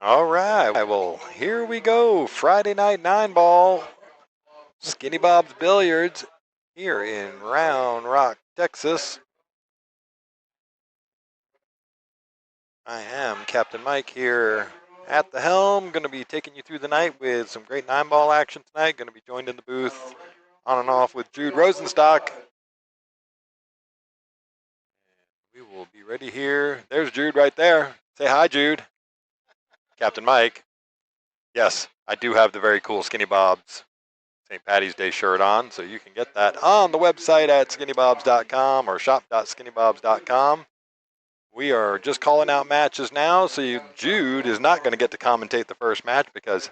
All right, well, here we go. Friday night 9-ball, Skinny Bob's Billiards here in Round Rock, Texas. I am Captain Mike here at the helm. Going to be taking you through the night with some great 9-ball action tonight. Going to be joined in the booth on and off with Jude Rosenstock. We will be ready here. There's Jude right there. Say hi, Jude. Captain Mike. Yes, I do have the very cool Skinny Bob's St. Patty's Day shirt on, so you can get that on the website at skinnybobs.com or shop.skinnybobs.com. We are just calling out matches now, so Jude is not going to get to commentate the first match because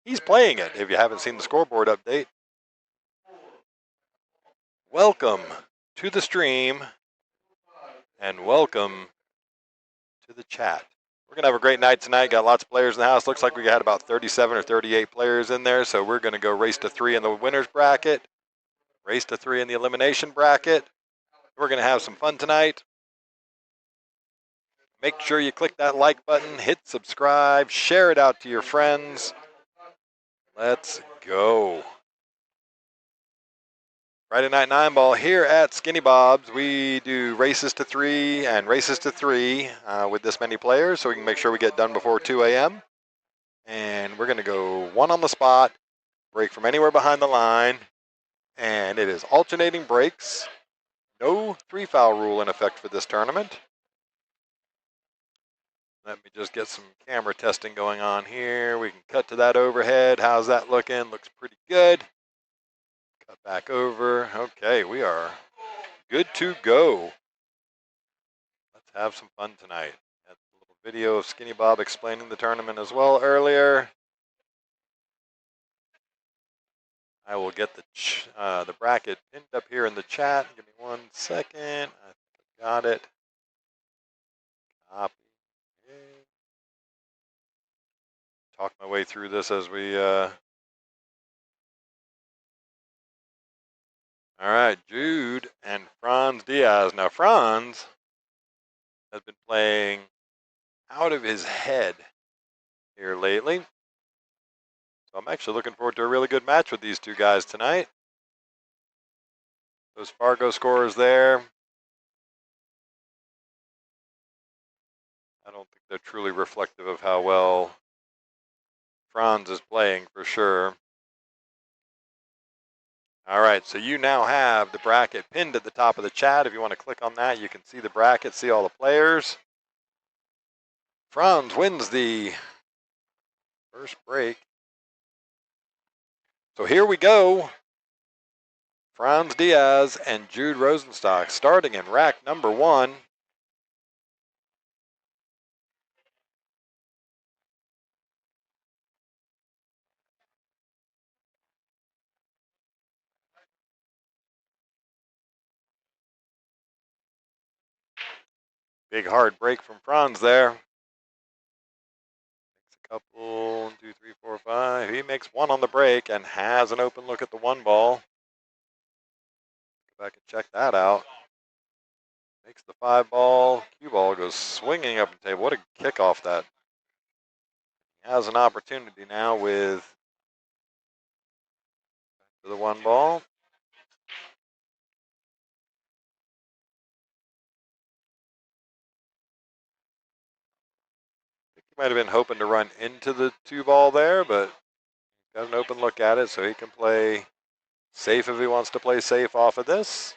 he's playing it, if you haven't seen the scoreboard update. Welcome to the stream, and welcome to the chat. We're going to have a great night tonight. Got lots of players in the house. Looks like we had about 37 or 38 players in there, so we're going to go race to 3 in the winner's bracket, race to 3 in the elimination bracket. We're going to have some fun tonight. Make sure you click that like button, hit subscribe, share it out to your friends. Let's go. Friday night 9-ball here at Skinny Bob's. We do races to 3 and races to 3 with this many players, so we can make sure we get done before 2 a.m. And we're going to go 1 on the spot, break from anywhere behind the line, and it is alternating breaks. No 3-foul rule in effect for this tournament. Let me just get some camera testing going on here. We can cut to that overhead. How's that looking? Looks pretty good. Cut back over. Okay, we are good to go. Let's have some fun tonight. Had a little video of Skinny Bob explaining the tournament as well earlier. I will get the bracket pinned up here in the chat. Give me 1 second. I think I got it. Copy. Talk my way through this as we all right, Jude and Franz Diaz. Now, Franz has been playing out of his head here lately. So I'm actually looking forward to a really good match with these two guys tonight. Those Fargo scores there, I don't think they're truly reflective of how well Franz is playing for sure. All right, so you now have the bracket pinned at the top of the chat. If you want to click on that, you can see the bracket, see all the players. Franz wins the first break. So here we go. Franz Diaz and Jude Rosenstock starting in rack number 1. Big hard break from Franz there. Makes a couple, 1, 2, 3, 4, 5. He makes 1 on the break and has an open look at the 1 ball. Go back and check that out. Makes the 5 ball. Cue ball goes swinging up the table. What a kickoff that. He has an opportunity now with the 1 ball. He might have been hoping to run into the 2 ball there, but got an open look at it, so he can play safe if he wants to play safe off of this.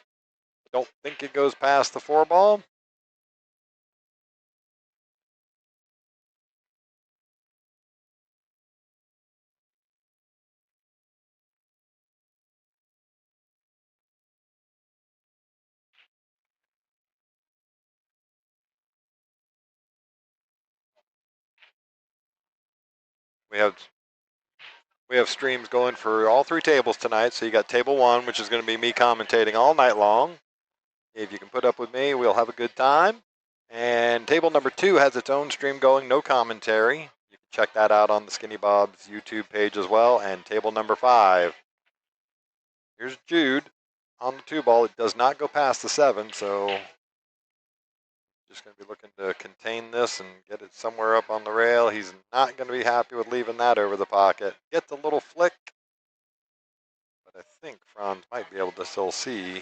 Don't think it goes past the 4 ball. We have streams going for all 3 tables tonight. So you got table 1, which is going to be me commentating all night long. If you can put up with me, we'll have a good time. And table number 2 has its own stream going, no commentary. You can check that out on the Skinny Bob's YouTube page as well. And table number 5. Here's Jude on the 2 ball. It does not go past the 7, so just going to be looking to contain this and get it somewhere up on the rail. He's not going to be happy with leaving that over the pocket. Gets a little flick, but I think Franz might be able to still see.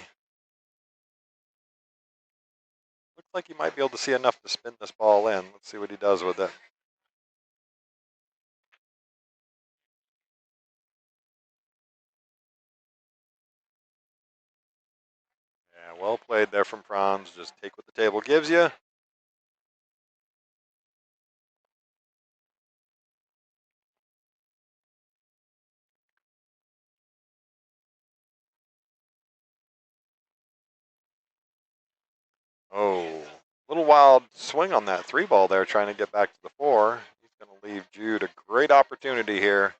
Looks like he might be able to see enough to spin this ball in. Let's see what he does with it. Yeah, well played there from Franz. Just take what the table gives you. Oh, little wild swing on that 3 ball there, trying to get back to the 4. He's going to leave Jude a great opportunity here.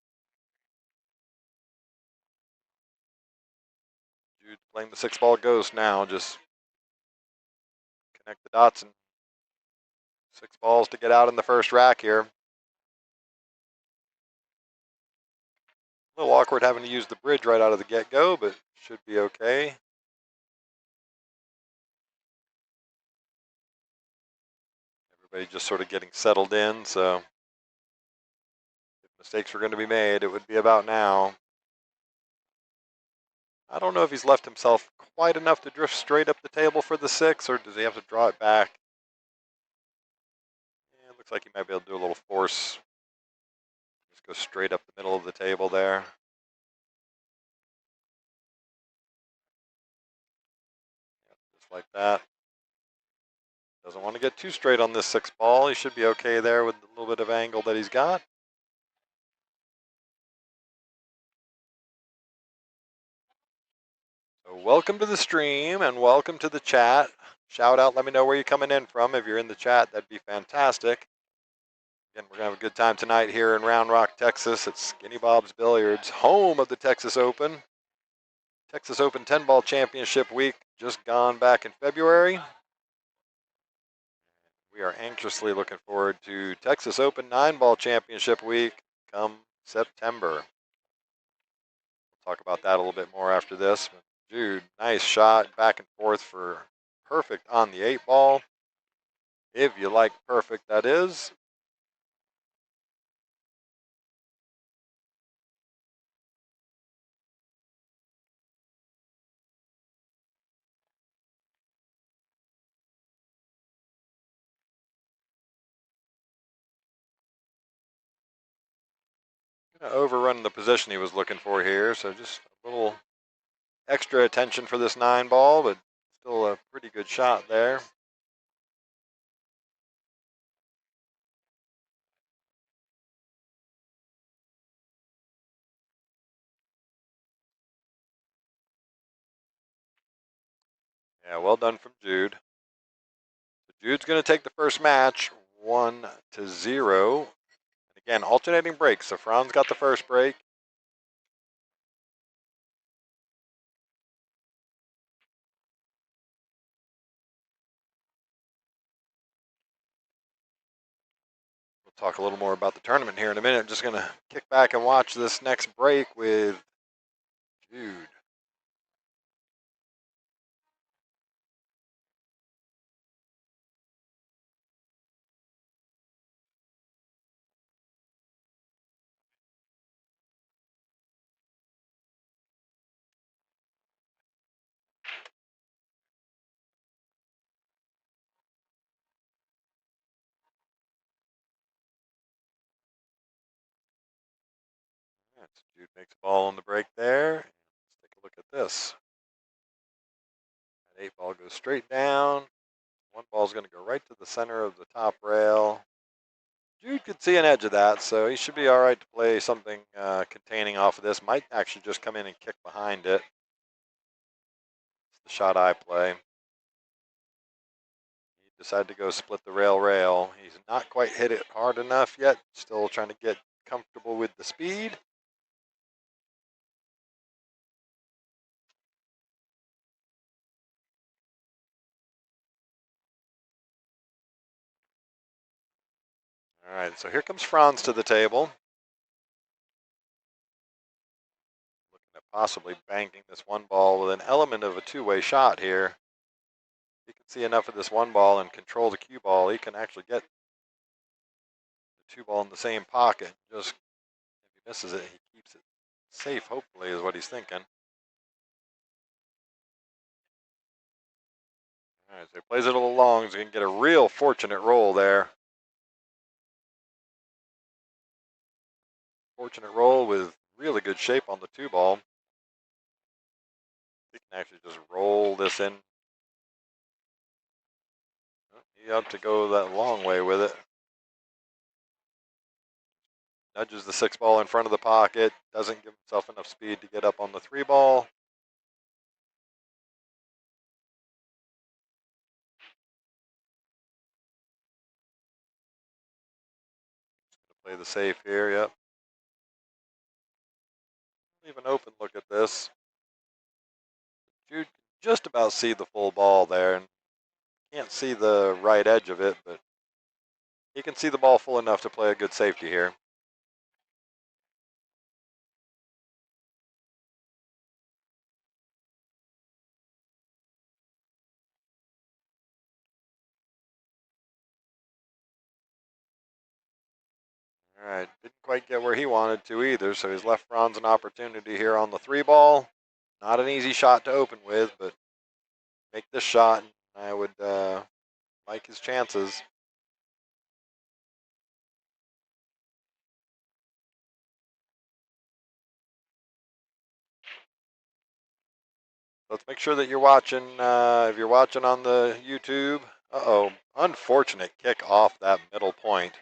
Jude's playing the 6-ball ghost now. Just connect the dots and 6 balls to get out in the first rack here. A little awkward having to use the bridge right out of the get-go, but should be okay. Everybody just sort of getting settled in, so if mistakes were going to be made, it would be about now. I don't know if he's left himself quite enough to drift straight up the table for the 6, or does he have to draw it back? Yeah, it looks like he might be able to do a little force. Just go straight up the middle of the table there. Yep, just like that. Doesn't want to get too straight on this 6-ball. He should be okay there with the little bit of angle that he's got. So welcome to the stream and welcome to the chat. Shout out, let me know where you're coming in from. If you're in the chat, that'd be fantastic. Again, we're going to have a good time tonight here in Round Rock, Texas at Skinny Bob's Billiards, home of the Texas Open. Texas Open 10-ball championship week just gone back in February. We are anxiously looking forward to Texas Open 9-ball championship week come September. We'll talk about that a little bit more after this. Jude, nice shot back and forth for perfect on the 8-ball. If you like perfect, that is. Gonna overrun the position he was looking for here, so just a little extra attention for this 9-ball, but still a pretty good shot there. Yeah, well done from Jude. So Jude's going to take the first match 1-0. And again, alternating breaks. So Fron's got the first break. We'll talk a little more about the tournament here in a minute. I'm just going to kick back and watch this next break with Jude. Right, so Jude makes a ball on the break there. Let's take a look at this. That 8-ball goes straight down. 1-ball is going to go right to the center of the top rail. Jude could see an edge of that, so he should be all right to play something containing off of this. Might actually just come in and kick behind it. It's the shot I play. He decided to go split the rail. He's not quite hit it hard enough yet. Still trying to get comfortable with the speed. All right, so here comes Franz to the table. Looking at possibly banking this 1-ball with an element of a 2-way shot here. He can see enough of this one ball and control the cue ball. He can actually get the two ball in the same pocket. Just if he misses it, he keeps it safe, hopefully, is what he's thinking. All right, so he plays it a little long, so he can get a real fortunate roll there. Fortunate roll with really good shape on the two ball. He can actually just roll this in. He ought to go that long way with it. Nudges the six ball in front of the pocket. Doesn't give himself enough speed to get up on the three ball. Play the safe here, yep. Leave an open look at this. Jude can just about see the full ball there, and can't see the right edge of it, but he can see the ball full enough to play a good safety here. All right, didn't quite get where he wanted to either, so he's left Fron's an opportunity here on the three ball. Not an easy shot to open with, but make this shot, and I would like his chances. Let's make sure that you're watching. If you're watching on the YouTube, unfortunate kick off that middle point.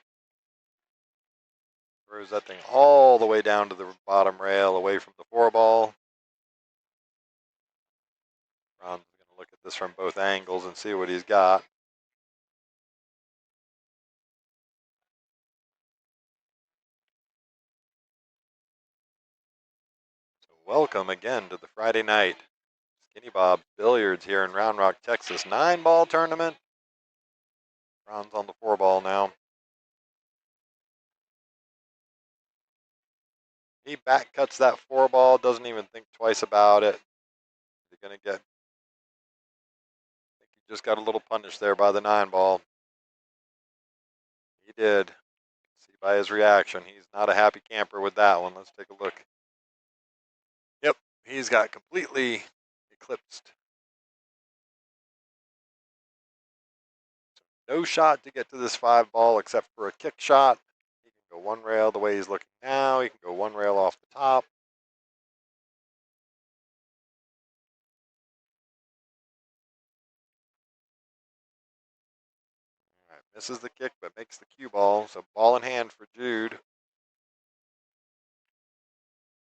Throws that thing all the way down to the bottom rail, away from the four ball. Ron's going to look at this from both angles and see what he's got. So welcome again to the Friday night Skinny Bob Billiards here in Round Rock, Texas. 9-ball tournament. Ron's on the four ball now. He back cuts that four ball, doesn't even think twice about it. He's going to get, I think he just got a little punished there by the 9-ball. He did. See by his reaction, he's not a happy camper with that one. Let's take a look. Yep, he's got completely eclipsed. No shot to get to this 5-ball except for a kick shot. He can go one rail the way he's looking now. He can go one rail off the top. All right, misses the kick but makes the cue ball. So ball in hand for Jude.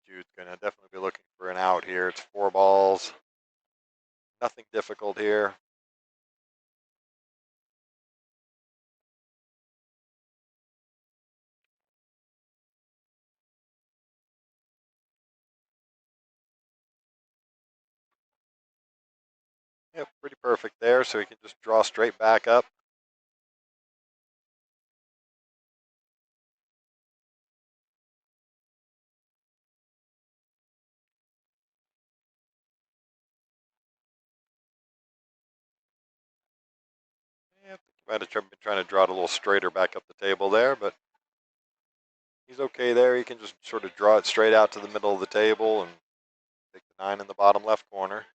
Jude's going to definitely be looking for an out here. It's 4 balls. Nothing difficult here. Yep, pretty perfect there. So he can just draw straight back up. Yep, he might have been trying to draw it a little straighter back up the table there, but he's okay there. He can just sort of draw it straight out to the middle of the table and take the 9 in the bottom left corner.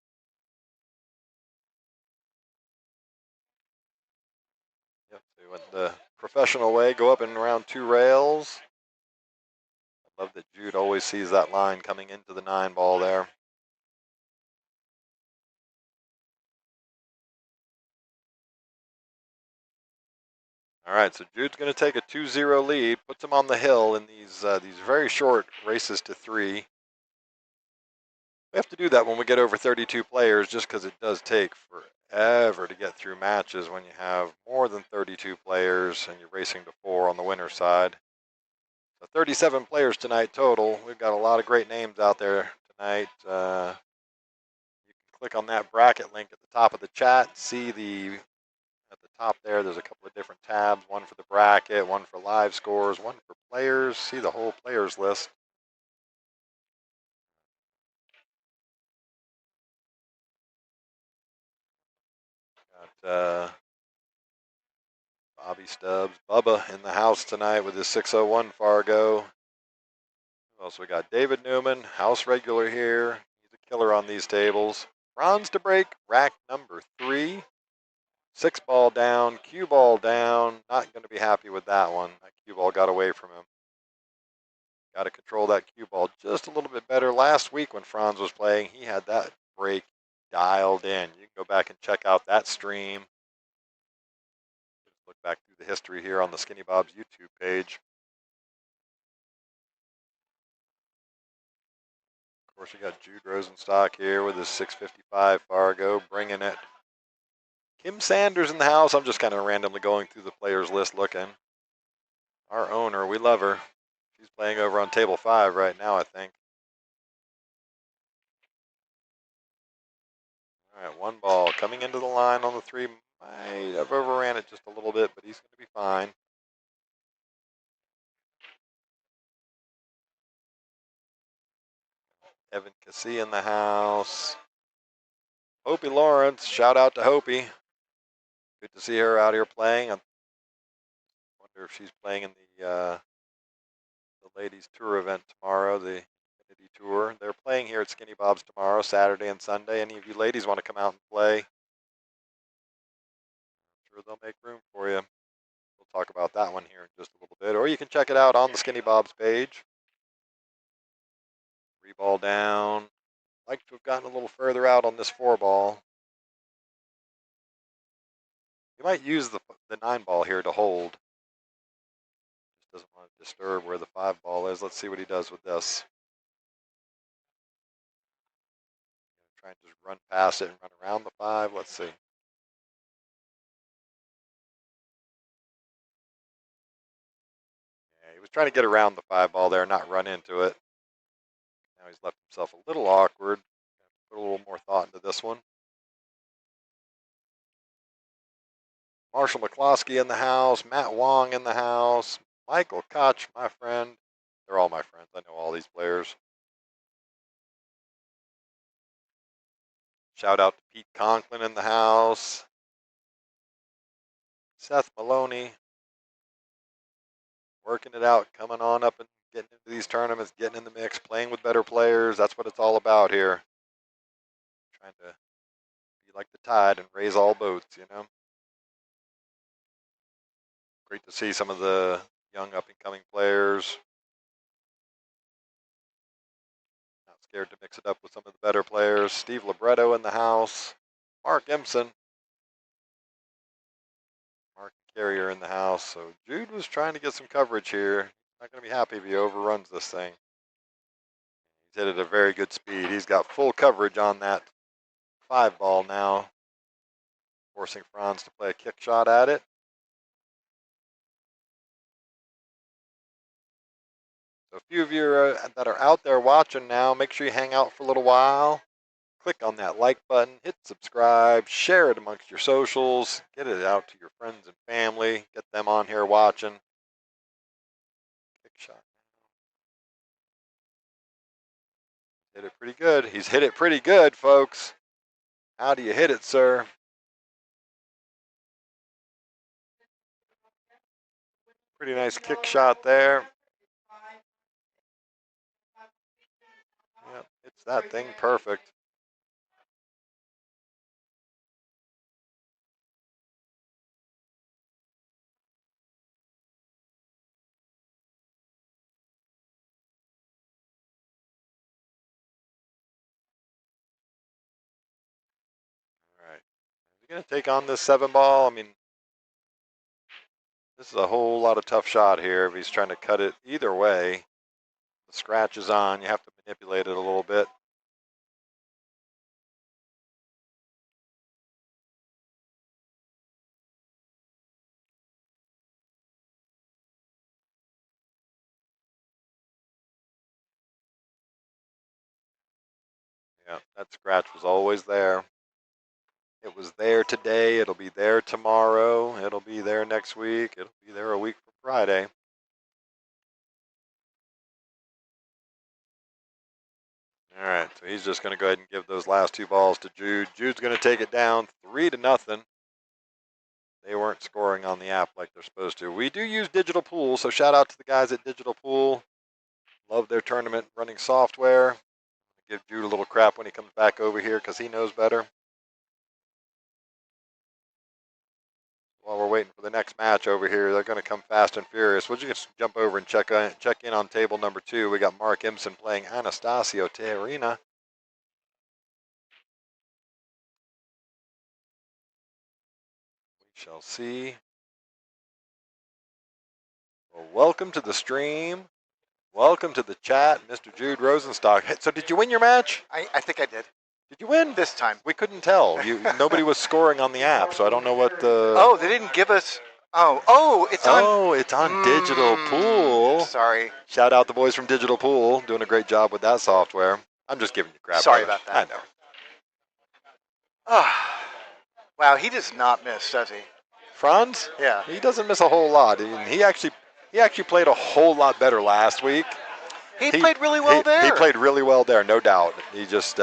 Yep, so he went the professional way, go up and around 2 rails. I love that Jude always sees that line coming into the 9-ball there. All right, so Jude's going to take a 2-0 lead, puts him on the hill in these very short races to 3. We have to do that when we get over 32 players just because it does take forever to get through matches when you have more than 32 players and you're racing to 4 on the winner's side. So 37 players tonight total. We've got a lot of great names out there tonight. You can click on that bracket link at the top of the chat, see at the top there's a couple of different tabs, one for the bracket, one for live scores, one for players. See the whole players list. Bobby Stubbs, Bubba in the house tonight with his 601 Fargo. Also, we got David Newman, house regular here. He's a killer on these tables. Bronze to break, rack number 3. 6 ball down, cue ball down. Not going to be happy with that one. That cue ball got away from him. Got to control that cue ball just a little bit better. Last week when Franz was playing, he had that break dialed in. You can go back and check out that stream. Look back through the history here on the Skinny Bob's YouTube page. Of course, you got Jude Rosenstock here with his 655 Fargo, bringing it. Kim Sanders in the house. I'm just kind of randomly going through the players list looking. Our owner, we love her. She's playing over on table 5 right now, I think. All right, 1 ball coming into the line on the 3. Might have overran it just a little bit, but he's going to be fine. Evan Cassie in the house. Hopi Lawrence, shout out to Hopi. Good to see her out here playing. I wonder if she's playing in the ladies tour event tomorrow, the Infinity Tour. They're playing here at Skinny Bob's tomorrow, Saturday and Sunday. Any of you ladies want to come out and play? I'm sure they'll make room for you. We'll talk about that one here in just a little bit. Or you can check it out on the Skinny Bob's page. 3 ball down. Like to have gotten a little further out on this 4 ball. You might use the 9 ball here to hold. Just doesn't want to disturb where the 5 ball is. Let's see what he does with this. Try and just run past it and run around the 5. Let's see. Yeah, he was trying to get around the 5 ball there, not run into it. Now he's left himself a little awkward. Put a little more thought into this one. Marshall McCloskey in the house. Matt Wong in the house. Michael Koch, my friend. They're all my friends. I know all these players. Shout out to Pete Conklin in the house. Seth Maloney. Working it out, coming on up and getting into these tournaments, getting in the mix, playing with better players. That's what it's all about here. Trying to be like the tide and raise all boats, you know. Great to see some of the young up-and-coming players. Not scared to mix it up with some of the better players. Steve Libretto in the house. Mark Empson. Mark Carrier in the house. So Jude was trying to get some coverage here. Not going to be happy if he overruns this thing. He's hit at a very good speed. He's got full coverage on that 5 ball now. Forcing Franz to play a kick shot at it. So a few of you that are out there watching now, make sure you hang out for a little while. Click on that like button, hit subscribe, share it amongst your socials, get it out to your friends and family, get them on here watching. Kick shot. Hit it pretty good. He's hit it pretty good, folks. How do you hit it, sir? Pretty nice kick shot there. Yep, it's that thing perfect. All right. Is he going to take on this 7 ball? I mean, this is a whole lot of tough shot here if he's trying to cut it either way. The scratch is on. You have to manipulate it a little bit. Yeah, that scratch was always there. It was there today. It'll be there tomorrow. It'll be there next week. It'll be there a week from Friday. All right, so he's just going to go ahead and give those last 2 balls to Jude. Jude's going to take it down 3-0. They weren't scoring on the app like they're supposed to. We do use Digital Pool, so shout out to the guys at Digital Pool. Love their tournament running software. Give Jude a little crap when he comes back over here because he knows better. While we're waiting for the next match over here, they're going to come fast and furious. We'll just jump over and check in on table number 2. We got Mark Imson playing Anastasio Teorina. We shall see. Well, welcome to the stream. Welcome to the chat, Mr. Jude Rosenstock. So did you win your match? I think I did. Did you win? This time. We couldn't tell. Nobody was scoring on the app, so I don't know what the... Oh, they didn't give us... Oh, it's on... Oh, it's on Digital Pool. Sorry. Shout out the boys from Digital Pool, doing a great job with that software. I'm just giving you crap. Sorry about that. I know. Wow, he does not miss, does he? Franz? Yeah. He doesn't miss a whole lot. He actually played a whole lot better last week. He played really well there. He played really well there, no doubt. He just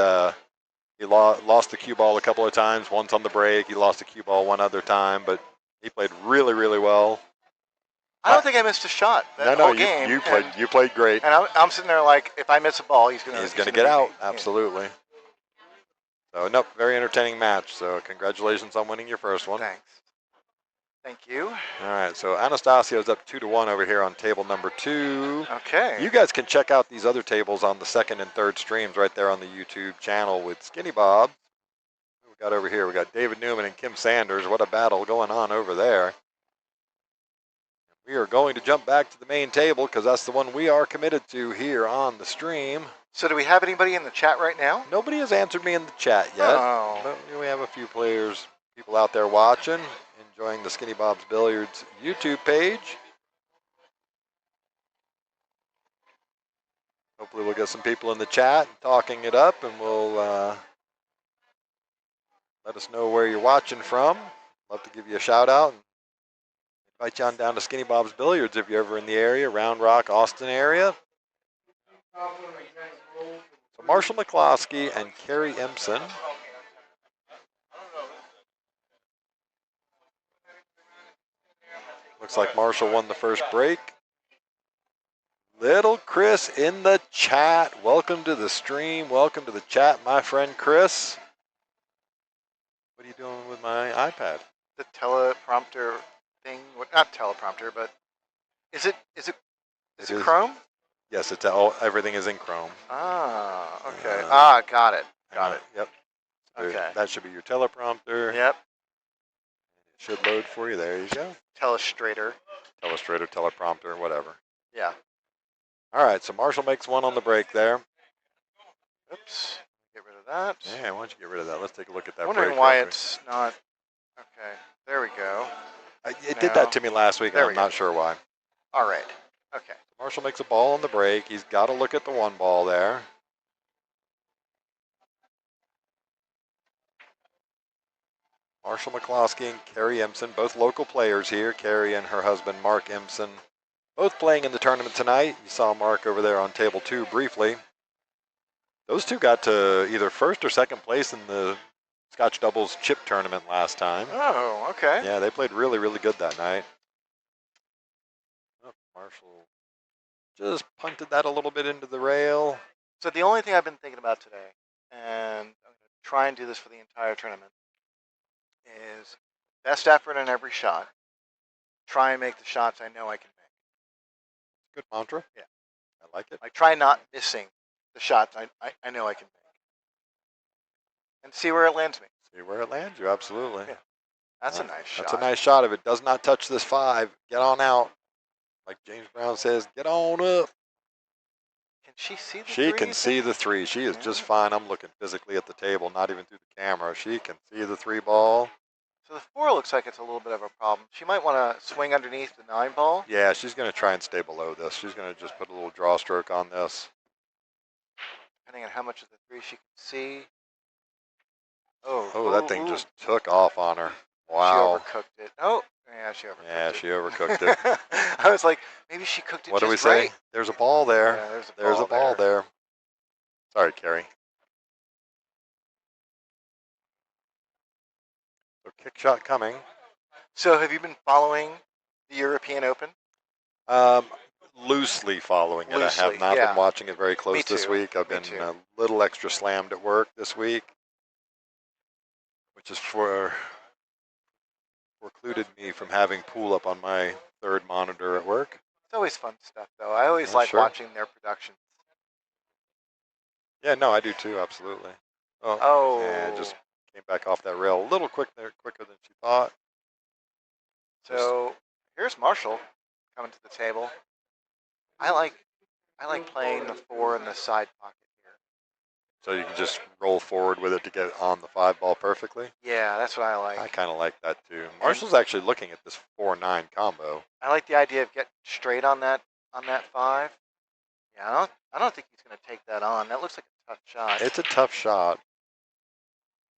he lost the cue ball a couple of times. Once on the break, he lost the cue ball one other time, but he played really, really well. I don't think I missed a shot that whole game. You played great. And I'm sitting there like, if I miss a ball, he's gonna get out. Absolutely. So no, very entertaining match. So congratulations on winning your first one. Thanks. Thank you. All right, so Anastasio's up 2-1 over here on table number 2. Okay. You guys can check out these other tables on the second and third streams right there on the YouTube channel with Skinny Bob. Who we got over here? We got David Newman and Kim Sanders. What a battle going on over there. We are going to jump back to the main table because that's the one we are committed to here on the stream. So do we have anybody in the chat right now? Nobody has answered me in the chat yet. Oh. But we have a few people out there watching, enjoying the Skinny Bob's Billiards YouTube page. Hopefully we'll get some people in the chat talking it up, and we'll let us know where you're watching from. Love to give you a shout out and invite you on down to Skinny Bob's Billiards if you're ever in the area, Round Rock, Austin area. So Marshall McCloskey and Kerry Empson. Looks like Marshall won the first break. Little Chris in the chat. Welcome to the stream. Welcome to the chat, my friend Chris. What are you doing with my iPad? The teleprompter thing. Not teleprompter, but is it Chrome? Yes, everything is in Chrome. Ah, okay. Got it. Yep. Okay. That should be your teleprompter. Yep. It should load for you. There you go. Telestrator, teleprompter, whatever. Yeah. All right, so Marshall makes one on the break there. Oops. Get rid of that. Yeah, why don't you get rid of that? Let's take a look at that. I'm wondering why it's not. Okay. There we go. It did that to me last week, and I'm not sure why. All right. Okay. Marshall makes a ball on the break. He's got to look at the one ball there. Marshall McCloskey and Kerry Empson, both local players here. Kerry and her husband, Mark Empson, both playing in the tournament tonight. You saw Mark over there on table 2 briefly. Those two got to either first or second place in the Scotch Doubles chip tournament last time. Oh, okay. Yeah, they played really, really good that night. Oh, Marshall just punted that a little bit into the rail. So the only thing I've been thinking about today, and I'm going to try and do this for the entire tournament, is best effort in every shot. Try and make the shots I know I can make. Good mantra. Yeah. I like it. Like try not missing the shots I know I can make. And see where it lands me. See where it lands you, absolutely. Yeah. That's a nice shot. That's a nice shot. If it does not touch this 5, get on out. Like James Brown says, get on up. Can she see the 3? She can see the 3. She is just fine. I'm looking physically at the table, not even through the camera. She can see the 3 ball. So the 4 looks like it's a little bit of a problem. She might want to swing underneath the 9 ball. Yeah, she's going to try and stay below this. She's going to just put a little draw stroke on this. Depending on how much of the 3 she can see. Oh, that thing just took off on her. Wow. She overcooked it. Oh, yeah, she overcooked it. Yeah, she overcooked it. I was like, maybe she cooked it what just do we say? right. There's a ball there. Yeah, there's a ball there. Sorry, Kerry. So kick shot coming. So, have you been following the European Open? Um, Loosely following it. I have Loosely, not been yeah. watching it very Me close this too. week. I've Me been too. a little extra slammed at work this week, which is precluded me from having pool up on my third monitor at work. It's always fun stuff, though. I always Yeah, like sure. watching their productions. Yeah, no, I do too, absolutely. Oh, yeah, Oh, just came back off that rail a little quicker than she thought. Just so here's Marshall coming to the table. I like playing the 4 in the side pocket here. so you can just roll forward with it to get on the 5 ball perfectly. Yeah, that's what I like. I kind of like that too. And Marshall's actually looking at this 4-9 combo. I like the idea of getting straight on that 5. Yeah, I don't think he's going to take that on. That looks like a tough shot. It's a tough shot.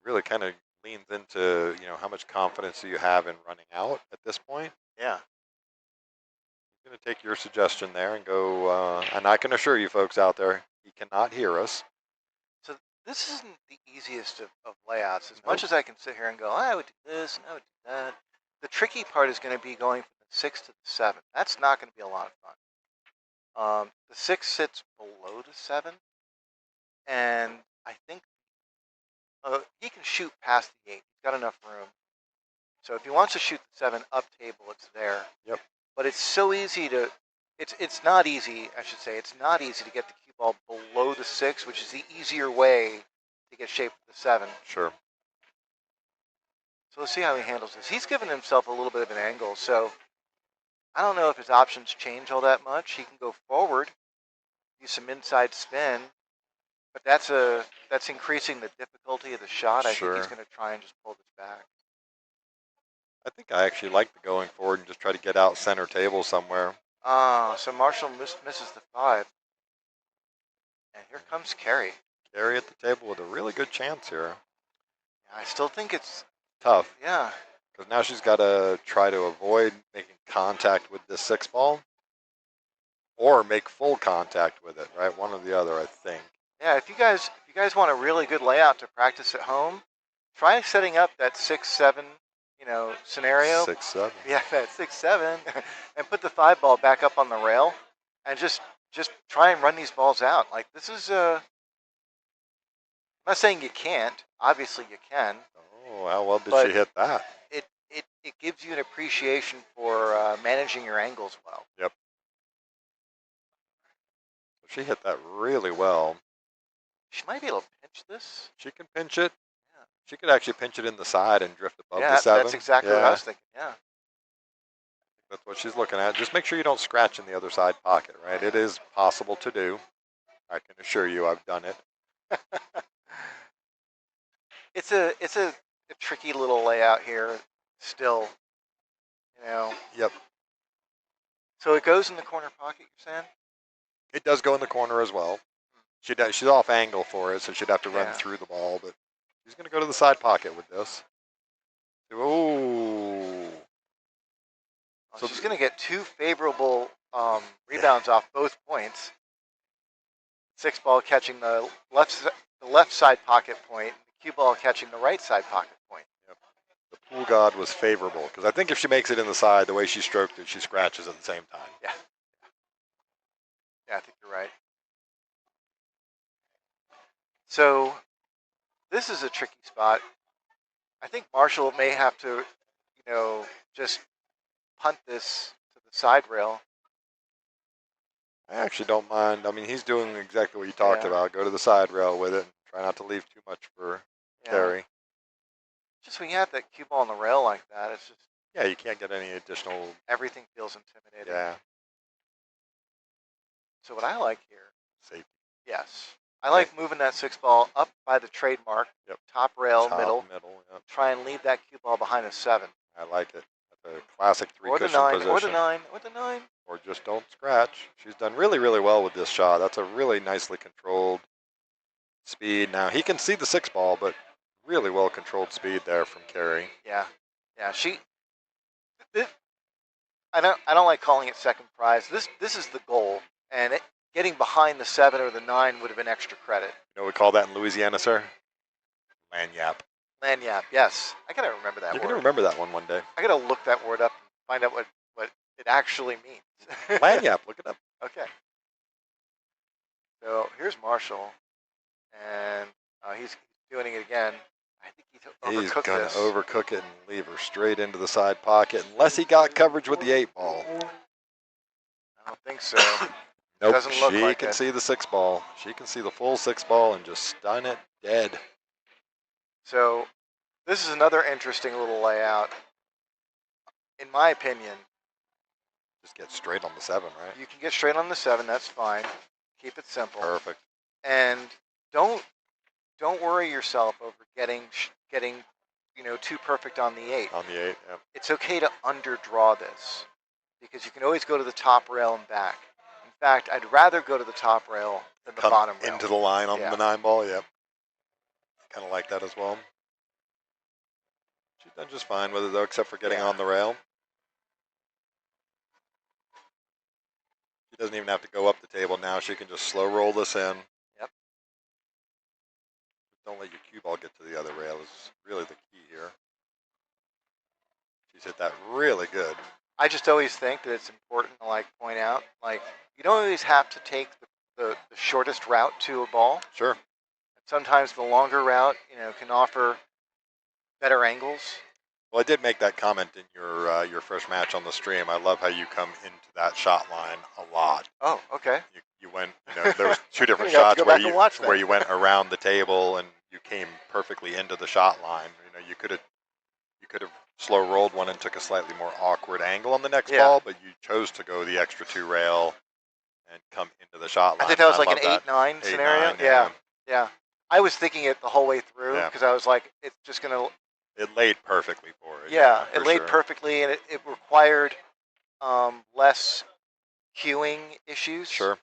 Really kind of leans into, how much confidence do you have in running out at this point. Yeah. I'm going to take your suggestion there and go, and I can assure you folks out there, he cannot hear us. So this isn't the easiest of layouts. As Nope. much as I can sit here and go, I would do this and I would do that. The tricky part is going to be going from the 6 to the 7. That's not going to be a lot of fun. The 6 sits below the 7, and I think he can shoot past the 8. He's got enough room. So if he wants to shoot the 7 up table, it's there. Yep. But it's so easy to. It's not easy. I should say it's not easy to get the cue ball below the 6, which is the easier way to get shaped with the 7. Sure. So let's see how he handles this. He's given himself a little bit of an angle, so I don't know if his options change all that much. He can go forward, use some inside spin, but that's increasing the difficulty of the shot. I think he's going to try and just pull this back. I think I actually like the going forward and just try to get out center table somewhere. So Marshall misses the 5. And here comes Carey. Carey at the table with a really good chance here. I still think it's tough. Yeah. Because now she's got to try to avoid making contact with this 6 ball or make full contact with it, right? One or the other, I think. Yeah, if you guys want a really good layout to practice at home, try setting up that 6-7, scenario. 6-7. Yeah, that 6-7, and put the 5 ball back up on the rail, and just try and run these balls out. Like this is I'm not saying you can't. Obviously you can. Oh, how well did she hit that? It gives you an appreciation for managing your angles well. Yep. She hit that really well. She might be able to pinch this. She can pinch it. Yeah. She could actually pinch it in the side and drift above the 7. That's exactly what I was thinking. Yeah. That's what she's looking at. Just make sure you don't scratch in the other side pocket, right? It is possible to do. I can assure you I've done it. It's a tricky little layout here still, Yep. So it goes in the corner pocket, you're saying? It does go in the corner as well. She's off angle for it, so she'd have to run through the ball, but she's going to go to the side pocket with this. Oh. So she's going to get 2 favorable rebounds off both points. 6 ball catching the left side pocket point, the cue ball catching the right side pocket point. Yep. The pool god was favorable because I think if she makes it in the side, the way she stroked it, she scratches at the same time. Yeah. Yeah, I think you're right. So this is a tricky spot. I think Marshall may have to, just punt this to the side rail. I actually don't mind. I mean, he's doing exactly what you talked about. Go to the side rail with it. And try not to leave too much for Carey. Just when you have that cue ball on the rail like that, it's just... Yeah, you can't get any additional... Everything feels intimidating. Yeah. So what I like here... Safety. Yes. I like moving that 6 ball up by the trademark, top rail, middle. Yep. Try and leave that cue ball behind a 7. I like it. That's a classic 3 cushion position. Or the 9. Or the 9. Or just don't scratch. She's done really, really well with this shot. That's a really nicely controlled speed. Now, he can see the 6 ball, but really well controlled speed there from Carey. Yeah. Yeah, I don't like calling it second prize. This is the goal, and getting behind the 7 or the 9 would have been extra credit. You know what we call that in Louisiana, sir? Lanyap. Lanyap, yes. I gotta remember that You're word. going to remember that one day. I gotta look that word up and find out what it actually means. Lanyap, look it up. Okay. So here's Marshall, and he's doing it again. I think He's overcooked going to this. overcook it and leave her straight into the side pocket, unless he got coverage with the 8-ball. I don't think so. Nope, Doesn't look she like can it. see the 6-ball. She can see the full 6-ball and just stun it dead. So this is another interesting little layout. In my opinion, Just get straight on the 7, right? you can get straight on the 7. That's fine. Keep it simple. Perfect. And don't worry yourself over getting too perfect on the 8. On the 8, yep. It's okay to underdraw this because you can always go to the top rail and back. In fact, I'd rather go to the top rail than the bottom rail. Into the line on Yeah. the 9-ball, yep. Kind of like that as well. She's done just fine with it, though, except for getting on the rail. She doesn't even have to go up the table now. She can just slow roll this in. Yep. Don't let your cue ball get to the other rail is really the key here. She's hit that really good. I just always think that it's important to point out, you don't always have to take the shortest route to a ball. Sure. Sometimes the longer route, can offer better angles. Well, I did make that comment in your first match on the stream. I love how you come into that shot line a lot. Oh, okay. You went, there was 2 different shots where you went around the table and you came perfectly into the shot line. You could have slow rolled one and took a slightly more awkward angle on the next ball, but you chose to go the extra 2 rail and come into the shot line. I think that was like an 8-9 scenario. 8-9, yeah. I was thinking it the whole way through because I was like, it's just gonna. It laid perfectly for it. Yeah, it laid perfectly, and it required less cueing issues. Sure.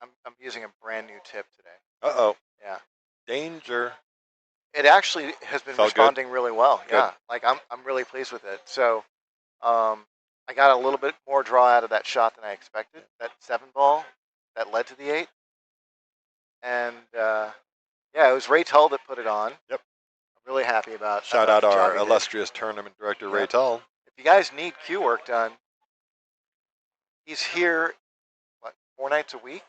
I'm using a brand new tip today. Uh-oh. Yeah. Danger. It actually has been responding really well. Good. Yeah, I'm really pleased with it. So, I got a little bit more draw out of that shot than I expected. That 7-ball that led to the 8, and it was Ray Tull that put it on. Yep. I'm really happy about. Shout out our illustrious tournament director, Ray Tull. If you guys need cue work done, he's here. 4 nights a week?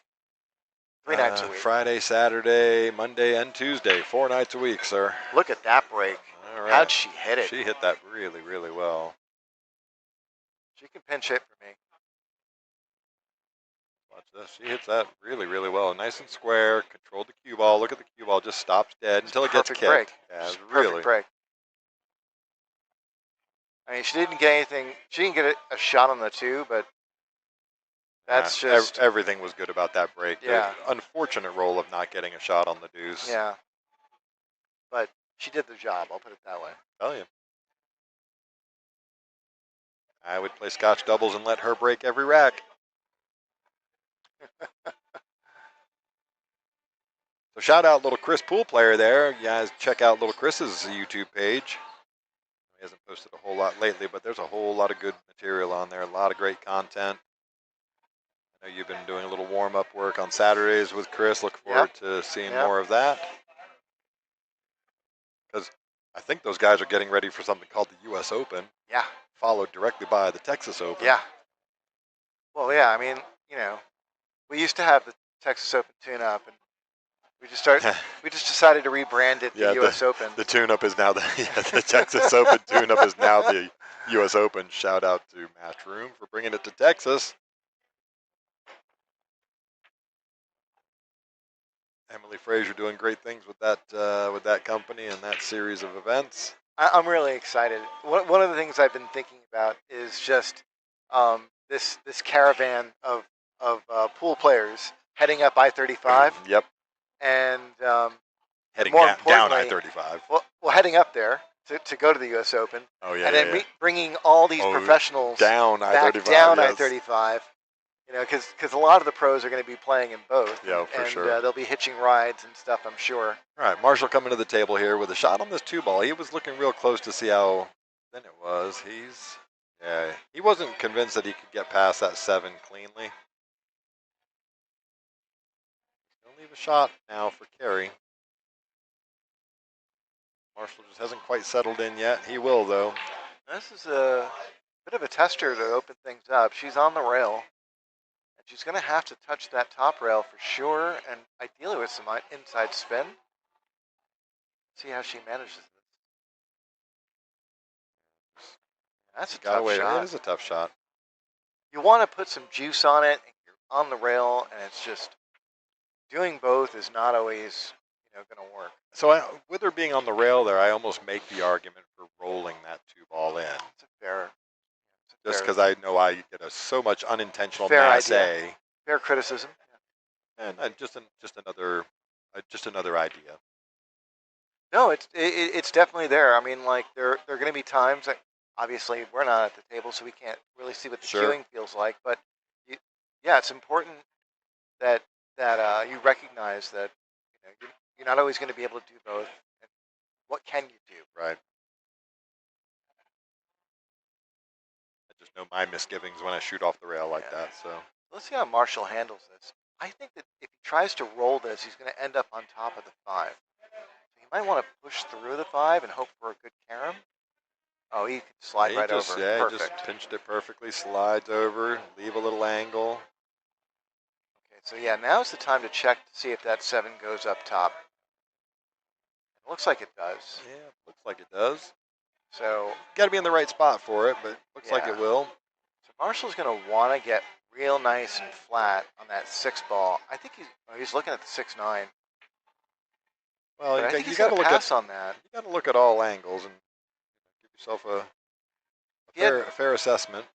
3 nights a week. Friday, Saturday, Monday, and Tuesday. 4 nights a week, sir. Look at that break. All right. How'd she hit it? She hit that really, really well. She can pinch hit for me. Watch this. She hits that really, really well. Nice and square. Controlled the cue ball. Look at the cue ball. Just stops dead until it gets kicked. Break. Yeah, Perfect break. I mean, she didn't get anything. She didn't get a shot on the 2, but that's just everything was good about that break. Yeah. The unfortunate roll of not getting a shot on the deuce. Yeah. But she did the job. I'll put it that way. Tell you. I would play Scotch doubles and let her break every rack. So shout out little Chris Pool player there. You guys check out little Chris's YouTube page. He hasn't posted a whole lot lately, but there's a whole lot of good material on there. A lot of great content. I know you've been doing a little warm-up work on Saturdays with Chris. Look forward to seeing more of that. Because I think those guys are getting ready for something called the U.S. Open. Yeah. Followed directly by the Texas Open. Yeah. Well, yeah. I mean, we used to have the Texas Open tune-up, and we just decided to rebrand it the U.S. Open. The tune-up is now the Texas Open tune-up is now the U.S. Open. Shout out to Matchroom for bringing it to Texas. Emily Frazier doing great things with that company and that series of events. I'm really excited. One of the things I've been thinking about is just this caravan of pool players heading up I-35. Yep. And heading more down I-35. Well, heading up there to go to the U.S. Open. Oh yeah. And then bringing all these professionals down I-35. Down I-35. Because a lot of the pros are going to be playing in both. Yeah, for sure. They'll be hitching rides and stuff, I'm sure. All right, Marshall coming to the table here with a shot on this 2-ball. He was looking real close to see how thin it was. He wasn't convinced that he could get past that 7 cleanly. He'll leave a shot now for Carey. Marshall just hasn't quite settled in yet. He will, though. This is a bit of a tester to open things up. She's on the rail, and she's going to have to touch that top rail for sure, and ideally with some inside spin. See how she manages this. That's a tough shot. It is a tough shot. You want to put some juice on it, and you're on the rail, and it's just doing both is not always, going to work. So with her being on the rail there, I almost make the argument for rolling that 2-ball in. It's a fair. Just because I know I get so much unintentional fair masse. Idea. Fair criticism. And just another idea. No, it's definitely there. I mean, like there are going to be times that obviously we're not at the table, so we can't really see what the queuing feels like. But it's important that you recognize that you're not always going to be able to do both. And what can you do? Right. I just know my misgivings when I shoot off the rail like that. So let's see how Marshall handles this. I think that if he tries to roll this, he's going to end up on top of the 5. So he might want to push through the 5 and hope for a good carom. Oh, he can slide right over. Yeah, perfect. He just pinched it perfectly, slides over, leave a little angle. Okay, so yeah, now's the time to check to see if that 7 goes up top. It looks like it does. Yeah, looks like it does. So got to be in the right spot for it, but looks like it will. So Marshall's going to want to get real nice and flat on that 6-ball. I think he's looking at the 6-9. Well, you got to look on that. You got to look at all angles and give yourself a fair assessment.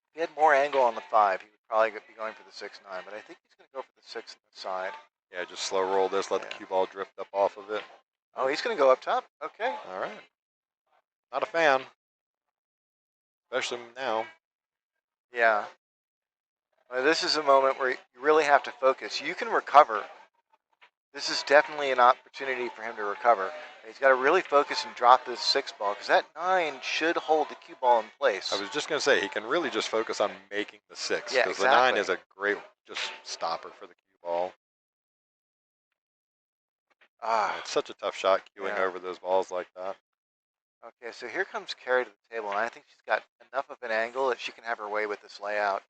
If he had more angle on the 5, he would probably be going for the 6-9. But I think he's going to go for the 6 on the side. Yeah, just slow roll this, let the cue ball drift up off of it. Oh, he's going to go up top. Okay. All right. Not a fan, especially now. Yeah. Well, this is a moment where you really have to focus. You can recover. This is definitely an opportunity for him to recover. He's got to really focus and drop this 6-ball because that 9 should hold the cue ball in place. I was just going to say, he can really just focus on making the 6 because exactly. the 9 is a great just stopper for the cue ball. It's such a tough shot queuing over those balls like that. Okay, so here comes Carrie to the table, and I think she's got enough of an angle that she can have her way with this layout.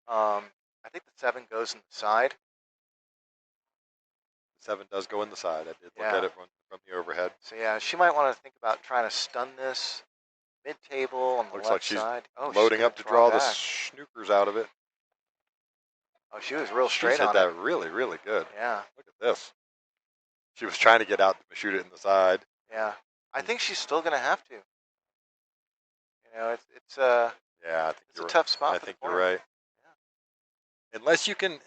I think the 7 goes in the side. The 7 does go in the side. I did look at it from the overhead. So yeah, she might want to think about trying to stun this mid-table on the left like side. Oh, loading up to draw the snookers out of it. Oh, she was real straight on it. That really, really good. Yeah. Look at this. She was trying to get out to shoot it in the side. Yeah. I think she's still going to have to. It's a tough spot. I think you're right. Yeah. Unless you can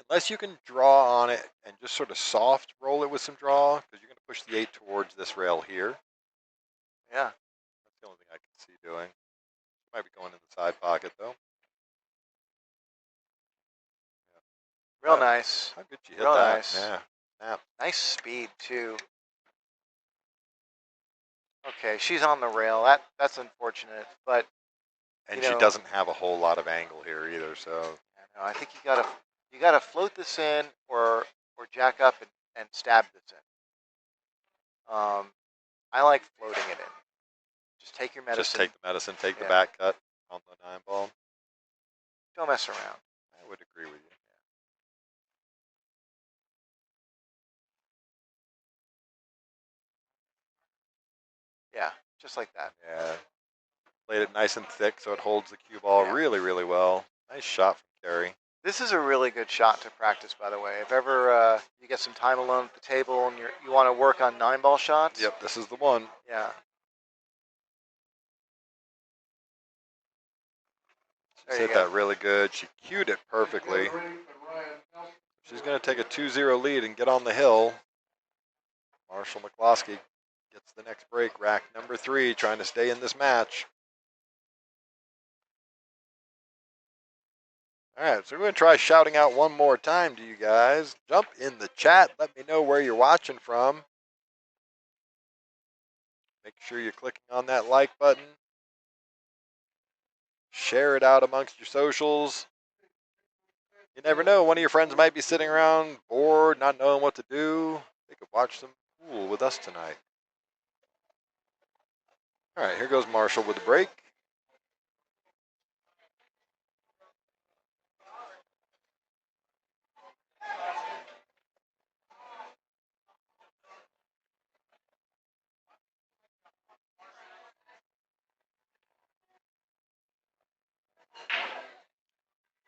draw on it and just sort of soft roll it with some draw, because you're going to push the 8 towards this rail here. Yeah. That's the only thing I can see doing. Might be going in the side pocket though. Yeah. Real nice. How good you hit that? Nice. Yeah. Snap. Nice speed too. Okay, she's on the rail. That's unfortunate, but she doesn't have a whole lot of angle here either. So I think you gotta float this in or jack up and stab this in. I like floating it in. Just take your medicine. Just take the medicine. Take the back cut on the 9-ball. Don't mess around. I would agree with you. Yeah, just like that. Yeah. Played it nice and thick so it holds the cue ball really, really well. Nice shot from Carrie. This is a really good shot to practice, by the way. If ever you get some time alone at the table and you want to work on 9-ball shots. Yep, this is the one. Yeah. She hit that really good. She cued it perfectly. She's going to take a 2-0 lead and get on the hill. Marshall McCloskey gets the next break, rack number 3, trying to stay in this match. All right, so we're going to try shouting out one more time to you guys. Jump in the chat. Let me know where you're watching from. Make sure you're clicking on that like button. Share it out amongst your socials. You never know, one of your friends might be sitting around bored, not knowing what to do. They could watch some pool with us tonight. All right, here goes Marshall with the break.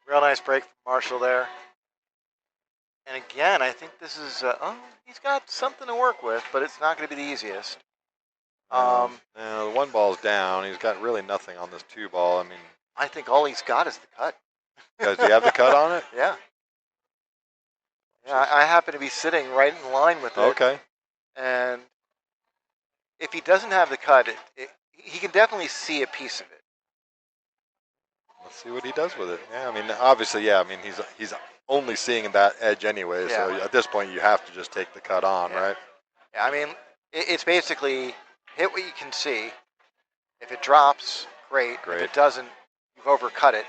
Real nice break from Marshall there. And again, I think this is, he's got something to work with, but it's not going to be the easiest. Now, the one ball's down. He's got really nothing on this two ball. I mean, I think all he's got is the cut. does he have the cut on it? Yeah. Yeah, I happen to be sitting right in line with it. Okay. And if he doesn't have the cut, he can definitely see a piece of it. Let's see what he does with it. Yeah, I mean, obviously, yeah. I mean, he's only seeing that edge anyway. Yeah. So at this point, you have to just take the cut on, right? Yeah, I mean, it's basically hit what you can see. If it drops, great. If it doesn't, you've overcut it.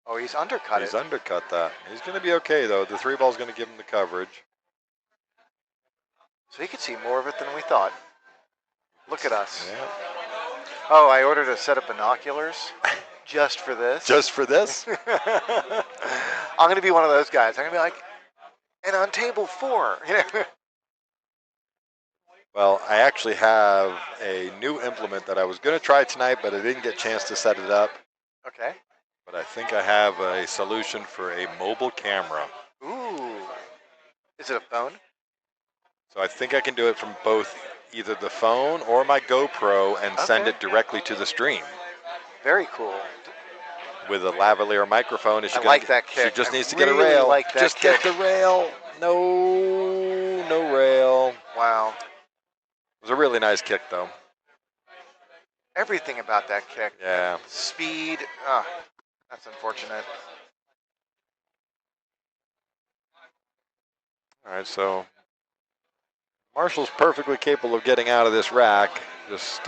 Oh, he's undercut He's undercut that. He's going to be okay, though. The three ball's going to give him the coverage. So he could see more of it than we thought. Look at us. Yeah. Oh, I ordered a set of binoculars just for this. Just for this? I'm going to be one of those guys. I'm going to be like, and on table 4. You know? Well, I actually have a new implement that I was going to try tonight, but I didn't get a chance to set it up. Okay. But I think I have a solution for a mobile camera. Ooh. Is it a phone? So I think I can do it from both either the phone or my GoPro and send it directly to the stream. Very cool. With a lavalier microphone. I like that kick. She just needs to really get a rail. Like that just kick. get the rail. No rail. Wow. It was a really nice kick, though. Everything about that kick. Yeah. Speed. That's unfortunate. All right, so Marshall's perfectly capable of getting out of this rack. Just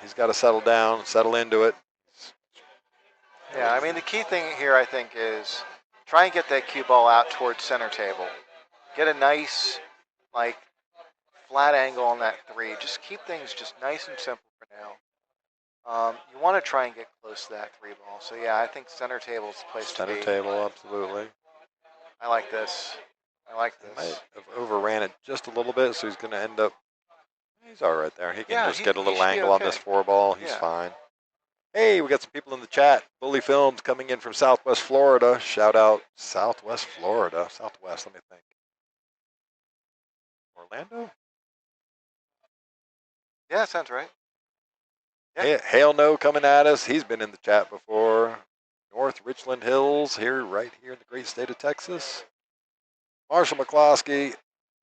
he's got to settle into it. Yeah, I mean, the key thing here, I think, is try and get that cue ball out towards center table. Get a nice, like, flat angle on that 3. Just keep things just nice and simple for now. You want to try and get close to that 3 ball. So, yeah, I think center table is the place to be. Center table, absolutely. I like this. I like this. Might have overran it just a little bit, so he's going to end up. He's all right there. He can just get a little angle on this 4 ball. He's fine. Hey, we got some people in the chat. Bully Films coming in from Southwest Florida. Shout out Southwest Florida. Southwest, let me think. Orlando? Yeah, sounds right. Yeah. Hail No coming at us. He's been in the chat before. North Richland Hills right here in the great state of Texas. Marshall McCloskey,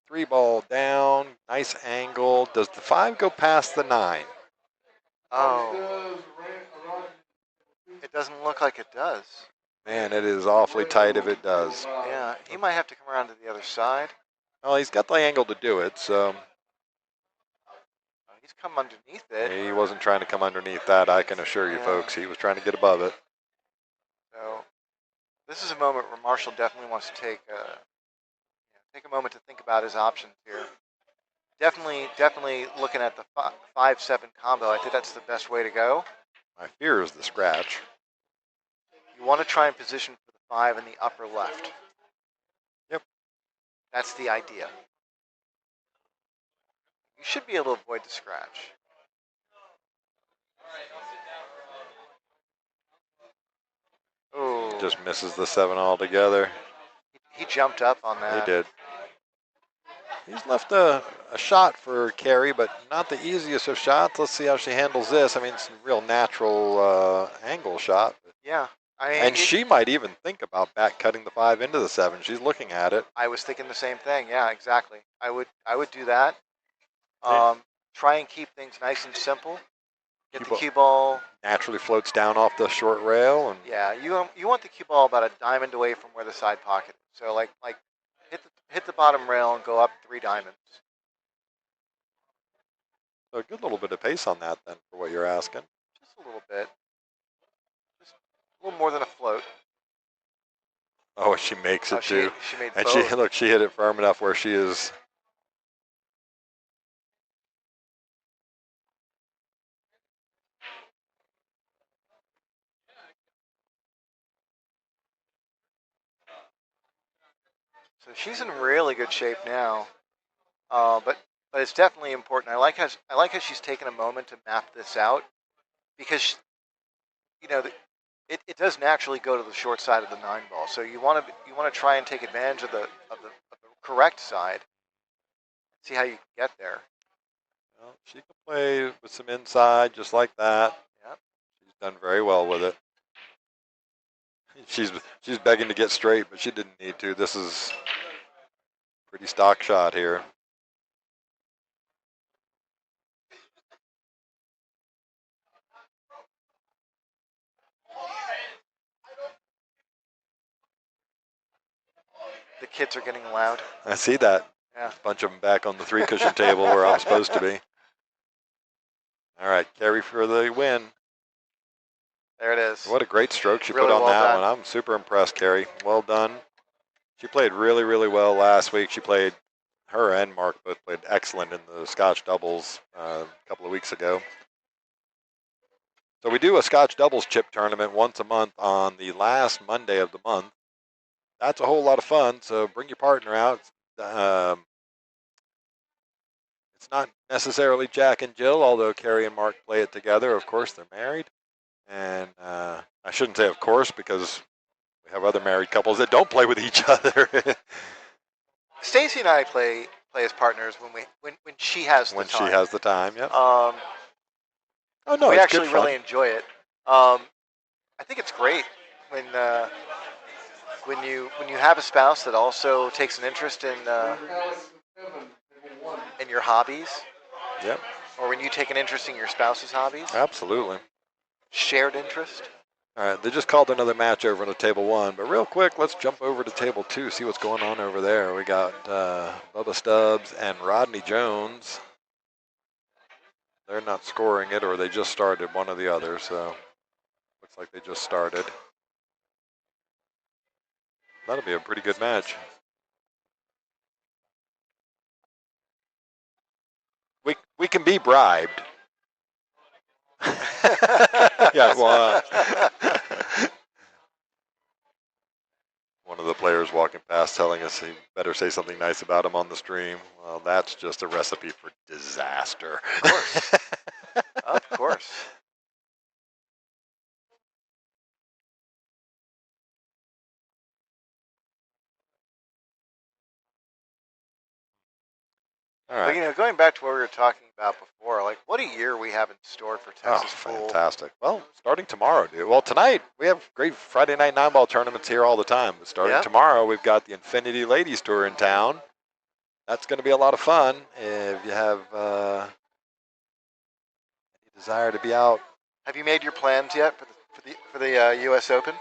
3 ball down. Nice angle. Does the 5 go past the 9? Oh. It doesn't look like it does. Man, it is awfully tight if it does. Yeah, he might have to come around to the other side. Well, he's got the angle to do it, so. He's come underneath it. He wasn't trying to come underneath that, I can assure you, folks. He was trying to get above it. So, this is a moment where Marshall definitely wants to take a moment to think about his options here. Definitely looking at the 5-7 combo. I think that's the best way to go. My fear is the scratch. You want to try and position for the 5 in the upper left. Yep. That's the idea. You should be able to avoid the scratch. Oh. Just misses the 7 altogether. He jumped up on that. He did. He's left a shot for Carrie, but not the easiest of shots. Let's see how she handles this. I mean, it's a real natural angle shot. Yeah. And she might even think about back cutting the 5 into the 7. She's looking at it. I was thinking the same thing. Yeah, exactly. I would do that. Yeah. Try and keep things nice and simple. Get the cue ball. Naturally floats down off the short rail. And yeah, you want the cue ball about a diamond away from where the side pocket is. So like hit the bottom rail and go up 3 diamonds. So a good little bit of pace on that then for what you're asking. Just a little bit. Just a little more than a float. Oh, she makes it too. She made and both. she hit it firm enough where she is So she's in really good shape now. But it's definitely important. I like how she's taken a moment to map this out because you know it does naturally go to the short side of the 9-ball. So you want to try and take advantage of the correct side. See how you can get there. Well, she can play with some inside just like that. Yep. She's done very well with it. She's begging to get straight, but she didn't need to. This is a pretty stock shot here. The kids are getting loud. I see that. Yeah. Just bunch of them back on the 3-cushion table where I'm supposed to be. All right, Carrie for the win. There it is. What a great stroke she Really put on well that done. one. I'm super impressed, Carrie. Well done. She played really, really well last week. Her and Mark both played excellent in the Scotch doubles a couple of weeks ago. So we do a Scotch doubles chip tournament once a month on the last Monday of the month. That's a whole lot of fun, so bring your partner out. It's not necessarily Jack and Jill, although Carrie and Mark play it together. Of course, they're married. And I shouldn't say of course because we have other married couples that don't play with each other. Stacy and I play as partners when she has the when time. she has the time, yeah. Oh no, we actually really enjoy it. I think it's great when you have a spouse that also takes an interest in your hobbies. Yep. Or when you take an interest in your spouse's hobbies. Absolutely. Shared interest. All right, they just called another match over on table 1, but real quick, let's jump over to table 2, see what's going on over there. We got Bubba Stubbs and Rodney Jones. They're not scoring it, or they just started, one or the other, so looks like they just started. That'll be a pretty good match. We can be bribed. Yeah, well, one of the players walking past telling us he better say something nice about him on the stream. Well, that's just a recipe for disaster. Of course. Of course. All right. But, going back to what we were talking about before, like what a year we have in store for Texas pool. Fantastic. Well, starting tomorrow, dude. Well, tonight we have great Friday night 9-ball tournaments here all the time. But starting tomorrow, we've got the Infinity Ladies Tour in town. That's going to be a lot of fun. If you have any desire to be out. Have you made your plans yet for the U.S. Open?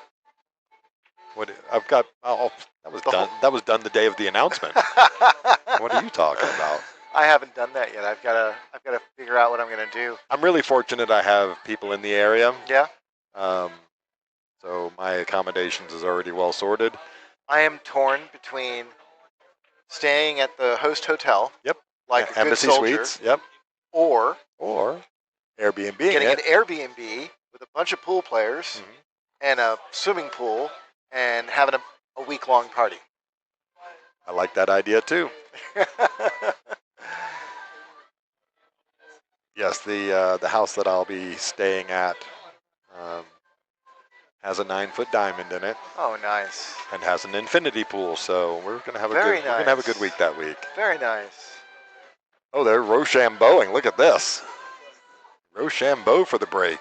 What I've got? Oh, that was done. That was done the day of the announcement. What are you talking about? I haven't done that yet. I've got to figure out what I'm going to do. I'm really fortunate. I have people in the area. Yeah. So my accommodations is already well sorted. I am torn between staying at the host hotel. Yep. Like a Embassy good soldier. Suites. Yep. Or Airbnb. Getting an Airbnb with a bunch of pool players and a swimming pool and having a week-long party. I like that idea too. Yes, the house that I'll be staying at has a 9-foot diamond in it. Oh, nice. And has an infinity pool, so we're gonna have We're gonna have a good week that week. Very nice. Oh, they're Rochambeauing. Look at this. Rochambeau for the break.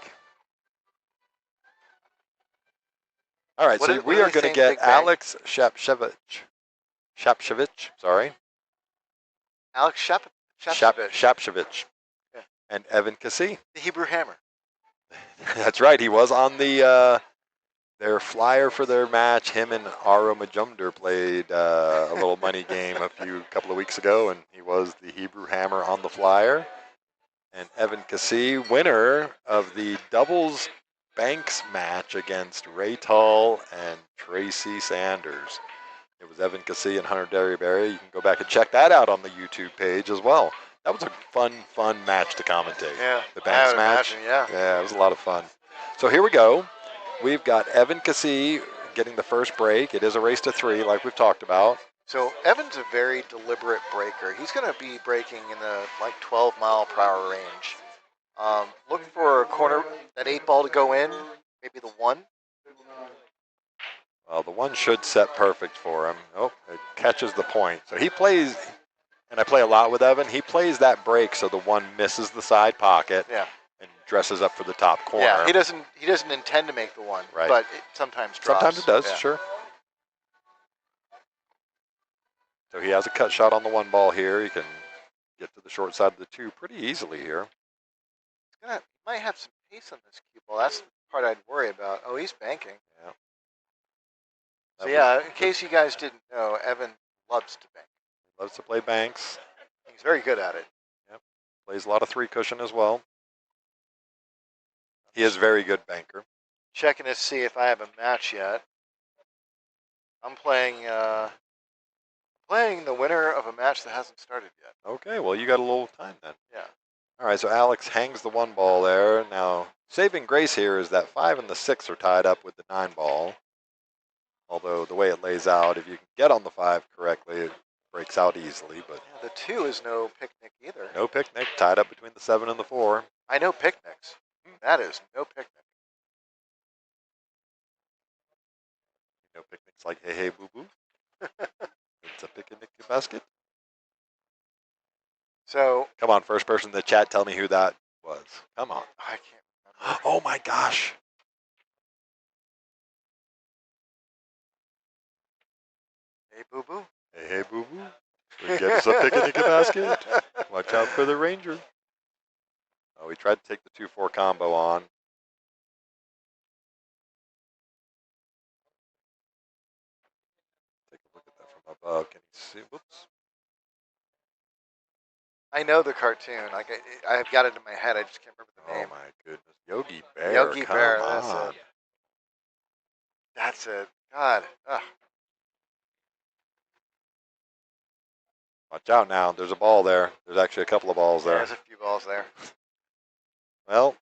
All right, so we are going to get Alex Shapshevich. Sorry. Alex Shapshevich. Yeah. And Evan Cassie. The Hebrew Hammer. That's right. He was on the their flyer for their match. Him and Aro Majumder played a little money game a couple of weeks ago, and he was the Hebrew Hammer on the flyer. And Evan Cassie, winner of the doubles Banks match against Ray Tull and Tracy Sanders. It was Evan Cassie and Hunter Derryberry. You can go back and check that out on the YouTube page as well. That was a fun match to commentate. Yeah, the Banks match. Yeah, it was a lot of fun. So here we go. We've got Evan Cassie getting the first break. It is a race to 3, like we've talked about. So Evan's a very deliberate breaker. He's going to be breaking in the like 12-mile-per-hour range. Looking for a corner, that 8 ball to go in, maybe the 1. Well, the 1 should set perfect for him. Oh, it catches the point. So he plays, and I play a lot with Evan, he plays that break so the 1 misses the side pocket. Yeah. And dresses up for the top corner. Yeah, he doesn't intend to make the 1, right. But it sometimes drops. Sometimes it does, yeah. Sure. So he has a cut shot on the 1 ball here. He can get to the short side of the 2 pretty easily here. He might have some pace on this cue ball. That's the part I'd worry about. Oh, he's banking. Yeah. So yeah, in case you guys didn't know, Evan loves to bank. Loves to play banks. He's very good at it. Yep. Plays a lot of 3 cushion as well. He is a very good banker. Checking to see if I have a match yet. I'm playing the winner of a match that hasn't started yet. Okay, well, you got a little time then. Yeah. All right, so Alex hangs the 1 ball there. Now, saving grace here is that 5 and the 6 are tied up with the 9 ball. Although the way it lays out, if you can get on the 5 correctly, it breaks out easily. But yeah, the 2 is no picnic either. No picnic, tied up between the 7 and the 4. I know picnics. That is no picnic. No picnics like hey, hey, boo, boo. It's a picnic basket. So come on, first person in the chat, tell me who that was. Come on. I can't remember. Oh my gosh. Hey, boo boo. Hey, hey, boo boo. Get us a picnic basket. Watch out for the ranger. Oh, we tried to take the 2-4 combo on. Take a look at that from above. Can you see? Whoops. I know the cartoon. Like I've got it in my head. I just can't remember the name. Oh my goodness, Yogi Bear. Yogi come Bear. on. That's it. God. Ugh. Watch out now. There's a ball there. There's actually a couple of balls there. There's a few balls there. Well,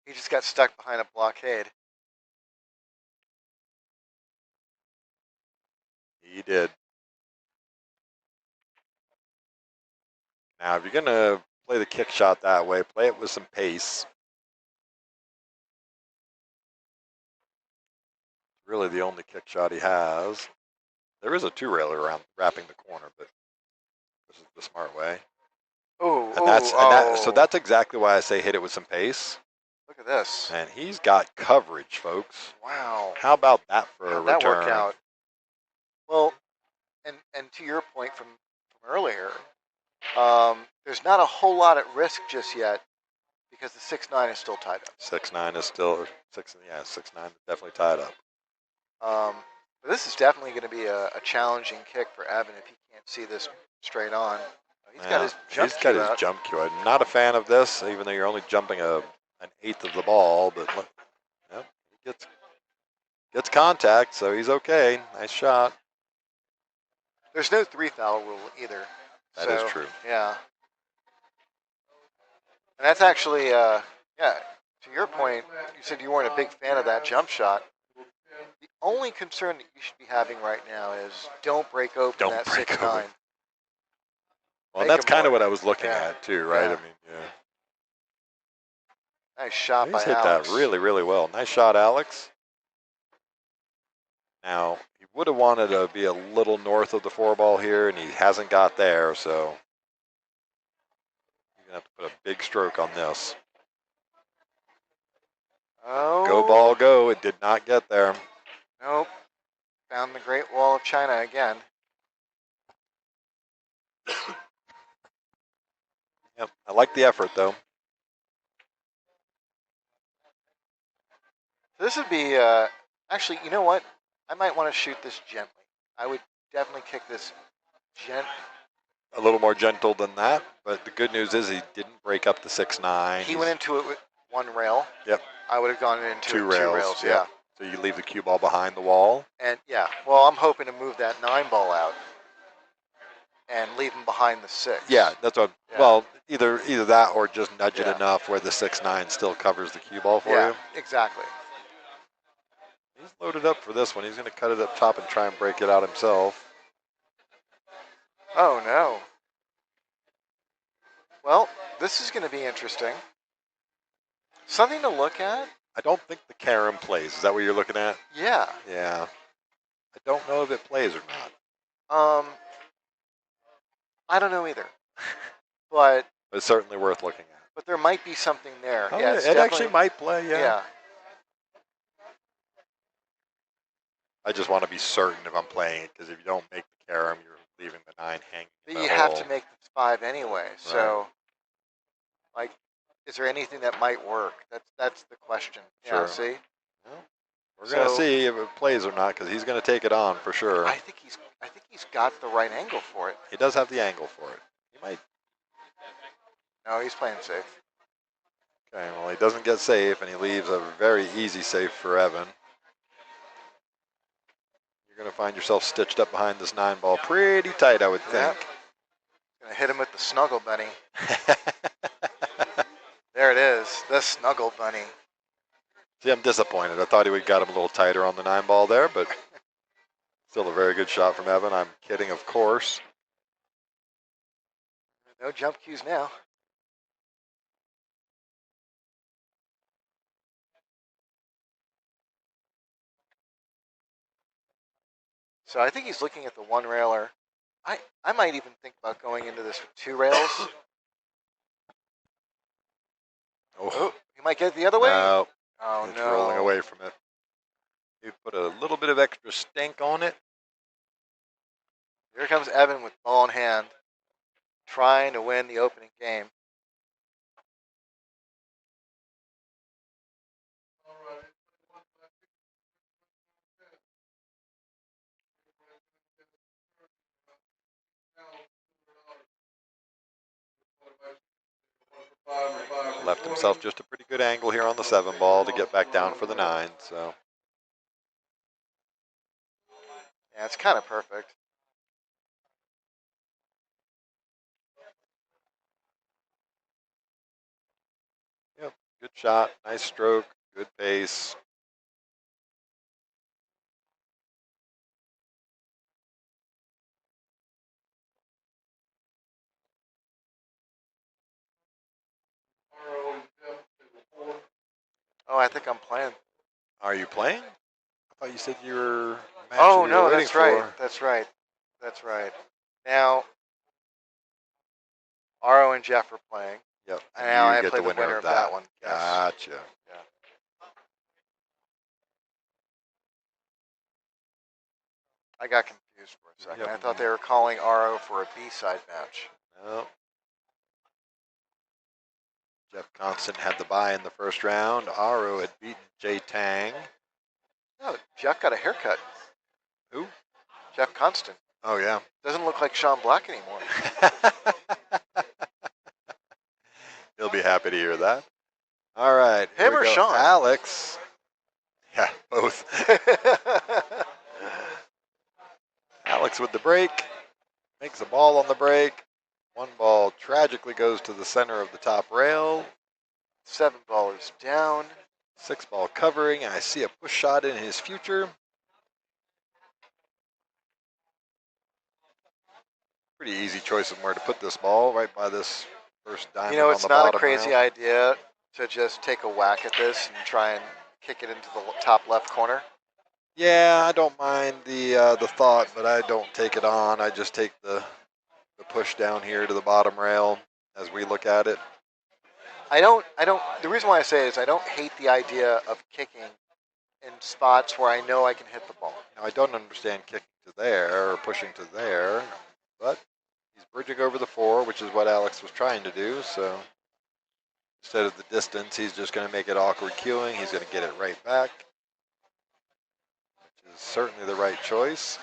he just got stuck behind a blockade. He did. Now, if you're going to play the kick shot that way, play it with some pace. Really the only kick shot he has. There is a 2-railer around wrapping the corner, but this is the smart way. Oh, so that's exactly why I say hit it with some pace. Look at this. And he's got coverage, folks. Wow. How about that for a return? How'd that work out? Well, and to your point from earlier, there's not a whole lot at risk just yet because the 6-9 is still tied up. 6-9 is still 6-9 definitely tied up. But this is definitely going to be a challenging kick for Evan if he can't see this straight on. He's got his jump cue. I'm not a fan of this, even though you're only jumping an 1/8 of the ball. But look, yep, he gets contact, so he's okay. Nice shot. There's no 3-foul rule either. That is true. Yeah. And that's actually, to your point, you said you weren't a big fan of that jump shot. The only concern that you should be having right now is don't break open that 6-9. Well, that's kind of what I was looking at too, right? Yeah. I mean, yeah. Nice shot by He's hit Alex. that really, really well. Nice shot, Alex. Now, he would have wanted to be a little north of the 4 ball here, and he hasn't got there, so he's going to have to put a big stroke on this. Oh. Go, ball, go. It did not get there. Nope. Found the Great Wall of China again. Yep, I like the effort, though. This would be, actually, you know what? I might want to shoot this gently. I would definitely kick this a little more gentle than that, but the good news is he didn't break up the 6-9. He went into it with 1 rail. Yep. I would have gone into 2 it 2 rails. rails, Yep. yeah. So you leave the cue ball behind the wall. And yeah, well, I'm hoping to move that 9 ball out and leave him behind the 6. Yeah, that's what. Yeah. Well, either that or just nudge it enough where the 6-9 still covers the cue ball for you. Exactly. He's loaded up for this one. He's going to cut it up top and try and break it out himself. Oh no. Well, this is going to be interesting. Something to look at. I don't think the carom plays. Is that what you're looking at? Yeah. Yeah. I don't know if it plays or not. I don't know either. But It's certainly worth looking at. but there might be something there. Oh, yeah, yeah, it's it definitely, actually might play, yeah. yeah. I just want to be certain if I'm playing it, because if you don't make the carom, you're leaving the 9 hanging But in you the have hole. to make the 5 anyway. So, like, is there anything that might work? That's the question. Sure. Yeah. See. Well, we're going to see if it plays or not, because he's going to take it on for sure. I think he's got the right angle for it. He does have the angle for it. He might. No, he's playing safe. Okay, well, he doesn't get safe, and he leaves a very easy safe for Evan. You're going to find yourself stitched up behind this 9 ball pretty tight, I would think. Gonna hit him with the snuggle bunny. There it is, the snuggle bunny. See, I'm disappointed. I thought he would got him a little tighter on the 9 ball there, but still a very good shot from Evan. I'm kidding, of course. No jump cues now. So I think he's looking at the 1 railer. I might even think about going into this with 2 rails. Oh, he might get it the other way. No, Oh it's no, rolling away from it. You put a little bit of extra stink on it. Here comes Evan with ball in hand, trying to win the opening game. Left himself just a pretty good angle here on the 7 ball to get back down for the 9. So Yeah, it's kind of perfect. yep, good shot, nice stroke, good pace. Oh, I think I'm playing. Are you playing? I thought you said you were. Oh no, that's right. That's right. That's right. Now, Aro and Jeff are playing. Yep. And now you I get play the winner of that one. Yes. Gotcha. Yeah. I got confused for a second. Yep. I thought they were calling Aro for a B-side match. No. Jeff Constant had the bye in the first round. Aro had beaten Jay Tang. No, Jeff got a haircut. Who? Jeff Constant. Oh, yeah. Doesn't look like Sean Black anymore. He'll be happy to hear that. All right. Him or Sean? Alex. Yeah, both. Alex with the break. Makes a ball on the break. 1 ball tragically goes to the center of the top rail. 7 ball is down. 6 ball covering. I see a push shot in his future. Pretty easy choice of where to put this ball, right by this first diamond on the bottom. It's not a crazy idea to just take a whack at this and try and kick it into the top left corner. Yeah, I don't mind the thought, but I don't take it on. I just take the push down here to the bottom rail as we look at it. I don't. The reason why I say it is I don't hate the idea of kicking in spots where I know I can hit the ball. Now, I don't understand kicking to there or pushing to there, but he's bridging over the 4, which is what Alex was trying to do. So instead of the distance, he's just going to make it awkward queuing. He's going to get it right back, which is certainly the right choice.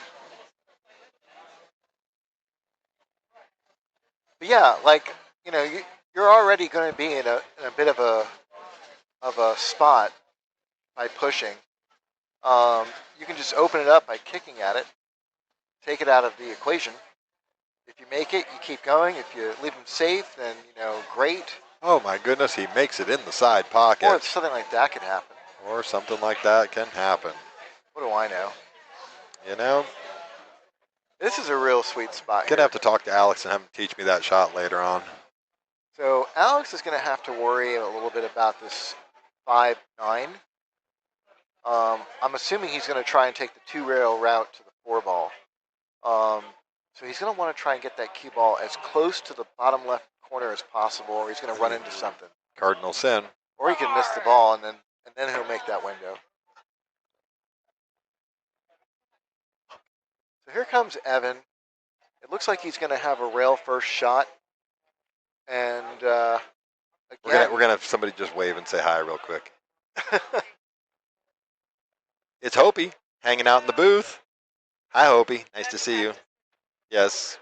But yeah, like you're already going to be in a bit of a spot by pushing. You can just open it up by kicking at it, take it out of the equation. If you make it, you keep going. If you leave him safe, then great. Oh my goodness, he makes it in the side pocket. Or something like that could happen. Or something like that can happen. What do I know? You know, This is a real sweet spot Gonna here. have to talk to Alex and have him teach me that shot later on. So Alex is going to have to worry a little bit about this 5-9. I'm assuming he's going to try and take the 2-rail route to the 4-ball. So he's going to want to try and get that cue ball as close to the bottom left corner as possible, or he's going to run into something. Cardinal sin. Or he can miss the ball, and then he'll make that window. So here comes Evan. It looks like he's going to have a rail first shot. And again, We're gonna have somebody just wave and say hi real quick. It's Hopi hanging out in the booth. Hi, Hopi. Nice to see you. Yes.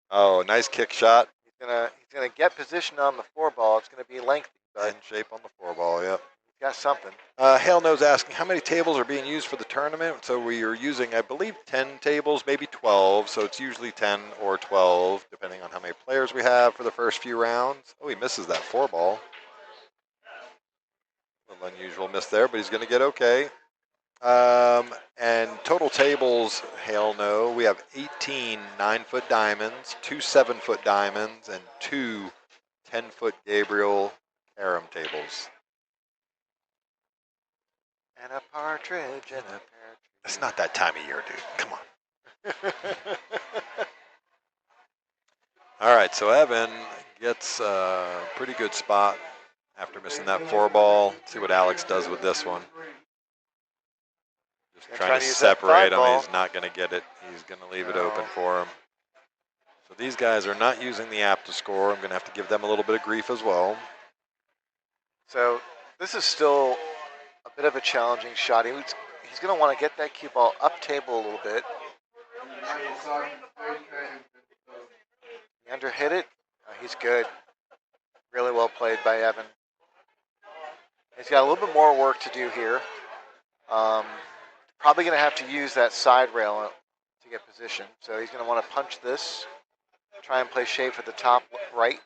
Oh, nice kick shot. he's gonna get position on the 4-ball. It's going to be lengthy, but And shape on the 4-ball, yep. he's got something. Hail Knows asking how many tables are being used for the tournament. So we are using, I believe, 10 tables, maybe 12. So it's usually 10 or 12, depending on how many players we have for the first few rounds. Oh, he misses that 4-ball. A little unusual miss there, but he's going to get okay. And total tables, Hail No, we have 18 9-foot diamonds, 2 7-foot diamonds, and 2 10-foot Gabriel carom tables. And a partridge and a pear tree. It's not that time of year, dude. Come on. All right, so Evan gets a pretty good spot after missing that 4-ball. See what Alex does with this one. Just trying to separate him. He's not going to get it. He's going to leave it open for him. So these guys are not using the app to score. I'm going to have to give them a little bit of grief as well. So this is still a bit of a challenging shot. He's going to want to get that cue ball up table a little bit. He underhit it. He's good. Really well played by Evan. He's got a little bit more work to do here. Probably going to have to use that side rail to get position. So he's going to want to punch this. Try and play shape at the top right.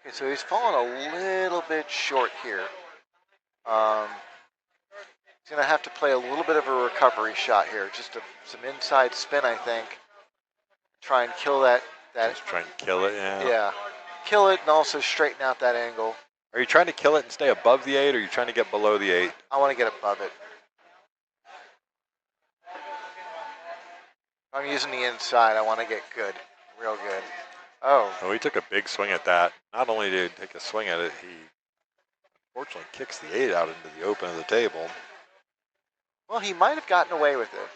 Okay, so he's fallen a little bit short here. He's going to have to play a little bit of a recovery shot here. Just some inside spin, I think. Try and kill that. Just trying to kill it, yeah. Yeah. Kill it and also straighten out that angle. Are you trying to kill it and stay above the 8, or are you trying to get below the 8? I want to get above it. If I'm using the inside, I want to get good. Real good. Oh. Oh, he took a big swing at that. Not only did he take a swing at it, he unfortunately kicks the 8 out into the open of the table. Well, he might have gotten away with it.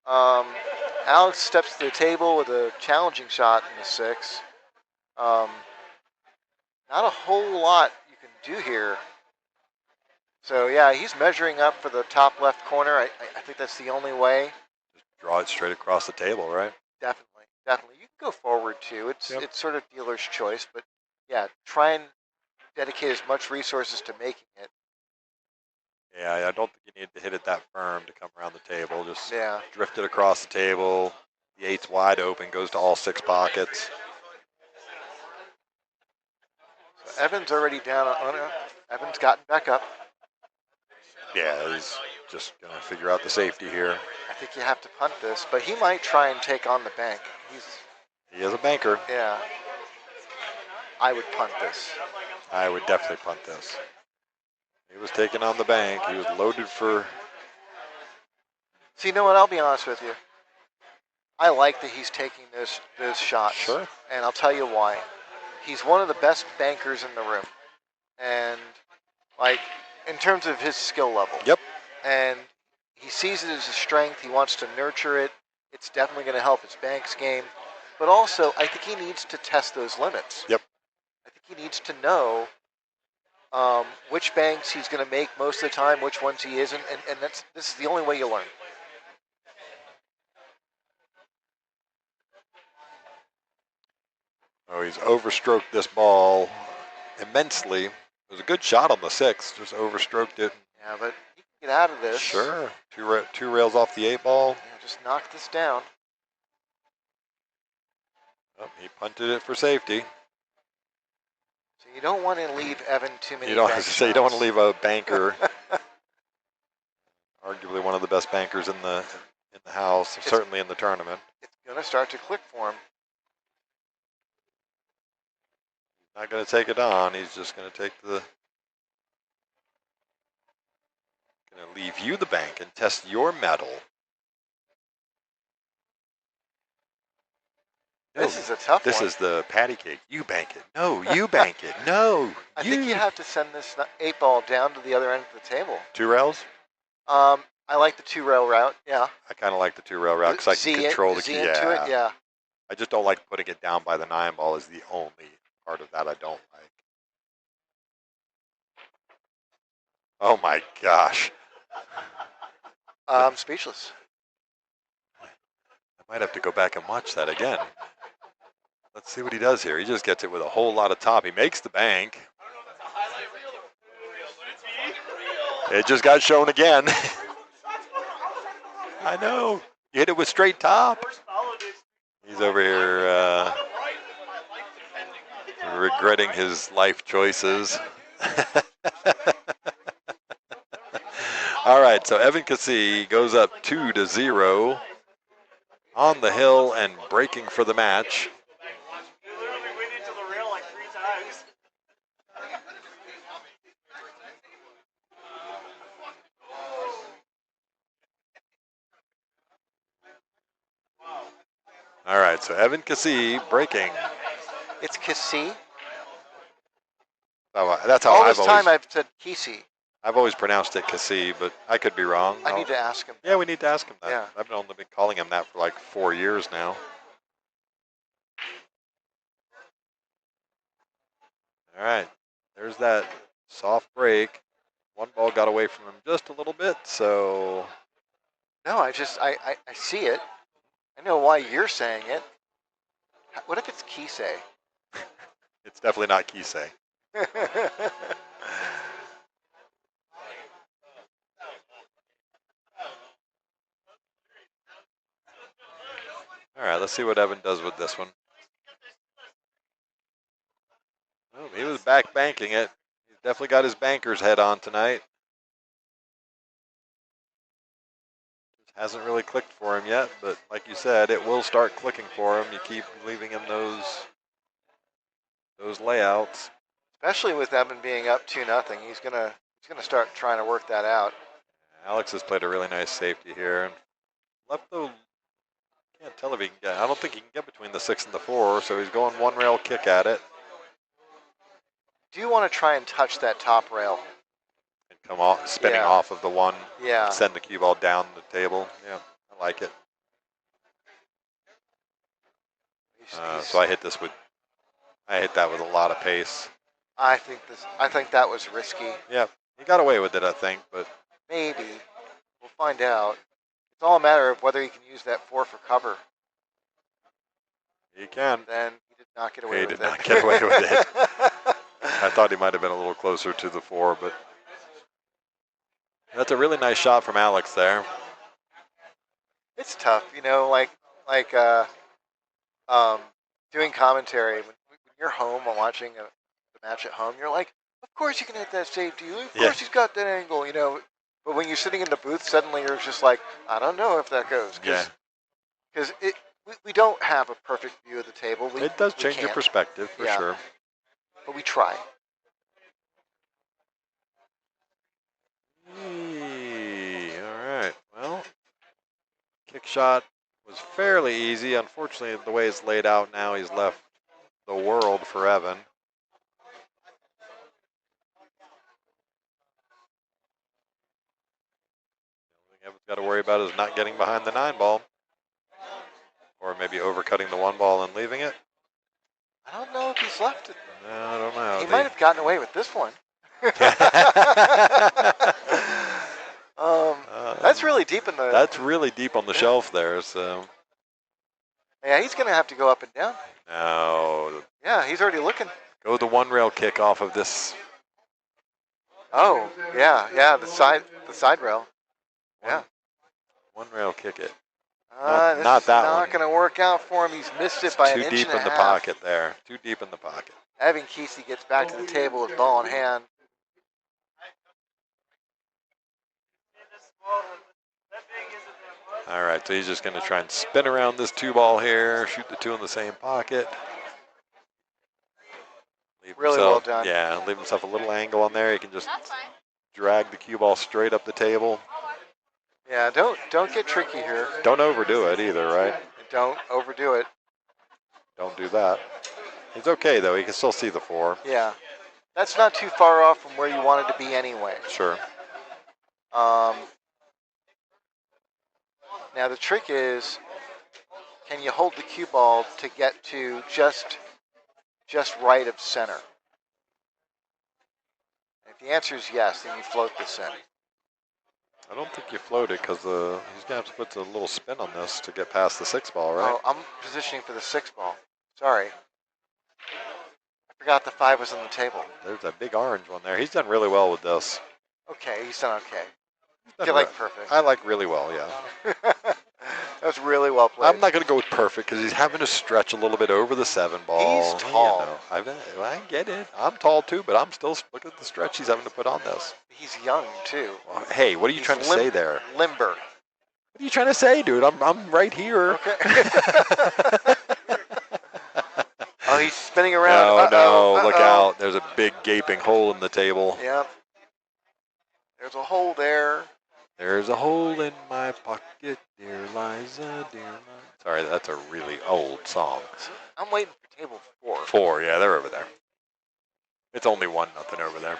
Alex steps to the table with a challenging shot in the 6. Not a whole lot you can do here. So, yeah, he's measuring up for the top left corner. I think that's the only way. Just draw it straight across the table, right? Definitely. You can go forward, too. It's sort of dealer's choice. But, yeah, try and dedicate as much resources to making it. Yeah, I don't think you need to hit it that firm to come around the table. Just drift it across the table. The 8's wide open, goes to all 6 pockets. So Evan's already down on it. Evan's gotten back up. Yeah, he's just going to figure out the safety here. I think you have to punt this, but he might try and take on the bank. He is a banker. Yeah. I would punt this. I would definitely punt this. He was taking on the bank. He was loaded for... So you know what? I'll be honest with you. I like that he's taking those shots. Sure. And I'll tell you why. He's one of the best bankers in the room. And, like, in terms of his skill level. Yep. And he sees it as a strength. He wants to nurture it. It's definitely going to help his banks game. But also, I think he needs to test those limits. Yep. I think he needs to know which banks he's going to make most of the time, which ones he isn't, and this is the only way you learn. Oh, he's overstroked this ball immensely. It was a good shot on the 6, just overstroked it. Yeah, but he can get out of this. Sure. Two rails off the 8 ball. Yeah, just knock this down. Oh, he punted it for safety. So you don't want to leave Evan too many. You don't bank say you don't want to shots. leave a banker, arguably one of the best bankers in the house, certainly in the tournament. It's going to start to click for him. Not going to take it on. He's just going to take the. Going to leave you the bank and test your mettle. This is a tough one. This is the patty cake. You bank it. No, you bank it. No, I think you have to send this 8-ball down to the other end of the table. 2 rails? I like the 2-rail route, yeah. I kind of like the 2-rail route because I can control the key. Into it, yeah. I just don't like putting it down by the 9-ball is the only part of that I don't like. Oh my gosh. I'm speechless. I might have to go back and watch that again. Let's see what he does here. He just gets it with a whole lot of top. He makes the bank. It just got shown again. I know. You hit it with straight top. He's over here regretting his life choices. All right, so Evan Cassie goes up 2-0 on the hill and breaking for the match. All right, so Evan Cassie breaking. It's Cassie. Oh, that's how all this time I've said Casey. I've always pronounced it Cassie, but I could be wrong. I need to ask him. Yeah, we need to ask him that. Yeah. I've only been calling him that for like 4 years now. All right, there's that soft break. 1 ball got away from him just a little bit, so. No, I see it. I know why you're saying it. What if it's Kisei? It's definitely not Kisei. All right, let's see what Evan does with this one. Oh, he was back banking it. He's definitely got his banker's head on tonight. Just hasn't really clicked for him yet, but like you said, it will start clicking for him. You keep leaving him those layouts. Especially with Evan being up 2-0, he's gonna start trying to work that out. Alex has played a really nice safety here, and left though. Can't tell if he can get. I don't think he can get between the 6 and the 4, so he's going 1 rail kick at it. Do you want to try and touch that top rail? And come off, spinning off of the 1. Yeah. Send the cue ball down the table. Yeah, I like it. So I hit that with a lot of pace. I think that was risky. Yeah, he got away with it, I think, but maybe we'll find out. It's all a matter of whether he can use that 4 for cover. He can. Then he did not get away with it. He did not get away with it. I thought he might have been a little closer to the 4, but that's a really nice shot from Alex there. It's tough, doing commentary when you're home and watching the match at home. You're like, of course you can hit that safety. Of course he's got that angle, But when you're sitting in the booth, suddenly you're just like, I don't know if that goes. Because we don't have a perfect view of the table. It does change your perspective, for sure. But we try. All right. Well, kick shot was fairly easy. Unfortunately, the way it's laid out now, he's left the world for Evan. Evan's got to worry about is not getting behind the 9-ball. Or maybe overcutting the 1 ball and leaving it. I don't know if he's left it. No, I don't know. He might have gotten away with this one. That's really deep in the. That's really deep on the shelf there. So. Yeah, he's going to have to go up and down. No. Yeah, he's already looking. Go the 1 rail kick off of this. Oh, yeah, the side rail. Yeah. 1 rail kick it. Not that one. Not going to work out for him. He's missed it by an inch and a half. Too deep in the pocket there. Too deep in the pocket. Evan Kesey gets back to the table with ball in hand. All right, so he's just going to try and spin around this 2-ball here, shoot the 2 in the same pocket. Leave Really himself, well done. Yeah, leave himself a little angle on there. He can just drag the cue ball straight up the table. Yeah, don't get tricky here. Don't overdo it either, right? Don't overdo it. Don't do that. He's okay, though. He can still see the 4. Yeah. That's not too far off from where you wanted to be anyway. Sure. Now the trick is, can you hold the cue ball to get to just right of center? If the answer is yes, then you float this in. I don't think you float it because he's going to have to put a little spin on this to get past the 6-ball, right? Oh, I'm positioning for the 6-ball. Sorry. I forgot the 5 was on the table. There's a big orange one there. He's done really well with this. Okay, he's done okay. Done Like perfect. I like really well, yeah. That was really well played. I'm not going to go with perfect because he's having to stretch a little bit over the 7-ball. He's tall. You know, I get it. I'm tall too, but I'm still, look at the stretch he's having to put on this. He's young too. Well, hey, what are you trying to say there? Limber. What are you trying to say, dude? I'm right here. Okay. Oh, he's spinning around. No, Uh-oh. Look out. There's a big gaping hole in the table. Yep. There's a hole there. There's a hole in my pocket, dear Liza, dear Liza. Sorry, that's a really old song. I'm waiting for table 4. 4, yeah, they're over there. It's only 1-0 over there.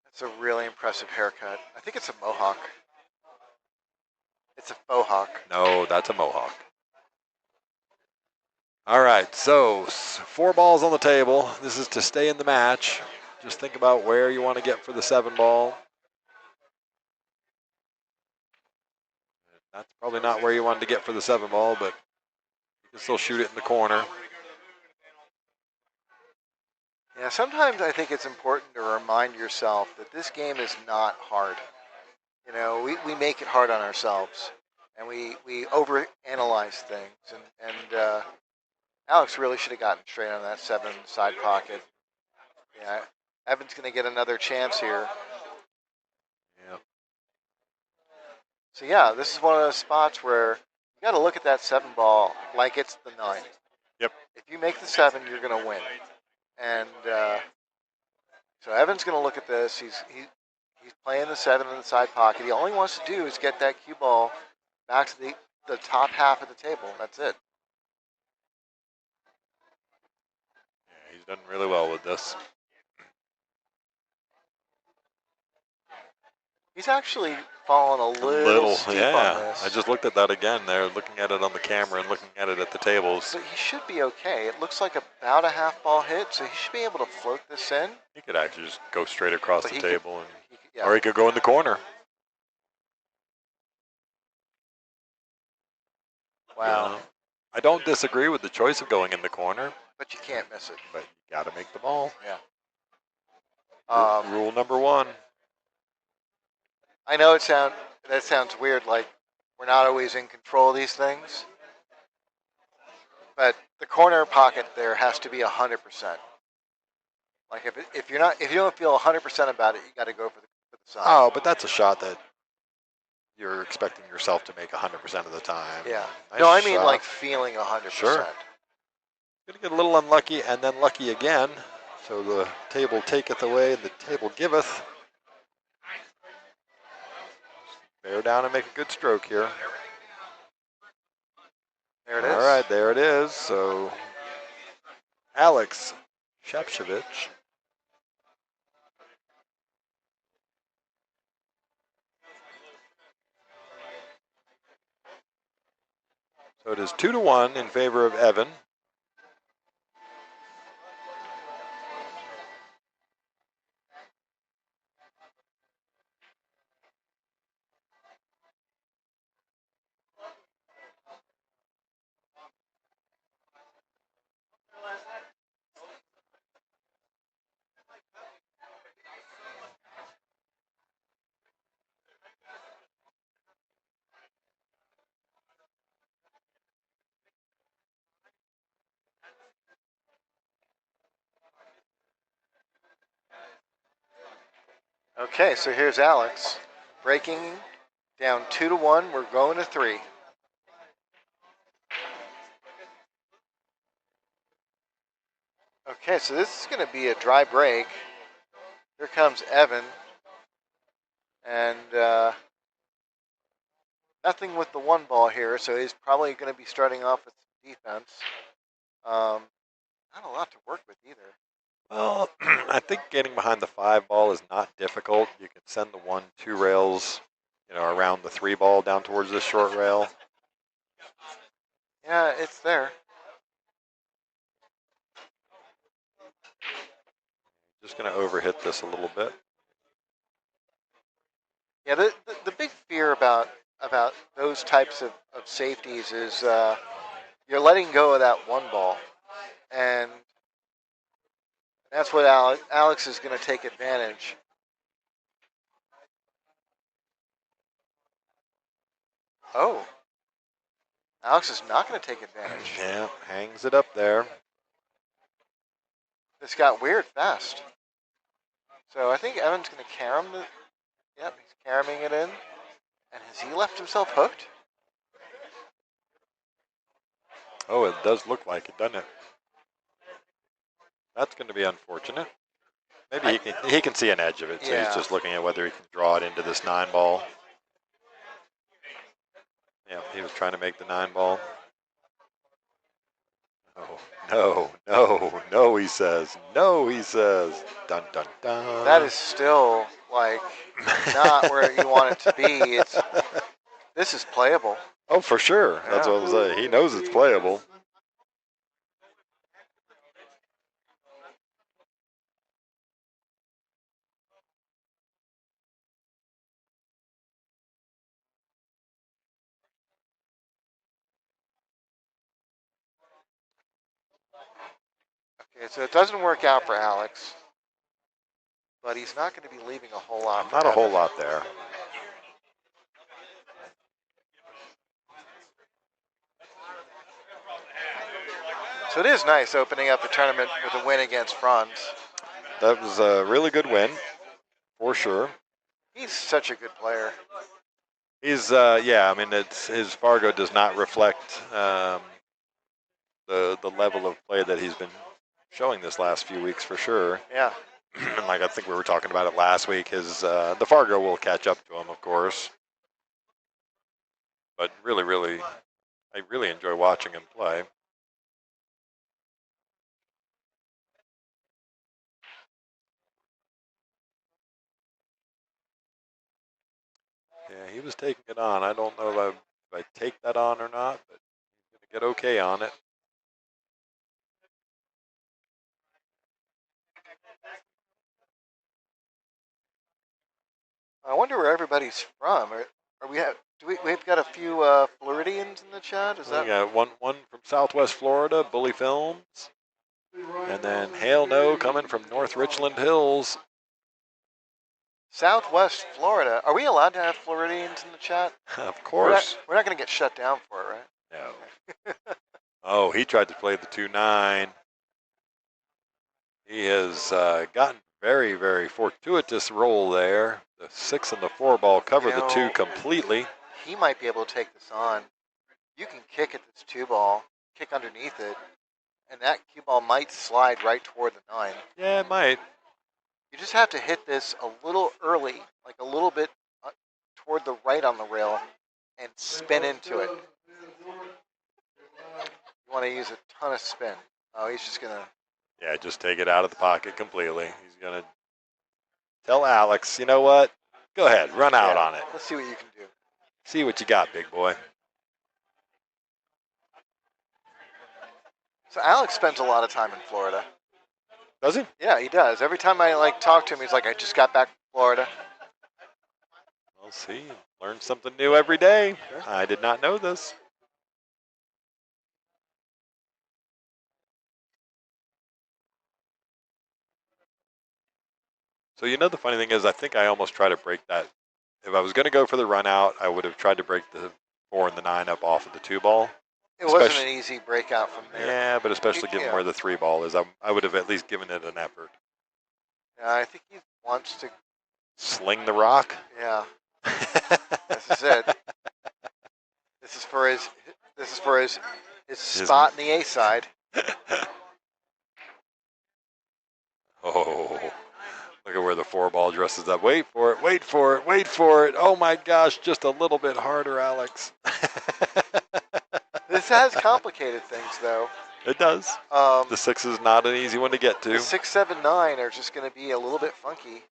That's a really impressive haircut. I think it's a mohawk. It's a faux hawk. No, that's a mohawk. All right, so 4 balls on the table. This is to stay in the match. Just think about where you want to get for the 7-ball. That's probably not where you wanted to get for the 7-ball, but you can still shoot it in the corner. Yeah, sometimes I think it's important to remind yourself that this game is not hard. You know, we make it hard on ourselves, and we overanalyze things. And Alex really should have gotten straight on that 7 side pocket. Yeah, Evan's going to get another chance here. Yeah. So yeah, this is one of those spots where you got to look at that 7-ball like it's the 9. Yep. If you make the 7, you're going to win. And so Evan's going to look at this. He's playing the 7 in the side pocket. He only wants to do is get that cue ball back to the top half of the table. That's it. Yeah, he's done really well with this. He's actually fallen a little steep yeah. on this. I just looked at that again there, looking at it on the camera and looking at it at the tables. But he should be okay. It looks like about a half-ball hit, so he should be able to float this in. He could actually just go straight across the table, yeah. or he could go in the corner. Wow. I don't disagree with the choice of going in the corner. But you can't miss it. But you got to make the ball. Yeah. Rule number 1. I know that sounds weird, like we're not always in control of these things. But the corner pocket there has to be 100%. Like if you don't feel 100% about it, you got to go for the side. Oh, but that's a shot that you're expecting yourself to make 100% of the time. Yeah. Nice No, I mean shot. like feeling 100%. Sure. Gonna get a little unlucky and then lucky again. So the table taketh away and the table giveth. Bear down and make a good stroke here. There it is. All right, there it is. So Alex Shapshevich. So it is 2-1 in favor of Evan. Okay, so here's Alex breaking down 2-1. We're going to 3. Okay, so this is going to be a dry break. Here comes Evan, and nothing with the 1 ball here, so he's probably going to be starting off with some defense. Not a lot to work with either. Well, I think getting behind the 5 ball is not difficult. You can send the 1-2 rails, around the 3 ball down towards this short rail. Yeah, it's there. Just going to overhit this a little bit. Yeah, the big fear about those types of safeties is you're letting go of that 1 ball, and that's what Alex is going to take advantage. Oh, Alex is not going to take advantage. Yeah, hangs it up there. This got weird fast. So I think Evan's going to carom the. Yep, he's caroming it in. And has he left himself hooked? Oh, it does look like it, doesn't it? That's going to be unfortunate. Maybe he can see an edge of it, so he's just looking at whether he can draw it into this 9 ball. Yeah, he was trying to make the 9 ball. Oh, no, he says. No, he says. Dun, dun, dun. That is still, like, not where you want it to be. This is playable. Oh, for sure. That's what I'm saying. He knows it's playable. Okay, so it doesn't work out for Alex, but he's not going to be leaving a whole lot. Not a whole lot there. So it is nice opening up the tournament with a win against Fron. That was a really good win, for sure. He's such a good player. He's, yeah, I mean, his Fargo does not reflect the level of play that he's been showing this last few weeks, for sure. Yeah. And like I think we were talking about it last week, the Fargo will catch up to him, of course. But really, I really enjoy watching him play. Yeah, he was taking it on. I don't know if I take that on or not, but he's going to get okay on it. I wonder where everybody's from. We've got a few Floridians in the chat? We got one from Southwest Florida, Bully Films. And then Hail No coming from North Richland Hills. Southwest Florida. Are we allowed to have Floridians in the chat? Of course. We're not going to get shut down for it, right? No. Oh, he tried to play the 2-9. He has gotten very, very fortuitous roll there. The 6 and the 4 ball cover the 2 completely. He might be able to take this on. You can kick at this 2 ball, kick underneath it, and that cue ball might slide right toward the 9. Yeah, it might. You just have to hit this a little early, like a little bit toward the right on the rail, and spin into it. You want to use a ton of spin. Oh, he's just going to... Yeah, just take it out of the pocket completely. He's going to tell Alex, you know what? Go ahead, run out on it. Let's see what you can do. See what you got, big boy. So Alex spends a lot of time in Florida. Does he? Yeah, he does. Every time I talk to him, he's like, I just got back from Florida. We'll see. Learn something new every day. Sure. I did not know this. So the funny thing is, I think I almost try to break that. If I was going to go for the run out, I would have tried to break the 4 and the 9 up off of the 2 ball. It wasn't an easy breakout from there. Yeah, but especially given where the 3 ball is, I would have at least given it an effort. I think he wants to Sling the rock. Yeah, this is it. This is for his. This is for his spot in the A side. Oh, look at where the 4-ball dresses up. Wait for it, wait for it, wait for it. Oh my gosh, just a little bit harder, Alex. This has complicated things, though. It does. The 6 is not an easy one to get to. The 6, 7, 9 are just going to be a little bit funky.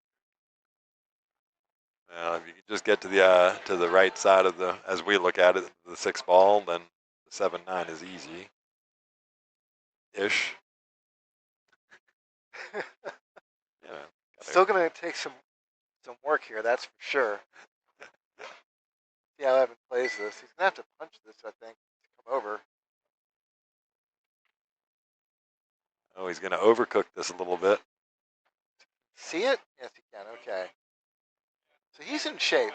If you can just get to the right side of the, as we look at it, the 6 ball, then the 7, 9 is easy. Ish. Yeah. Still going to take some work here, that's for sure. See how Evan plays this. He's going to have to punch this, I think, to come over. Oh, he's going to overcook this a little bit. See it? Yes, he can. Okay. So he's in shape.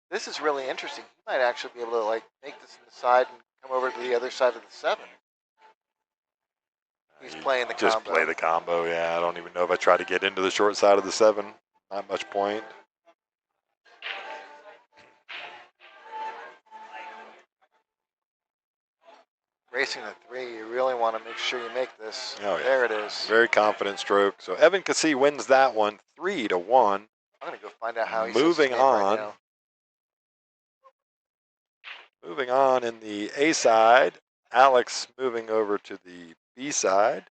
This is really interesting. He might actually be able to like make this in the side and come over to the other side of the 7. He's playing the just combo. Play the combo, yeah. I don't even know if I try to get into the short side of the 7. Not much point. Racing the 3, you really want to make sure you make this. Oh, yeah. There it is. Very confident stroke. So Evan Cassee wins that one, 3-1. I'm going to go find out how he's moving on. Right now. Moving on in the A side, Alex moving over to the B side.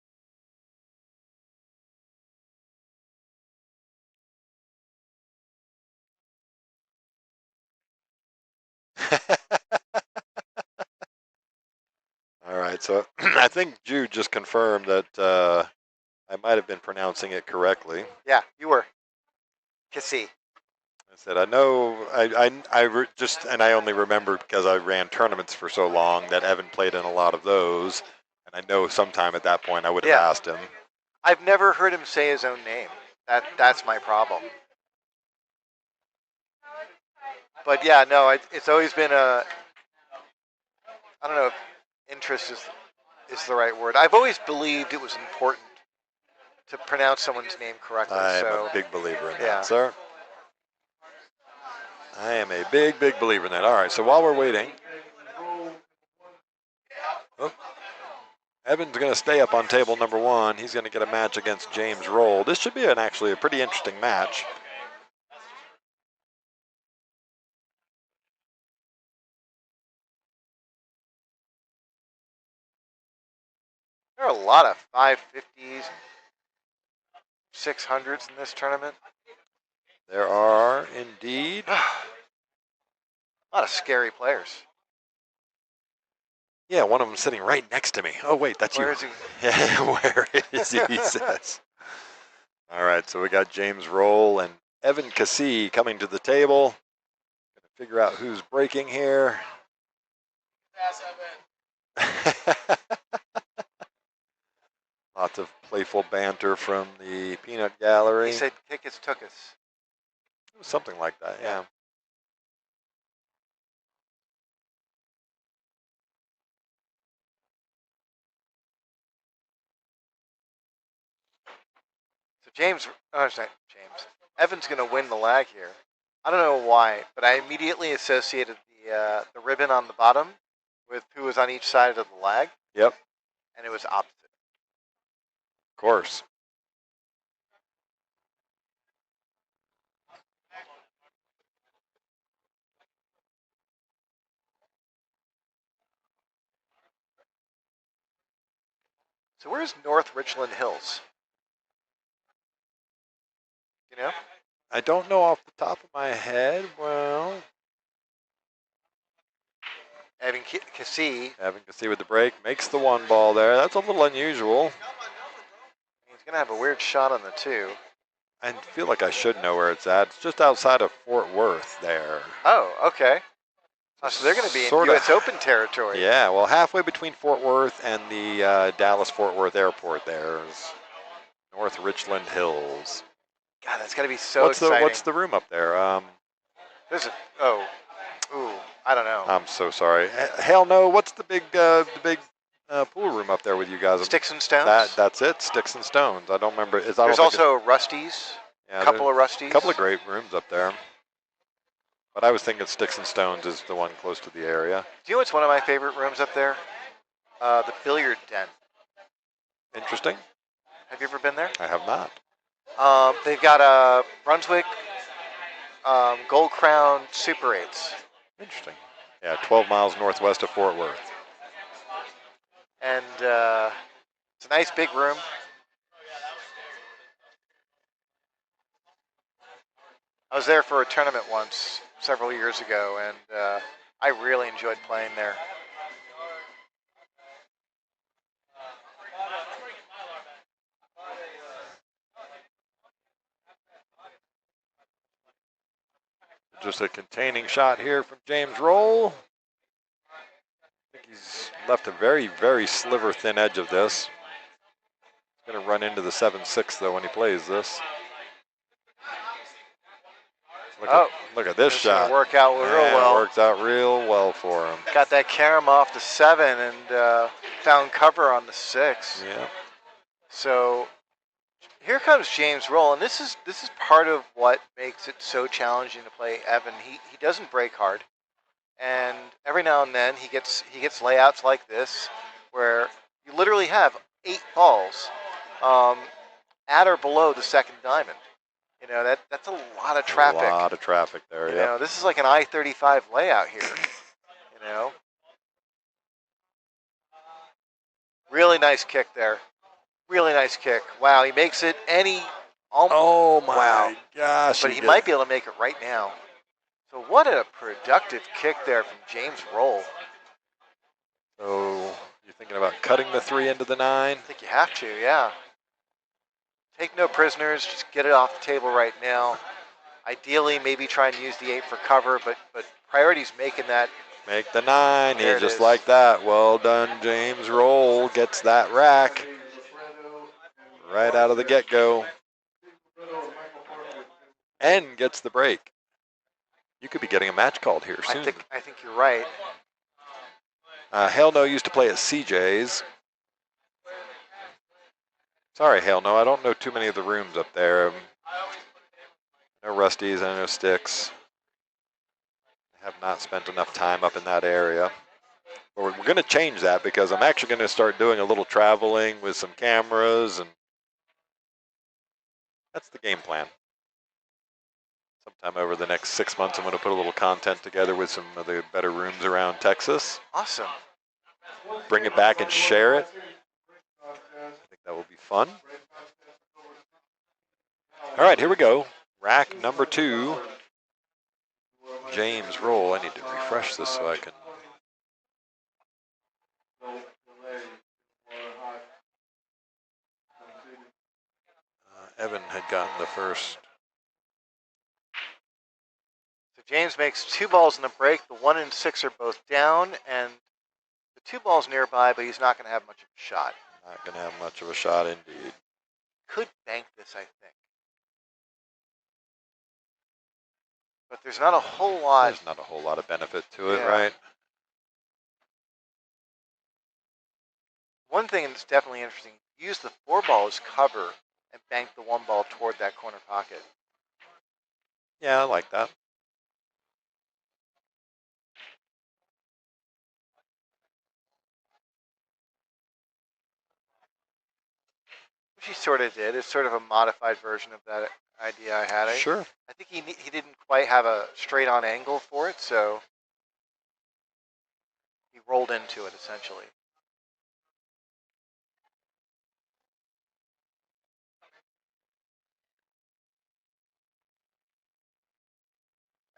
All right, so I think Jude just confirmed that I might have been pronouncing it correctly. Yeah, you were. Cassee. I said, I know, just, and I only remember because I ran tournaments for so long that Evan played in a lot of those. And I know sometime at that point I would have asked him. I've never heard him say his own name. That's my problem. But yeah, no, it's always been a, I don't know if interest is the right word. I've always believed it was important to pronounce someone's name correctly. I am a big believer in that, sir. I am a big, big believer in that. All right, so while we're waiting, Evan's going to stay up on table number 1. He's going to get a match against James Roll. This should be actually a pretty interesting match. There are a lot of 550s, 600s in this tournament. There are indeed. A lot of scary players. Yeah, one of them sitting right next to me. Oh, wait, that's you. Where is he? Yeah, where is he, he says. All right, so we got James Roll and Evan Cassee coming to the table. Gonna figure out who's breaking here. Lots of playful banter from the peanut gallery. He said, "Kick us, took us." Something like that, yeah. So Evan's going to win the lag here. I don't know why, but I immediately associated the ribbon on the bottom with who was on each side of the lag. Yep. And it was opposite. Of course. So where's North Richland Hills? You know? I don't know off the top of my head. Well, Evan Cassee. Evan Cassee with the break. Makes the 1 ball there. That's a little unusual. He's going to have a weird shot on the 2. I feel like I should know where it's at. It's just outside of Fort Worth there. Oh, okay. Oh, so they're going to be in U.S. Open territory. Yeah, well, halfway between Fort Worth and the Dallas-Fort Worth airport there's North Richland Hills. God, that's got to be so exciting. What's the room up there? There's I don't know. I'm so sorry. Hell no. What's the big pool room up there with you guys. Sticks and Stones. That's it. Sticks and Stones. I don't remember. There's also Rusty's. Yeah, a couple of Rusty's. A couple of great rooms up there. But I was thinking Sticks and Stones is the one close to the area. Do you know what's one of my favorite rooms up there? The billiard den. Interesting. Have you ever been there? I have not. They've got a Brunswick Gold Crown Super 8s. Interesting. Yeah, 12 miles northwest of Fort Worth. And it's a nice big room. I was there for a tournament once several years ago, and I really enjoyed playing there. Just a containing shot here from James Roll. I think he's left a very, very sliver thin edge of this. He's going to run into the 7-6 though when he plays this. Look at this shot. Work out real well. Works out real well for him. Got that carom off the 7 and found cover on the 6. Yeah. So here comes James Roll, and this is part of what makes it so challenging to play Evan. He doesn't break hard, and every now and then he gets layouts like this where you literally have 8 balls at or below the second diamond. You know, that's a lot of traffic. A lot of traffic there. You know, this is like an I-35 layout here. You know, really nice kick there. Really nice kick. Wow, he makes it oh my gosh. But he might be able to make it right now. So what a productive kick there from James Roll. So you're thinking about cutting the 3 into the 9? I think you have to, yeah. Take no prisoners, just get it off the table right now. Ideally, maybe try and use the 8 for cover, but priority's making that. Make the 9, just like that. Well done, James Roll. Gets that rack right out of the get-go. And gets the break. You could be getting a match called here soon. I think you're right. Hell No used to play at CJ's. Sorry, Hell No. I don't know too many of the rooms up there. No Rusty's, I know Sticks. I have not spent enough time up in that area. But we're going to change that because I'm actually going to start doing a little traveling with some cameras, and that's the game plan. Sometime over the next 6 months, I'm going to put a little content together with some of the better rooms around Texas. Awesome. Bring it back and share it. I think that will be fun. All right, here we go. Rack number 2. James Roll. I need to refresh this so I can. Evan had gotten the first. So James makes 2 balls in the break. The 1 and 6 are both down, and the 2 balls nearby, but he's not going to have much of a shot. Not going to have much of a shot indeed. Could bank this, I think. But there's not a whole lot. There's not a whole lot of benefit to it, right? One thing that's definitely interesting, use the 4 ball as cover and bank the 1 ball toward that corner pocket. Yeah, I like that. Which he sort of did. It's sort of a modified version of that idea I had. Sure. I think he didn't quite have a straight-on angle for it, so he rolled into it, essentially.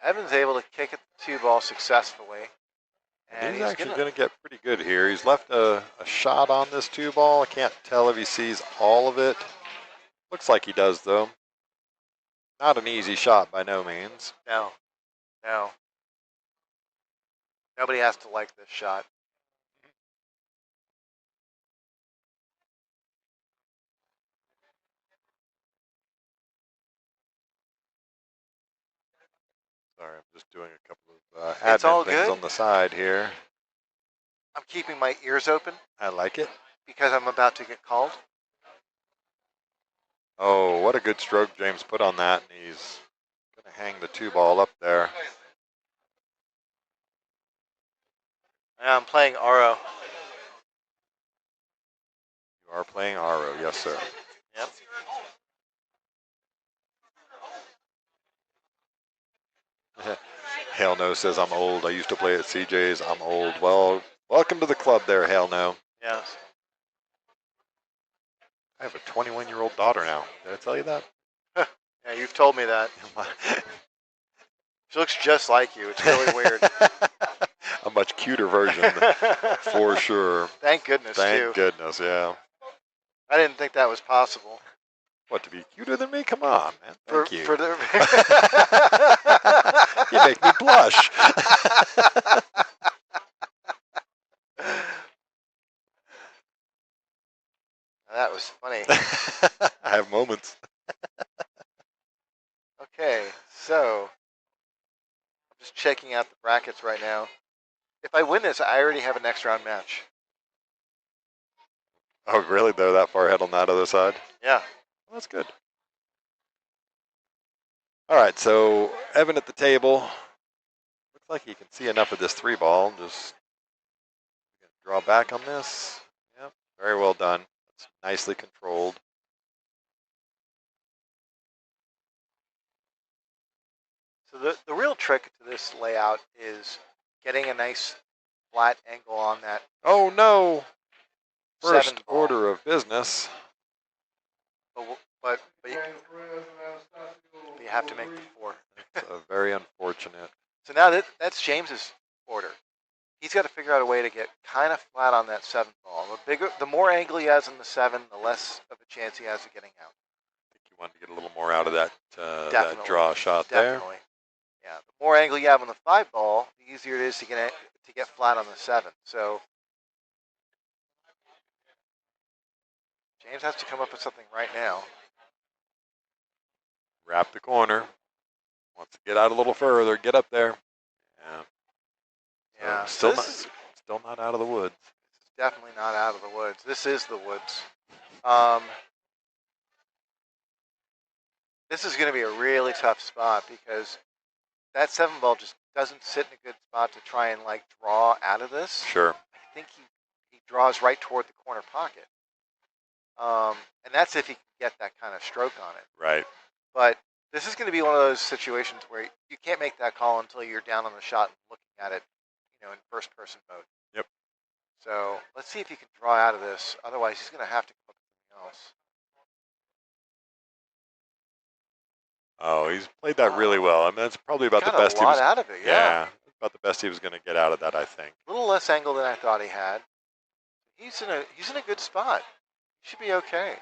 Evan's able to kick at the 2 ball successfully. And he's actually going to get pretty good here. He's left a shot on this 2 ball. I can't tell if he sees all of it. Looks like he does, though. Not an easy shot by no means. No. Nobody has to like this shot. Sorry, I'm just doing a couple of admin things good. on the side here. I'm keeping my ears open I like it. because I'm about to get called. Oh, what a good stroke James put on that. And he's going to hang the 2-ball up there. Yeah, I'm playing RO. You are playing RO, yes, sir. Yep. Hell No says, I'm old. I used to play at CJ's. I'm old. Well, welcome to the club there, Hell No. Yes. I have a 21-year-old daughter now. Did I tell you that? Yeah, you've told me that. She looks just like you. It's really weird. A much cuter version, for sure. Thank goodness, Thank too. goodness, yeah. I didn't think that was possible. What, to be cuter than me? Come on, man. Thank you. For the You make me blush. That was funny. I have moments. Okay, so I'm just checking out the brackets right now. If I win this, I already have a next round match. Oh, really? They're that far ahead on that other side? Yeah. Well, that's good. All right, so Evan at the table. Looks like he can see enough of this 3-ball. Just draw back on this. Yep, very well done. That's nicely controlled. So the real trick to this layout is getting a nice flat angle on that. Oh, no. 7 First ball. order of business. But you have to make the 4. It's very unfortunate. So now that's James's order. He's got to figure out a way to get kind of flat on that 7 ball. The more angle he has on the 7, the less of a chance he has of getting out. I think you wanted to get a little more out of that, Definitely. draw shot Definitely. Yeah. The more angle you have on the 5 ball, the easier it is to get flat on the 7. So James has to come up with something right now. Wrap the corner. Wants to get out a little further. Get up there. Yeah. Yeah. So still not out of the woods. This is definitely not out of the woods. This is the woods. This is going to be a really tough spot because that 7 ball just doesn't sit in a good spot to try and like draw out of this. Sure. I think he draws right toward the corner pocket. And that's if he can get that kind of stroke on it. Right. But this is going to be one of those situations where you can't make that call until you're down on the shot and looking at it, in first-person mode. Yep. So let's see if he can draw out of this. Otherwise, he's going to have to come up with something else. Oh, he's played that really well. I mean, that's probably about the best he was. Got a lot out of it, yeah. About the best he was going to get out of that, I think. A little less angle than I thought he had. He's in a good spot. He should be okay.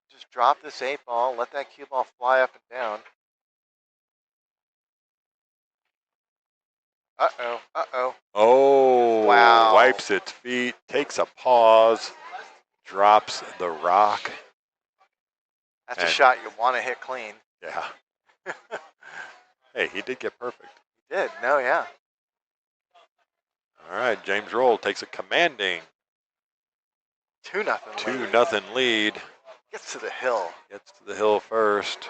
Just drop this 8 ball, let that cue ball fly up and down. Uh-oh, uh-oh. Oh, wow. Wipes its feet, takes a pause, drops the rock. That's a shot you want to hit clean. Yeah. Hey, he did get perfect. He did, no, yeah. All right, James Roll takes a commanding 2-0 lead. 2-0 lead. Gets to the hill. Gets to the hill first.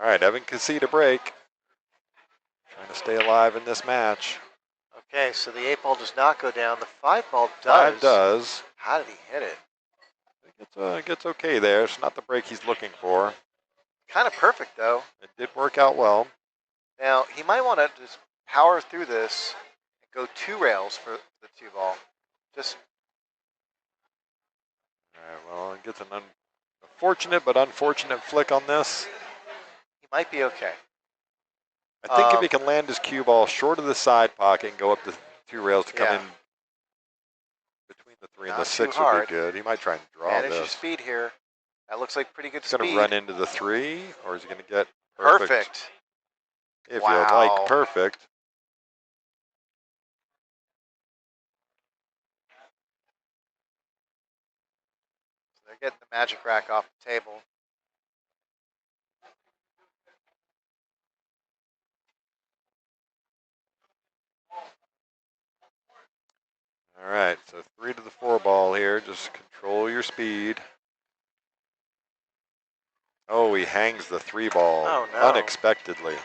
All right, Evan can see the break. Trying to stay alive in this match. Okay, so the 8 ball does not go down. The 5 ball does. 5 does. How did he hit it? It gets okay there. It's not the break he's looking for. Kind of perfect, though. It did work out well. Now, he might want to just power through this and go 2 rails for the 2 ball. Just. All right, well, it gets an A fortunate but unfortunate flick on this. He might be okay. I think if he can land his cue ball short of the side pocket and go up the 2 rails to come in between the 3 and the 6 would be good. He might try and draw Manage this. your speed here. That looks like pretty good He's speed. going to run into the 3, or is he going to get perfect? If you like perfect. So they're getting the magic rack off the table. All right, so 3 to the 4 ball here. Just control your speed. Oh, he hangs the 3 ball unexpectedly. A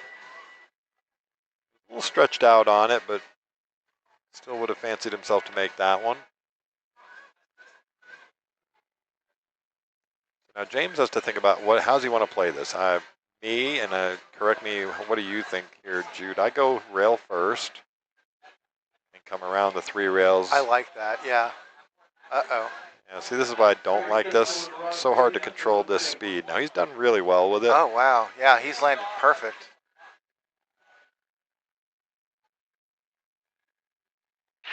little stretched out on it, but still would have fancied himself to make that one. Now James has to think about how's he want to play this. Correct me, what do you think here, Jude? I go rail first and come around the 3 rails. I like that, yeah. Uh-oh. Yeah, see, this is why I don't like this. It's so hard to control this speed. Now, he's done really well with it. Oh, wow. Yeah, he's landed perfect.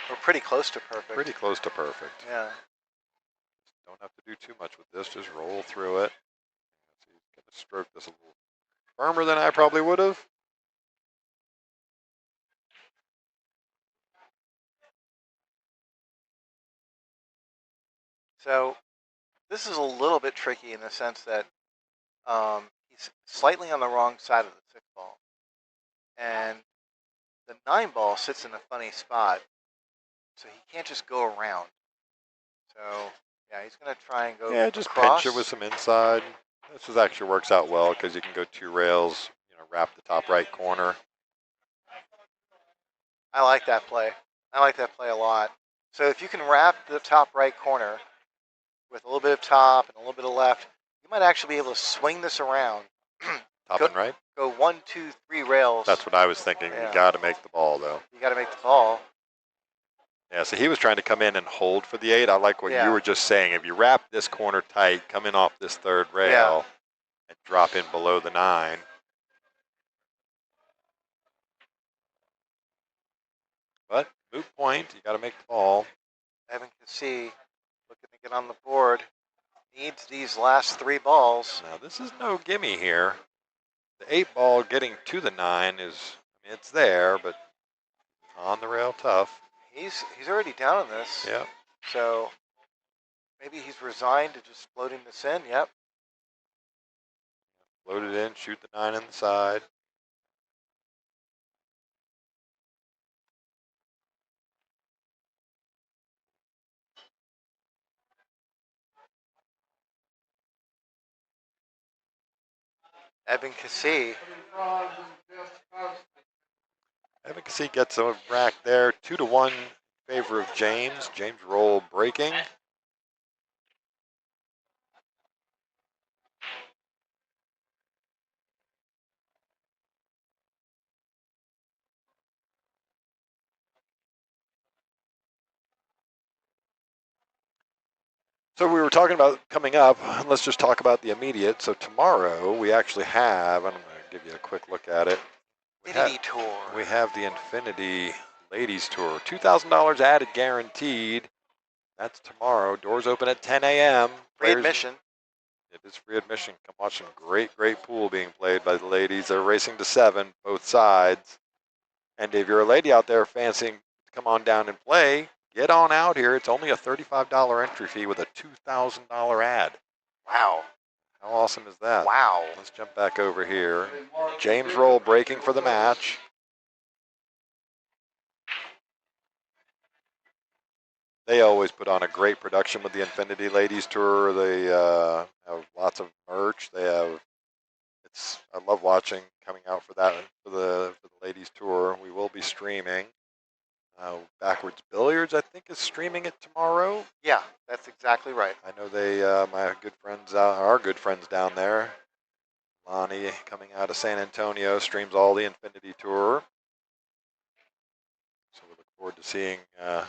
We're pretty close to perfect. Pretty close to perfect. Yeah. Don't have to do too much with this. Just roll through it. So he's going to stroke this a little firmer than I probably would have. So this is a little bit tricky in the sense that he's slightly on the wrong side of the 6 ball. And the 9 ball sits in a funny spot, so he can't just go around. So, yeah, he's going to try and go Yeah, just across. pinch it with some inside. This actually works out well because you can go 2 rails, wrap the top right corner. I like that play. I like that play a lot. So if you can wrap the top right corner with a little bit of top and a little bit of left, you might actually be able to swing this around. Top and right? Go 1, 2, 3 rails. That's what I was thinking. Yeah. You got to make the ball, though. You got to make the ball. Yeah, so he was trying to come in and hold for the 8. I like what you were just saying. If you wrap this corner tight, come in off this 3rd rail, and drop in below the 9. But moot point, you got to make the ball. Evan can see, looking to get on the board, needs these last 3 balls. Now this is no gimme here. The 8 ball getting to the 9 is, it's there, but on the rail tough. He's already down on this. Yeah. So maybe he's resigned to just floating this in. Yep. Float it in, shoot the 9 in the side. Evan Cassie. Evan Cassie gets a rack there, 2-1 in favor of James. James roll breaking. So we were talking about coming up. Let's just talk about the immediate. So tomorrow we actually have, and I'm going to give you a quick look at it. Infinity Tour. We have the Infinity Ladies Tour. $2,000 added guaranteed. That's tomorrow. Doors open at 10 a.m. Free admission. It is free admission. Come watch some great pool being played by the ladies. They're racing to 7, both sides. And if you're a lady out there fancying to come on down and play, get on out here. It's only a $35 entry fee with a $2,000 ad. Wow. How awesome is that? Wow. Let's jump back over here. James Roll breaking for the match. They always put on a great production with the Infinity Ladies Tour. They have lots of merch. I love watching coming out for that for the Ladies Tour. We will be streaming. Backwards Billiards, I think, is streaming it tomorrow. Yeah, that's exactly right. I know my good friends, our good friends down there, Lonnie coming out of San Antonio, streams all the Infinity Tour. So we look forward to seeing our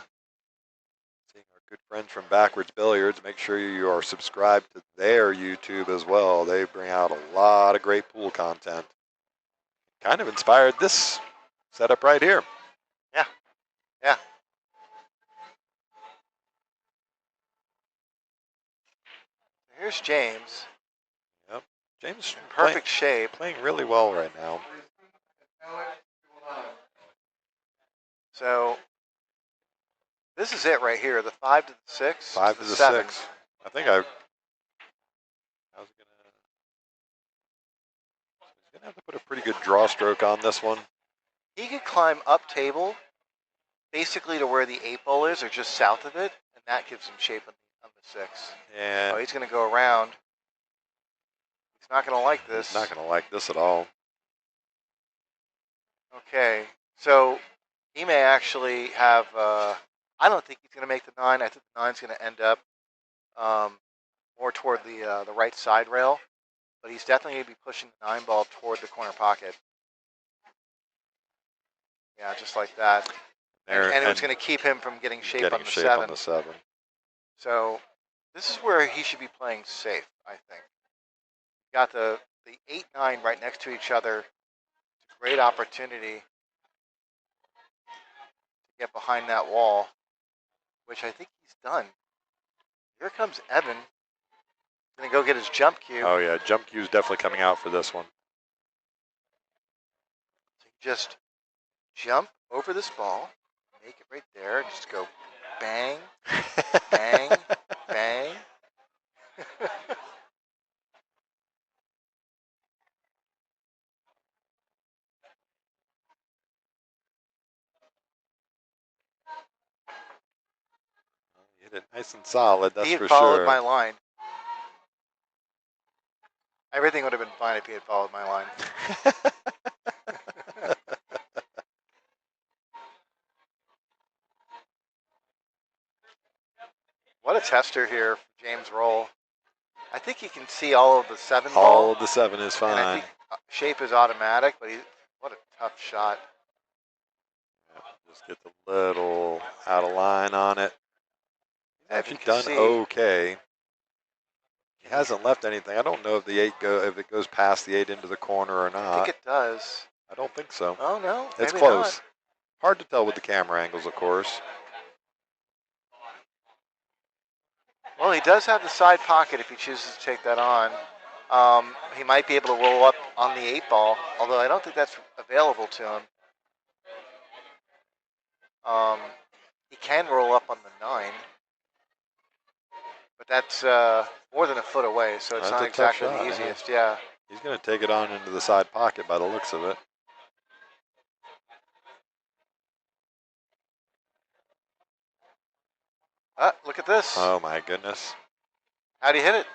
good friends from Backwards Billiards. Make sure you are subscribed to their YouTube as well. They bring out a lot of great pool content. Kind of inspired this setup right here. Yeah, yeah. Here's James. Yep, James in perfect shape. Playing really well right now. So this is it right here. The 5 to the 6. 5 to the 7. 6. I think I was gonna have to put a pretty good draw stroke on this one. He could climb up table, basically to where the 8 ball is, or just south of it, and that gives him shape on the 6. And oh, he's going to go around. He's not going to like this. He's not going to like this at all. Okay, so he may actually have. I don't think he's going to make the 9. I think the 9's going to end up more toward the right side rail, but he's definitely going to be pushing the 9 ball toward the corner pocket. Yeah, just like that. And it's going to keep him from getting shape on the 7. So this is where he should be playing safe, I think. Got the 8-9 right next to each other. It's a great opportunity to get behind that wall, which I think he's done. Here comes Evan. Going to go get his jump cue. Oh, yeah, jump cue is definitely coming out for this one. So just jump over this ball, make it right there, just go bang, bang, bang. Hit it nice and solid, that's he had for followed sure. my line. Everything would have been fine if he had followed my line. What a tester here for James Roll. I think he can see all of the 7 ball. All of the 7 is fine. And I think shape is automatic, but what a tough shot. Just get the little out of line on it. He's actually done okay. He hasn't left anything. I don't know if the 8 if it goes past the 8 into the corner or not. I think it does. I don't think so. Oh no, it's maybe close. Not. Hard to tell with the camera angles, of course. Well, he does have the side pocket if he chooses to take that on. He might be able to roll up on the 8 ball, although I don't think that's available to him. He can roll up on the 9, but that's more than a foot away, so it's not exactly the easiest. Yeah. He's going to take it on into the side pocket by the looks of it. Look at this. Oh, my goodness. How'd he hit it?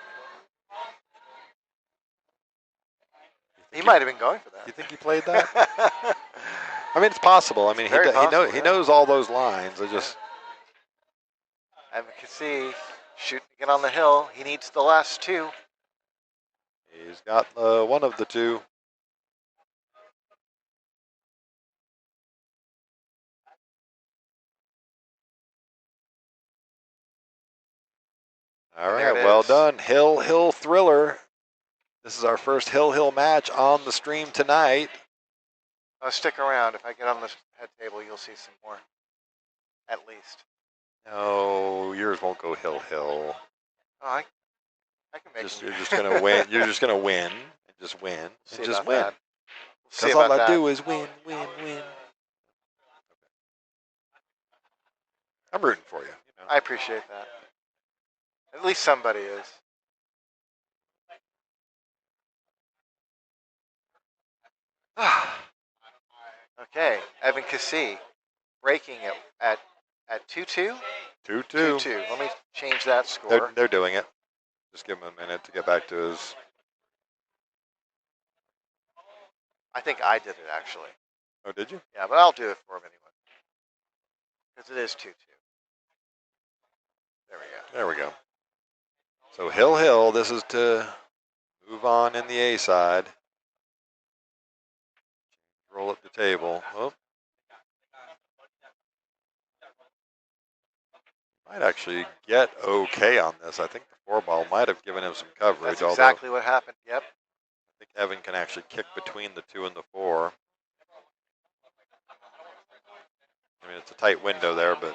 He might have been going for that. You think he played that? I mean, it's possible. I mean, he knows all those lines. I just. As you can see, shooting again on the hill. He needs the last 2. He's got one of the 2. All right, well done. Hill Thriller. This is our first Hill match on the stream tonight. Stick around. If I get on this head table, you'll see some more. At least. No, yours won't go Hill. Oh, I can make You're just gonna win. You're just gonna win and just win and just win. Because all I do is win. I'm rooting for you. I appreciate that. At least somebody is. Okay, Evan Cassie breaking it at 2-2. 2-2. Let me change that score. They're doing it. Just give him a minute to get back to his. I think I did it actually. Oh, did you? Yeah, but I'll do it for him anyway. Because it is 2-2. There we go. So Hill, this is to move on in the A side. Roll up the table. Oh. Might actually get okay on this. I think the 4-ball might have given him some coverage. That's exactly what happened. Yep. I think Evan can actually kick between the 2 and the 4. I mean, it's a tight window there, but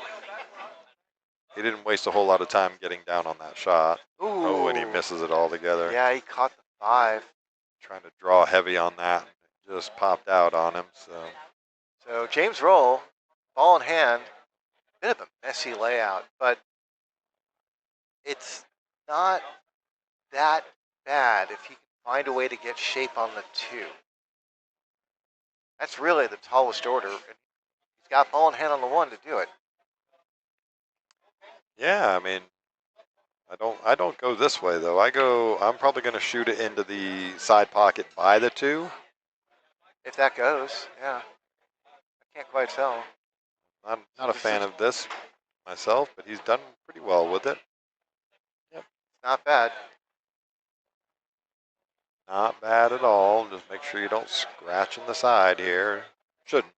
he didn't waste a whole lot of time getting down on that shot. Ooh. Oh, and he misses it altogether. Yeah, he caught the 5. Trying to draw heavy on that. Just popped out on him. So James Roll, ball in hand, bit of a messy layout, but it's not that bad if he can find a way to get shape on the 2. That's really the tallest order. He's got ball in hand on the 1 to do it. Yeah, I mean, I don't go this way though. I'm probably going to shoot it into the side pocket by the 2. If that goes, yeah. I can't quite tell. I'm not a fan of this myself, but he's done pretty well with it. Yep. Not bad. Not bad at all. Just make sure you don't scratch in the side here. Shouldn't.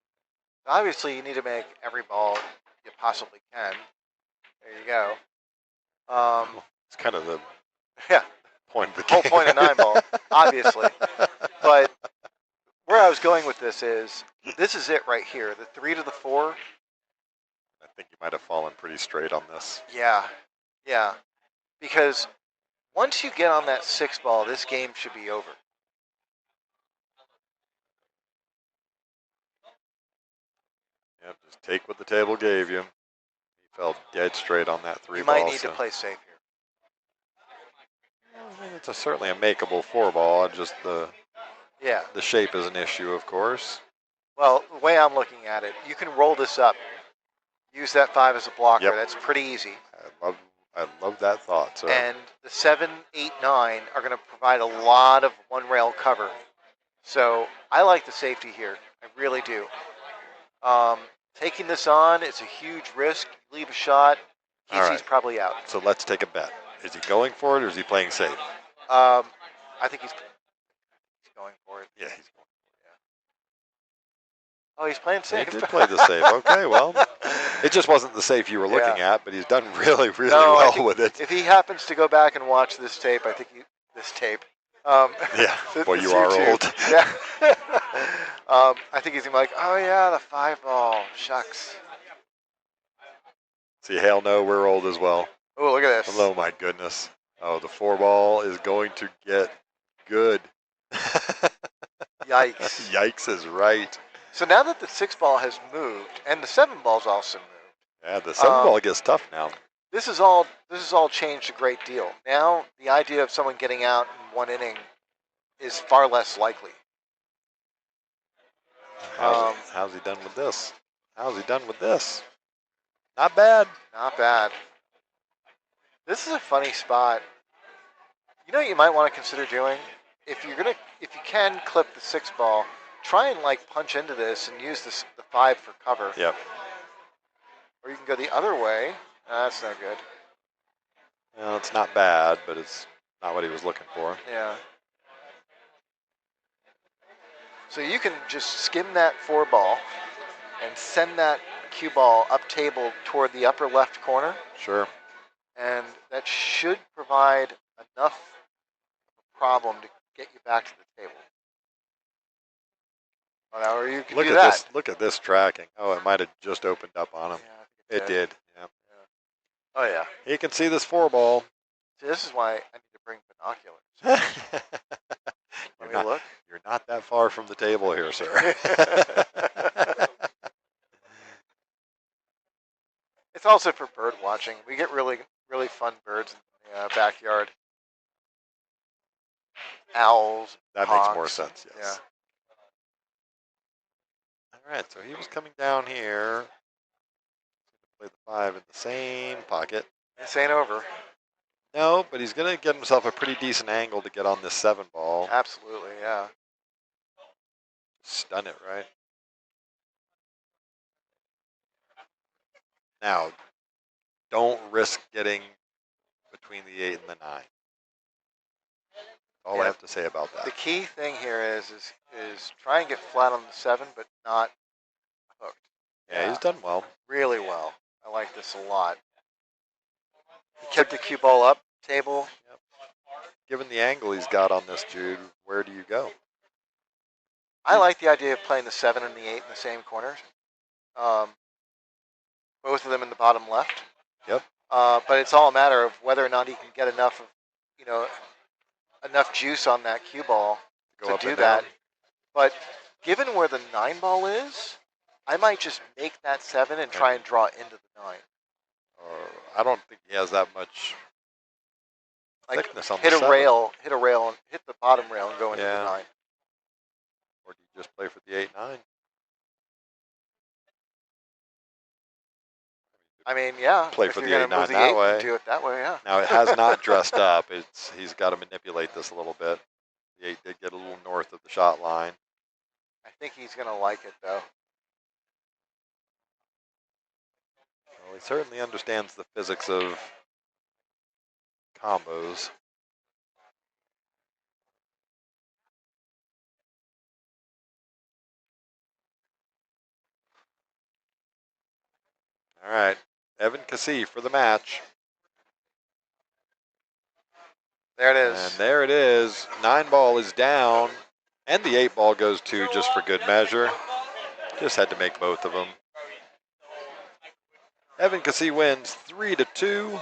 Obviously, you need to make every ball you possibly can. There you go. It's kind of the point of the whole point of 9-ball, obviously. But where I was going with this is it right here. The 3 to the 4. I think you might have fallen pretty straight on this. Yeah. Because once you get on that 6-ball, this game should be over. Yep, just take what the table gave you. He fell dead straight on that 3-ball. You might need to play safe here. I mean, it's certainly a makeable 4-ball. Just the shape is an issue, of course. Well, the way I'm looking at it, you can roll this up. Use that 5 as a blocker. Yep. That's pretty easy. I love that thought, sir. And the 7, 8, 9 are going to provide a lot of one-rail cover. So I like the safety here. I really do. Taking this on, it's a huge risk. Leave a shot. Casey's probably out. So let's take a bet. Is he going for it or is he playing safe? I think he's going for it. Yeah, he's going for it. Oh, he's playing safe. He did play the safe. Okay, well, it just wasn't the safe you were looking at, but he's done really well with it. If he happens to go back and watch this tape, I think Boy, you are old. Yeah. I think he's gonna be like, oh yeah, the 5-ball. Shucks. See, hell no, we're old as well. Oh, look at this. Oh my goodness. Oh, the 4-ball is going to get good. Yikes. Yikes is right. So now that the 6-ball has moved, and the 7-ball's also moved. Yeah, the 7-ball gets tough now. This is all changed a great deal. Now the idea of someone getting out in 1 inning is far less likely. How's he done with this? How's he done with this? Not bad. Not bad. This is a funny spot. You know what you might want to consider doing? If you can clip the 6-ball, try and punch into this and use the 5 for cover. Yep. Or you can go the other way. That's no good. Well, it's not bad, but it's not what he was looking for. Yeah. So you can just skim that 4-ball and send that cue ball up table toward the upper left corner. Sure. And that should provide enough problem to get you back to the table. Or you can do that. Look at this tracking. Oh, it might have just opened up on him. Yeah, it did. Yeah. Oh yeah. He can see this 4-ball. See, this is why I need to bring binoculars. Let me look. You're not that far from the table here, sir. It's also for bird watching. We get really, really fun birds in the backyard. Owls. That hawks. makes more sense, yes. Yeah. All right, so he was coming down here. Play the 5 in the same pocket. This ain't over. No, but he's going to get himself a pretty decent angle to get on this 7-ball. Absolutely, yeah. Stun it, right? Now, don't risk getting between the 8 and the 9. All I have to say about that. The key thing here is try and get flat on the 7, but not hooked. Yeah, he's done well. Really well. I like this a lot. He kept the cue ball up, table. Yep. Given the angle he's got on this, Jude, where do you go? I like the idea of playing the 7 and the 8 in the same corners. Both of them in the bottom left. Yep. But it's all a matter of whether or not he can get enough of, enough juice on that cue ball to do that. But given where the 9 ball is, I might just make that 7 and try and draw into the 9. I don't think he has that much thickness on hit the a 7. rail, hit the bottom rail and go into the 9. Or do you just play for the 8-9? I mean, yeah. Play for the 8-9 that way. Do it that way, yeah. Now it has not dressed up. He's got to manipulate this a little bit. The 8 did get a little north of the shot line. I think he's going to like it, though. Well, he certainly understands the physics of combos. All right, Evan Cassie for the match. There it is. And there it is. 9 ball is down, and the 8 ball goes to just for good measure. Just had to make both of them. Evan Cassie wins 3-2.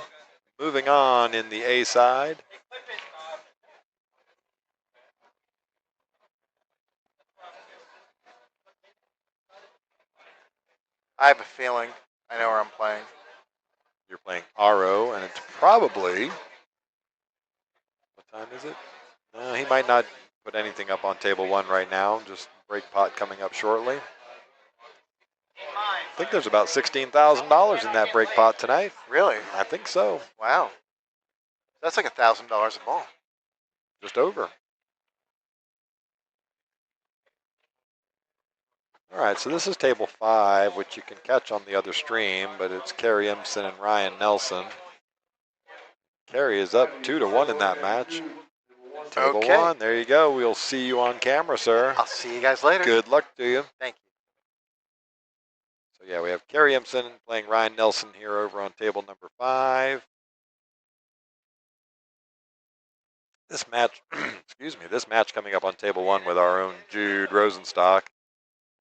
Moving on in the A side. I have a feeling I know where I'm playing. You're playing RO, and it's probably, what time is it? He might not put anything up on table 1 right now. Just break pot coming up shortly. I think there's about $16,000 in that break pot tonight. Really? I think so. Wow. That's like $1,000 a ball. Just over. All right, so this is table 5, which you can catch on the other stream, but it's Kerry Empson and Ryan Nelson. Kerry is up 2-1 in that match. Table 1, there you go. We'll see you on camera, sir. I'll see you guys later. Good luck to you. Thank you. So yeah, we have Kerry Empson playing Ryan Nelson here over on table number 5. This match, excuse me, this match coming up on table 1 with our own Jude Rosenstock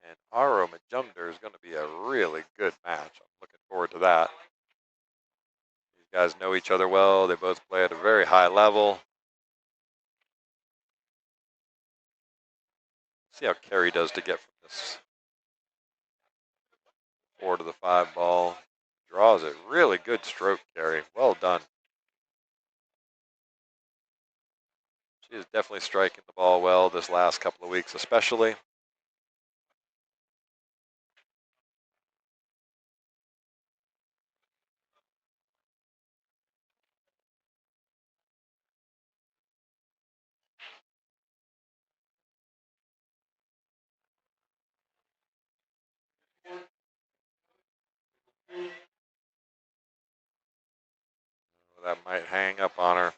and Aro Majumder is going to be a really good match. I'm looking forward to that. These guys know each other well. They both play at a very high level. See how Kerry does to get from this 4 to the 5 ball. Draws it. Really good stroke, Kerry. Well done. She is definitely striking the ball well this last couple of weeks, especially. That might hang up on her.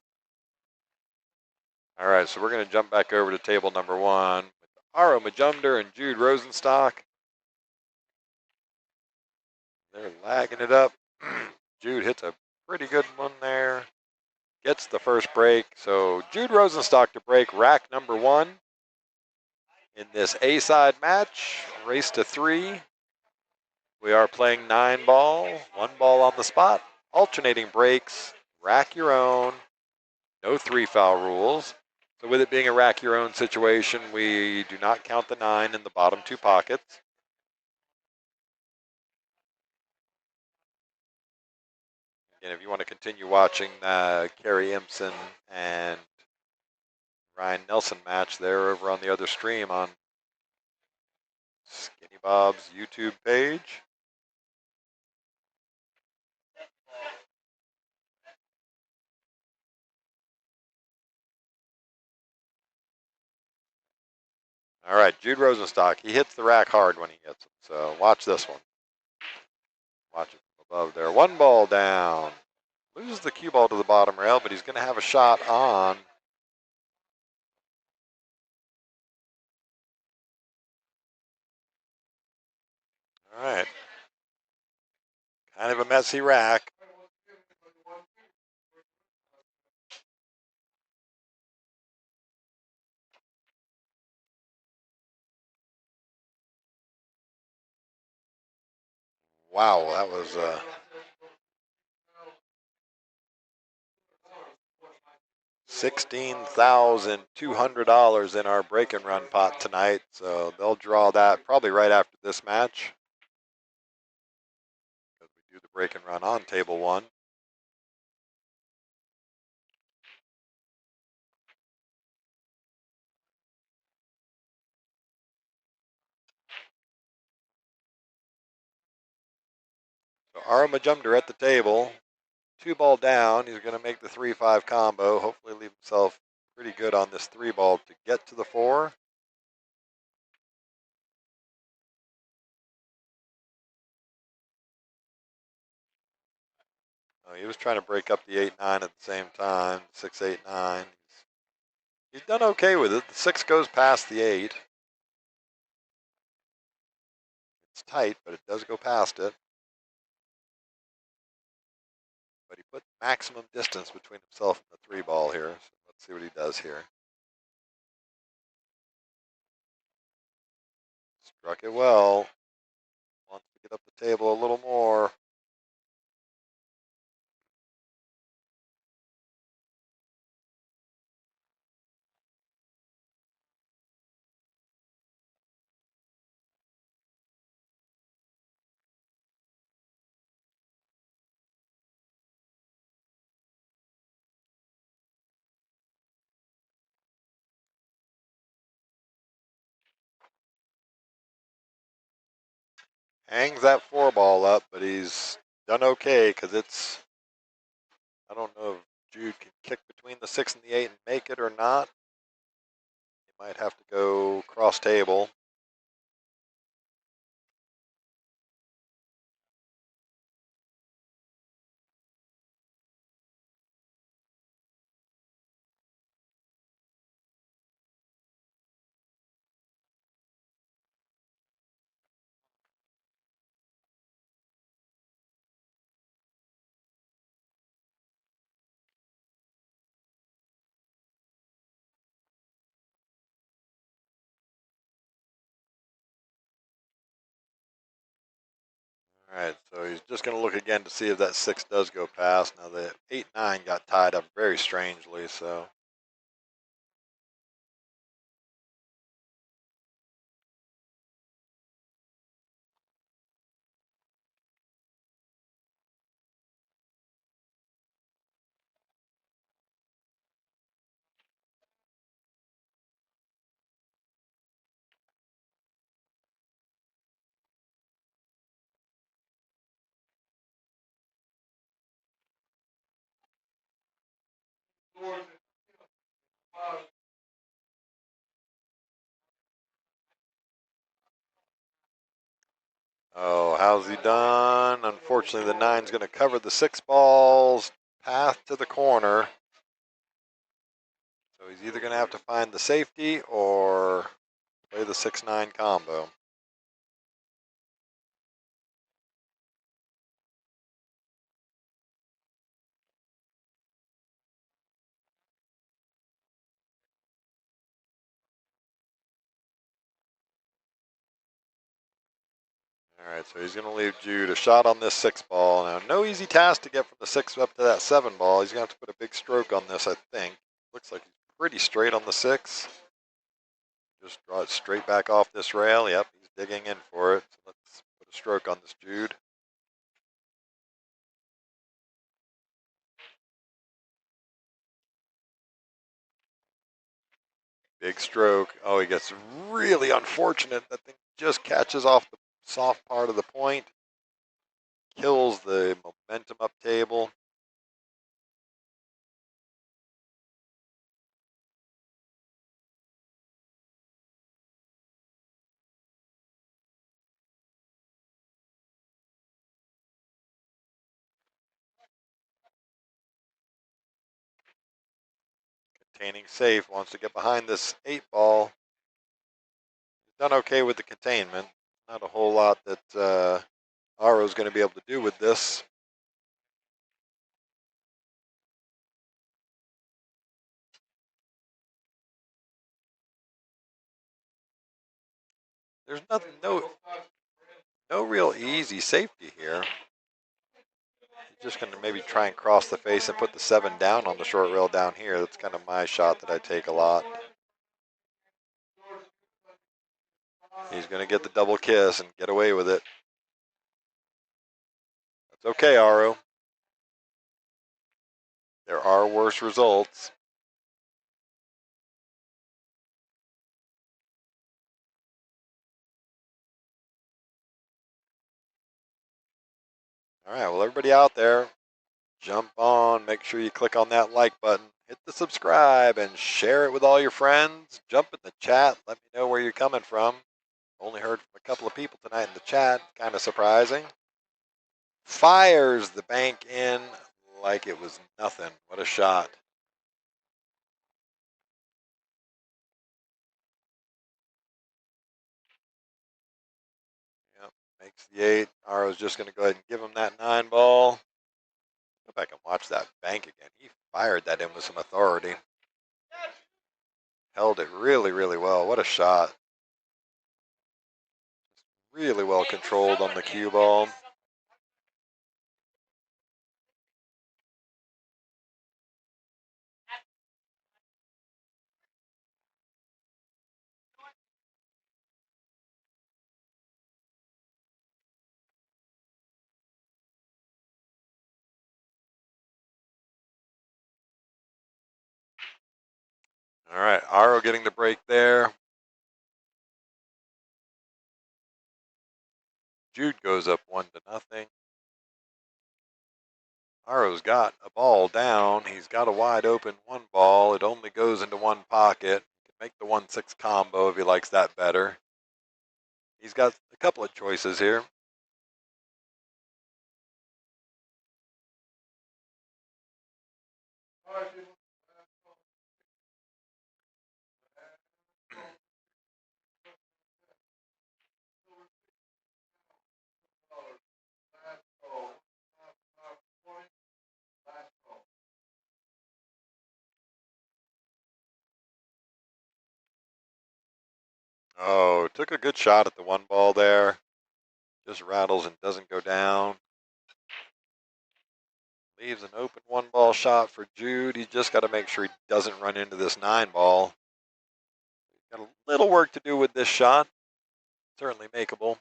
All right, so we're going to jump back over to table number 1 with Aro Majumder and Jude Rosenstock. They're lagging it up. Jude hits a pretty good one there. Gets the first break. So Jude Rosenstock to break rack number 1 in this A-side match. Race to 3. We are playing 9 ball, 1 ball on the spot. Alternating breaks, rack your own. No 3-foul rules. So with it being a rack your own situation, we do not count the 9 in the bottom 2 pockets. And if you want to continue watching the Kerry Empson and Ryan Nelson match, they're over on the other stream on Skinny Bob's YouTube page. All right, Jude Rosenstock. He hits the rack hard when he hits it. So watch this one. Watch it from above there. 1 ball down. Loses the cue ball to the bottom rail, but he's going to have a shot on. All right. Kind of a messy rack. Wow, that was $16,200 in our break and run pot tonight. So they'll draw that probably right after this match. Because we do the break and run on table one. So Arma Jumder at the table. 2 ball down. He's going to make the 3-5 combo. Hopefully leave himself pretty good on this 3-ball to get to the 4. He was trying to break up the 8-9 at the same time. 6-8-9. He's done okay with it. The 6 goes past the 8. It's tight, but it does go past it. But he put maximum distance between himself and the 3-ball here. So let's see what he does here. Struck it well. Wants to get up the table a little more. Hangs that 4-ball up, but he's done okay because it's, I don't know if Jude can kick between the 6 and the 8 and make it or not. He might have to go cross table. All right, so he's just going to look again to see if that 6 does go past. Now the 8-9 got tied up very strangely, so. Oh, how's he done? Unfortunately, the 9's going to cover the 6 balls, path to the corner. So he's either going to have to find the safety or play the 6-9 combo. All right, so he's going to leave Jude a shot on this 6-ball. Now, no easy task to get from the 6 up to that 7-ball. He's going to have to put a big stroke on this, I think. Looks like he's pretty straight on the 6. Just draw it straight back off this rail. Yep, he's digging in for it. So let's put a stroke on this Jude. Big stroke. Oh, he gets really unfortunate. That thing just catches off the soft part of the point. Kills the momentum up table. Containing safe. Wants to get behind this 8-ball. He's done okay with the containment. Not a whole lot that Aro's going to be able to do with this. There's nothing, no No real easy safety here. He's just going to maybe try and cross the face and put the 7 down on the short rail down here. That's kind of my shot that I take a lot. He's going to get the double kiss and get away with it. That's okay, Aro. There are worse results. All right, well, everybody out there, jump on. Make sure you click on that like button. Hit the subscribe and share it with all your friends. Jump in the chat. Let me know where you're coming from. Only heard from a couple of people tonight in the chat. Kind of surprising. Fires the bank in like it was nothing. What a shot. Yep, makes the 8. Aro's just going to go ahead and give him that 9 ball. Go back and watch that bank again. He fired that in with some authority. Held it really, really well. What a shot. Really well controlled on the cue ball. All right, Aro getting the break there. Jude goes up 1-0. Aro's got a ball down. He's got a wide open 1 ball. It only goes into 1 pocket. He can make the 1-6 combo if he likes that better. He's got a couple of choices here. Oh, took a good shot at the 1 ball there. Just rattles and doesn't go down. Leaves an open 1 ball shot for Jude. He's just got to make sure he doesn't run into this 9 ball. Got a little work to do with this shot. Certainly makeable.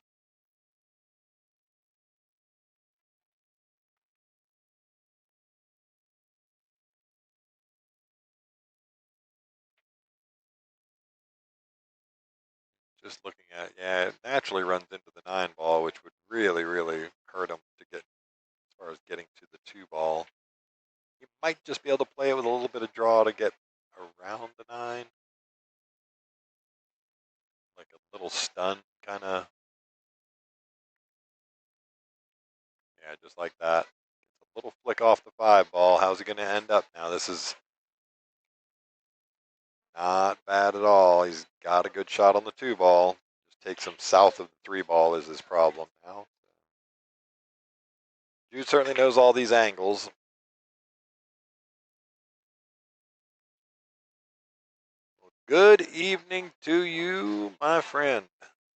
Just looking at it, yeah, it naturally runs into the 9 ball, which would really, really hurt him to get as far as getting to the 2 ball. He might just be able to play it with a little bit of draw to get around the 9. Like a little stun kind of. Yeah, just like that. A little flick off the 5 ball. How's he going to end up now? This is not bad at all. He's got a good shot on the 2 ball. Just takes him south of the 3 ball is his problem now. Jude certainly knows all these angles. Well, good evening to you, my friend.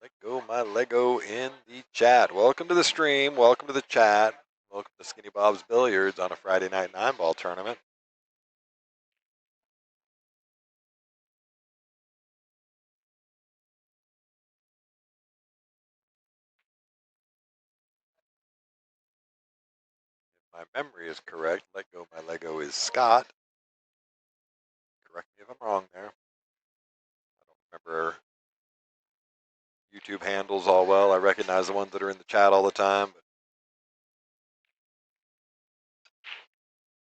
Let go my Lego in the chat. Welcome to the stream. Welcome to the chat. Welcome to Skinny Bob's Billiards on a Friday night 9-ball tournament. My memory is correct. Let go my Lego is Scott. Correct me if I'm wrong there. I don't remember YouTube handles all well. I recognize the ones that are in the chat all the time. But...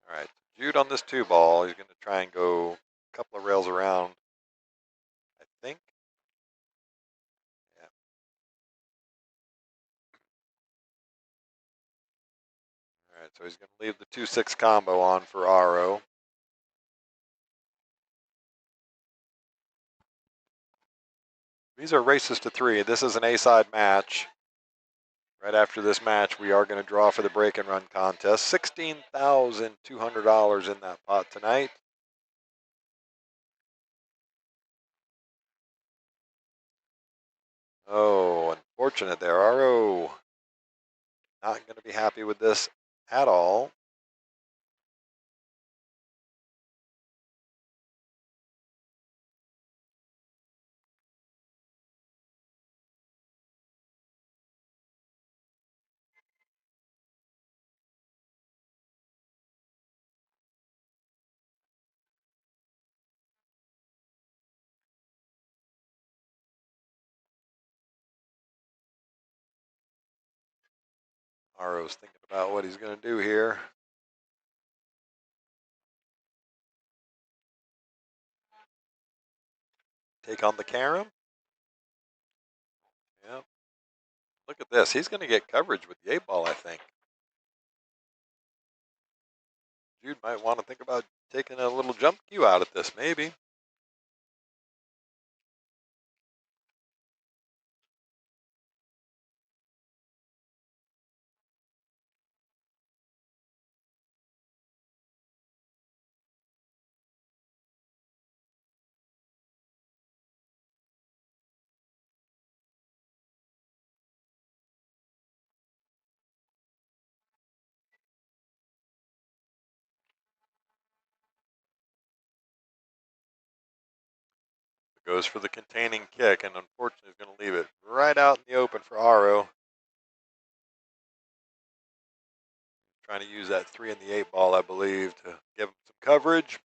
All right, Jude on this 2 ball. He's going to try and go a couple of rails around, I think. Yeah. All right, so he's going to leave the 2-6 combo on for Aro. These are races to 3. This is an A-side match. Right after this match, we are going to draw for the break and run contest. $16,200 in that pot tonight. Oh, unfortunate there. RO not going to be happy with this at all. RO's thinking about what he's going to do here. Take on the carom. Yep. Look at this. He's going to get coverage with the 8-ball, I think. Jude might want to think about taking a little jump cue out at this, maybe. Goes for the containing kick, and unfortunately is going to leave it right out in the open for RO. Trying to use that 3 and the 8-ball, I believe, to give him some coverage.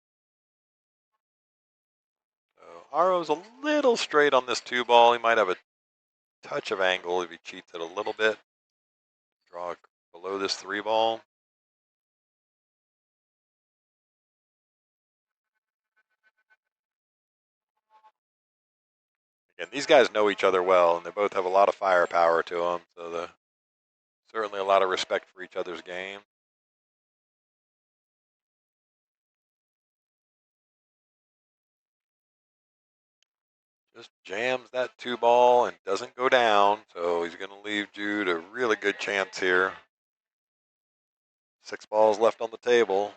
So RO's a little straight on this 2-ball. He might have a touch of angle if he cheats it a little bit. Draw below this 3-ball. Again, these guys know each other well, and they both have a lot of firepower to them, so certainly a lot of respect for each other's game. Just jams that 2-ball and doesn't go down, so he's going to leave Jude a really good chance here. 6 balls left on the table.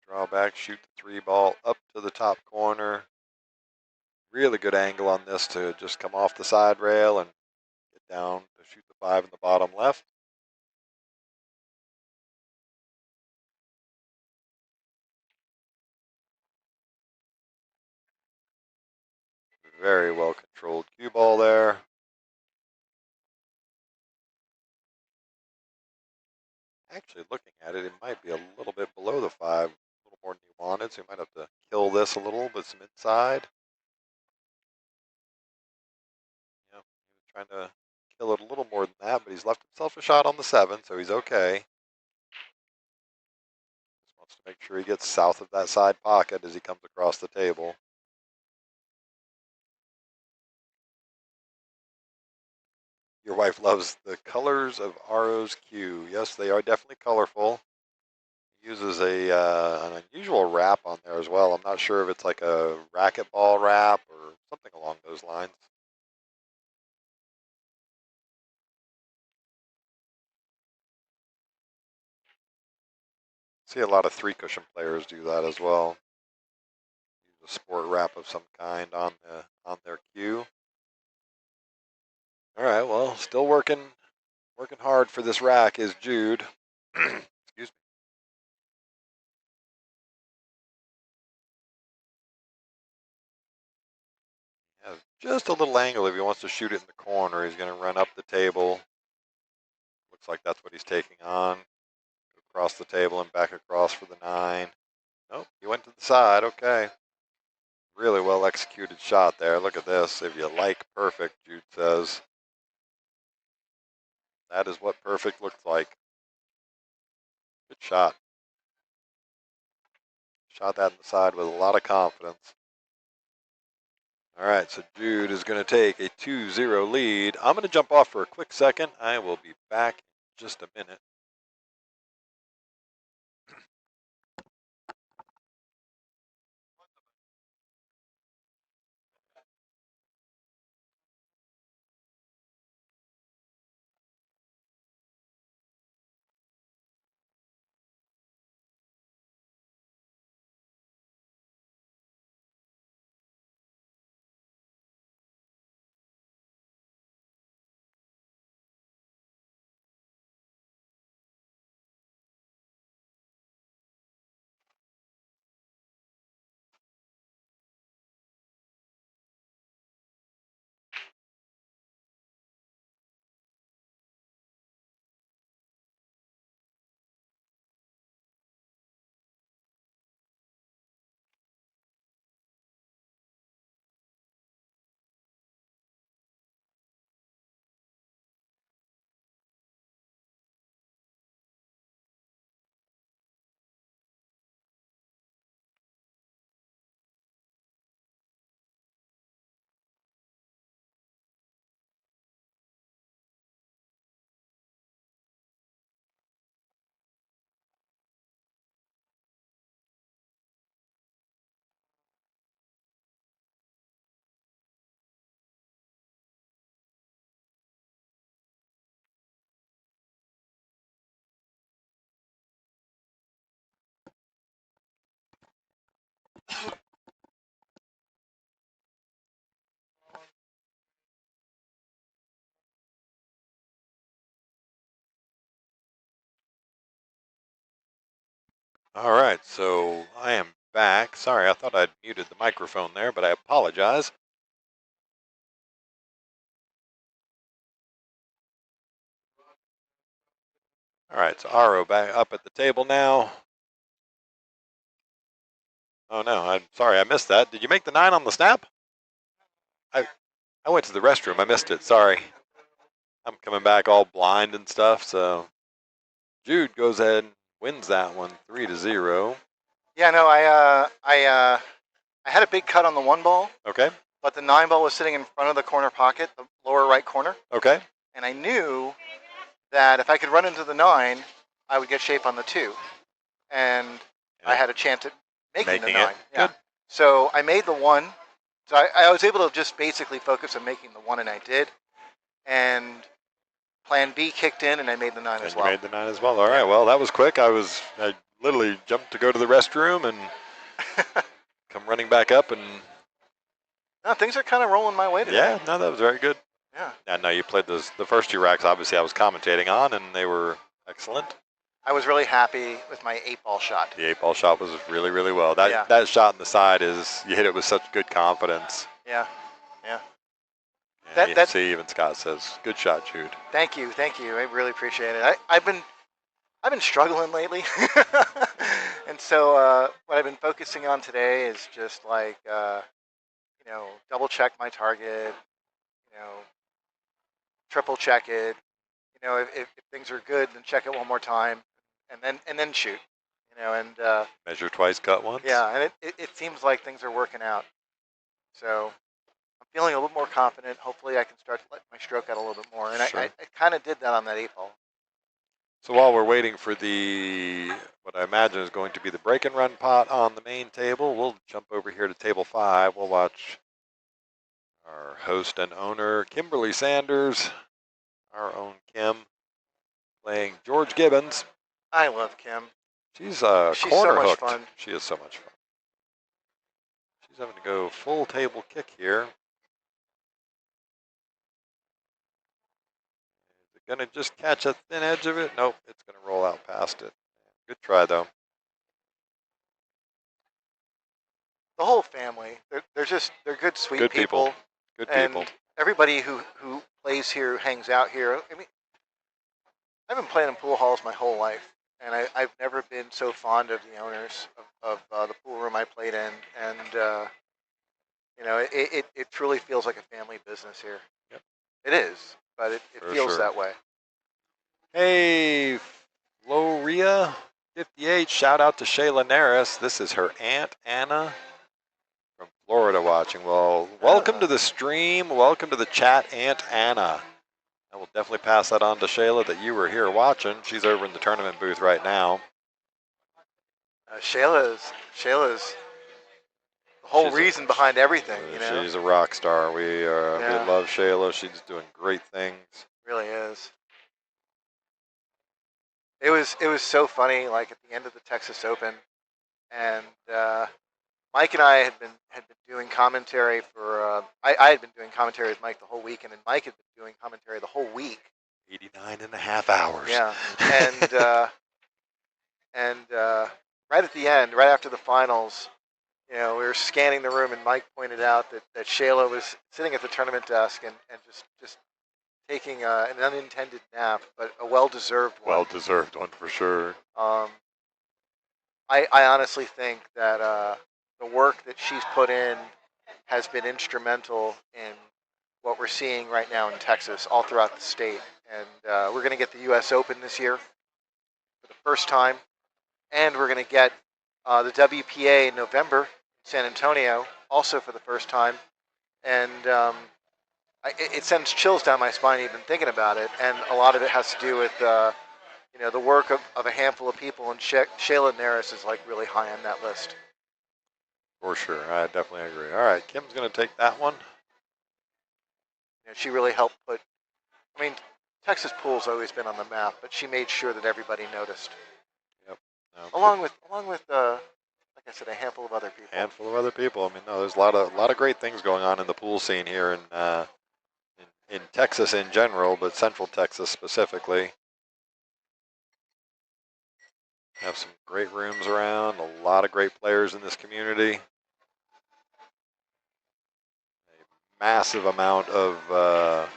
Draw back, shoot the 3-ball up to the top corner. Really good angle on this to just come off the side rail and get down to shoot the 5 in the bottom left. Very well controlled cue ball there. Actually, looking at it, it might be a little bit below the 5, a little more than he wanted, so he might have to kill this a little with some inside. Yeah, he was trying to kill it a little more than that, but he's left himself a shot on the 7, so he's okay. Just wants to make sure he gets south of that side pocket as he comes across the table. Your wife loves the colors of RO's cue. Yes, they are definitely colorful. He uses an unusual wrap on there as well. I'm not sure if it's like a racquetball wrap or something along those lines. See a lot of 3-cushion players do that as well. Use a sport wrap of some kind on their cue. All right, well, still working hard for this rack is Jude. Excuse me. Has just a little angle if he wants to shoot it in the corner. He's going to run up the table. Looks like that's what he's taking on. Across the table and back across for the 9. Nope, he went to the side. Okay. Really well executed shot there. Look at this. If you like perfect, Jude says. That is what perfect looks like. Good shot. Shot that in the side with a lot of confidence. All right, so Jude is going to take a 2-0 lead. I'm going to jump off for a quick second. I will be back in just a minute. All right, so I am back. Sorry, I thought I'd muted the microphone there, but I apologize. All right, so Aro back up at the table now. Oh no, I'm sorry, I missed that. Did you make the 9 on the snap? I went to the restroom. I missed it. Sorry. I'm coming back all blind and stuff. So Jude goes ahead and wins that one 3-0. Yeah, no, I had a big cut on the 1 ball, Okay. but the 9 ball was sitting in front of the corner pocket, the lower right corner. Okay. And I knew that if I could run into the 9, I would get shape on the 2. And I had a chance at making the 9. Yeah. Good. So I made the 1. So I was able to just basically focus on making the 1, and I did. And plan B kicked in, and I made the 9 as well. You made the 9 as well. All right. Well, that was quick. I literally jumped to go to the restroom and come running back up. And no, things are kind of rolling my way today. Yeah, no, that was very good. Yeah. And no, you played the first 2 racks. Obviously, I was commentating on, and they were excellent. I was really happy with my 8-ball shot. The 8-ball shot was really, really well. That shot in the side you hit it with such good confidence. Yeah, yeah. And see, even Scott says, "Good shot, Jude." Thank you. I really appreciate it. I've been struggling lately, and so what I've been focusing on today is just like double check my target, triple check it. If things are good, then check it one more time, and then shoot. And measure twice, cut once. Yeah, and it seems like things are working out. So I'm feeling a little more confident. Hopefully, I can start to let my stroke out a little bit more. And sure. I kind of did that on that 8-ball. So while we're waiting for what I imagine is going to be the break and run pot on the main table, we'll jump over here to table 5. We'll watch our host and owner, Kimberly Sanders, our own Kim, playing George Gibbons. I love Kim. She's corner so much hooked. Fun. She is so much fun. She's having to go full table kick here. Is it going to just catch a thin edge of it? Nope, it's going to roll out past it. Good try, though. The whole family, they're good, sweet people. Good and people. Everybody who plays here, hangs out here. I mean, I've been playing in pool halls my whole life, and I've never been so fond of the owners of the pool room I played in, and it truly feels like a family business here. Yep. It is, but it feels that way. Hey, Floria 58, shout out to Shayla Naris. This is her Aunt Anna from Florida watching. Well, welcome to the stream. Welcome to the chat, Aunt Anna. I will definitely pass that on to Shayla that you were here watching. She's over in the tournament booth right now. Shayla's the whole reason behind everything. She's a rock star. We love Shayla. She's doing great things. Really is. It was so funny. Like at the end of the Texas Open, and Mike and I had been doing commentary for. I had been doing commentary with Mike the whole weekend, and Mike had been doing commentary the whole week. 89.5 hours. Yeah, and right at the end, right after the finals, we were scanning the room, and Mike pointed out that Shayla was sitting at the tournament desk and just taking an unintended nap, but a well-deserved one. Well-deserved one for sure. I honestly think that the work that she's put in has been instrumental in what we're seeing right now in Texas, all throughout the state. And we're going to get the U.S. Open this year for the first time, and we're going to get the WPA in November in San Antonio, also for the first time. And it sends chills down my spine even thinking about it. And a lot of it has to do with the work of a handful of people, and Shayla Naris is like really high on that list. For sure, I definitely agree. All right, Kim's going to take that one. She really helped put. I mean, Texas pool's always been on the map, but she made sure that everybody noticed. Yep. No, along with like I said, a handful of other people. Handful of other people. I mean, no, there's a lot of great things going on in the pool scene here in Texas in general, but Central Texas specifically. Have some great rooms around, a lot of great players in this community. A massive amount of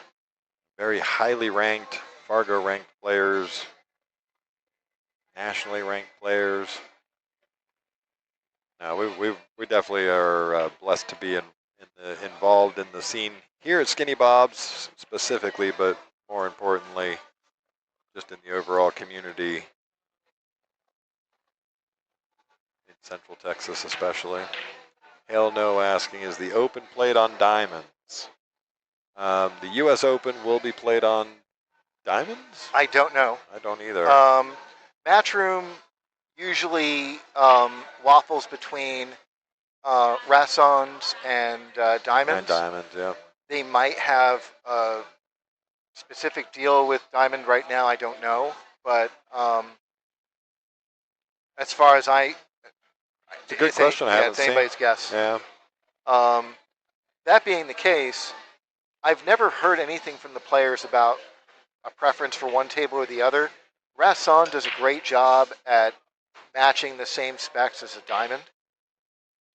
very highly ranked, Fargo ranked players, nationally ranked players. We definitely are blessed to be involved in the scene here at Skinny Bob's specifically, but more importantly, just in the overall community in Central Texas especially. Hell no asking, is the Open played on diamonds? The U.S. Open will be played on diamonds? I don't know. I don't either. Matchroom usually waffles between Rassons and diamonds. And diamonds, yeah. They might have a specific deal with diamond right now. I don't know, but as far as it's a good question. I haven't it's anybody's guess. Yeah. That being the case, I've never heard anything from the players about a preference for one table or the other. Rasson does a great job at matching the same specs as a diamond.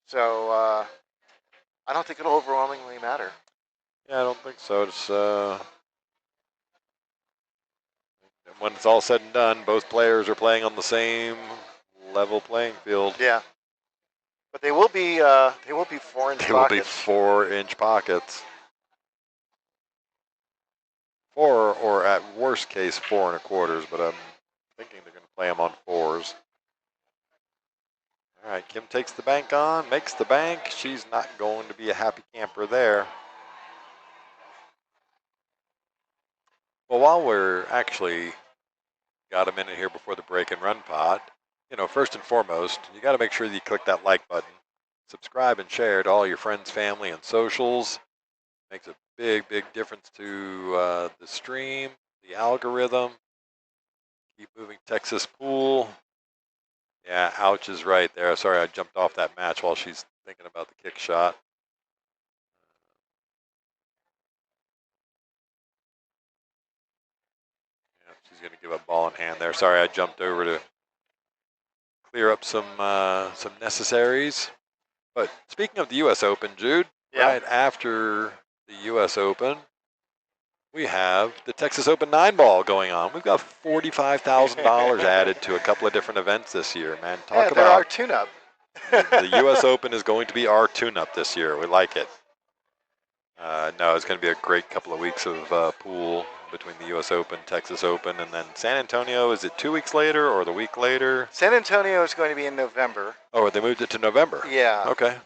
So I don't think it'll overwhelmingly matter. Yeah, I don't think so. It's when it's all said and done, both players are playing on the same level playing field. Yeah. But they will be 4-inch pockets. They will be 4-inch pockets. 4 or at worst case 4 1/4s, but I'm thinking they're going to play them on 4s. All right, Kim takes the bank on, makes the bank. She's not going to be a happy camper there. Well, while we're actually got a minute here before the break and run pot, first and foremost, you got to make sure that you click that like button, subscribe and share to all your friends, family, and socials. Makes a big, big difference to the stream, the algorithm. Keep moving Texas pool. Yeah, ouch is right there. Sorry, I jumped off that match while she's thinking about the kick shot. Yeah, she's going to give up ball in hand there. Sorry, I jumped over to clear up some necessaries. But speaking of the U.S. Open, Jude, right after the U.S. Open, we have the Texas Open 9-ball going on. We've got $45,000 added to a couple of different events this year, man. Talk about our tune-up. The U.S. Open is going to be our tune-up this year. We like it. No, it's going to be a great couple of weeks of pool between the U.S. Open, Texas Open, and then San Antonio. Is it 2 weeks later or the week later? San Antonio is going to be in November. Oh, they moved it to November. Yeah. Okay.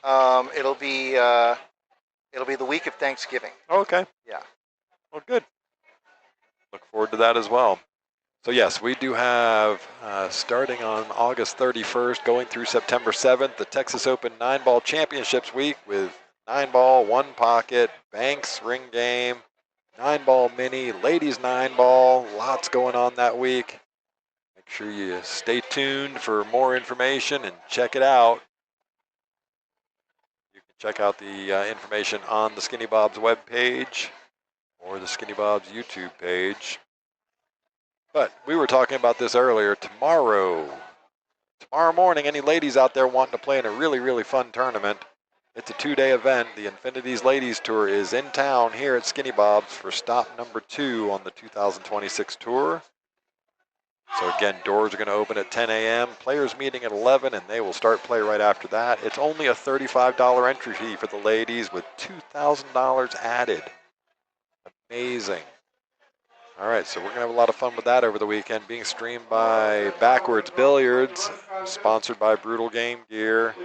It'll be the week of Thanksgiving. Okay. Yeah. Well, good. Look forward to that as well. So yes, we do have, starting on August 31st, going through September 7th, the Texas Open 9-ball championships week with 9-ball, 1 pocket, Banks ring game, 9-ball mini, ladies 9-ball, lots going on that week. Make sure you stay tuned for more information and check it out. You can check out the information on the Skinny Bob's webpage or the Skinny Bob's YouTube page. But we were talking about this earlier. Tomorrow morning, any ladies out there wanting to play in a really, really fun tournament, it's a 2-day event. The Infinities Ladies Tour is in town here at Skinny Bob's for stop number 2 on the 2026 tour. So again, doors are going to open at 10 a.m. Players meeting at 11, and they will start play right after that. It's only a $35 entry fee for the ladies with $2,000 added. Amazing. All right, so we're going to have a lot of fun with that over the weekend, being streamed by Backwards Billiards, sponsored by Brutal Game Gear,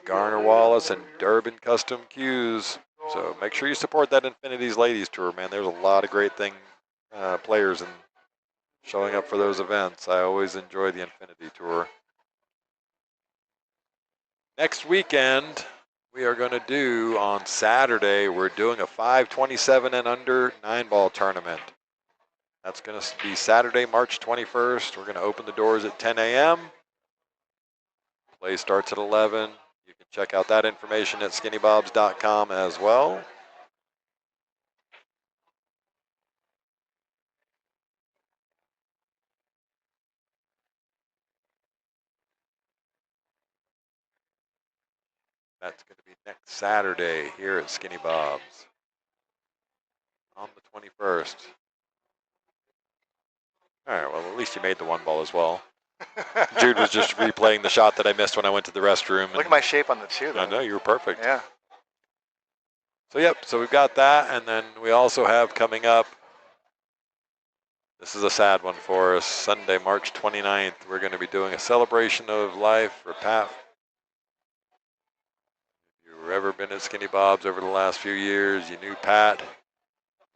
Garner Wallace, and Durbin Custom Cues. So make sure you support that Infinities Ladies Tour, man. There's a lot of great players and showing up for those events. I always enjoy the Infinity Tour. Next weekend, we are going to do, on Saturday, we're doing a 527 and under 9-ball tournament. That's going to be Saturday, March 21st. We're going to open the doors at 10 a.m. Play starts at 11. You can check out that information at skinnybobs.com as well. next Saturday here at Skinny Bob's on the 21st. All right, well, at least you made the one ball as well. Jude was just replaying the shot that I missed when I went to the restroom. Look at my shape on the two, though. I know, you were perfect. Yeah. So, yep, so we've got that, and then we also have coming up, this is a sad one for us, Sunday, March 29th, we're going to be doing a celebration of life for Pat. If you've ever been at Skinny Bob's over the last few years, you knew Pat.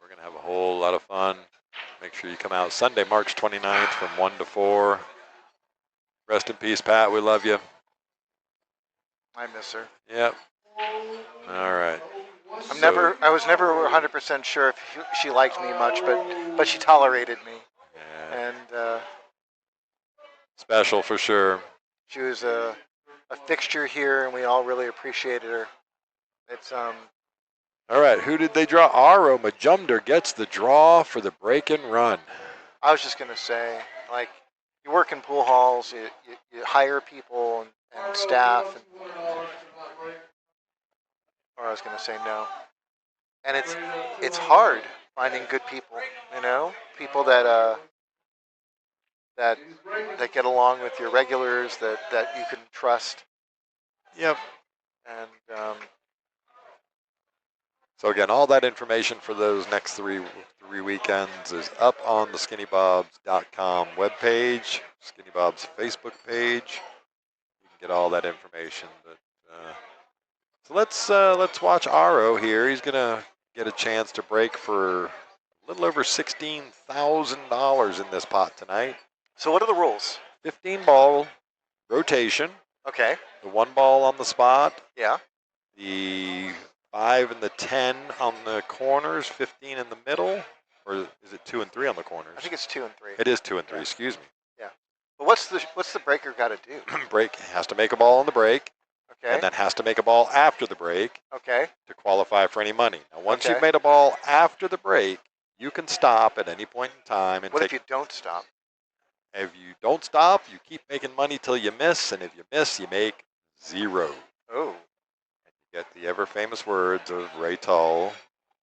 We're going to have a whole lot of fun. Make sure you come out Sunday, March 29th from 1 to 4. Rest in peace, Pat. We love you. I miss her. Yep. All right. I was never 100% sure if she liked me much, but she tolerated me. Yeah. And special for sure. She was a fixture here, and we all really appreciated her. It's All right, who did they draw? Aro Majumder gets the draw for the break and run. I was just gonna say, like, you work in pool halls, you hire people and staff, or I was gonna say no. And it's hard finding good people, you know, people that get along with your regulars, that you can trust. Yep. And so again, all that information for those next three weekends is up on the SkinnyBobs.com webpage, Skinny Bob's Facebook page. You can get all that information. But so let's watch Aro here. He's gonna get a chance to break for a little over $16,000 in this pot tonight. So what are the rules? 15 ball rotation. Okay. The 1 ball on the spot. Yeah. The 5 and the 10 on the corners, 15 in the middle, or is it 2 and 3 on the corners? I think it's 2 and 3. It is 2 and 3. Excuse me. Yeah. But what's the breaker got to do? Break has to make a ball on the break, okay, and then has to make a ball after the break, okay, to qualify for any money. Now, once okay, you've made a ball after the break, you can stop at any point in time and what take. If you don't stop? If you don't stop, you keep making money till you miss, and if you miss, you make 0. Oh. Get the ever-famous words of Ray Tull.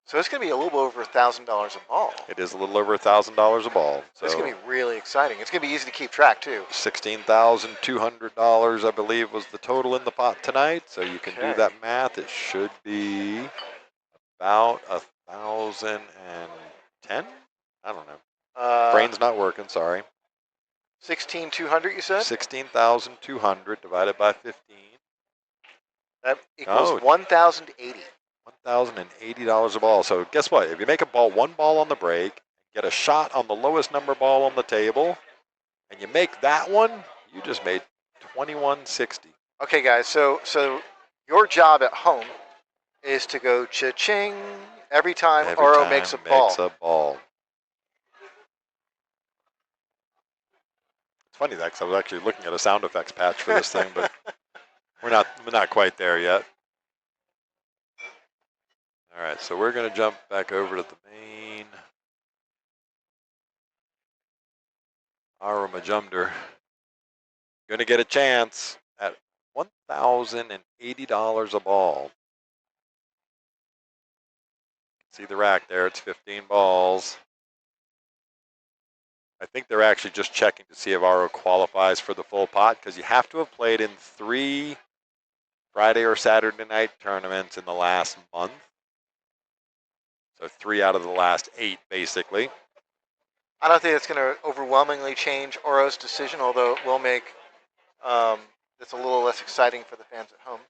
So it's going to be a little over $1,000 a ball. It is a little over $1,000 a ball. So it's going to be really exciting. It's going to be easy to keep track, too. $16,200, I believe, was the total in the pot tonight. So you can do that math. It should be about 1,010. I don't know. Brain's not working, sorry. 16,200, you said? 16,200 divided by 15. That equals $1,080. $1,080 a ball. So guess what? If you make a ball, 1 ball on the break, get a shot on the lowest number ball on the table, and you make that one, you just made $2,160. Okay, guys. So your job at home is to go cha-ching every time Oro makes a ball. It's funny that because I was actually looking at a sound effects patch for this thing, but we're not quite there yet. All right, so we're going to jump back over to the main. Aro Majumder going to get a chance at $1,080 a ball. See the rack there, it's 15 balls. I think they're actually just checking to see if Aro qualifies for the full pot, because you have to have played in 3 Friday or Saturday night tournaments in the last month. So 3 out of the last 8, basically. I don't think it's going to overwhelmingly change Oro's decision, although it will make it's a little less exciting for the fans at home.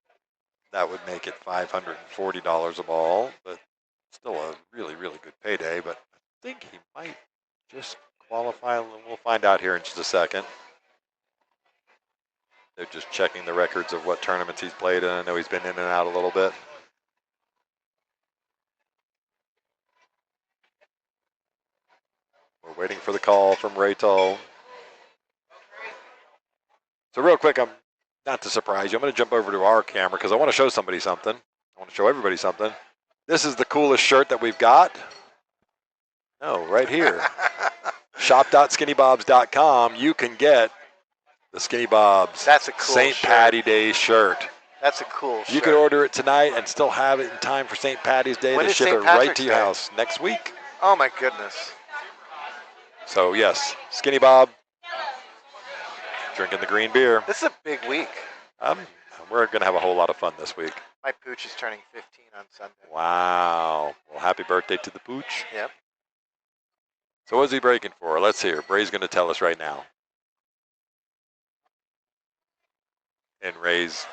That would make it $540 a ball, but still a really, really good payday. But I think he might just qualify. We'll find out here in just a second. They're just checking the records of what tournaments he's played in. I know he's been in and out a little bit. We're waiting for the call from Ray Tull. So real quick, I'm not to surprise you, I'm going to jump over to our camera because I want to show somebody something. I want to show everybody something. This is the coolest shirt that we've got. No, right here. Shop.skinnybobs.com. You can get the Skinny Bobs That's a cool St. shirt. Patty Day shirt. That's a cool You shirt. could order it tonight and still have it in time for St. Patty's Day. When They is ship St. it right Patrick's to your Day? house next week. Oh my goodness. So yes, Skinny Bob, drinking the green beer. This is a big week. We're going to have a whole lot of fun this week. My pooch is turning 15 on Sunday. Wow. Well, happy birthday to the pooch. Yep. So what's he breaking for? Let's hear. Bray's going to tell us right now. And Ray's.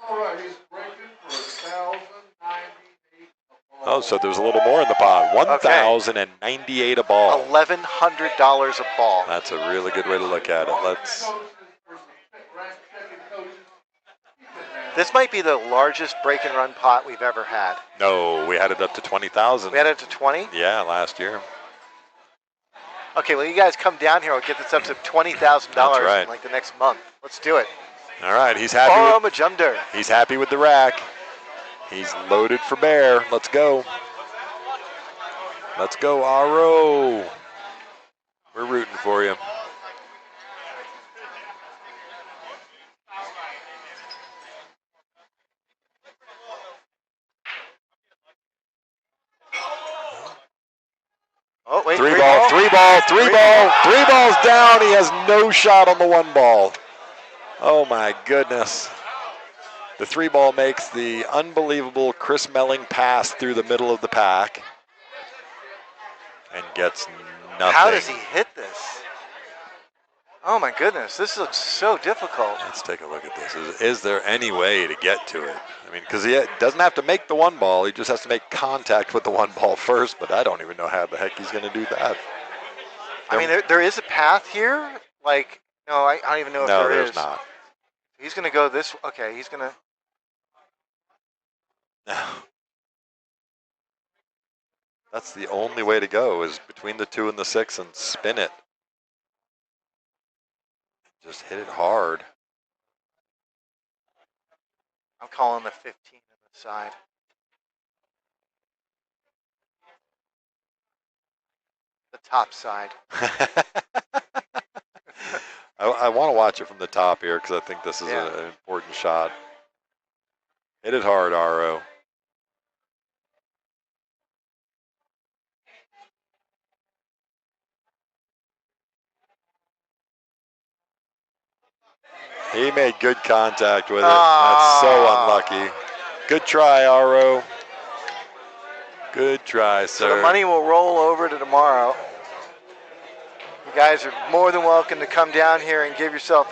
All right, he's breaking for 1,098. Oh, so there's a little more in the pot. 1,098 a ball. $1,100 a ball. That's a really good way to look at it. Let's. This might be the largest break and run pot we've ever had. No, we had it up to 20,000. We had it to 20? Yeah, last year. Okay, well, you guys come down here. We'll get this up to $20,000 right. in like the next month. Let's do it. All right, he's happy. He's happy with the rack. He's loaded for bear. Let's go. Let's go, Aro. We're rooting for you. Oh, wait. Three balls down. He has no shot on the one ball. Oh, my goodness. The 3-ball makes the unbelievable Chris Melling pass through the middle of the pack and gets nothing. How does he hit this? Oh, my goodness. This looks so difficult. Let's take a look at this. Is there any way to get to it? I mean, because he doesn't have to make the one ball. He just has to make contact with the one ball first, but I don't even know how the heck he's going to do that. I mean, there is a path here. Like, no, I don't even know if there is. No, there's not. He's going to go this. Okay, he's going to. That's the only way to go is between the 2 and the 6 and spin it. Just hit it hard. I'm calling the 15 on the side. The top side. I want to watch it from the top here because I think this is an important shot. Hit it hard, Aro. He made good contact with it. That's so unlucky. Good try, Aro. Good try, sir. So the money will roll over to tomorrow. You guys are more than welcome to come down here and give yourself,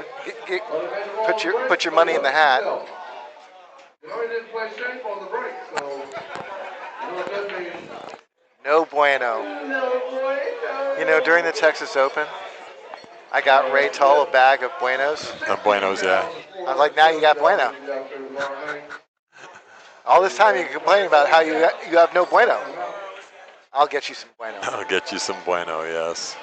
put your money in the hat. You already didn't play safe on the break, so you know what that means. No bueno. You know, during the Texas Open, I got Ray Tull a bag of buenos. Buenos, yeah. I was like, now you got bueno. All this time you complain about how you have no bueno. I'll get you some bueno. I'll get you some bueno, yes.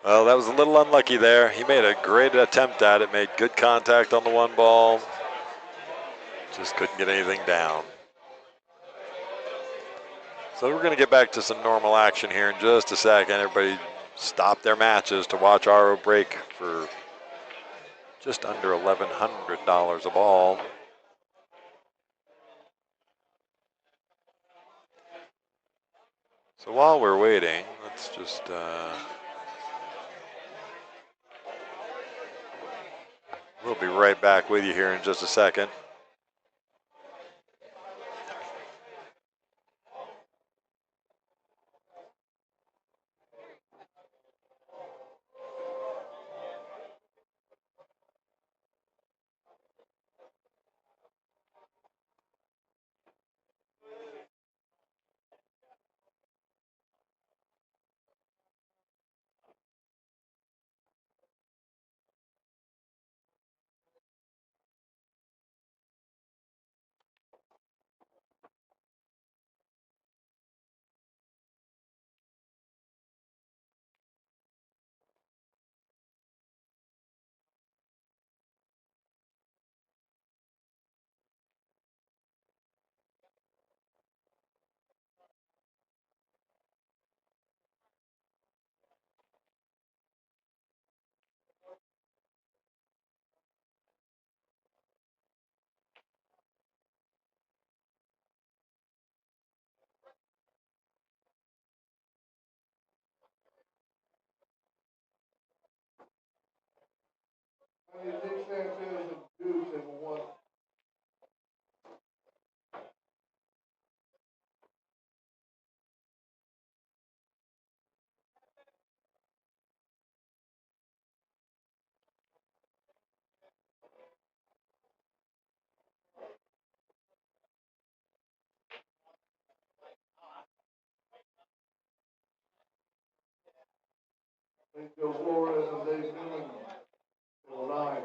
Well, that was a little unlucky there. He made a great attempt at it, made good contact on the one ball. Just couldn't get anything down. So we're going to get back to some normal action here in just a second. Everybody stop their matches to watch Aro break for just under $1,100 a ball. So while we're waiting, let's just... we'll be right back with you here in just a second. Nick Sanchez and Jude, table 1. Joe Flores and Dave Newman, table 9.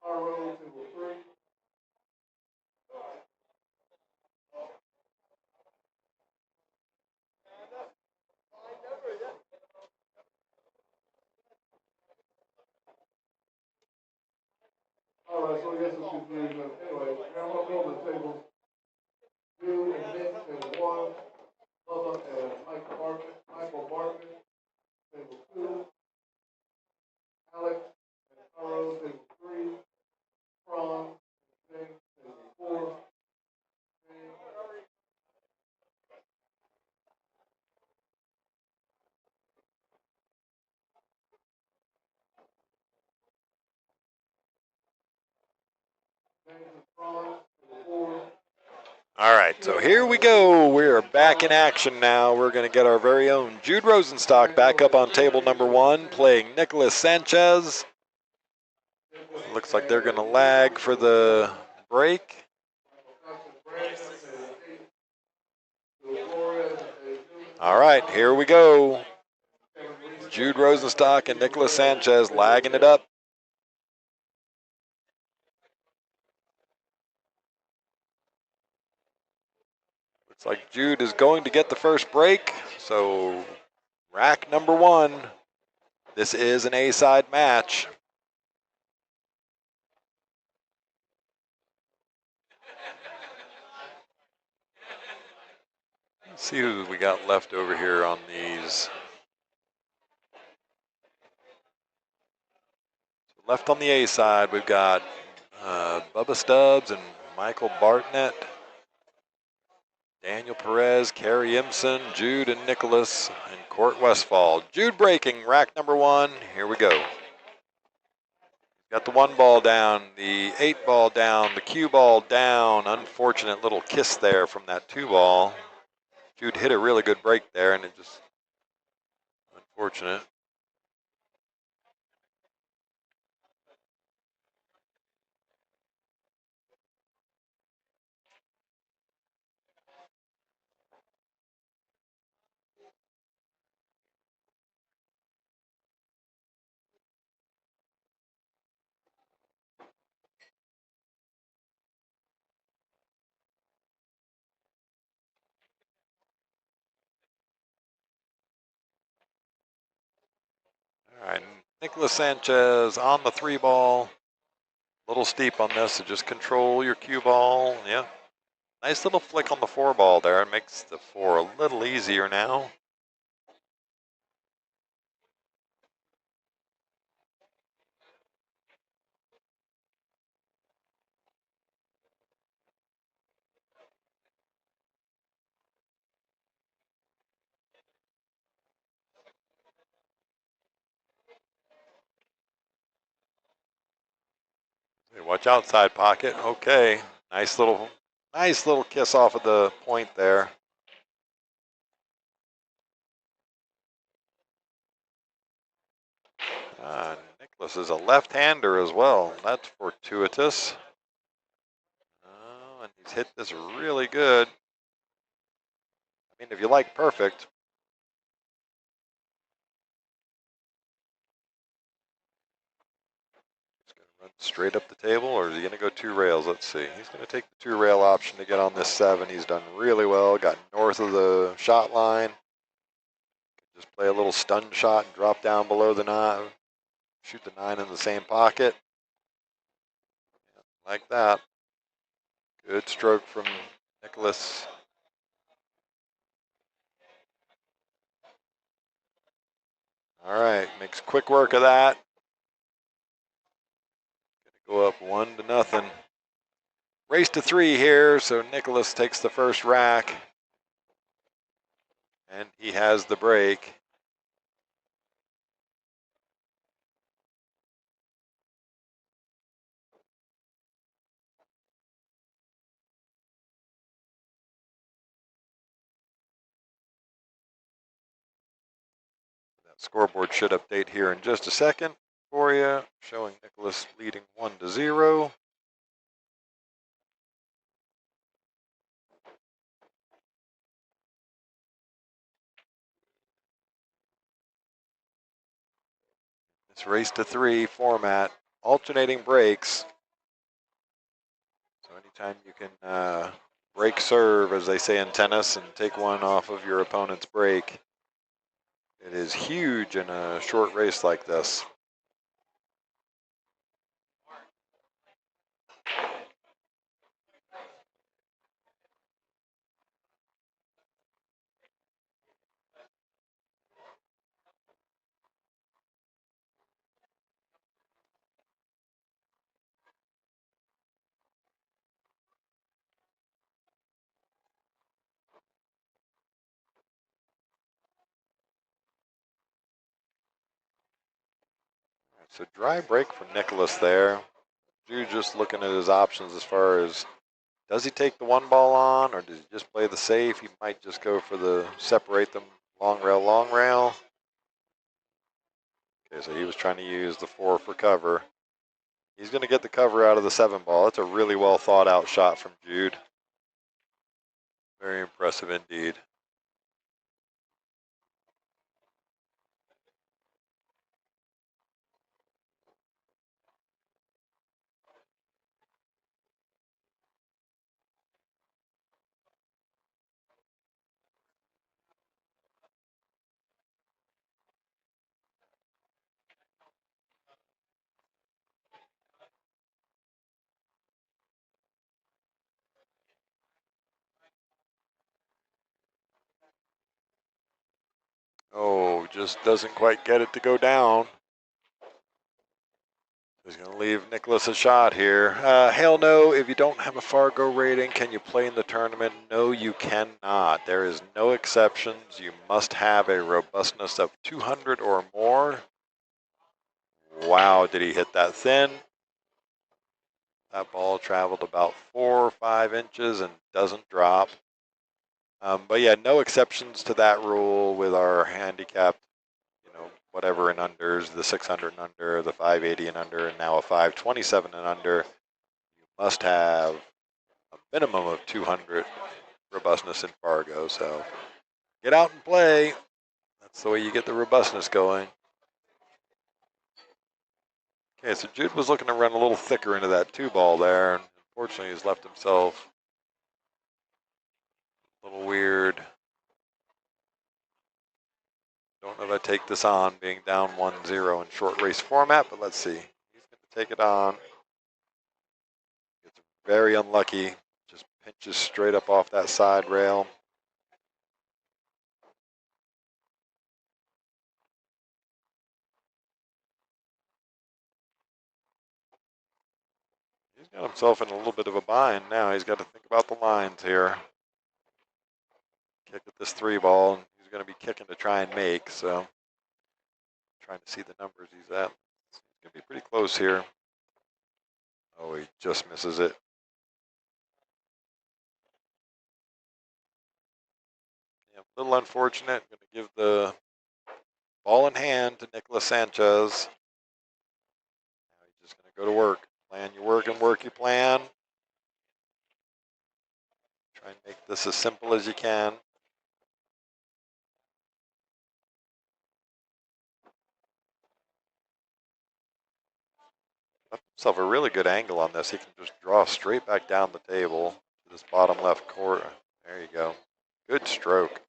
Caro, table 3. All right, so I guess it's confusion. Anyway, I'm going to go to the tables. Jude and Nick, table 1. Bubba and Michael Barton, table 2. Alex and Caro, table 3. Fron and James, table 4. James and Fron, table 4. All right, so here we go. We're back in action now. We're going to get our very own Jude Rosenstock back up on table number 1, playing Nicholas Sanchez. Looks like they're going to lag for the break. All right, here we go. Jude Rosenstock and Nicholas Sanchez lagging it up. Looks like Jude is going to get the first break. So rack number 1. This is an A-side match. Let's see who we got left over here on these. Left on the A side, we've got Bubba Stubbs and Michael Bartnett, Daniel Perez, Kerry Imson, Jude and Nicholas, and Court Westfall. Jude breaking, rack number 1. Here we go. Got the 1 ball down, the 8 ball down, the cue ball down. Unfortunate little kiss there from that 2 ball. Jude hit a really good break there, and it just unfortunate. All right, Nicholas Sanchez on the 3 ball. A little steep on this, so just control your cue ball. Yeah. Nice little flick on the 4 ball there. It makes the 4 a little easier now. Hey, watch outside pocket. Okay. Nice little kiss off of the point there. Nicholas is a left-hander as well. That's fortuitous. Oh, and he's hit this really good. I mean, if you like perfect. He's going to run straight up the table, or is he going to go 2 rails? Let's see. He's going to take the 2 rail option to get on this 7. He's done really well. Got north of the shot line. Just play a little stun shot and drop down below the 9. Shoot the 9 in the same pocket. Yeah, like that. Good stroke from Nicholas. All right, makes quick work of that. Gonna go up 1-0. Race to 3 here, so Nicholas takes the first rack. And he has the break. That scoreboard should update here in just a second for you, showing Nicholas leading 1-0. This race to 3 format, alternating breaks. So anytime you can break serve, as they say in tennis, and take one off of your opponent's break, it is huge in a short race like this. So dry break from Nicholas there. Jude just looking at his options as far as, does he take the one ball on, or does he just play the safe? He might just go for the separate them long rail, long rail. Okay, so he was trying to use the 4 for cover. He's going to get the cover out of the 7 ball. That's a really well thought out shot from Jude. Very impressive indeed. Oh, just doesn't quite get it to go down. He's going to leave Nicholas a shot here. Hell no, if you don't have a Fargo rating, can you play in the tournament? No, you cannot. There is no exceptions. You must have a robustness of 200 or more. Wow, did he hit that thin? That ball traveled about 4 or 5 inches and doesn't drop. But yeah, no exceptions to that rule with our handicapped, whatever and unders, the 600 and under, the 580 and under, and now a 527 and under. You must have a minimum of 200 robustness in Fargo. So get out and play. That's the way you get the robustness going. Okay, so Jude was looking to run a little thicker into that 2 ball there. And unfortunately, he's left himself a little weird. Don't know if I take this on being down 1-0 in short race format, but let's see. He's going to take it on. It's very unlucky. Just pinches straight up off that side rail. He's got himself in a little bit of a bind now. He's got to think about the lines here. Kick at this 3 ball, and he's going to be kicking to try and make, so trying to see the numbers he's at. It's going to be pretty close here. Oh, he just misses it. Yeah, a little unfortunate. Going to give the ball in hand to Nicholas Sanchez. Now he's just going to go to work. Plan your work and work your plan. Try and make this as simple as you can. Left himself a really good angle on this. He can just draw straight back down the table to this bottom left corner. There you go. Good stroke.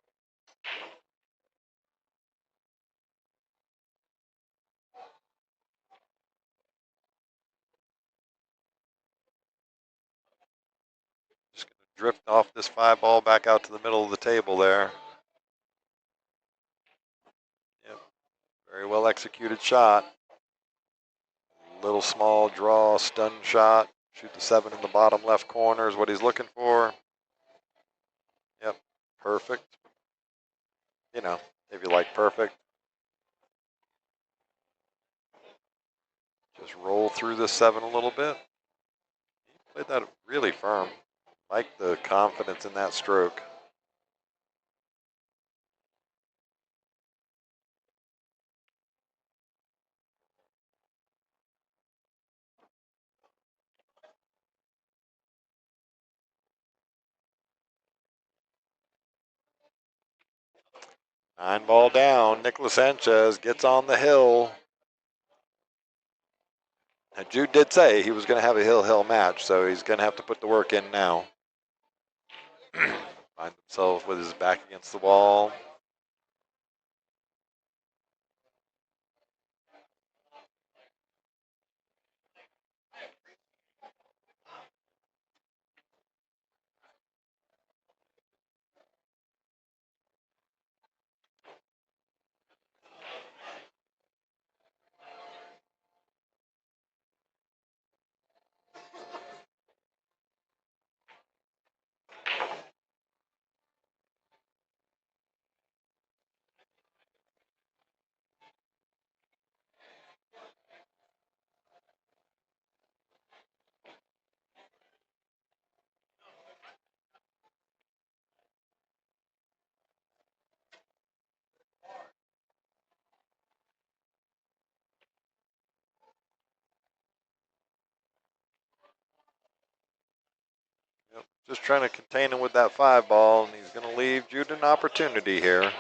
Just going to drift off this 5 ball back out to the middle of the table there. Yep. Very well executed shot. Little small draw, stun shot. Shoot the 7 in the bottom left corner is what he's looking for. Yep, perfect. You know, if you like perfect. Just roll through the 7 a little bit. He played that really firm. Like the confidence in that stroke. Nine ball down. Nicholas Sanchez gets on the hill. And Jude did say he was going to have a hill-hill match, so he's going to have to put the work in now. Find himself with his back against the wall. Yep. Just trying to contain him with that 5 ball, and he's going to leave Jude an opportunity here.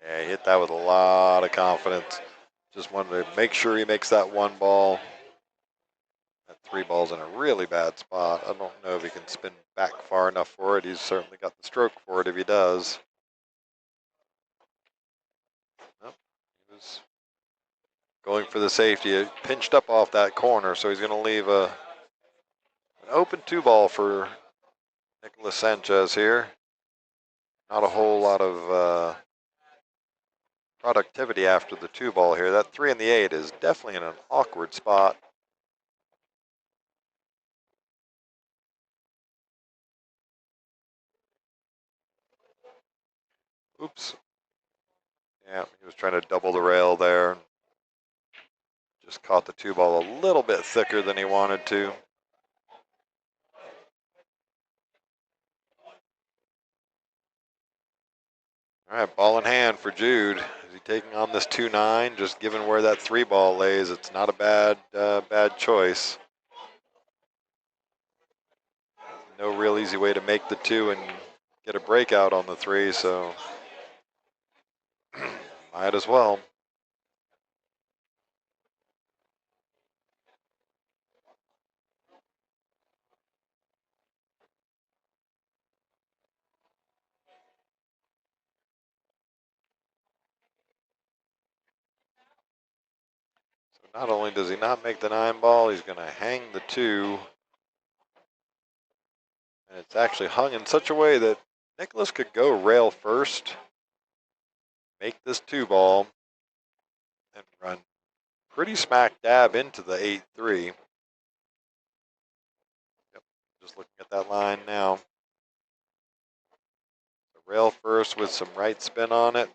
Yeah, he hit that with a lot of confidence. Just wanted to make sure he makes that 1 ball. That 3 ball's in a really bad spot. I don't know if he can spin back far enough for it. He's certainly got the stroke for it if he does. Nope. He was going for the safety. It pinched up off that corner, so he's going to leave an open 2 ball for Nicholas Sanchez here. Not a whole lot of productivity after the 2 ball here. That 3 and the 8 is definitely in an awkward spot. Oops. Yeah, he was trying to double the rail there. Just caught the 2 ball a little bit thicker than he wanted to. All right, ball in hand for Jude. Is he taking on this 2-9? Just given where that 3 ball lays, it's not a bad choice. No real easy way to make the 2 and get a breakout on the 3, so might as well. So not only does he not make the 9 ball, he's going to hang the 2. And it's actually hung in such a way that Nicholas could go rail first, make this 2 ball, and run pretty smack dab into the 8-3. Yep, just looking at that line now. The rail first with some right spin on it.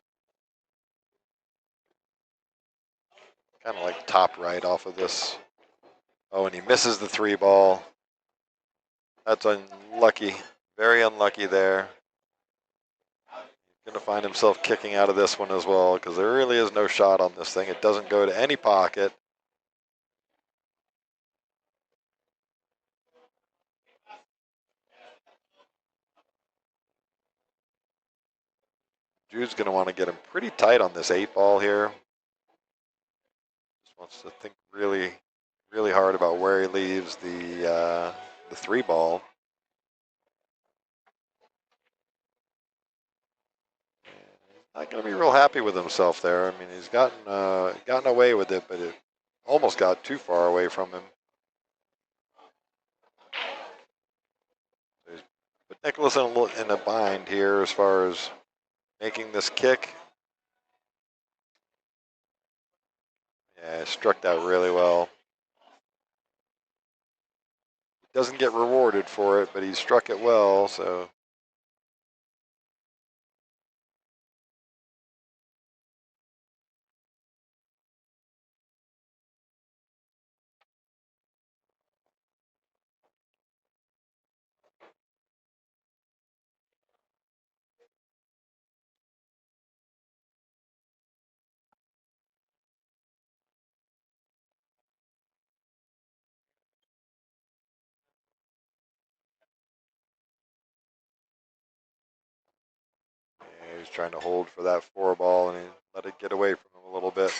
Kind of like top right off of this. Oh, and he misses the 3 ball. That's unlucky. Very unlucky there. Going to find himself kicking out of this one as well because there really is no shot on this thing. It doesn't go to any pocket. Jude's going to want to get him pretty tight on this 8 ball here. Wants to think really, really hard about where he leaves the 3 ball. Not going to be real happy with himself there. I mean, he's gotten away with it, but it almost got too far away from him. So he's put Nicholas in a bind here as far as making this kick. Yeah, struck that really well. Doesn't get rewarded for it, but he struck it well, so. Yeah, he's trying to hold for that 4 ball, and he let it get away from him a little bit.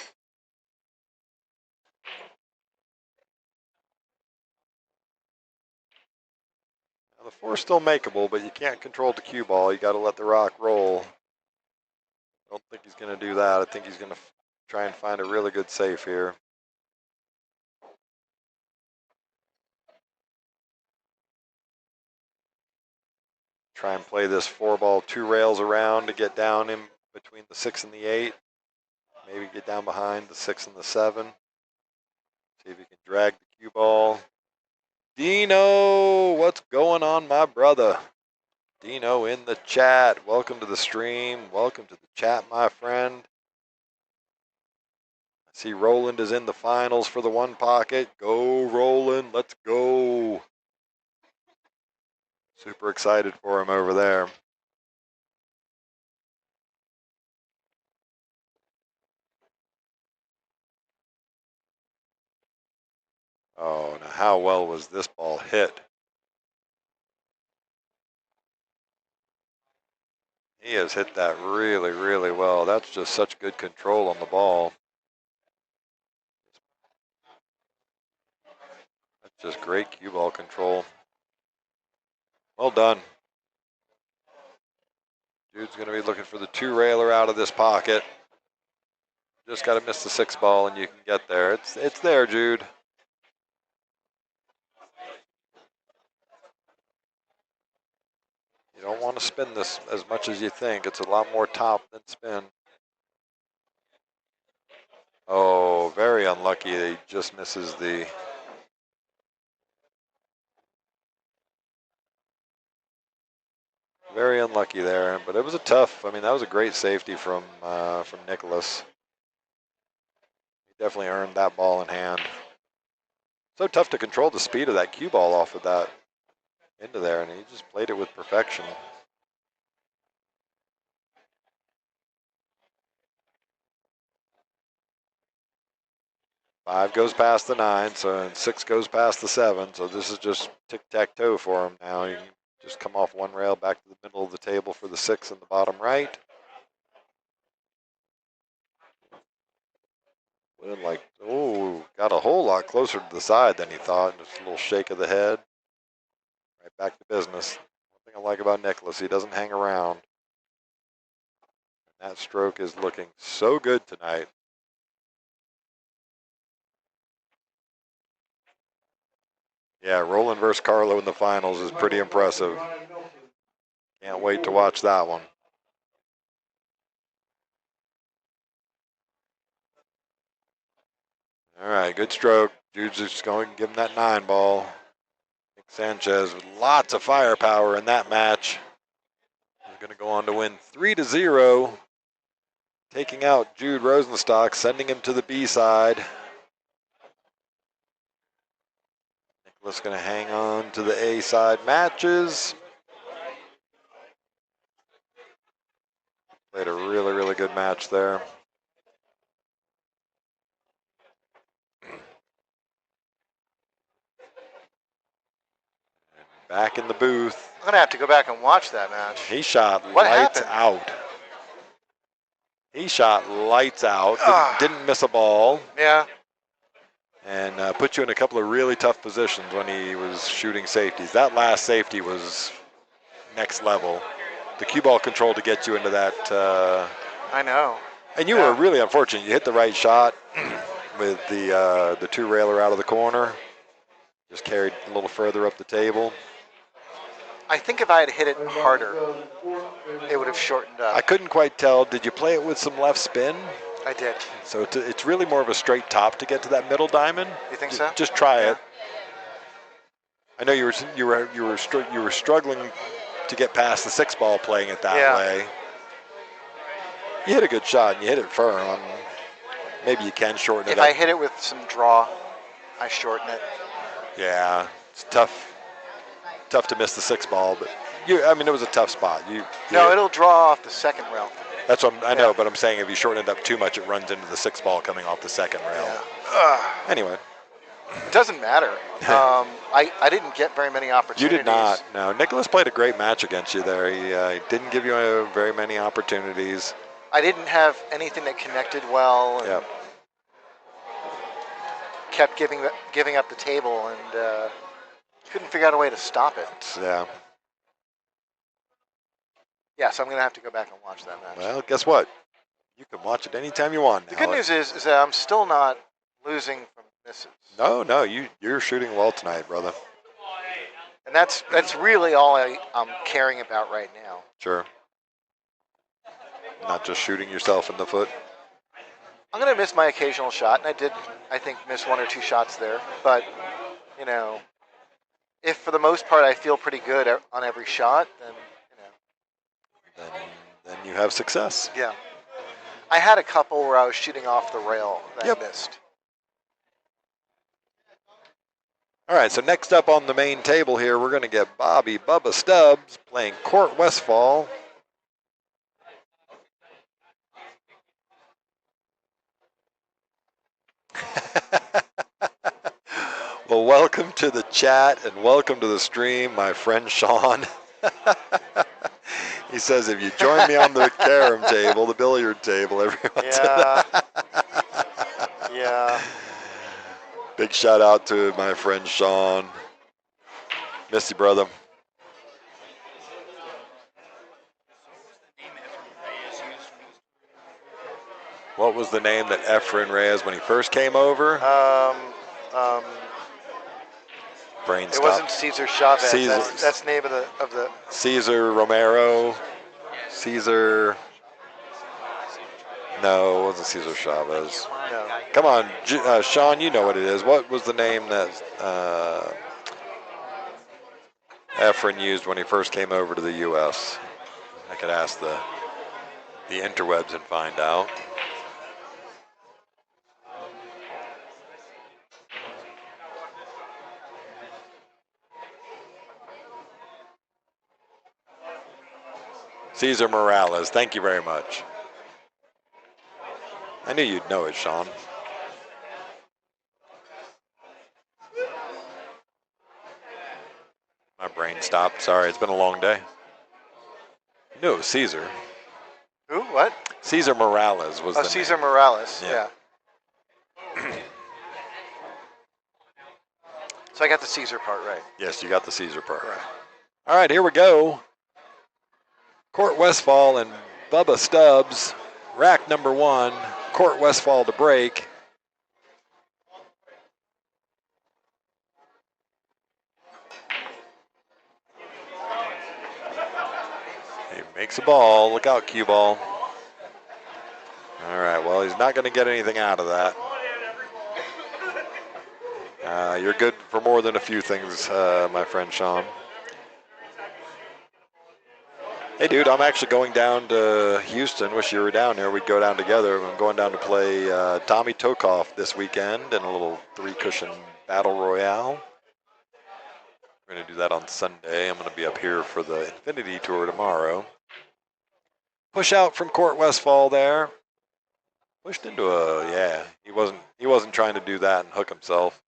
Now, the 4's still makeable, but you can't control the cue ball. You got to let the rock roll. I don't think he's going to do that. I think he's going to try and find a really good safe here. Try and play this 4 ball 2 rails around to get down in between the 6 and the 8. Maybe get down behind the 6 and the 7. See if he can drag the cue ball. Dino, what's going on, my brother? Dino in the chat. Welcome to the stream. Welcome to the chat, my friend. I see Roland is in the finals for the 1 pocket. Go, Roland. Let's go. Super excited for him over there. Oh, now how well was this ball hit? He has hit that really, really well. That's just such good control on the ball. That's just great cue ball control. Well done. Jude's going to be looking for the 2 railer out of this pocket. Just got to miss the 6 ball and you can get there. It's there, Jude. You don't want to spin this as much as you think. It's a lot more top than spin. Oh, very unlucky. He just misses the. Very unlucky there, but it was a tough. I mean, that was a great safety from Nicholas. He definitely earned that ball in hand. So tough to control the speed of that cue ball off of that into there, and he just played it with perfection. Five goes past the 9, and 6 goes past the 7. So this is just tic-tac-toe for him now. He can just come off 1 rail back to the middle of the table for the 6 in the bottom right. Like, oh, got a whole lot closer to the side than he thought. Just a little shake of the head. Right back to business. One thing I like about Nicholas, he doesn't hang around. That stroke is looking so good tonight. Yeah, Roland versus Carlo in the finals is pretty impressive. Can't wait to watch that one. All right, good stroke. Jude's just going to give him that 9 ball. Nick Sanchez with lots of firepower in that match. He's going to go on to win 3-0. Taking out Jude Rosenstock, sending him to the B side. Nicholas going to hang on to the A side matches. Played a really, really good match there. Back in the booth. I'm going to have to go back and watch that match. He shot lights out. He shot lights out. Didn't miss a ball. Yeah. and put you in a couple of really tough positions when he was shooting safeties. That last safety was next level. The cue ball control to get you into that. I know. And you were really unfortunate. You hit the right shot with the two railer out of the corner. Just carried a little further up the table. I think if I had hit it harder, it would have shortened up. I couldn't quite tell. Did you play it with some left spin? I did. So it's really more of a straight top to get to that middle diamond. You think so? Just try it. I know you were struggling to get past the 6-ball playing it that way. You hit a good shot and you hit it firm. Maybe you can shorten it up. If I hit it with some draw, I shorten it. Yeah, it's tough to miss the 6-ball, but it was a tough spot. No, it'll draw off the second rail. That's what I know, but I'm saying if you shorten it up too much, it runs into the 6-ball coming off the second rail. Yeah. Anyway. It doesn't matter. I didn't get very many opportunities. You did not. No, Nicholas played a great match against you there. He didn't give you very many opportunities. I didn't have anything that connected well. And Yep. kept giving up the table and couldn't figure out a way to stop it. Yeah. Yeah, so I'm going to have to go back and watch that match. Well, guess what? You can watch it anytime you want now. The good news is that I'm still not losing from misses. No, you're shooting well tonight, brother. And that's really all I'm caring about right now. Sure. Not just shooting yourself in the foot. I'm going to miss my occasional shot, and I did, I think, miss one or two shots there. But, if for the most part I feel pretty good on every shot, then, Then you have success. Yeah. I had a couple where I was shooting off the rail that I missed. All right, so next up on the main table here, we're going to get Bobby Bubba Stubbs playing Court Westfall. Well, welcome to the chat and welcome to the stream, my friend Sean. He says, if you join me on the carom table, the billiard table, everyone. Yeah. Big shout out to my friend Sean. Miss you, brother. What was the name that Efren Reyes when he first came over? Brain It stop. wasn't Cesar Chavez. Cesar. That's the name of the. Cesar Romero. Cesar. No, it wasn't Cesar Chavez. No. Come on, Sean, you know what it is. What was the name that Efren used when he first came over to the U.S.? I could ask the interwebs and find out. Cesar Morales, thank you very much. I knew you'd know it, Sean. My brain stopped. Sorry, it's been a long day. No, Cesar. Who? What? Cesar Morales was the Cesar name. Morales. Yeah. So I got the Cesar part right. Yes, you got the Cesar part. Right. All right, here we go. Court Westfall and Bubba Stubbs. Rack number 1. Court Westfall to break. He makes a ball. Look out, cue ball. All right, well, he's not going to get anything out of that. You're good for more than a few things, my friend Sean. Hey, dude, I'm actually going down to Houston. Wish you were down there. We'd go down together. I'm going down to play Tommy Tokoff this weekend in a little 3-cushion battle royale. We're going to do that on Sunday. I'm going to be up here for the Infinity Tour tomorrow. Push out from Court Westfall there. Pushed into he wasn't trying to do that and hook himself.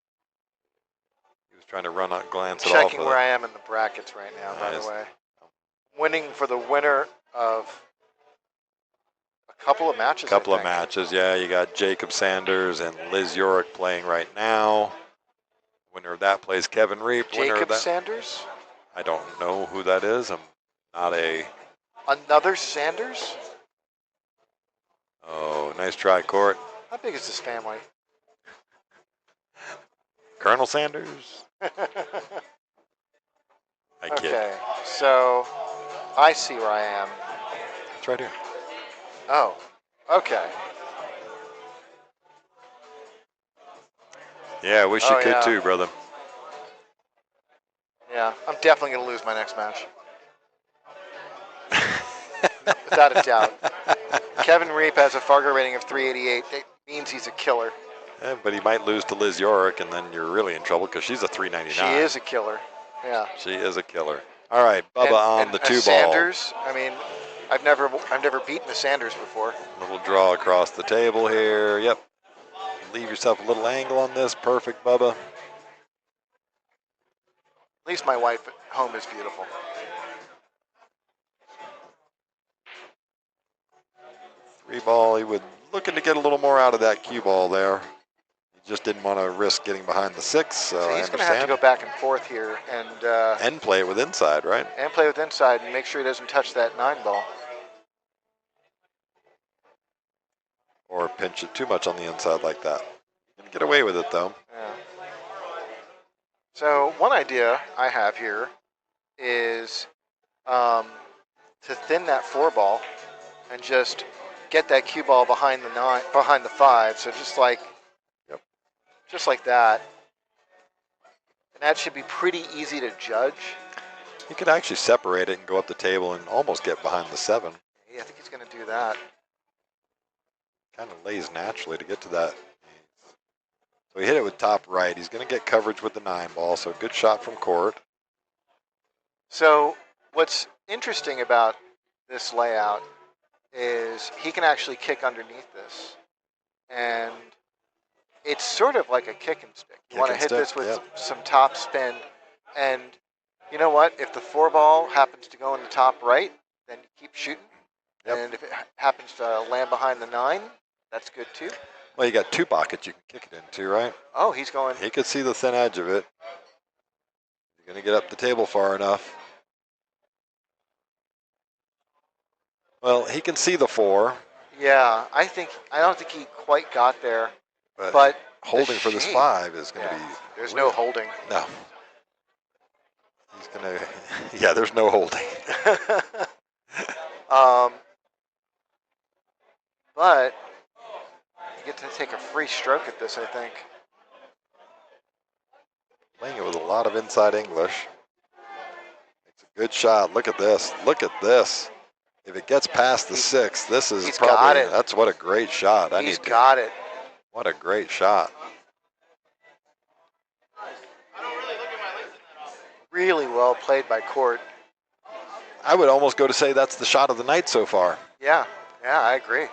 He was trying to run out, glance it off. Checking where I am in the brackets right now, by the way. Winning for the winner of a couple of matches. Couple I of think. matches, yeah. You got Jacob Sanders and Liz Yorick playing right now. Winner of that plays Kevin Reap. Winner of Jacob that, Sanders. I don't know who that is. I'm not a. Another Sanders. Oh, nice try, Court. How big is this family? Colonel Sanders. I kid. Okay, so I see where I am. It's right here. Oh, okay. Yeah, I wish Oh, you could yeah. too, brother. Yeah, I'm definitely going to lose my next match. Without a doubt. Kevin Reap has a Fargo rating of 388. It means he's a killer. Yeah, but he might lose to Liz Yorick, and then you're really in trouble because she's a 399. She is a killer. Yeah. She is a killer. All right, Bubba on the two ball. Sanders. I mean, I've never beaten a Sanders before. Little draw across the table here. Yep. Leave yourself a little angle on this. Perfect, Bubba. At least my wife at home is beautiful. Three ball. He was looking to get a little more out of that cue ball there. He just didn't want to risk getting behind the six. So he's going to have to go back and forth here and play it with inside, right? And play with inside and make sure he doesn't touch that 9 ball. Or pinch it too much on the inside like that. Gonna get away with it though. Yeah. So one idea I have here is to thin that 4 ball and just get that cue ball behind the 5. So just like that. And that should be pretty easy to judge. You could actually separate it and go up the table and almost get behind the 7. Yeah, I think he's going to do that. Kind of lays naturally to get to that. So he hit it with top right. He's going to get coverage with the 9 ball. So good shot from Court. So what's interesting about this layout is he can actually kick underneath this. And it's sort of like a kick and stick. You want to hit this with some top spin. And you know what? If the 4 ball happens to go in the top right, then you keep shooting. Yep. And if it happens to land behind the 9, that's good too. Well, you got 2 pockets you can kick it into, right? Oh, he's going. He could see the thin edge of it. You're going to get up the table far enough. Well, he can see the 4. Yeah, I don't think he quite got there. But holding for this 5 is going to be. There's no holding. No. He's going to. Yeah, there's no holding. But you get to take a free stroke at this, I think. Playing it with a lot of inside English. It's a good shot. Look at this. Look at this. If it gets past the 6, this is probably. Got it. That's what a great shot. He's got it. What a great shot. Really well played by Court. I would almost go to say that's the shot of the night so far. Yeah, I agree.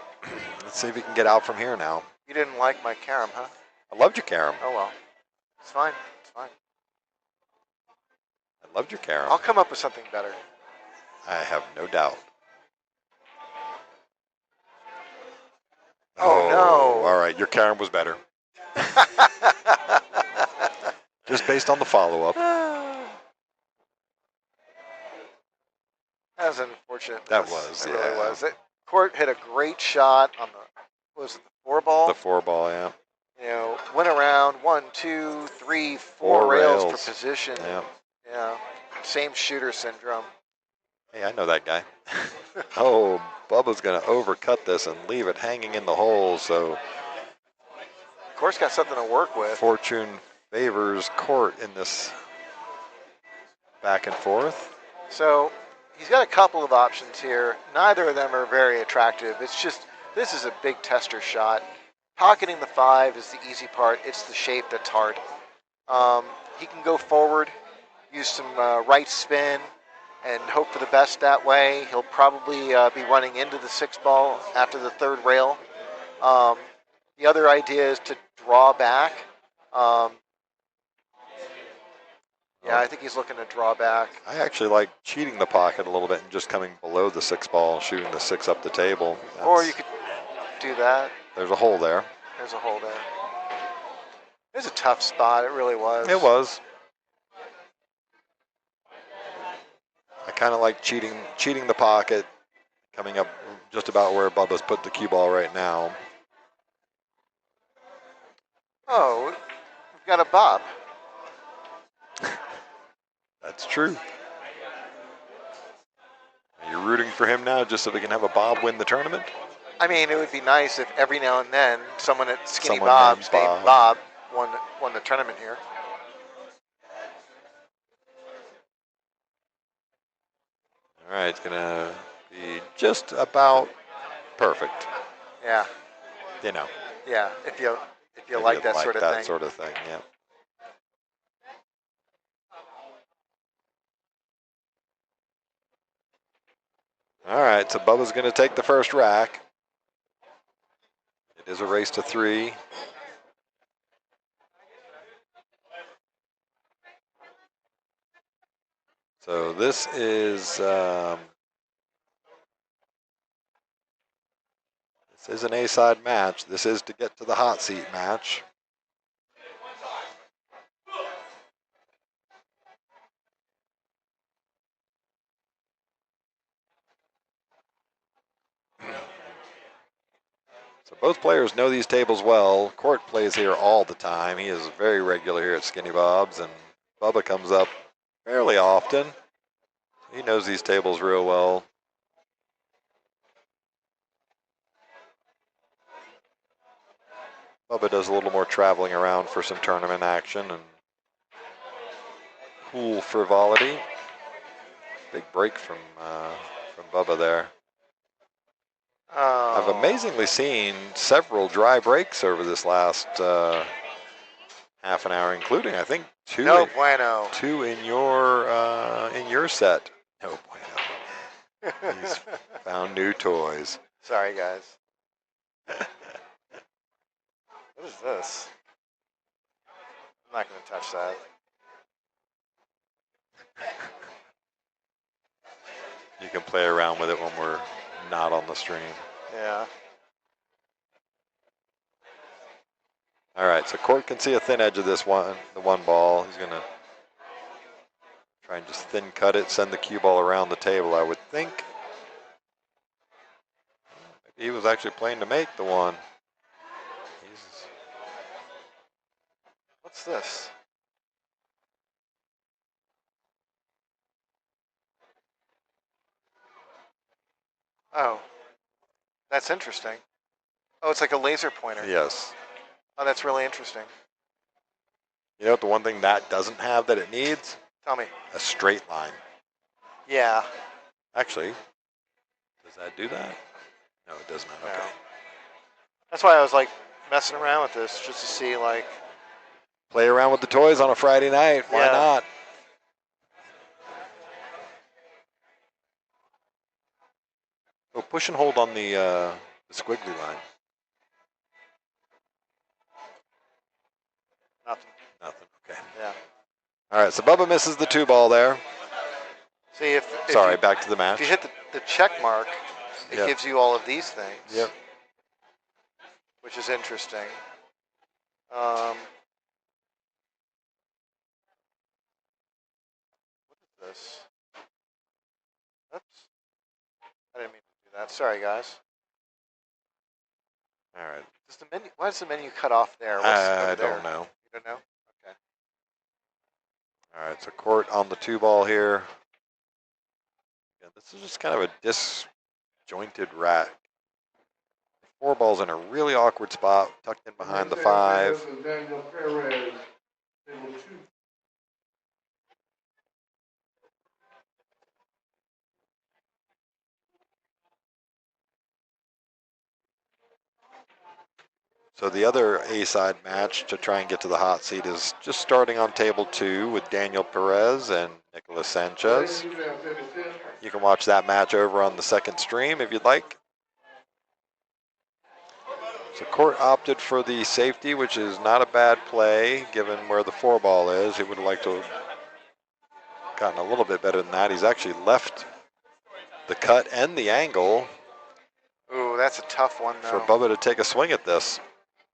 Let's see if he can get out from here now. You didn't like my carom, huh? I loved your carom. Oh, well. It's fine. It's fine. I loved your carom. I'll come up with something better. I have no doubt. Oh, no. All right, your carom was better. Just based on the follow-up. That was unfortunate. That was, it really was. Court hit a great shot on the 4 ball? The 4 ball, yeah. You know, went around 1, 2, 3, 4 rails for position. Yeah. Yeah. Same shooter syndrome. Hey, I know that guy. Oh, Bubba's going to overcut this and leave it hanging in the hole, so. Court's got something to work with. Fortune favors Court in this back and forth. So he's got a couple of options here. Neither of them are very attractive. It's just, this is a big tester shot. Pocketing the 5 is the easy part. It's the shape that's hard. He can go forward, use some right spin, and hope for the best that way. He'll probably be running into the 6 ball after the 3rd rail. The other idea is to draw back. Yeah, I think he's looking to draw back. I actually like cheating the pocket a little bit and just coming below the 6 ball, shooting the 6 up the table. Or you could do that. There's a hole there. There's a hole there. It was a tough spot. It really was. It was. I kind of like cheating the pocket, coming up just about where Bubba's put the cue ball right now. Oh, we've got a bob. That's true. Are you rooting for him now just so we can have a Bob win the tournament? I mean, it would be nice if every now and then someone at Skinny Someone Bob's named named Bob. Bob won the tournament here. All right, it's going to be just about perfect. Yeah. You know. Yeah, if you like that sort of thing. That sort of thing, yeah. All right, so Bubba's going to take the first rack. It is a race to 3. So this is an A-side match. This is to get to the hot seat match. So both players know these tables well. Court plays here all the time. He is very regular here at Skinny Bob's, and Bubba comes up fairly often. He knows these tables real well. Bubba does a little more traveling around for some tournament action and cool frivolity. Big break from Bubba there. Oh. I've amazingly seen several dry breaks over this last half an hour, including I think two. No bueno. Two in your set. No bueno. He's found new toys. Sorry, guys. What is this? I'm not going to touch that. You can play around with it when we're not on the stream. Yeah. All right, so Court can see a thin edge of this one, the one ball. He's going to try and just thin cut it, send the cue ball around the table, I would think. Maybe he was actually playing to make the one. What's this? Oh, that's interesting. Oh, it's like a laser pointer. Yes. Oh, that's really interesting. You know what the one thing that doesn't have that it needs? Tell me. A straight line. Yeah. Actually, does that do that? No, it does not. No. Okay. That's why I was like messing around with this just to see like. Play around with the toys on a Friday night. Why Yeah. not? Oh, push and hold on the squiggly line. Nothing. Nothing. Okay. Yeah. All right. So Bubba misses the 2 ball there. See if Sorry. you, Back to the match. if you hit the check mark, it Yep. gives you all of these things. Yep. Which is interesting. What is this? Oops. I didn't mean to do that. Sorry, guys. All right. Does the menu? Why is the menu cut off there? What's I over there? don't know. You don't know? Okay. All right. So Court on the 2 ball here. Yeah, this is just kind of a disjointed rack. 4 ball's in a really awkward spot, tucked in behind the 5. Daniel Perez, table 2. So the other A-side match to try and get to the hot seat is just starting on table 2 with Daniel Perez and Nicolas Sanchez. You can watch that match over on the second stream if you'd like. So Court opted for the safety, which is not a bad play given where the 4 ball is. He would have liked to have gotten a little bit better than that. He's actually left the cut and the angle. Ooh, that's a tough one, for though. Bubba to take a swing at this.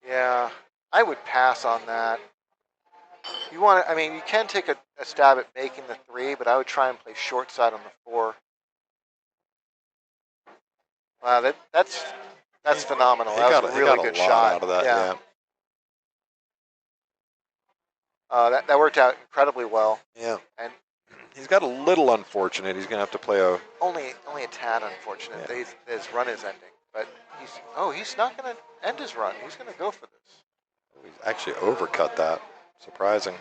Yeah, I would pass on that. You want to, I mean, you can take a stab at making the 3, but I would try and play short side on the 4. Wow, that's phenomenal. He That was got, a he really got a good lot shot. out of that, yeah. That worked out incredibly well. Yeah. And he's got a little unfortunate. He's going to have to play a... Only a tad unfortunate that his run is ending. But he's not going to end his run. He's going to go for this. He's actually overcut that. Surprising.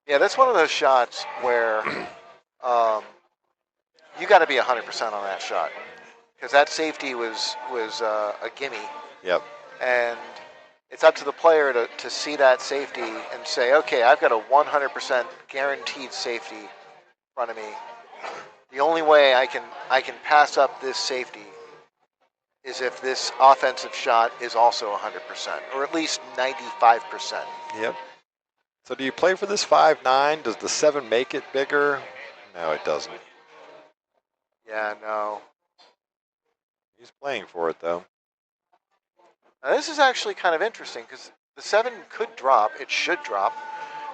Yeah, that's one of those shots where you got to be 100% on that shot. Because that safety was a gimme. Yep. And it's up to the player to see that safety and say, okay, I've got a 100% guaranteed safety in front of me. The only way I can pass up this safety is if this offensive shot is also 100%, or at least 95%. Yep. So do you play for this 5-9? Does the 7 make it bigger? No, it doesn't. Yeah, no. He's playing for it, though. Now, this is actually kind of interesting because the 7 could drop. It should drop,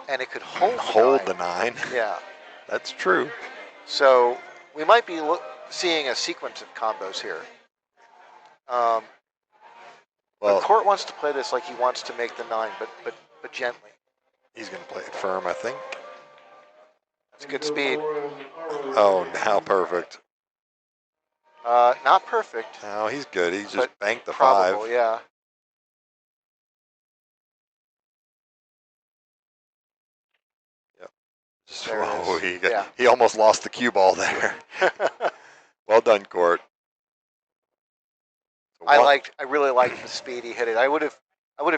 and it could hold the 9. Yeah. That's true. So we might be seeing a sequence of combos here. But Court wants to play this like he wants to make the 9, but gently. He's going to play it firm, I think. That's good speed. Oh, now perfect. Not perfect. No, he's good. He just banked the probable, 5. Yeah. Yep. Just, he Yeah. almost lost the cue ball there. Well done, Court. So I really liked the speed he hit it. I would have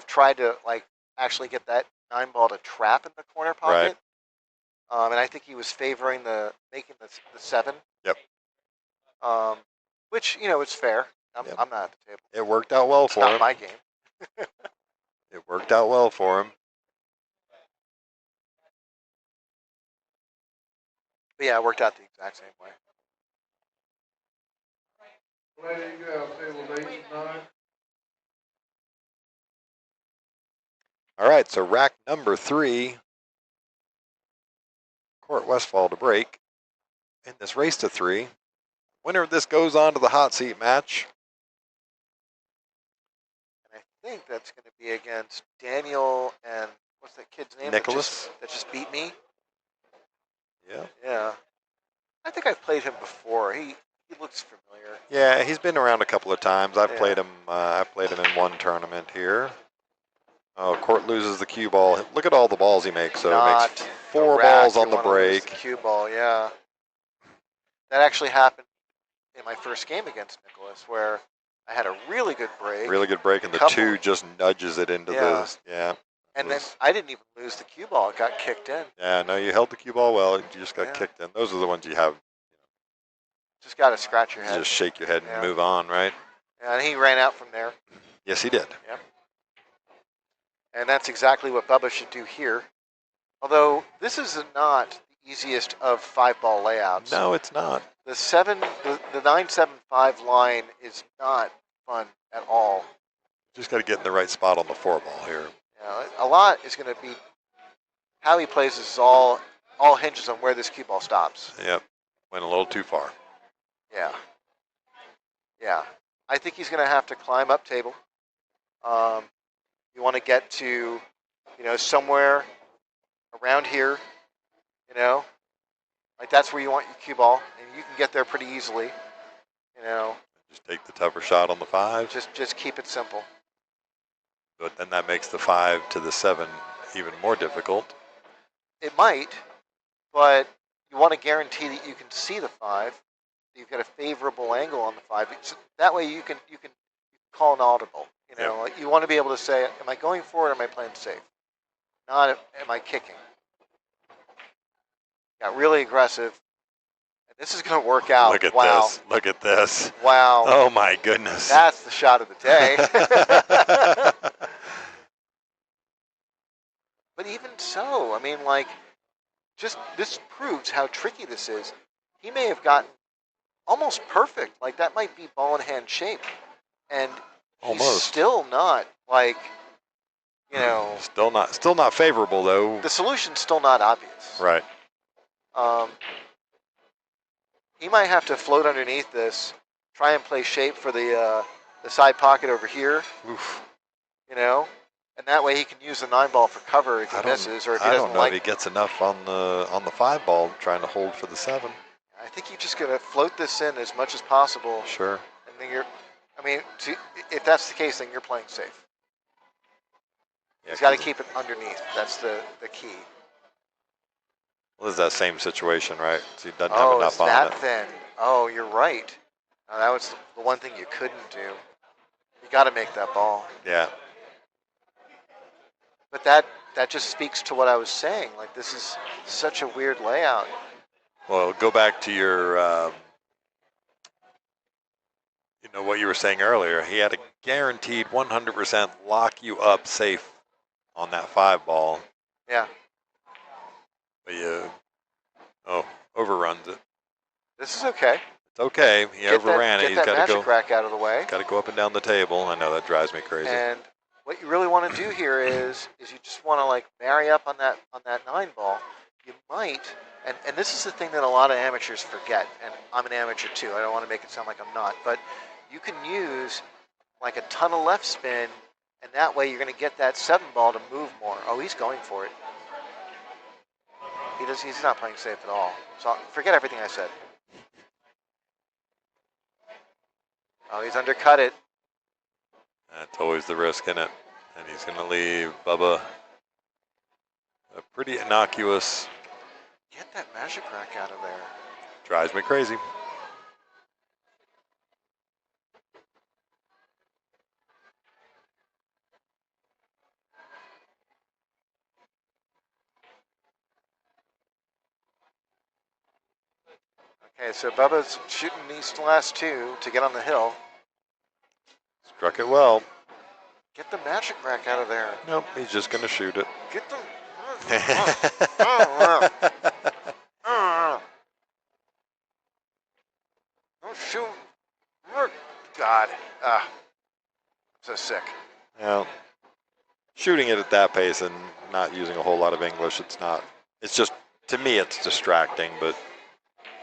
tried to actually get that 9 ball to trap in the corner pocket. Right. And I think he was favoring making the 7. Yep. Which it's fair. Yep. I'm not at the table. It worked out well for him. It's not my game. It worked out well for him. But yeah, it worked out the exact same way. All right, so rack number 3. Court Westfall to break in this race to 3. Winner of this goes on to the hot seat match. And I think that's going to be against Daniel and what's that kid's name? Nicholas. That just beat me. Yeah. Yeah. I think I've played him before. He looks familiar. Yeah, he's been around a couple of times. I've played him. I've played him in one tournament here. Oh, Court loses the cue ball. Look at all the balls he makes. So he makes 4 balls on the break. The cue ball, yeah. That actually happened in my first game against Nicholas, where I had a really good break. Really good break, and the 2 just nudges it into the And then I didn't even lose the cue ball; it got kicked in. Yeah, no, you held the cue ball well. You just got kicked in. Those are the ones you have. Just got to scratch your head. You just shake your head and move on, right? Yeah, and he ran out from there. Yes, he did. Yep. And that's exactly what Bubba should do here. Although this is not the easiest of 5-ball layouts. No, it's not. The 9-7-5 line is not fun at all. Just got to get in the right spot on the 4-ball here. Yeah, a lot is going to be how he plays. This is all hinges on where this cue ball stops. Yep, went a little too far. Yeah. Yeah, I think he's going to have to climb up table. You want to get to, somewhere around here, like that's where you want your cue ball, and you can get there pretty easily, Just take the tougher shot on the 5. Just keep it simple. But then that makes the 5 to the 7 even more difficult. It might, but you want to guarantee that you can see the 5. You've got a favorable angle on the 5. That way you can call an audible. Like you want to be able to say, am I going for it or am I playing safe? Not am I kicking? Got really aggressive. And this is going to work out. Look at wow. this. Look at this. Wow. Oh, my goodness. That's the shot of the day. But even so, I mean, just this proves how tricky this is. He may have gotten almost perfect. Like that might be ball in hand shape, and he's Almost. still not like, you know, Still not favorable though. the solution's still not obvious. Right. He might have to float underneath this, try and play shape for the side pocket over here. Oof. You know, and that way he can use the 9-ball for cover if he misses, or if he I doesn't don't know like. if he gets enough on the 5-ball trying to hold for the 7. I think you just gotta float this in as much as possible. Sure. And then if that's the case, then you're playing safe. Yeah, He's got to keep it underneath. That's the key. Well, it's that same situation, right? So he doesn't have Oh, enough it's on that it. thin. Oh, you're right. That was the one thing you couldn't do. You got to make that ball. Yeah. But that just speaks to what I was saying. Like, this is such a weird layout. Well, go back to your, what you were saying earlier. He had a guaranteed 100% lock you up safe on that 5-ball. Yeah. But you, overruns it. This is okay. It's okay. He overran it. Get that magic rack out of the way. Got to go up and down the table. I know that drives me crazy. And what you really want to do here is you just want to like marry up on that 9-ball. You might, and this is the thing that a lot of amateurs forget, and I'm an amateur too. I don't want to make it sound like I'm not, but you can use like a ton of left spin, and that way you're going to get that 7-ball to move more. Oh, he's going for it. He's not playing safe at all. So forget everything I said. Oh, he's undercut it. That's always the risk in it. And he's going to leave Bubba a pretty innocuous. Get that magic rack out of there. Drives me crazy. Okay, so Bubba's shooting these last 2 to get on the hill. Struck it well. Get the magic rack out of there. Nope, he's just going to shoot it. Get the... Don't shoot. God. I'm so sick. Well, shooting it at that pace and not using a whole lot of English, it's just, to me, it's distracting, but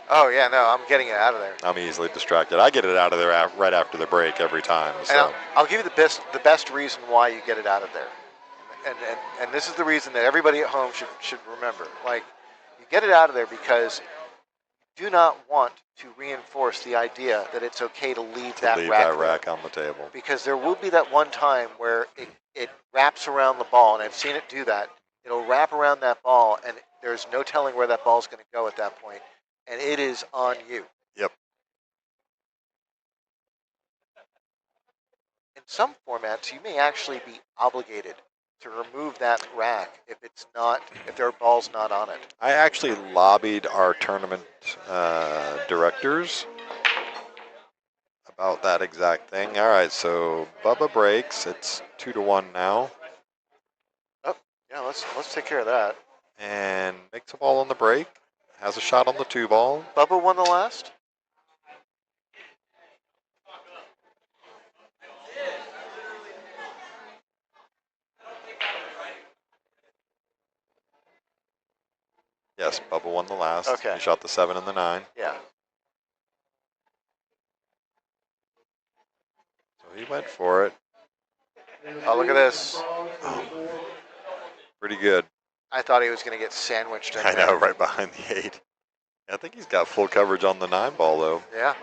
Oh, yeah, no, I'm getting it out of there. I'm easily distracted. I get it out of there right after the break every time. So. And I'll give you the best reason why you get it out of there. And this is the reason that everybody at home should remember. Like, you get it out of there because you do not want to reinforce the idea that it's okay to leave that rack on the table. Because there will be that one time where it wraps around the ball, and I've seen it do that. It'll wrap around that ball, and there's no telling where that ball's going to go at that point. And it is on you. Yep. In some formats, you may actually be obligated to remove that rack if their ball's not on it. I actually lobbied our tournament directors about that exact thing. All right, so Bubba breaks. It's 2-1 now. Oh, yeah, let's take care of that. And makes a ball on the break. Has a shot on the 2-ball. Bubba won the last? Yes, Bubba won the last. Okay. He shot the 7 and the 9. Yeah. So he went for it. Oh, look at this. Oh, pretty good. I thought he was going to get sandwiched in I there. know, right behind the 8. I think he's got full coverage on the 9-ball, though. Yeah.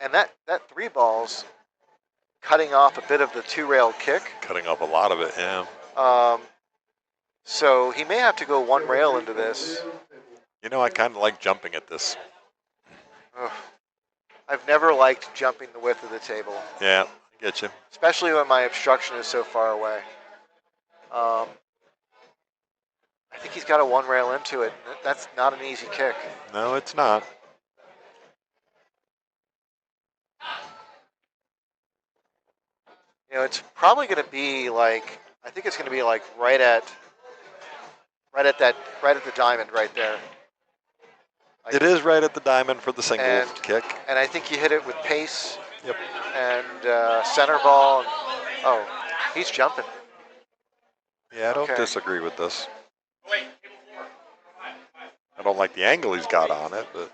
And that 3-ball's cutting off a bit of the 2-rail kick. Cutting off a lot of it, yeah. So he may have to go 1 rail into this. I kind of like jumping at this. Ugh. I've never liked jumping the width of the table. Yeah, I get you. Especially when my obstruction is so far away. I think he's got a 1 rail into it. That's not an easy kick. No, it's not. It's probably going to be like, I think it's going to be like right at the diamond right there. Like, It is right at the diamond for the single And- kick. and I think you hit it with pace. Yep. And center ball. And, oh, he's jumping. Yeah, I don't Okay. disagree with this. I don't like the angle he's got on it, but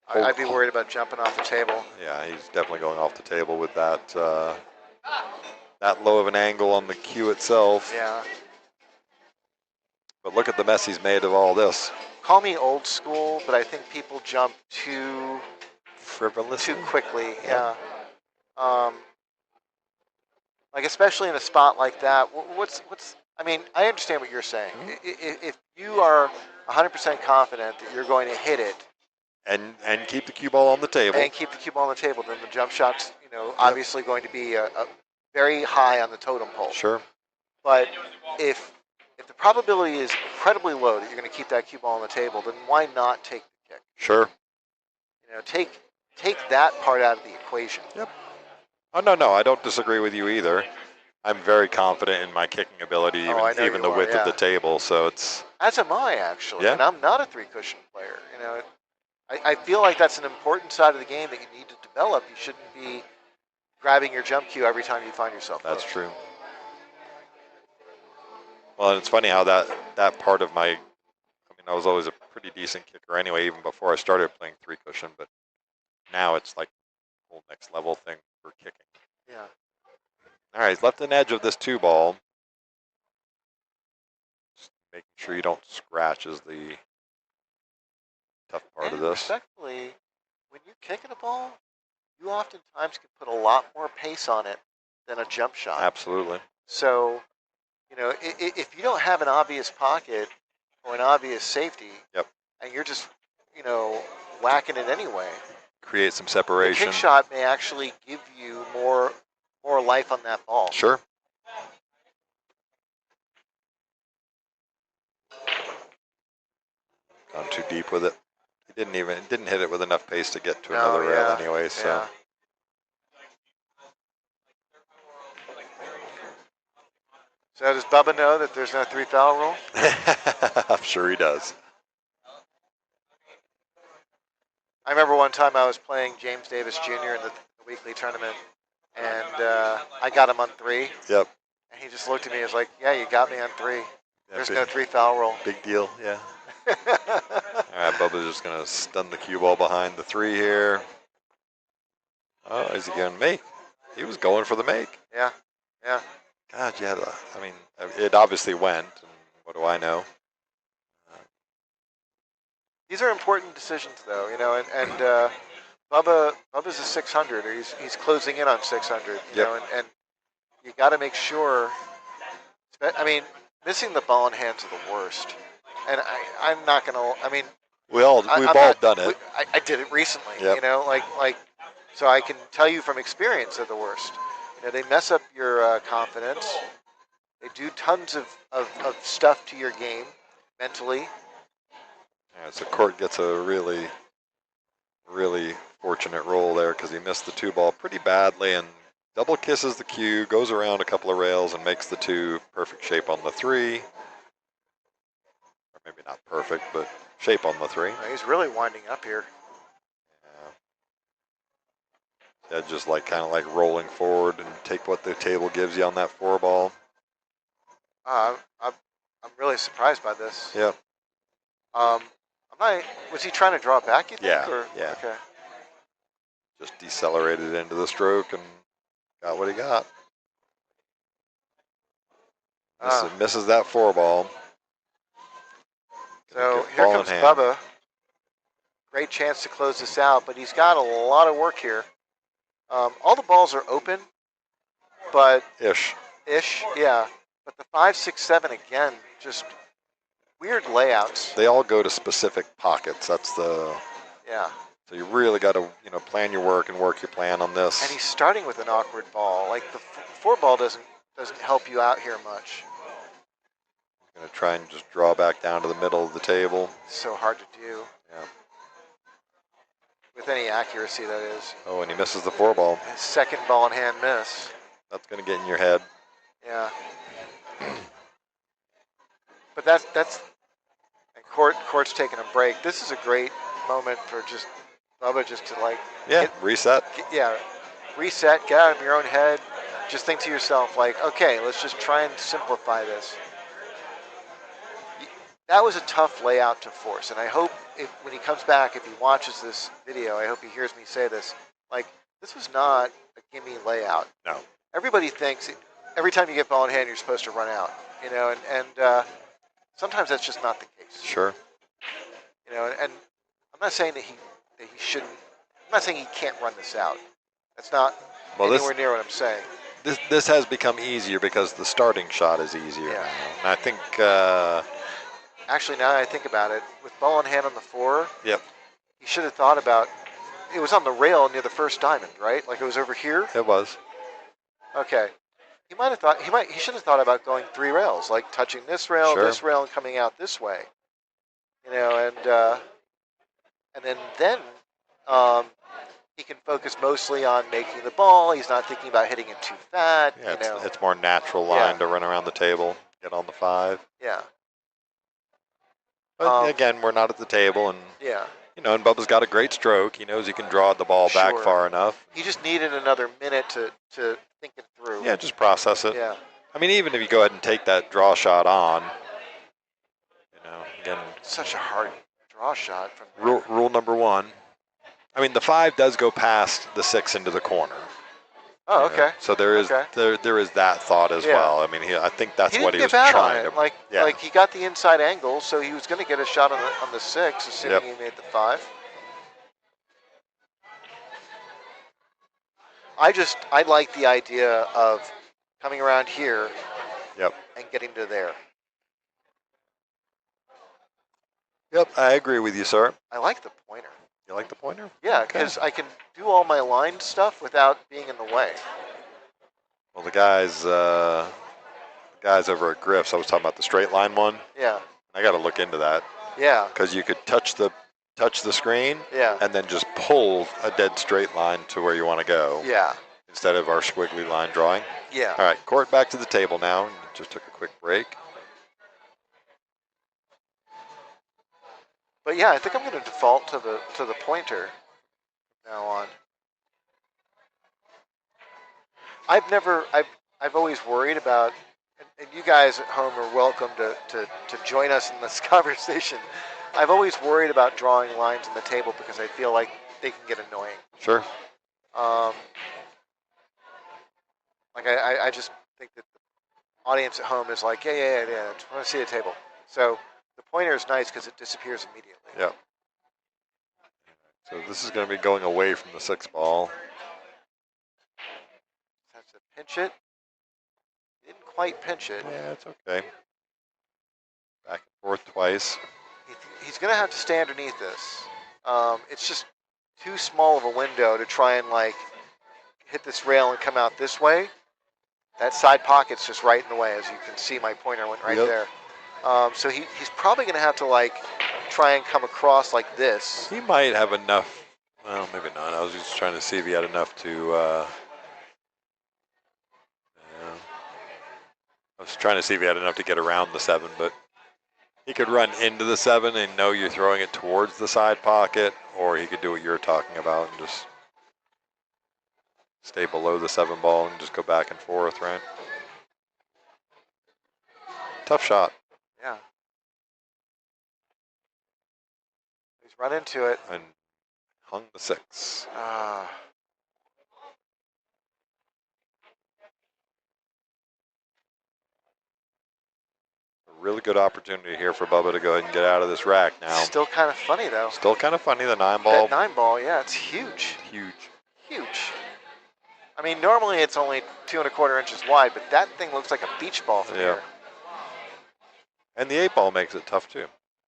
I'd be worried about jumping off the table. yeah, he's definitely going off the table with that that low of an angle on the cue itself. Yeah. But look at the mess he's made of all this. Call me old school, but I think people jump too Frivolous. quickly. Yeah. Yeah. Like especially in a spot like that. What's? I mean, I understand what you're saying. If you are 100% confident that you're going to hit it And keep the cue ball on the table. and keep the cue ball on the table, then the jump shot's obviously going to be a very high on the totem pole. Sure. But if the probability is incredibly low that you're going to keep that cue ball on the table, then why not take the kick? Sure. Take that part out of the equation. Yep. Oh, no, I don't disagree with you either. I'm very confident in my kicking ability, even the width of the table. So it's. As am I, actually. Yeah. And I'm not a three-cushion player. I feel like that's an important side of the game that you need to develop. You shouldn't be grabbing your jump cue every time you find yourself. That's close. true. Well, and it's funny how that part of my, I was always a pretty decent kicker anyway, even before I started playing three cushion, but now it's like a whole next level thing for kicking. Yeah. All right, he's left an edge of this two ball. Just making sure you don't scratch is the tough part of this. Respectfully, when you're kicking a ball, you oftentimes can put a lot more pace on it than a jump shot. Absolutely. So, if you don't have an obvious pocket or an obvious safety, Yep. and you're just, whacking it anyway, Create some the separation. kick shot may actually give you more life on that ball. Sure. Gone too deep with it. He didn't hit it with enough pace to get to another rail anyway. So. Yeah. So does Bubba know that there's no 3-foul rule? I'm sure he does. I remember one time I was playing James Davis Jr. in the weekly tournament, and I got him on 3. Yep. And he just looked at me and was like, yeah, you got me on 3. Yeah, There's no 3-foul rule. Big deal, yeah. All right, Bubba's just going to stun the cue ball behind the 3 here. Oh, is he going to make? He was going for the make. Yeah. God, yeah. It obviously went. And what do I know? These are important decisions, though, and Bubba's a 600, or he's closing in on 600, and you got to make sure. I mean, missing the ball in hands are the worst, and I'm not gonna. I mean, we've all done it. I did it recently, Yep. So I can tell you from experience they're the worst. They mess up your confidence. They do tons of stuff to your game mentally. Yeah, so Court gets a really, really fortunate roll there because he missed the 2 ball pretty badly and double kisses the cue, goes around a couple of rails and makes the 2 perfect shape on the 3. Or maybe not perfect, but shape on the 3. He's really winding up here. Yeah, just kind of like rolling forward and take what the table gives you on that 4 ball. I'm really surprised by this. Yep. Was he trying to draw it back, you think? Yeah, yeah. Okay. Just decelerated into the stroke and got what he got. Misses that 4 ball. So here comes Bubba. Great chance to close this out, but he's got a lot of work here. All the balls are open, but Ish, yeah. But the 5, 6, 7 again, just weird layouts. They all go to specific pockets. That's the. Yeah. So you really got to plan your work and work your plan on this. And he's starting with an awkward ball. Like the 4 ball doesn't help you out here much. Going to try and just draw back down to the middle of the table. So hard to do. Yeah. With any accuracy, that is. Oh, and he misses the 4 ball. His second ball in hand miss. That's going to get in your head. Yeah. But that's and Court's taking a break. This is a great moment for just Bubba just to like reset. Reset, get out of your own head. Just think to yourself like, okay, let's just try and simplify this. That was a tough layout to force, and I hope when he comes back, if he watches this video, I hope he hears me say this. Like, this was not a gimme layout. No. Everybody thinks every time you get ball in hand, you're supposed to run out. You know, and sometimes that's just not the case. Sure. You know, and I'm not saying that he shouldn't. I'm not saying he can't run this out. That's not anywhere near what I'm saying. This has become easier because the starting shot is easier now. And I think. Actually, now that I think about it, with ball in hand on the 4, yep. He should have thought about. It was on the rail near the first diamond, right? Like it was over here. It was. Okay. He might have thought. He should have thought about going 3 rails, like touching this rail, this rail, and coming out this way. You know, and then he can focus mostly on making the ball. He's not thinking about hitting it too fat. Yeah, it's more natural line to run around the table, get on the 5. Yeah. But again, we're not at the table, and you know, and Bubba's got a great stroke. He knows he can draw the ball back far enough. He just needed another minute to think it through. Yeah, just process it. Yeah. I mean, even if you go ahead and take that draw shot on, you know, again. Such a hard draw shot from rule number 1. I mean, the 5 does go past the 6 into the corner. Oh, okay. So there is there is that thought as well. I mean, I think that's what he was trying to. Like he got the inside angle, so he was going to get a shot on the 6, assuming he made the 5. I like the idea of coming around here. Yep. And getting to there. Yep, I agree with you, sir. I like the pointer. You like the pointer? Yeah, because I can do all my line stuff without being in the way. Well, the guys over at Griff's, I was talking about the straight line one. Yeah. I got to look into that. Yeah. Because you could touch the screen. Yeah. And then just pull a dead straight line to where you want to go. Yeah. Instead of our squiggly line drawing. Yeah. All right, Court back to the table now. Just took a quick break. But yeah, I think I'm going to default to the pointer from now on. I've always worried about, and you guys at home are welcome to join us in this conversation. I've always worried about drawing lines on the table because I feel like they can get annoying. Sure. Like I just think that the audience at home is like, yeah, I just want to see the table. So the pointer is nice because it disappears immediately. Yep. So this is going to be going away from the 6 ball. Has to pinch it. Didn't quite pinch it. Yeah, it's okay. Back and forth twice. He's going to have to stay underneath this. It's just too small of a window to try and like hit this rail and come out this way. That side pocket's just right in the way. As you can see, my pointer went right there. So he's probably going to have to like try and come across like this. He might have enough. Well, maybe not. I was just trying to see if he had enough to. I was trying to see if he had enough to get around the 7, but he could run into the 7 and know you're throwing it towards the side pocket, or he could do what you're talking about and just stay below the 7 ball and just go back and forth, right? Tough shot. Yeah. He's run into it. And hung the 6. A really good opportunity here for Bubba to go ahead and get out of this rack now. Still kind of funny, though. Still kind of funny, the 9 ball. That 9 ball, yeah, it's huge. Huge. Huge. I mean, normally it's only 2 1/4 inches wide, but that thing looks like a beach ball from here. And the 8 ball makes it tough, too.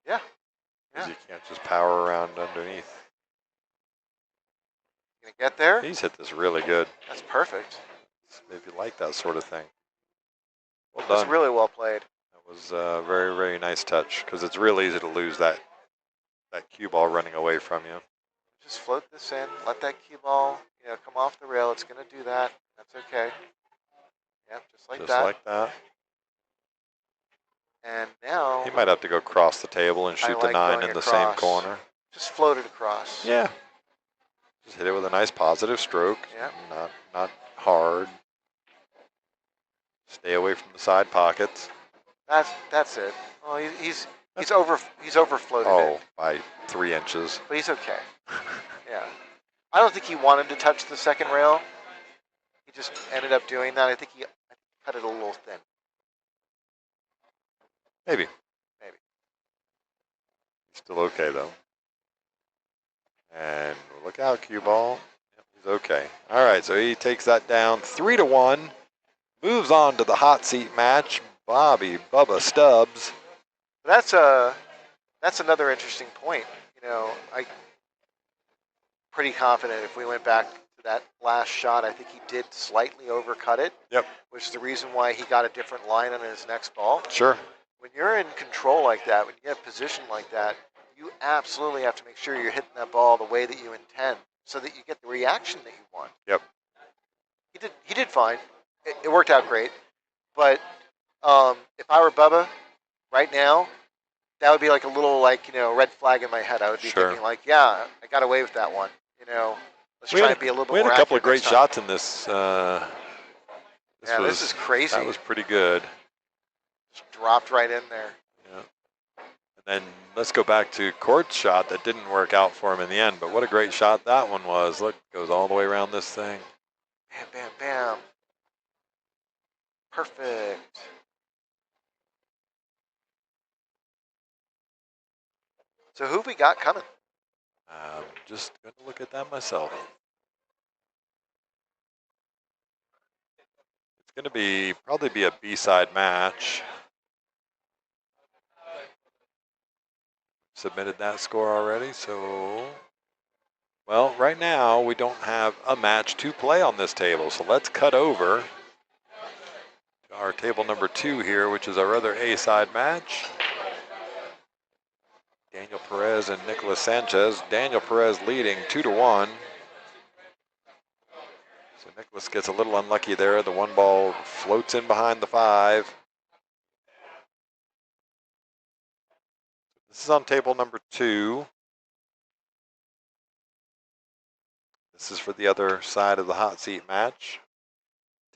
Yeah. Because you can't just power around underneath. Gonna get there? He's hit this really good. That's perfect. If you like that sort of thing. Well done. It was really well played. That was a very, very nice touch, because it's real easy to lose that cue ball running away from you. Just float this in, let that cue ball, come off the rail. It's going to do that. That's okay. Yep, just like that. Just like that. And now He might have to go across the table and I shoot like the 9 going in the same across. corner. Just float it across. Yeah. Just hit it with a nice positive stroke. Yeah. Not hard. Stay away from the side pockets. That's it. Well, he's overfloated Oh, it, by 3 inches. but he's okay. Yeah. I don't think he wanted to touch the second rail. He just ended up doing that. I think he cut it a little thin. Maybe. Maybe. He's still okay though. And look out, cue ball. Yep, he's okay. All right, so he takes that down 3-1. Moves on to the hot seat match. Bobby Bubba Stubbs. That's another interesting point. I'm pretty confident if we went back to that last shot, I think he did slightly overcut it. Yep. Which is the reason why he got a different line on his next ball. Sure. When you're in control like that, when you get position like that, you absolutely have to make sure you're hitting that ball the way that you intend, so that you get the reaction that you want. Yep. He did fine. It worked out great. But if I were Bubba right now, that would be like a little red flag in my head. I would be thinking like, yeah, I got away with that one. Let's try and be a little bit more accurate. We had a couple of great next time. shots in this. This is crazy. That was pretty good. Just dropped right in there. Yeah. And then let's go back to Court's shot that didn't work out for him in the end. But what a great shot that one was. Look, goes all the way around this thing. Bam, bam, bam. Perfect. So who have we got coming? I'm just going to look at that myself. It's going to probably be a B-side match. Submitted that score already, so... Well, right now we don't have a match to play on this table, so let's cut over to our table number 2 here, which is our other A-side match. Daniel Perez and Nicolas Sanchez. Daniel Perez leading 2-1. So Nicolas gets a little unlucky there. The one ball floats in behind the 5. This is on table number 2. This is for the other side of the hot seat match.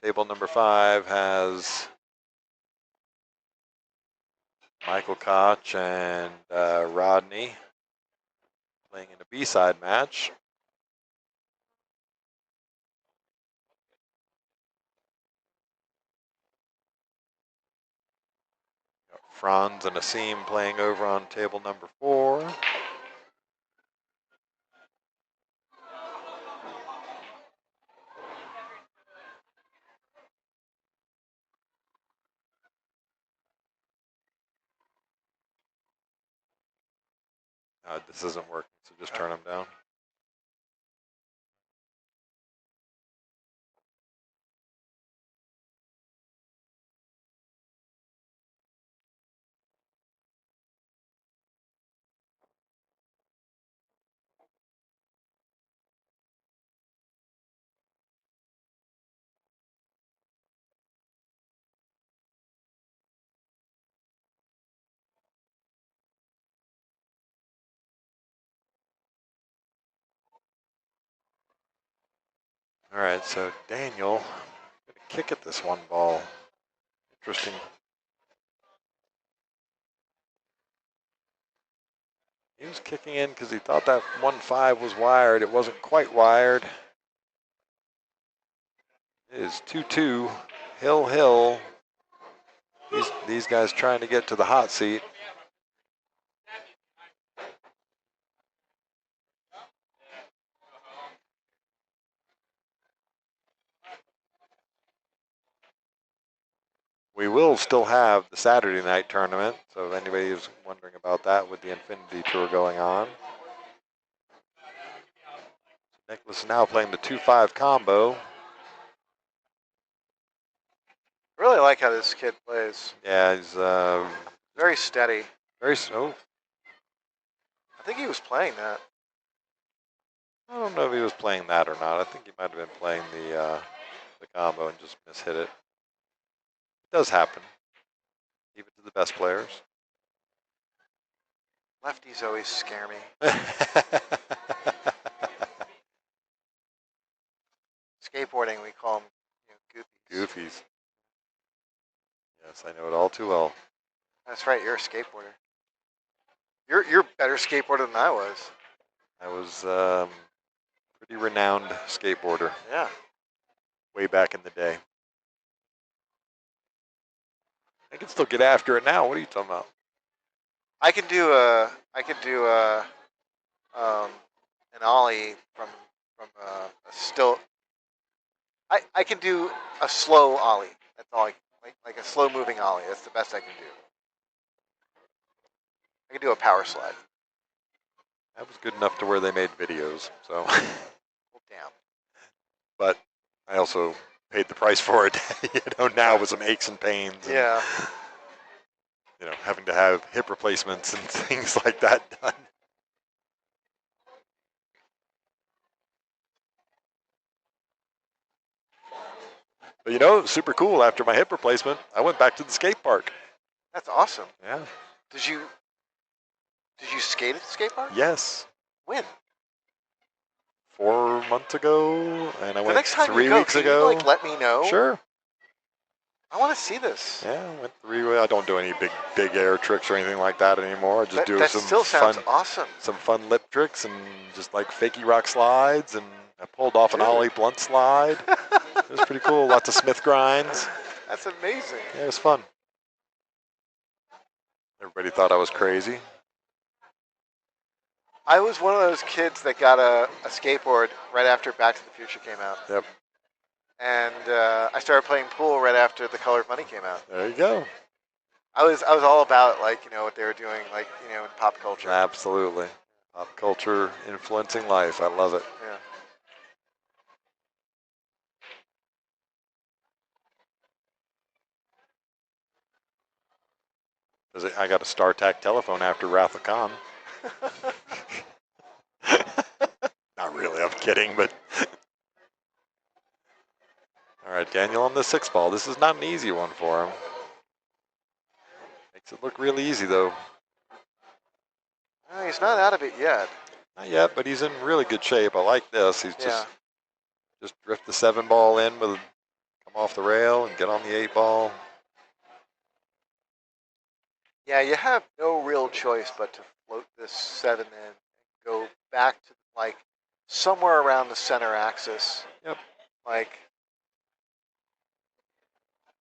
Table number 5 has Michael Koch and Rodney playing in a B-side match. Franz and Asim playing over on table number 4. This isn't working, so just turn them down. All right, so Daniel going to kick at this one ball. Interesting. He was kicking in because he thought that 1-5 was wired. It wasn't quite wired. It is 2-2, hill. These guys trying to get to the hot seat. We will still have the Saturday night tournament, so if anybody is wondering about that with the Infinity Tour going on. Nicholas is now playing the 2-5 combo. I really like how this kid plays. Yeah, he's very steady. Very slow. I think he was playing that. I don't know if he was playing that or not. I think he might have been playing the combo and just mishit it. It does happen. Leave it to the best players. Lefties always scare me. Skateboarding, we call them goofies. Goofies. Yes, I know it all too well. That's right. You're a skateboarder. You're a better skateboarder than I was. I was pretty renowned skateboarder. Yeah. Way back in the day. I can still get after it now. What are you talking about? I can do an ollie from a still. I can do a slow ollie. That's all. Like a slow moving ollie. That's the best I can do. I can do a power slide. That was good enough to where they made videos. So. Well, damn. But I also paid the price for it. Now with some aches and pains. And, Yeah. Having to have hip replacements and things like that done. But super cool. After my hip replacement, I went back to the skate park. That's awesome. Yeah. Did you skate at the skate park? Yes. When? 4 months ago, and I went next time 3 you go, weeks can ago. You, let me know. Sure. I want to see this. Yeah, I went 3 weeks. I don't do any big air tricks or anything like that anymore. I just do that some still sounds fun, awesome. Some fun lip tricks and just like fakey rock slides, and I pulled off an Dude. ollie blunt slide. It was pretty cool. Lots of Smith grinds. That's amazing. Yeah, it was fun. Everybody thought I was crazy. I was one of those kids that got a skateboard right after Back to the Future came out. Yep. And I started playing pool right after The Color of Money came out. There you go. I was all about what they were doing in pop culture. Absolutely. Pop culture influencing life. I love it. Yeah. I got a StarTAC telephone after Wrath of Khan. Not really, I'm kidding, but. All right, Daniel on the 6 ball. This is not an easy one for him. Makes it look really easy, though. He's not out of it yet. Not yet, but he's in really good shape. I like this. He's just drift the 7 ball in with, come off the rail and get on the 8 ball. Yeah, you have no real choice but to float this 7 in and go back to somewhere around the center axis. Yep.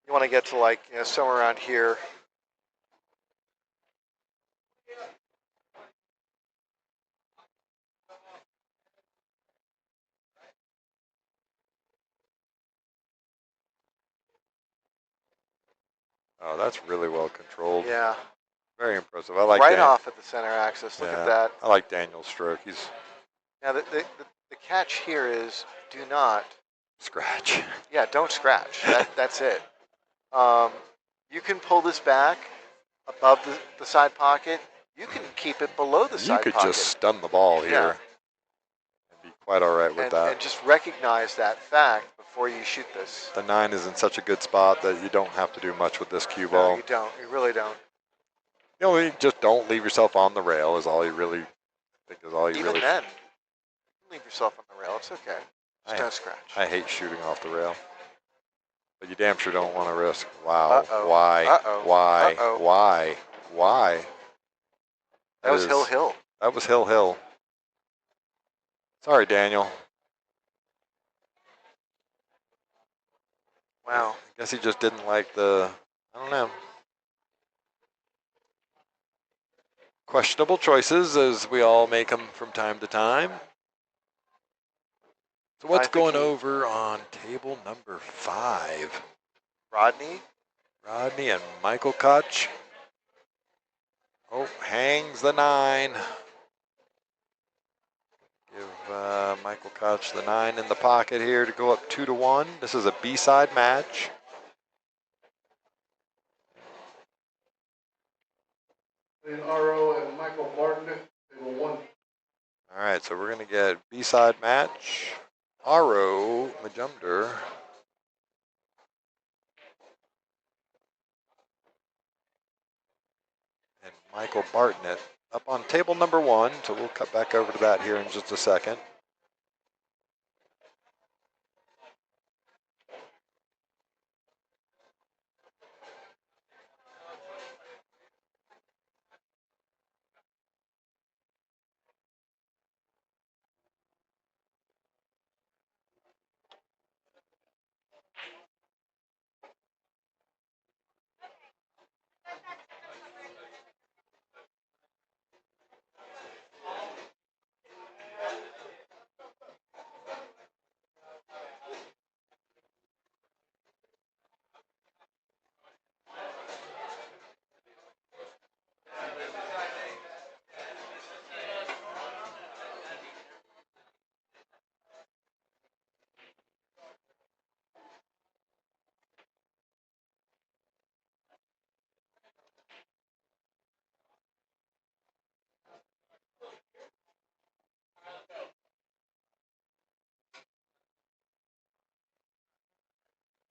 You want to get to somewhere around here. Oh, that's really well controlled. Yeah. Very impressive. I like right off at the center axis. Look at that. I like Daniel's stroke. He's now the catch here is do not scratch. Yeah, don't scratch. That's it. You can pull this back above the side pocket. You can keep it below the side pocket. You could just stun the ball here. Yeah. And be quite all right with that. And just recognize that fact before you shoot this. The 9 is in such a good spot that you don't have to do much with this cue ball. No, you don't. You really don't. You just don't leave yourself on the rail is all you really think is all you Even really. then, you can leave yourself on the rail. It's okay. Just don't scratch. I hate shooting off the rail. But you damn sure don't want to risk. Wow. Uh-oh. Why? Uh-oh. Why? Uh-oh. Why? That was hill. That was hill. Sorry, Daniel. Wow. I guess he just didn't like I don't know. Questionable choices, as we all make them from time to time. So what's going over on table number 5? Rodney and Michael Koch. Oh, hangs the 9. Give Michael Koch the 9 in the pocket here to go up 2-1. This is a B-side match. RO and Michael Barton, table 1. All right, so we're going to get B-side match. Aro Majumder. Michael Bartnett up on table number 1. So we'll cut back over to that here in just a second.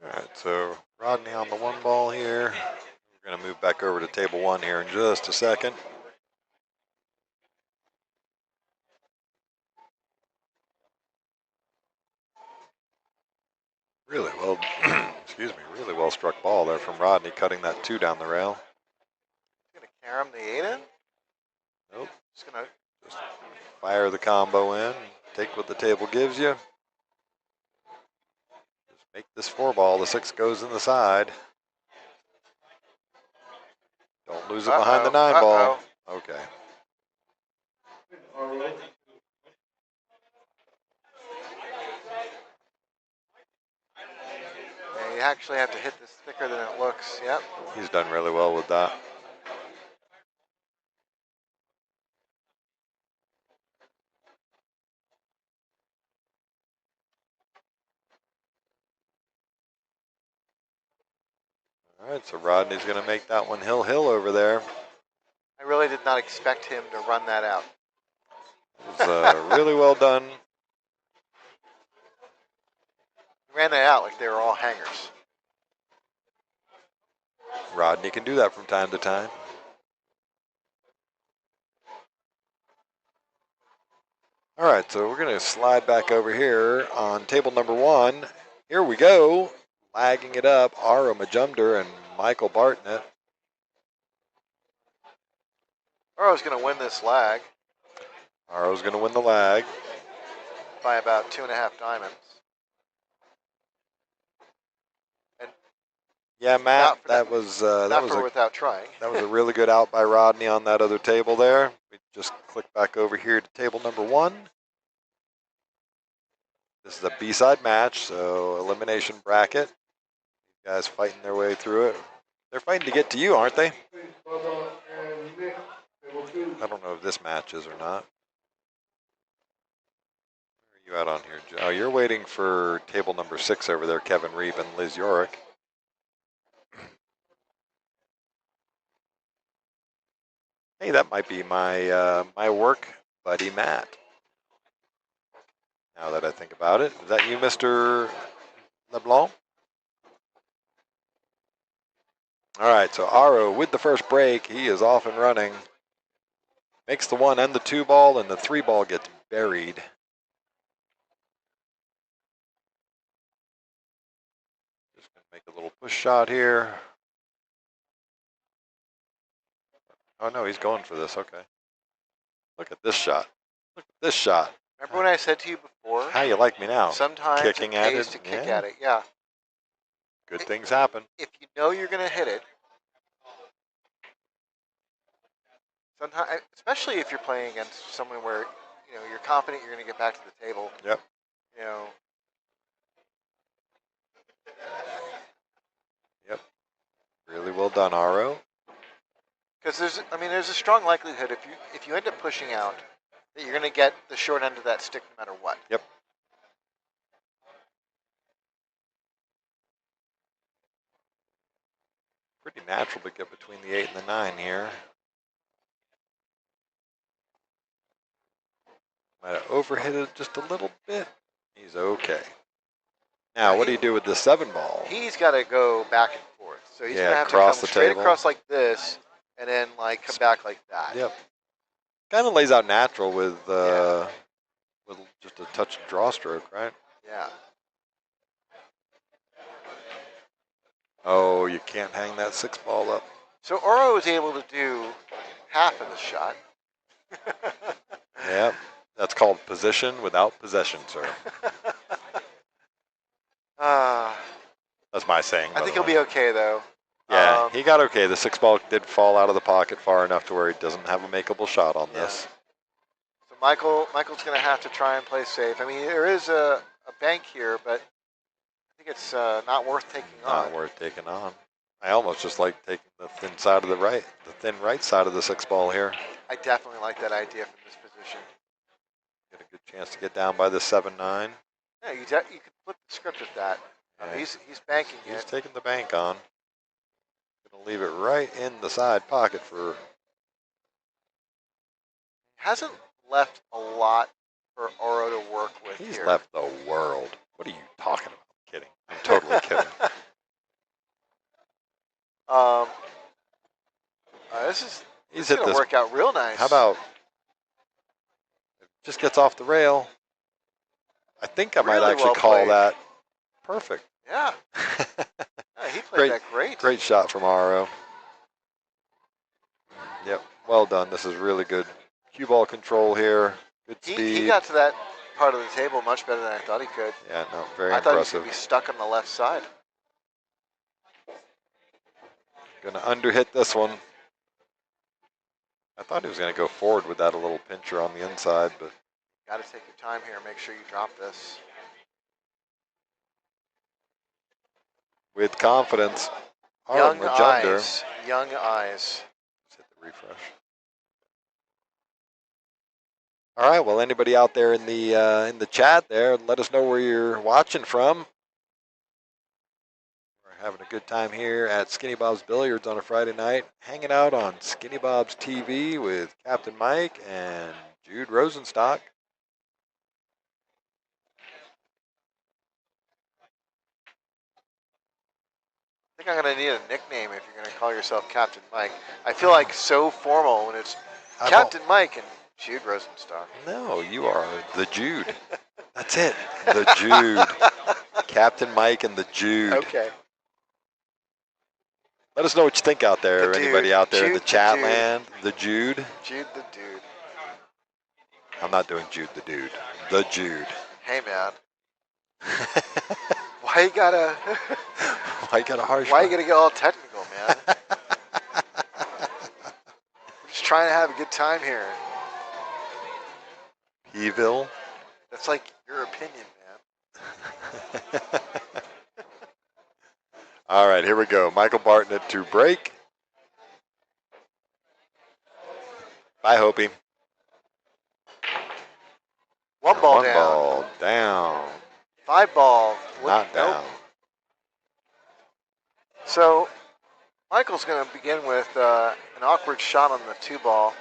All right, so Rodney on the 1 ball here. We're going to move back over to table 1 here in just a second. Really well, excuse me, really well struck ball there from Rodney, cutting that 2 down the rail. He's gonna carom the 8 in. Nope. Just gonna Fire the combo in. Take what the table gives you. Just make this 4 ball. The 6 goes in the side. Don't lose it behind the 9 ball. Okay. Yeah, you actually have to hit this thicker than it looks. Yep. He's done really well with that. All right, so Rodney's going to make that one hill over there. I really did not expect him to run that out. It was really well done. He ran that out like they were all hangers. Rodney can do that from time to time. All right, so we're going to slide back over here on table number 1. Here we go. Lagging it up, Ara Majumder and Michael Bartnett. Ara's going to win this lag. Ara's going to win the lag by about 2.5 diamonds. And yeah, Matt, that was without trying. That was a really good out by Rodney on that other table there. We just click back over here to table number 1. This is a B-side match, so elimination bracket. You guys fighting their way through it. They're fighting to get to you, aren't they? I don't know if this matches or not. Where are you at on here? Oh, you're waiting for table number 6 over there, Kevin Reeve and Liz Yorick. Hey, that might be my my work buddy Matt. Now that I think about it, is that you, Mr. LeBlanc? All right, so Aro with the first break, he is off and running. Makes the 1 and the 2 ball, and the 3 ball gets buried. Just gonna make a little push shot here. Oh no, he's going for this. Okay. Look at this shot. Look at this shot. Remember when I said to you before? How you like me now? Sometimes kicking it pays to kick at it. Yeah. Good things happen. If you know you're going to hit it, sometimes, especially if you're playing against someone where you're confident you're going to get back to the table. Yep. Yep. Really well done, Aro. Because there's a strong likelihood if you end up pushing out that you're going to get the short end of that stick no matter what. Yep. Pretty natural to get between the 8 and the 9 here. Might have overhit it just a little bit. He's okay. Now, what do you do with the 7 ball? He's got to go back and forth. So he's going to have to come straight across like this and then like come back like that. Yep. Kind of lays out natural with Yeah. with just a touch of draw stroke, right? Yeah. Oh, you can't hang that 6 ball up. So Oro was able to do half of the shot. Yep. That's called position without possession, sir. That's my saying. I think he'll be okay though. Yeah, he got okay. The 6 ball did fall out of the pocket far enough to where he doesn't have a makeable shot on this. So Michael's going to have to try and play safe. I mean, there is a bank here, but I think it's not worth taking on. Not worth taking on. I almost just like taking the thin side of the thin right side of the 6 ball here. I definitely like that idea from this position. Get a good chance to get down by the 7-9. Yeah, you could flip the script with that. Yeah. He's banking He's it. taking the bank on. Gonna leave it right in the side pocket for. Hasn't left a lot for Oro to work with He's here. left the world. What are you talking about? I'm kidding. I'm totally kidding. This is gonna work out real nice. How about it just gets off the rail? I think I might Really actually well call played. that perfect. Yeah. He played that great. Great shot from Aro. Yep, well done. This is really good cue ball control here. Good speed. He got to that part of the table much better than I thought he could. Yeah, no, very I thought he was impressive. going to be stuck on the left side. Gonna underhit this one. I thought he was gonna go forward with that a little pincher on the inside, but got to take your time here. Make sure you drop this. with confidence. Young Majunder. eyes. Young eyes. Let's hit the refresh. All right. Well, anybody out there in the chat there, let us know where you're watching from. We're having a good time here at Skinny Bob's Billiards on a Friday night, hanging out on Skinny Bob's TV with Captain Mike and Jude Rosenstock. I think I'm going to need a nickname if you're going to call yourself Captain Mike. I feel like so formal when it's Captain Mike and Jude Rosenstock. No, you are the Jude. That's it. The Jude. Captain Mike and the Jude. Okay. Let us know what you think out there. The Anybody dude. out there in Jude the chat the land? The Jude. Jude the dude. I'm not doing Jude the dude. The Jude. Hey, man. Why you gotta... Why you gotta harsh? Why you gotta get all technical, man? We're just trying to have a good time here. Evil. That's like your opinion, man. All right, here we go. Michael Bartnett to break. Bye, Hopi. One ball One down. ball down. 5 ball. Not down. So Michael's going to begin with an awkward shot on the 2 ball.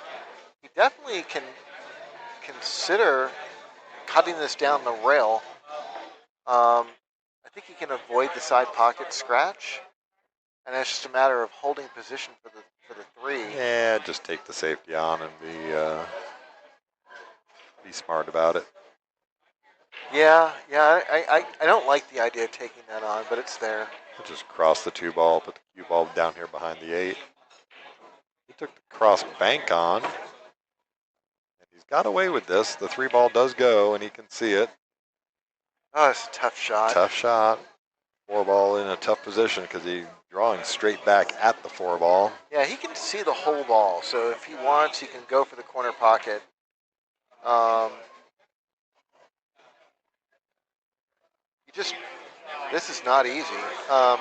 He definitely can consider cutting this down the rail. I think he can avoid the side pocket scratch, and it's just a matter of holding position for the 3. Yeah, just take the safety on and be smart about it. Yeah. I don't like the idea of taking that on, but it's there. Just cross the 2 ball, put the cue ball down here behind the 8. He took the cross bank on, and he's got away with this. The 3 ball does go, and he can see it. Oh, it's a tough shot. Tough shot. 4 ball in a tough position because he's drawing straight back at the 4 ball. Yeah, he can see the whole ball, so if he wants, he can go for the corner pocket. This is not easy. I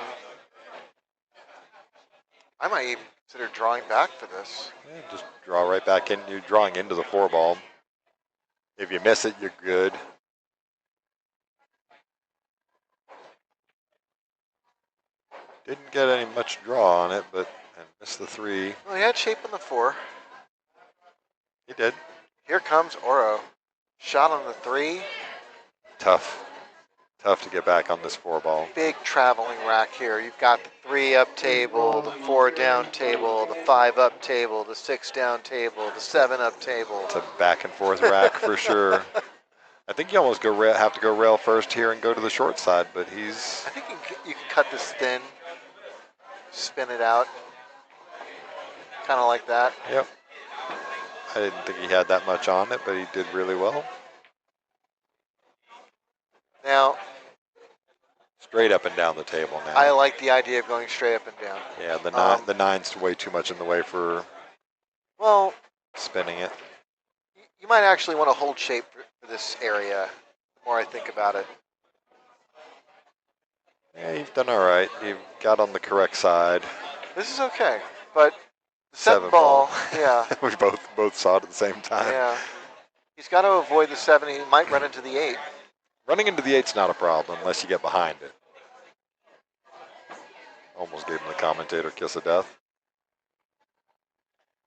might even consider drawing back for this. Yeah, just draw right back in. You're drawing into the 4 ball. If you miss it, you're good. Didn't get any much draw on it, and missed the 3. Well, he had shape on the 4. He did. Here comes Oro. Shot on the 3. Tough. Tough to get back on this 4-ball. Big traveling rack here. You've got the 3 up table, the 4 down table, the 5 up table, the 6 down table, the 7 up table. It's a back and forth rack for sure. I think you almost have to go rail first here and go to the short side, but he's... I think you can cut this thin, spin it out, kind of like that. Yep. I didn't think he had that much on it, but he did really well. Now, straight up and down the table now. I like the idea of going straight up and down. Yeah, the nine's way too much in the way for spinning it. You might actually want to hold shape for this area, the more I think about it. Yeah, you've done all right. You've got on the correct side. This is okay, but the 7 ball, yeah. We both saw it at the same time. Yeah. He's got to avoid the 7. He might run into the 8. Running into the 8's not a problem unless you get behind it. Almost gave him the commentator kiss of death.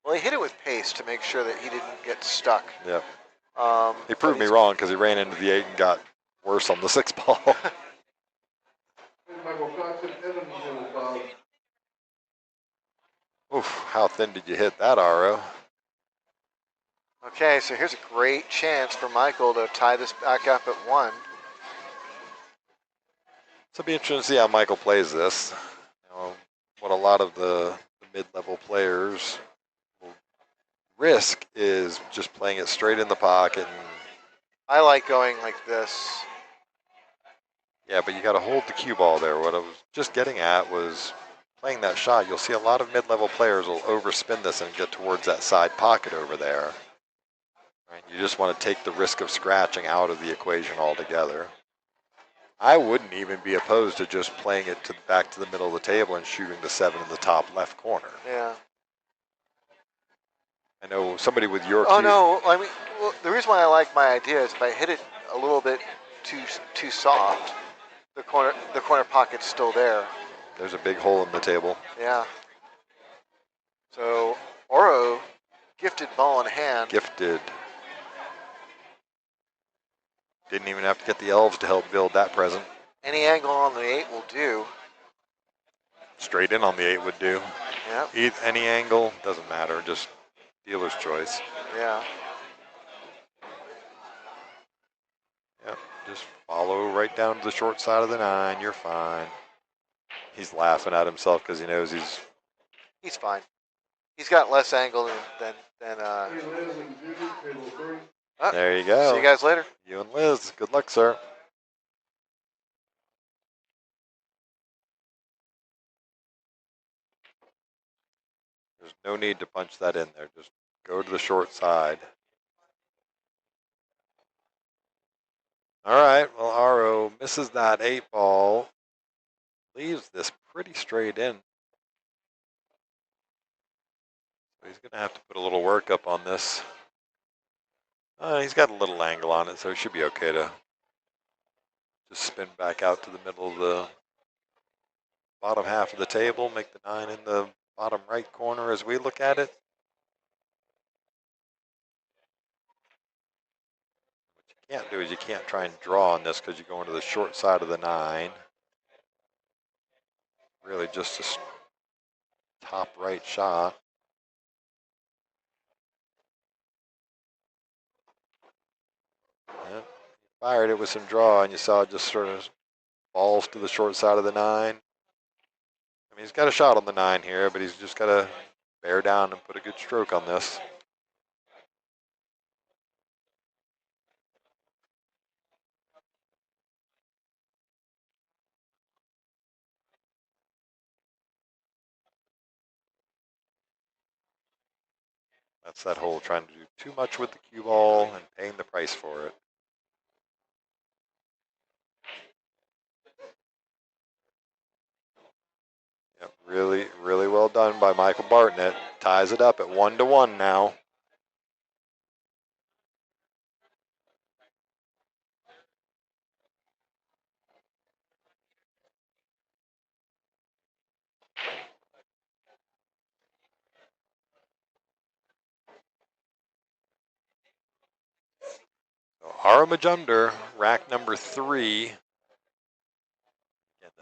Well, he hit it with pace to make sure that he didn't get stuck. Yep. He proved me wrong because he ran into the 8 and got worse on the 6 ball. Oof, how thin did you hit that, Aro? Okay, so here's a great chance for Michael to tie this back up at 1. So it'll be interesting to see how Michael plays this. You know, what a lot of the mid-level players will risk is just playing it straight in the pocket. And, I like going like this. yeah, but you got to hold the cue ball there. What I was just getting at was playing that shot. You'll see a lot of mid-level players will overspin this and get towards that side pocket over there. Right? You just want to take the risk of scratching out of the equation altogether. I wouldn't even be opposed to just playing it back to the middle of the table and shooting the 7 in the top left corner. Yeah. I know somebody with your Oh cue. no! I mean, well, the reason why I like my idea is if I hit it a little bit too soft, the corner pocket's still there. There's a big hole in the table. Yeah. So Oro, gifted ball in hand. Gifted. Didn't even have to get the elves to help build that present. Any angle on the 8 will do. Straight in on the 8 would do. Yeah. Any angle, doesn't matter, just dealer's choice. Yeah. Yep, just follow right down to the short side of the 9, you're fine. He's laughing at himself because he knows he's fine. He's got less angle than there you go. See you guys later. You and Liz, good luck, sir. There's no need to punch that in there. Just go to the short side. All right, well, Aro misses that 8 ball. Leaves this pretty straight in. So he's going to have to put a little work up on this. He's got a little angle on it, so he should be okay to just spin back out to the middle of the bottom half of the table, make the 9 in the bottom right corner as we look at it. What you can't do is you can't try and draw on this because you go into the short side of the 9. Really just a top right shot. Yep. Fired it with some draw, and you saw it just sort of falls to the short side of the 9. I mean, he's got a shot on the 9 here, but he's just got to bear down and put a good stroke on this. That's that hole, trying to do too much with the cue ball and paying the price for it. Yep, really, really well done by Michael Bartnett. Ties it up at 1-1 now. So Aro Majumder, rack number 3.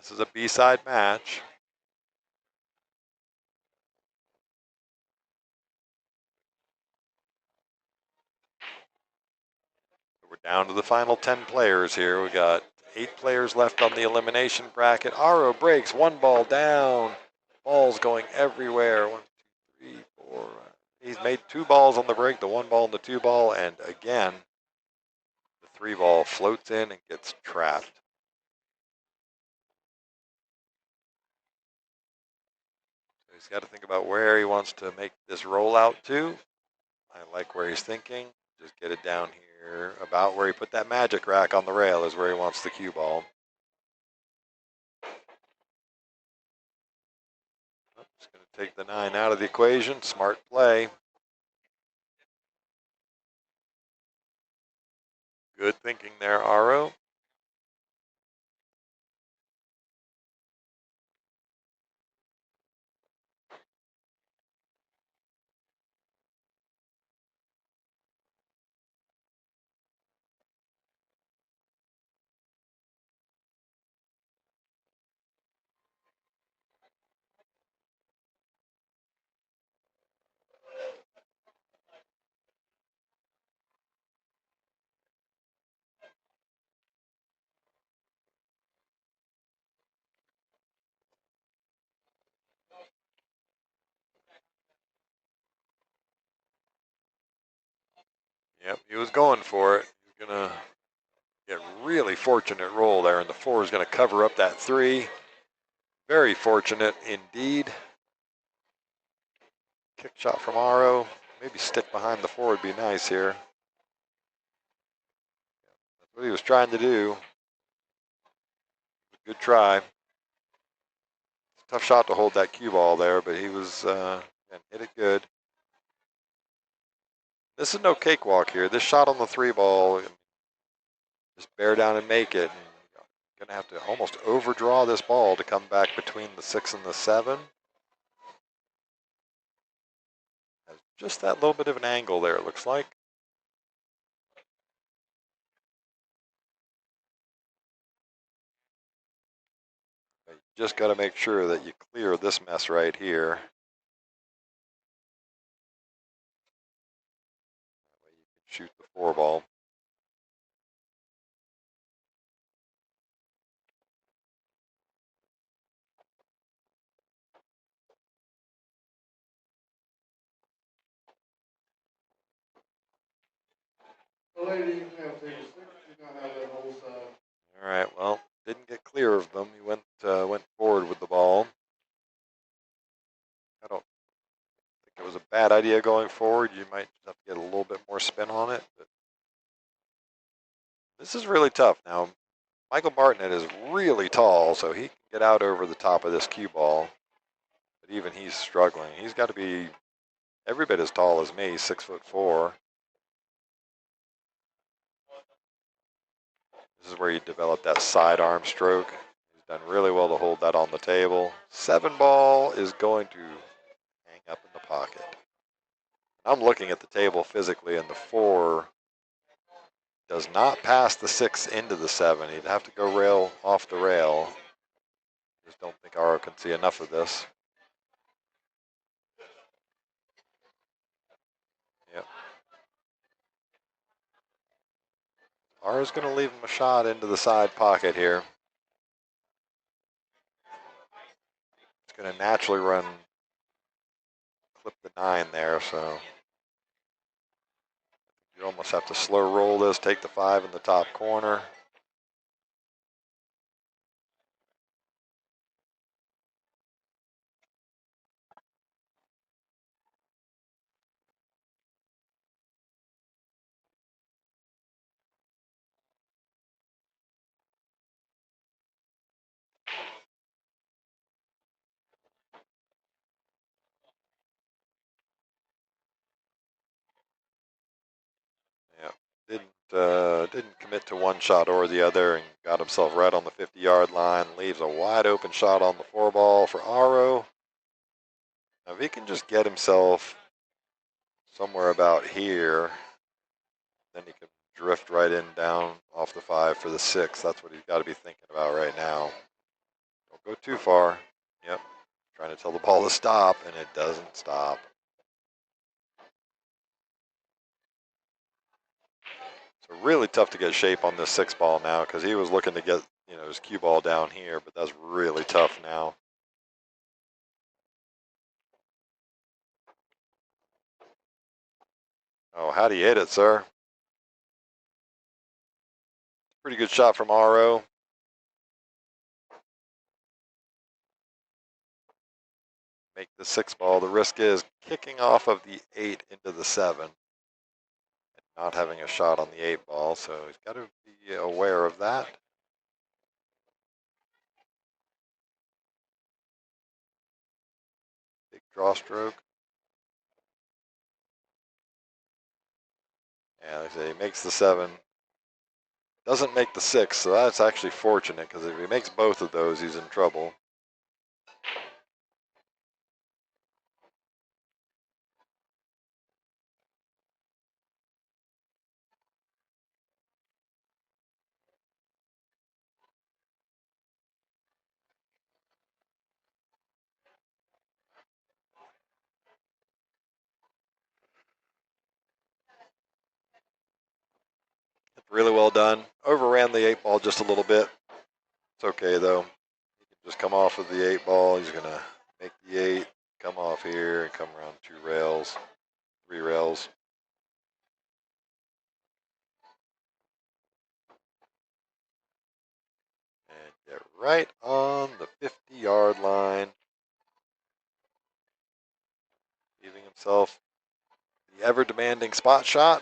This is a B-side match. We're down to the final 10 players here. We got 8 players left on the elimination bracket. Aro breaks, 1 ball down. Balls going everywhere. 1, 2, 3, 4. He's made 2 balls on the break, the 1 ball and the 2 ball, and again, the 3 ball floats in and gets trapped. So he's got to think about where he wants to make this roll out to. I like where he's thinking. Just get it down here. About where he put that magic rack on the rail is where he wants the cue ball. Just going to take the 9 out of the equation. Smart play. Good thinking there, Aro. Yep, he was going for it. He's going to get really fortunate roll there, and the 4 is going to cover up that 3. Very fortunate indeed. Kick shot from Aro. Maybe stick behind the 4 would be nice here. That's what he was trying to do. Good try. Tough shot to hold that cue ball there, but he was and hit it good. This is no cakewalk here. This shot on the 3 ball, just bear down and make it. And gonna have to almost overdraw this ball to come back between the 6 and the 7. Has just that little bit of an angle there, it looks like. But you just got to make sure that you clear this mess right here. That way you can shoot the 4 ball. The lady, you can have table 6, you can have that whole side. All right, well, didn't get clear of them. He went forward with the ball. I don't think it was a bad idea going forward. You might have to get a little bit more spin on it. But this is really tough. Now, Michael Bartnett is really tall, so he can get out over the top of this cue ball. But even he's struggling. He's got to be every bit as tall as me, 6'4". This is where you develop that sidearm stroke. He's done really well to hold that on the table. 7 ball is going to hang up in the pocket. I'm looking at the table physically, and the 4 does not pass the 6 into the 7. He'd have to go rail off the rail. Just don't think Aro can see enough of this. Yep. Aro's going to leave him a shot into the side pocket here. It's going to naturally run, clip the 9 there, so you almost have to slow roll this, take the 5 in the top corner. Yeah, didn't commit to one shot or the other, and got himself right on the 50-yard line. Leaves a wide open shot on the 4 ball for Aro. Now, if he can just get himself somewhere about here, then he can drift right in down off the 5 for the 6. That's what he's got to be thinking about right now. Don't go too far. Yep. Trying to tell the ball to stop, and it doesn't stop. So really tough to get shape on this 6 ball now because he was looking to get, his cue ball down here, but that's really tough now. Oh, how do you hit it, sir? Pretty good shot from RO. Make the 6 ball. The risk is kicking off of the 8 into the 7 and not having a shot on the 8 ball, so he's got to be aware of that. Big draw stroke. Yeah, like I say, he makes the 7. Doesn't make the 6, so that's actually fortunate because if he makes both of those, he's in trouble. Really well done. Overran the 8 ball just a little bit. It's okay though. He can just come off of the 8 ball. He's gonna make the 8, come off here, and come around 2 rails, 3 rails. And get right on the 50-yard line. Leaving himself the ever-demanding spot shot.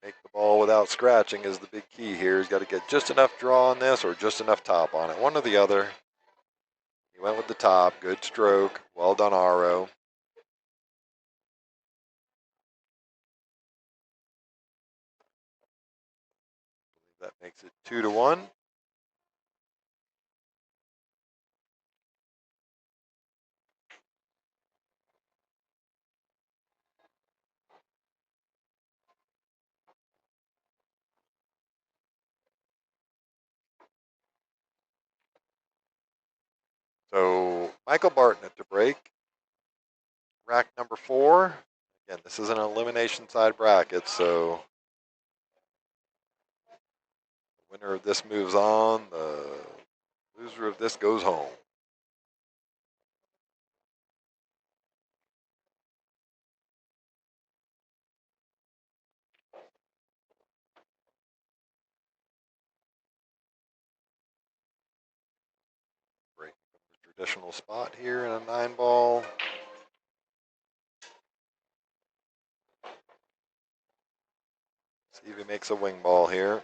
Make the ball without scratching is the big key here. He's got to get just enough draw on this or just enough top on it. One or the other. He went with the top. Good stroke. Well done, RO. That makes it 2-1. So Michael Bartnett to break. Rack number 4. Again, this is an elimination side bracket, so the winner of this moves on. The loser of this goes home. Break from the traditional spot here in a 9 ball. See if he makes a wing ball here.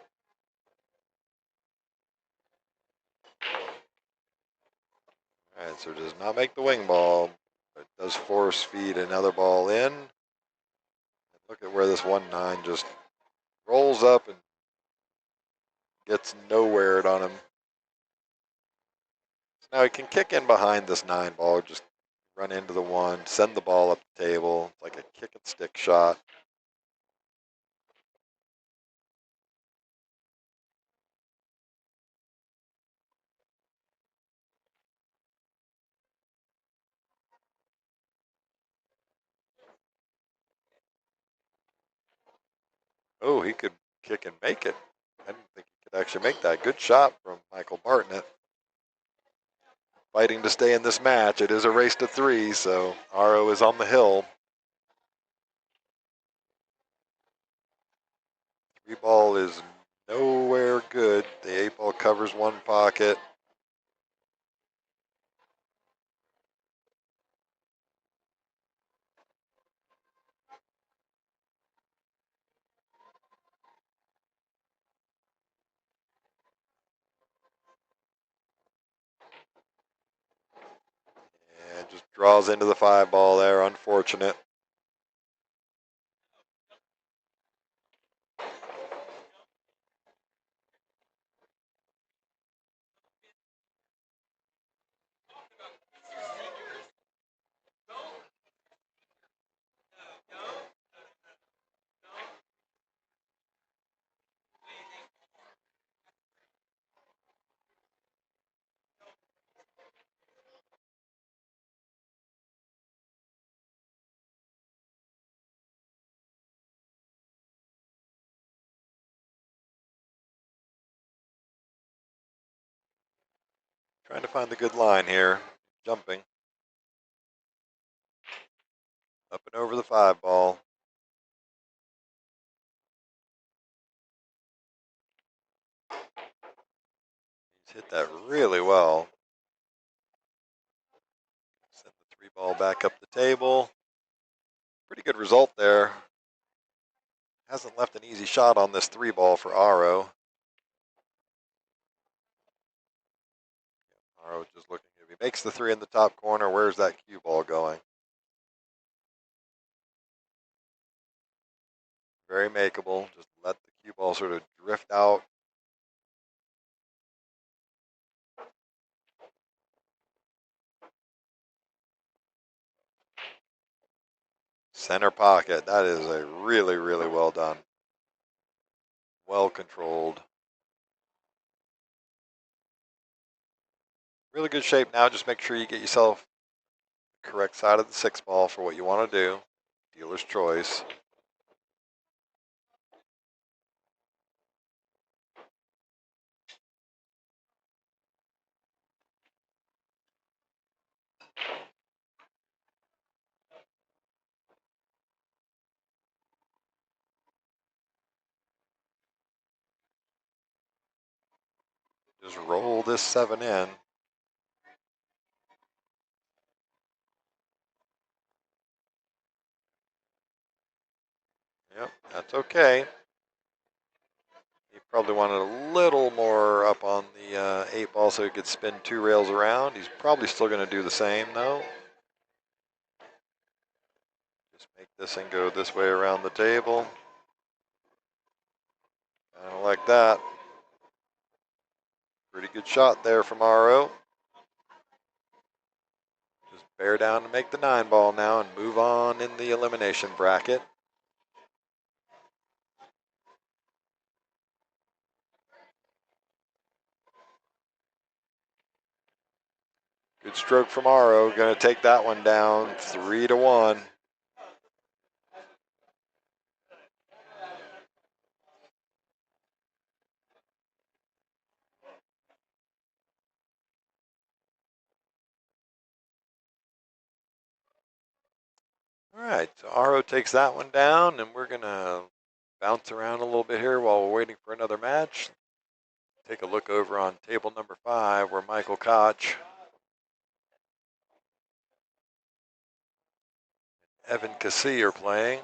All right, so does not make the wing ball, but does force feed another ball in. And look at where this 1-9 just rolls up and gets nowhere on him. So now he can kick in behind this 9 ball, just run into the 1, send the ball up the table. It's like a kick and stick shot. Oh, he could kick and make it. I didn't think he could actually make that. Good shot from Michael Bartnett. Fighting to stay in this match. It is a race to 3, so RO is on the hill. 3 ball is nowhere good. The 8 ball covers 1 pocket. And just draws into the 5 ball there. Unfortunate. Trying to find the good line here. Jumping. Up and over the 5 ball. He's hit that really well. Send the 3 ball back up the table. Pretty good result there. Hasn't left an easy shot on this 3 ball for Aro. Aro just looking. If he makes the 3 in the top corner, where's that cue ball going? Very makeable. Just let the cue ball sort of drift out. Center pocket. That is a really, really well done. Well controlled. Really good shape now. Just make sure you get yourself the correct side of the 6 ball for what you want to do. Dealer's choice. Just roll this 7 in. Yep, that's okay. He probably wanted a little more up on the 8 ball so he could spin 2 rails around. He's probably still going to do the same though. Just make this and go this way around the table. Kind of like that. Pretty good shot there from Aro. Just bear down to make the 9 ball now and move on in the elimination bracket. Good stroke from Aro. Going to take that one down 3-1. All right, so Aro takes that one down, and we're going to bounce around a little bit here while we're waiting for another match. Take a look over on table number 5 where Michael Koch, Evan Cassie are playing.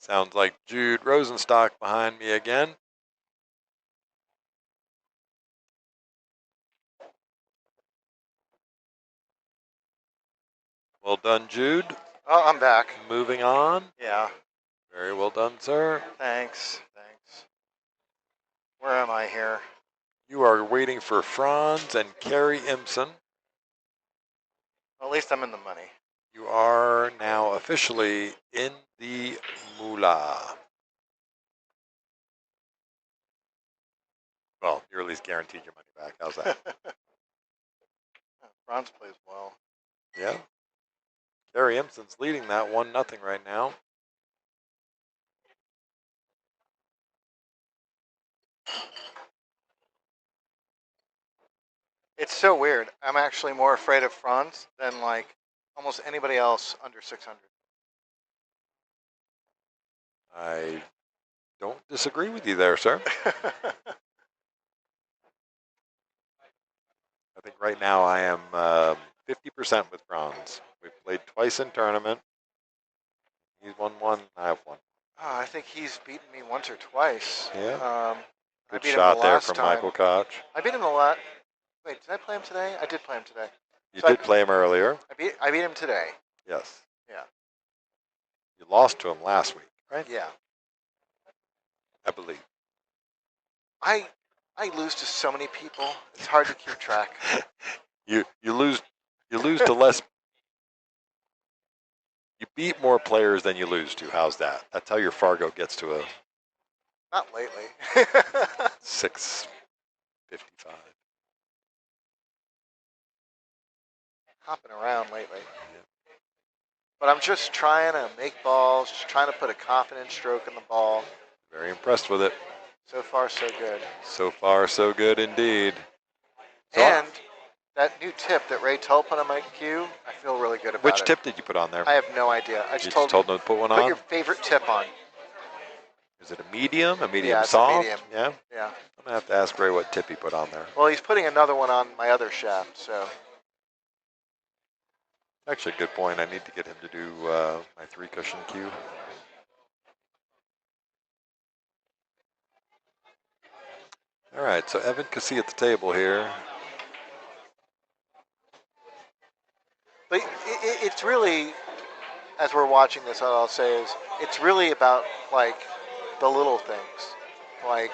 Sounds like Jude Rosenstock behind me again. Well done, Jude. Oh, I'm back. Moving on. Yeah. Very well done, sir. Thanks. Where am I here? You are waiting for Franz and Carrie Imson. Well, at least I'm in the money. You are now officially in the moolah. Well, you're at least guaranteed your money back. How's that? Bronze plays well. Yeah. Carrie Imson's leading that 1-0 right now. It's so weird. I'm actually more afraid of Franz than like almost anybody else under 600. I don't disagree with you there, sir. I think right now I am 50% with Franz. We've played twice in tournament. He's won 1, I have 1. I think he's beaten me once or twice. Yeah. I Good beat him shot the there last from time. Michael Koch. I beat him a lot. Wait, did I play him today? I did play him today. You So did play him earlier. I beat him today. Yes. Yeah. You lost to him last week, right? Yeah. I believe. I lose to so many people. It's hard to keep track. You lose to less. You beat more players than you lose to. How's that? That's how your Fargo gets to a Not lately. 655. hopping around lately. But I'm just trying to make balls, just trying to put a confident stroke in the ball. Very impressed with it. So far, so good. So far, so good indeed. So And that new tip that Ray Tull put on my cue, I feel really good about which it. tip did you put on there? I have no idea. I You just just told them to put one put on? your favorite tip on. Is it a medium? A medium Yeah, it's a soft? medium. Yeah? Yeah. I'm going to have to ask Ray what tip he put on there. Well, he's putting another one on my other shaft, so. Actually, a good point. I need to get him to do my 3-cushion cue. All right, so Evan Cassie at the table here. But it's really, as we're watching this, all I'll say is it's really about, like, the little things. Like,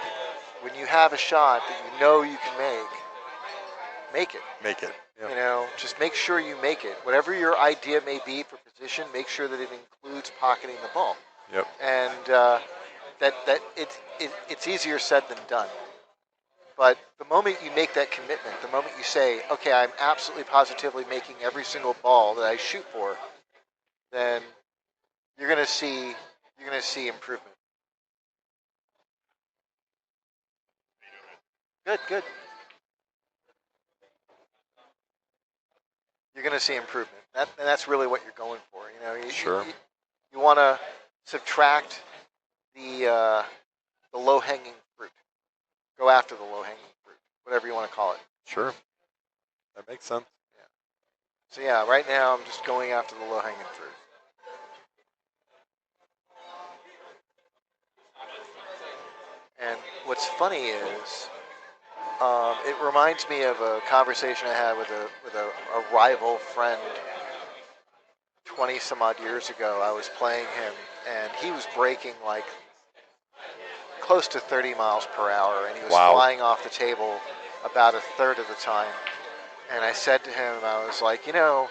when you have a shot that you know you can make it. Make it. Yep. You know, just make sure you make it. Whatever your idea may be for position, make sure that it includes pocketing the ball. Yep. And it's easier said than done. But the moment you make that commitment, the moment you say, okay, I'm absolutely positively making every single ball that I shoot for, then you're gonna see improvement. Good. You're gonna see improvement. And that's really what you're going for. You know, Sure. You want to subtract the low-hanging fruit. Go after the low-hanging fruit, whatever you want to call it. Sure. That makes sense. Yeah. So yeah, right now I'm just going after the low-hanging fruit. And what's funny is, it reminds me of a conversation I had with a rival friend 20 some odd years ago. I was playing him, and he was breaking like close to 30 miles per hour, and he was flying off the table about a third of the time. And I said to him, I was like, you know,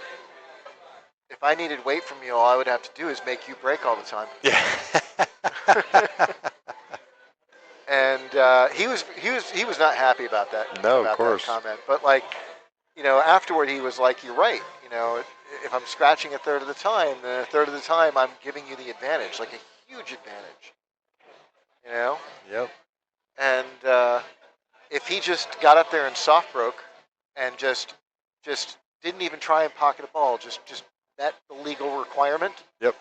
if I needed weight from you, all I would have to do is make you break all the time. Yeah. And he was not happy about that. No, of course. That comment. But like, you know, afterward he was like, "You're right. You know, if I'm scratching a third of the time, then a third of the time I'm giving you the advantage, like a huge advantage." You know. Yep. And if he just got up there and soft broke, and just didn't even try and pocket a ball, just met the legal requirement. Yep.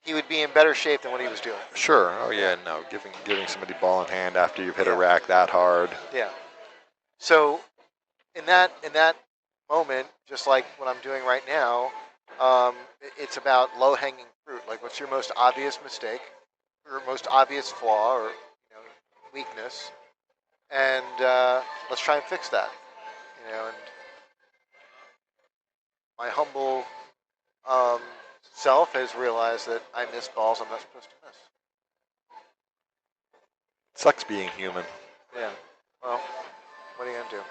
He would be in better shape than what he was doing. Sure. Oh yeah. No. Giving somebody ball in hand after you've hit a rack that hard. Yeah. So in that moment, just like what I'm doing right now, it's about low hanging fruit. Like, what's your most obvious mistake, or most obvious flaw, or weakness, and let's try and fix that. You know, and my humble self has realized that I miss balls I'm not supposed to miss. Sucks being human. Yeah. Well, what are you gonna do?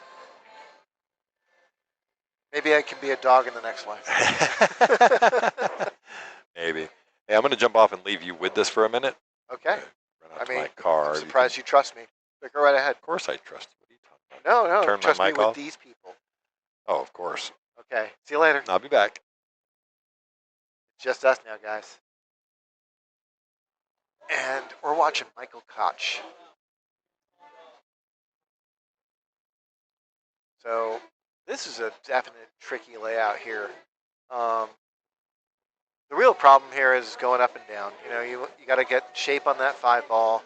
Maybe I can be a dog in the next life. Maybe. Hey, I'm going to jump off and leave you with this for a minute. Okay. Run out to my car. I'm surprised you trust me. But go right ahead. Of course I trust you. What are you talking about? No, Turn trust my me mic with off? these people. Oh, of course. Okay. See you later. I'll be back. Just us now, guys. And we're watching Michael Koch. So this is a definite tricky layout here. The real problem here is going up and down. You know, you got to get shape on that 5 ball.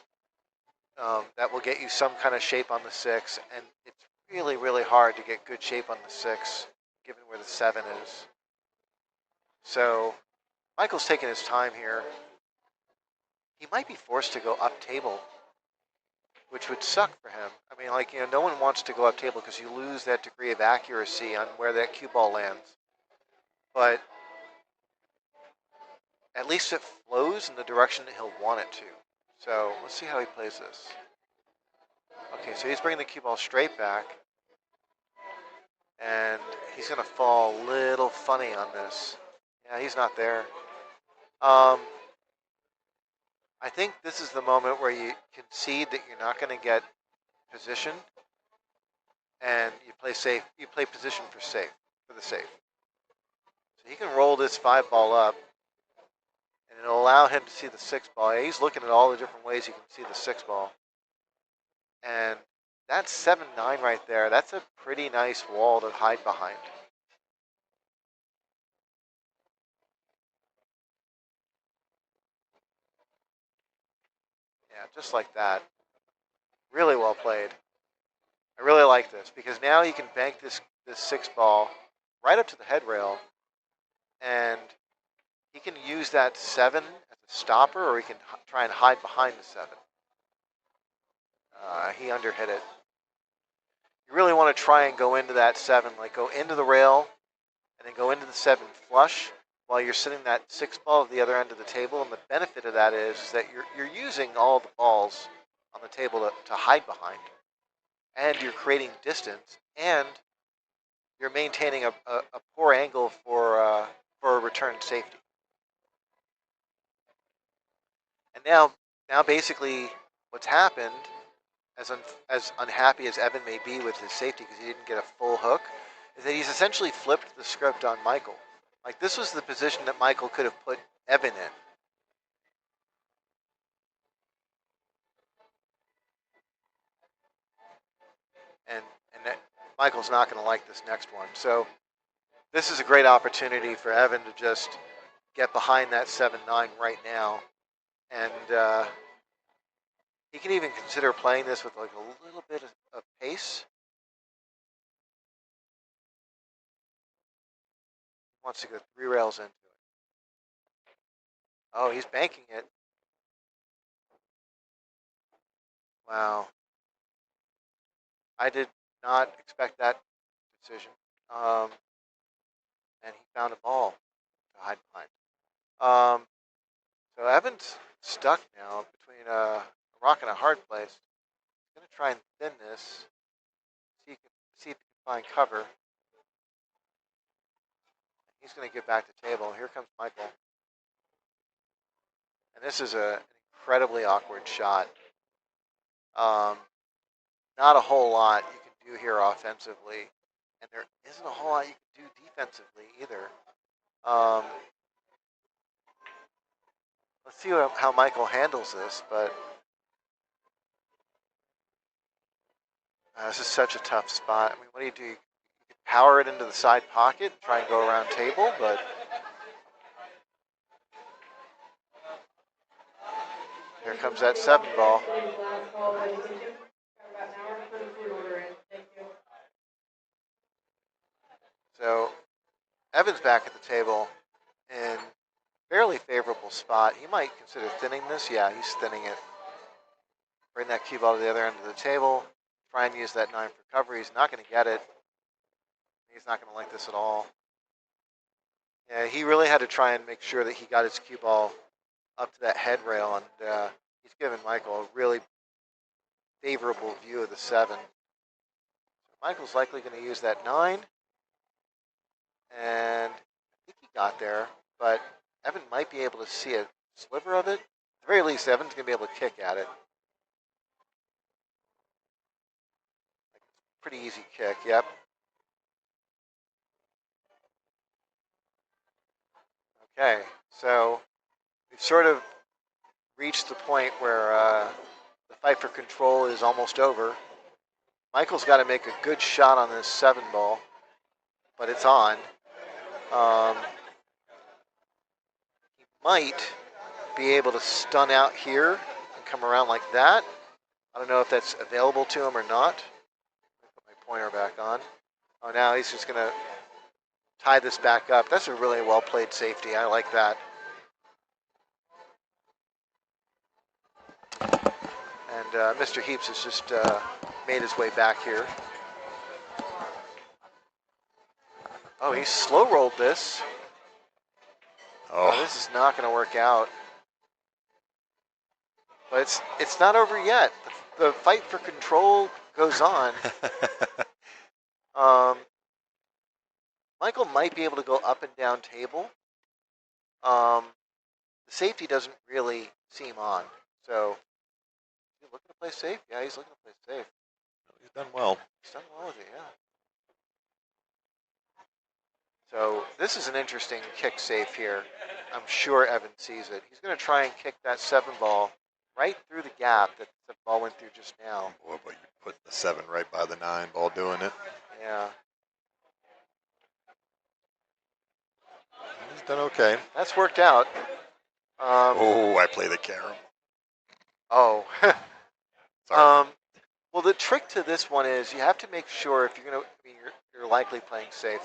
That will get you some kind of shape on the 6, and it's really, really hard to get good shape on the 6, given where the 7 is. So Michael's taking his time here. He might be forced to go up table, which would suck for him. I mean, like, you know, no one wants to go up table because you lose that degree of accuracy on where that cue ball lands. But at least it flows in the direction that he'll want it to. So let's see how he plays this. Okay, so he's bringing the cue ball straight back. And he's going to fall a little funny on this. Yeah, he's not there. I think this is the moment where you concede that you're not going to get position, and you play safe. You play position for the safe. So he can roll this 5-ball up, and it'll allow him to see the 6-ball. He's looking at all the different ways he can see the 6-ball. And that's 7-9 right there. That's a pretty nice wall to hide behind. Yeah, just like that. Really well played. I really like this because now he can bank this 6-ball right up to the head rail, and he can use that 7 as a stopper, or he can try and hide behind the 7. He underhit it. You really want to try and go into that 7, like go into the rail and then go into the 7 flush while you're sitting that 6-ball at the other end of the table. And the benefit of that is that you're using all the balls on the table to hide behind, and you're creating distance, and you're maintaining a poor angle for a return safety. And now basically what's happened, as unhappy as Evan may be with his safety because he didn't get a full hook, is that he's essentially flipped the script on Michael. Like, this was the position that Michael could have put Evan in. And that Michael's not going to like this next one. So this is a great opportunity for Evan to just get behind that 7-9 right now. And he can even consider playing this with like a little bit of pace. He wants to go 3 rails into it. Oh, he's banking it. Wow. I did not expect that decision. And he found a ball to hide behind. So Evan's stuck now between a rock and a hard place. He's going to try and thin this, see if he can find cover. He's going to get back to table. Here comes Michael. And this is an incredibly awkward shot. Not a whole lot you can do here offensively, and there isn't a whole lot you can do defensively either. Let's see how Michael handles this, but this is such a tough spot. I mean, what do? You can power it into the side pocket, try and go around table, but here comes that 7-ball. So Evan's back at the table in fairly favorable spot. He might consider thinning this. Yeah, he's thinning it. Bring that cue ball to the other end of the table. Try and use that 9 for cover. He's not going to get it. He's not going to like this at all. Yeah, he really had to try and make sure that he got his cue ball up to that head rail, and he's given Michael a really favorable view of the 7. Michael's likely going to use that 9, and I think he got there, but Evan might be able to see a sliver of it. At the very least, Evan's going to be able to kick at it. Pretty easy kick, yep. Okay, so we've sort of reached the point where the fight for control is almost over. Michael's got to make a good shot on this 7-ball, but it's on. He might be able to stun out here and come around like that. I don't know if that's available to him or not. Put my pointer back on. Oh, now he's just going to tie this back up. That's a really well-played safety. I like that. And Mr. Heaps has just made his way back here. Oh, he slow-rolled this. Oh, this is not going to work out. But it's not over yet. The fight for control goes on. Michael might be able to go up and down table. The safety doesn't really seem on. So, he's looking to play safe? Yeah, he's looking to play safe. He's done well. He's done well with it, yeah. So this is an interesting kick safe here. I'm sure Evan sees it. He's going to try and kick that 7 ball right through the gap that the ball went through just now. Boy, but you put the 7 right by the 9 ball doing it. Yeah. He's done okay. That's worked out. Oh, I play the carom. Oh. Sorry. Well, the trick to this one is you have to make sure if you're going to, I mean, you're likely playing safe,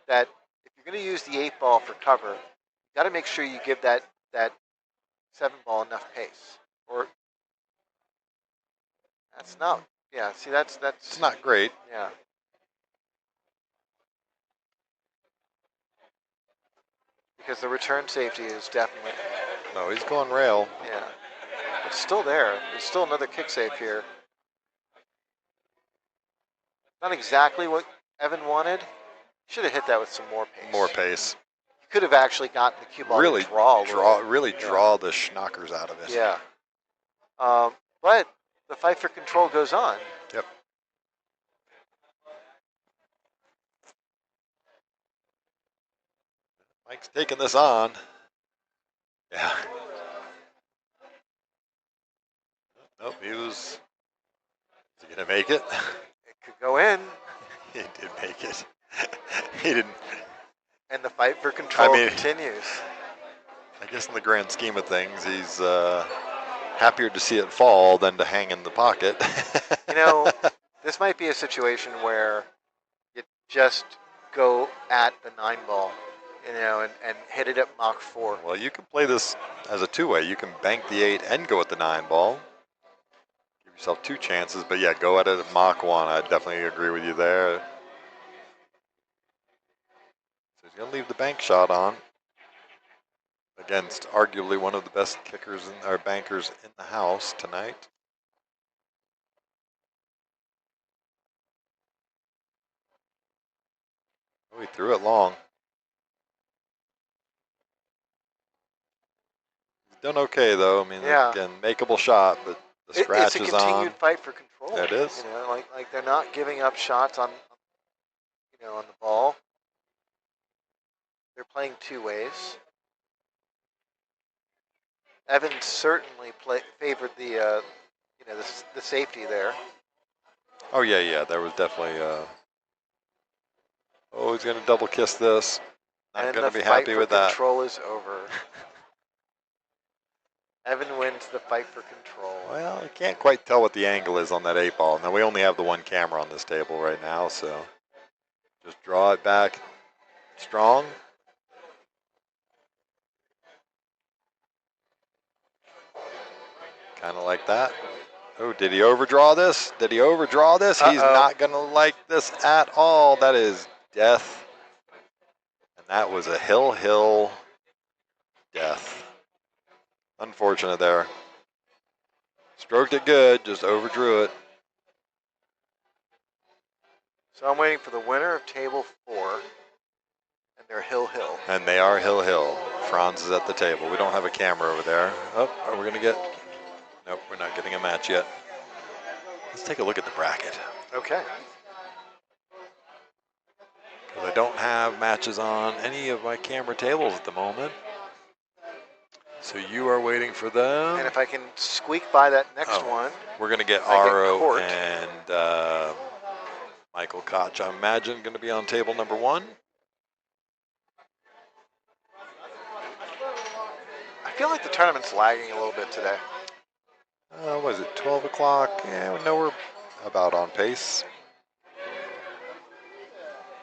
that if you're going to use the 8 ball for cover, you got to make sure you give that 7 ball enough pace. Or that's not. Yeah. See, that's It's not great. Yeah. Because the return safety is definitely. No, he's going rail. Yeah. It's still there. There's still another kick safe here. Not exactly what Evan wanted. Should have hit that with some more pace. More pace. He could have actually gotten the cue ball Really to draw. draw the schnockers out of it. Yeah. But the fight for control goes on. Yep. Mike's taking this on. Yeah. Nope, is he going to make it? It could go in. He did make it. He didn't. And the fight for control I mean, continues. I guess in the grand scheme of things, he's happier to see it fall than to hang in the pocket. You know, this might be a situation where you just go at the 9 ball, you know, and hit it at Mach 4. Well, you can play this as a 2-way. You can bank the 8 and go at the 9 ball. Give yourself 2 chances, but yeah, go at it at Mach 1. I definitely agree with you there. So he's going to leave the bank shot on against arguably one of the best kickers or bankers in the house tonight. Oh, he threw it long. He's done okay though. I mean, Yeah. again, makeable shot, but the scratch is on. It's a continued fight for control. It is. You know, like they're not giving up shots on, you know, on the ball. They're playing 2 ways. Evan certainly favored the, you know, the safety there. Oh yeah. There was definitely. Oh, he's going to double kiss this. Not going to be happy with that. The fight for control is over. Evan wins the fight for control. Well, I can't quite tell what the angle is on that 8 ball. Now we only have the 1 camera on this table right now, so just draw it back strong. Kind of like that. Oh, did he overdraw this? Did he overdraw this? Uh-oh. He's not going to like this at all. That is death. And that was a hill death. Unfortunate there. Stroked it good, just overdrew it. So I'm waiting for the winner of table 4, and they're hill. And they are hill. Franz is at the table. We don't have a camera over there. Oh, are we going to get... Nope, we're not getting a match yet. Let's take a look at the bracket. Okay. Because I don't have matches on any of my camera tables at the moment. So you are waiting for them. And if I can squeak by that next one. We're going to get I get Aro Court. and Michael Koch, I imagine, going to be on table number 1. I feel like the tournament's lagging a little bit today. What is it, 12 o'clock? Yeah, no, we're about on pace.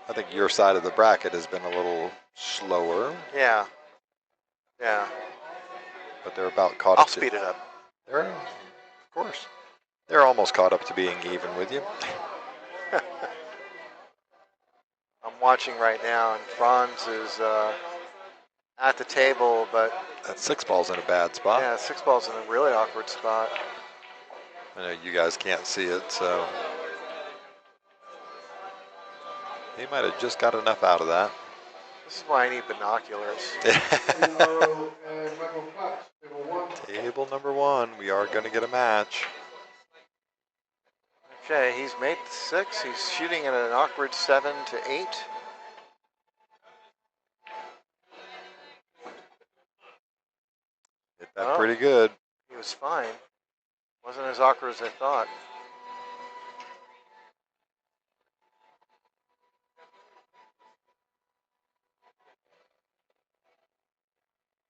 I think your side of the bracket has been a little slower. Yeah. But they're about caught up. I'll speed it up. Of course. They're almost caught up to being even with you. I'm watching right now, and Franz is at the table, but... That 6 ball's in a bad spot. Yeah, 6 ball's in a really awkward spot. I know you guys can't see it, so... He might have just got enough out of that. This is why I need binoculars. Table number 1, we are going to get a match. Okay, he's made 6. He's shooting at an awkward 7 to 8. That's Oh. pretty good. He was fine. Wasn't as awkward as I thought.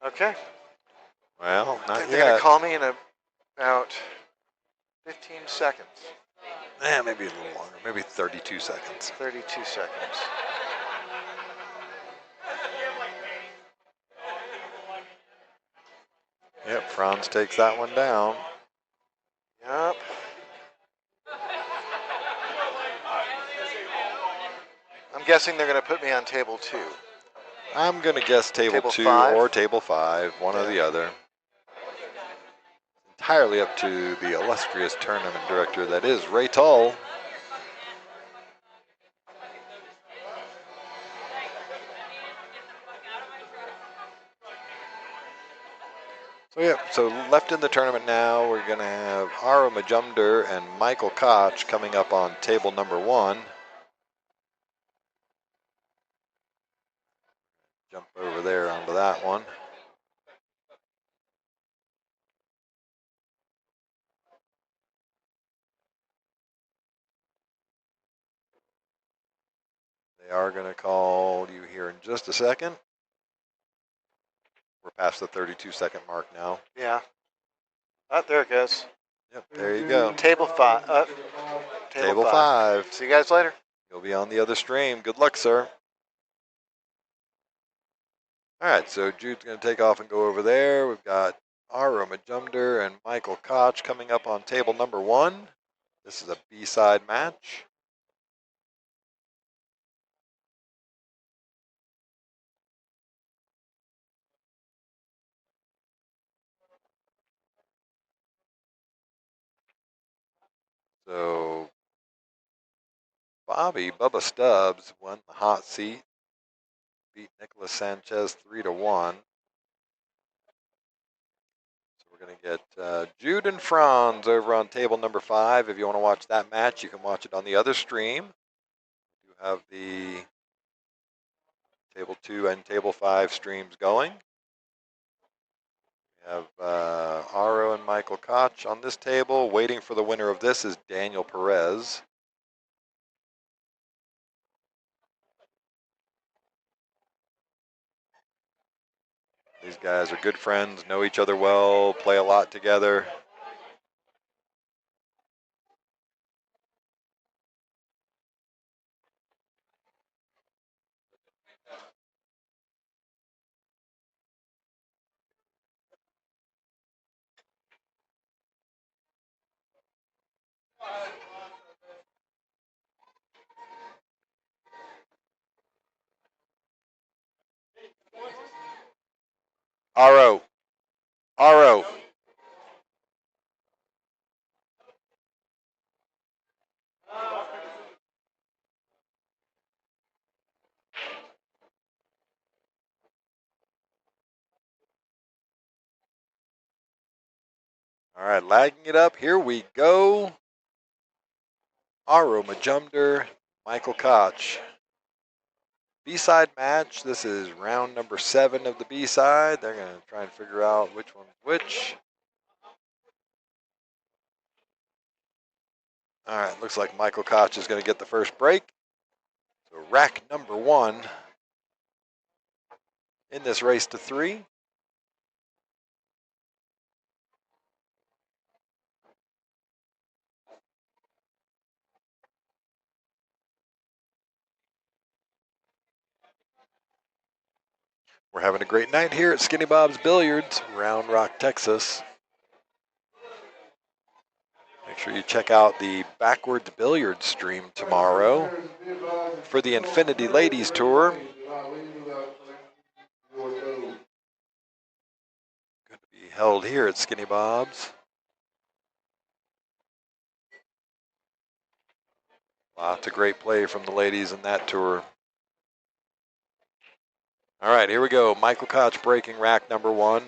Okay. Well, I not think they're going yet. to call me in about 15 seconds. Maybe a little longer. Maybe 32 seconds. 32 seconds. Yep, Franz takes that one down. Yep. I'm guessing they're going to put me on table 2. I'm going to guess table Table 2 5? or table 5, one or the other. Entirely up to the illustrious tournament director that is Ray Tull. So left in the tournament now, we're going to have Aro Majumder and Michael Koch coming up on table number 1. Jump over there onto that one. They are going to call you here in just a second. We're past the 32-second mark now. Yeah. Oh, there it goes. Yep, there you go. Table 5. Table 5. See you guys later. You'll be on the other stream. Good luck, sir. All right, so Jude's going to take off and go over there. We've got Aro Majumder and Michael Koch coming up on table number 1. This is a B-side match. So Bubba Stubbs won the hot seat, beat Nicholas Sanchez 3-1. So we're going to get Jude and Franz over on table number 5. If you want to watch that match, you can watch it on the other stream. You have the table 2 and table 5 streams going. We have Aro and Michael Koch on this table. Waiting for the winner of this is Daniel Perez. These guys are good friends, know each other well, play a lot together. Aro. All right, lagging it up. Here we go. Aro Majumder, Michael Koch. B-side match. This is round number 7 of the B-side. They're going to try and figure out which one's which. All right, looks like Michael Koch is going to get the first break. So rack number 1 in this race to 3. We're having a great night here at Skinny Bob's Billiards, Round Rock, Texas. Make sure you check out the Backwards Billiards stream tomorrow for the Infinity Ladies Tour. Going to be held here at Skinny Bob's. Lots of great play from the ladies in that tour. All right, here we go. Michael Koch breaking rack number 1.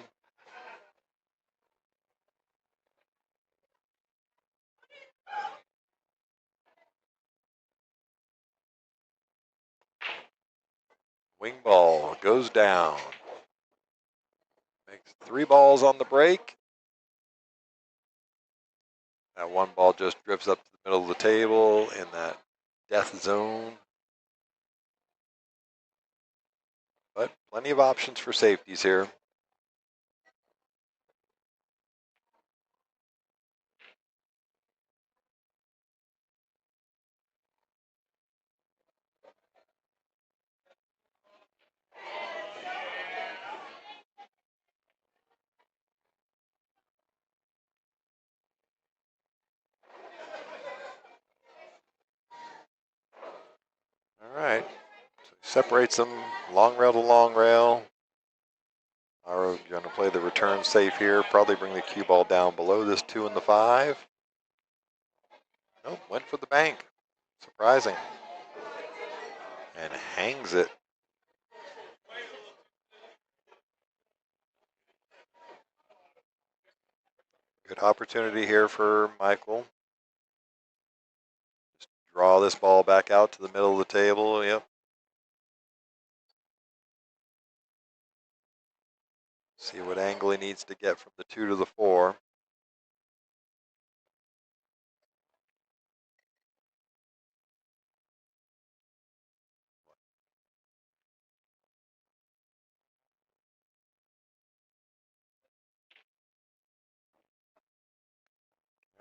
Wing ball goes down. Makes 3 balls on the break. That 1 ball just drifts up to the middle of the table in that death zone. But plenty of options for safeties here. All right. So separates them long rail to long rail. Aro going to play the return safe here. Probably bring the cue ball down below this 2 and the 5. Nope, went for the bank. Surprising. And hangs it. Good opportunity here for Michael. Just draw this ball back out to the middle of the table. Yep. See what angle he needs to get from the 2 to the 4.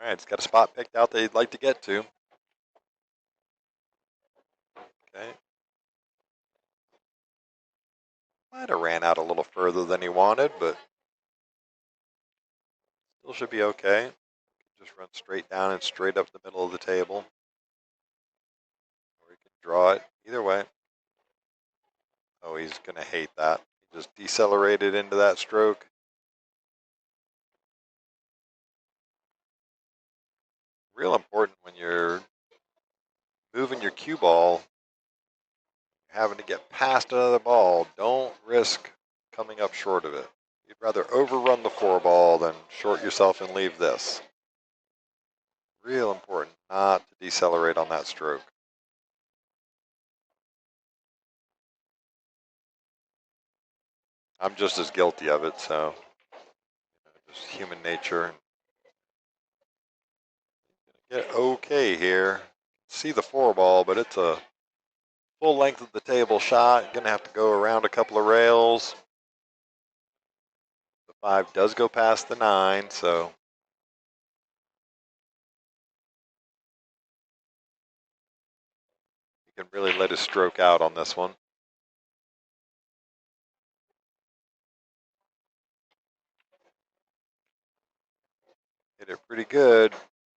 All right, it's got a spot picked out that he'd like to get to. Okay. Might have ran out a little further than he wanted, but still should be okay. Just run straight down and straight up the middle of the table. Or he can draw it. Either way. Oh, he's going to hate that. He just decelerated into that stroke. Real important when you're moving your cue ball, having to get past another ball. Don't risk coming up short of it. You'd rather overrun the 4 ball than short yourself and leave this. Real important not to decelerate on that stroke. I'm just as guilty of it, so just human nature. Get okay here. See the 4 ball, but it's a full length of the table shot. Gonna have to go around a couple of rails. The 5 does go past the 9, so you can really let his stroke out on this one. Hit it pretty good.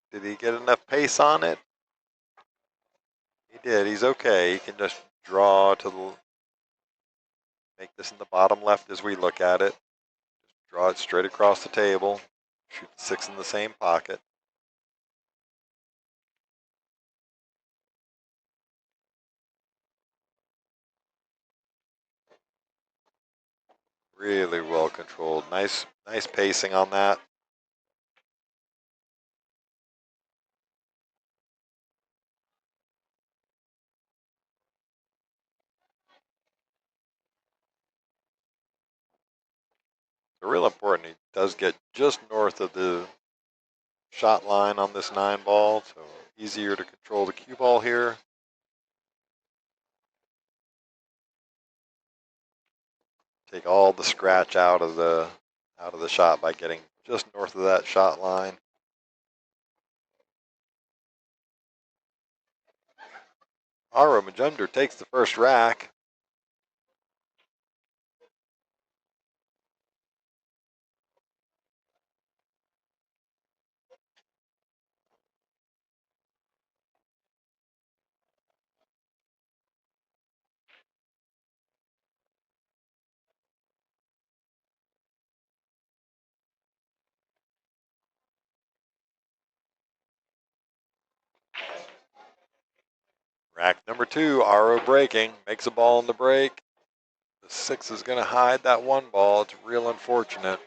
Did he get enough pace on it? He did. He's okay. He can just draw to the, make this in the bottom left as we look at it. Just draw it straight across the table. Shoot the 6 in the same pocket. Really well controlled. Nice pacing on that. Real important. He does get just north of the shot line on this 9 ball, so easier to control the cue ball here. Take all the scratch out of the shot by getting just north of that shot line. Aro Majumder takes the first rack. Rack number 2, Aro breaking, makes a ball in the break. The 6 is going to hide that 1 ball. It's real unfortunate.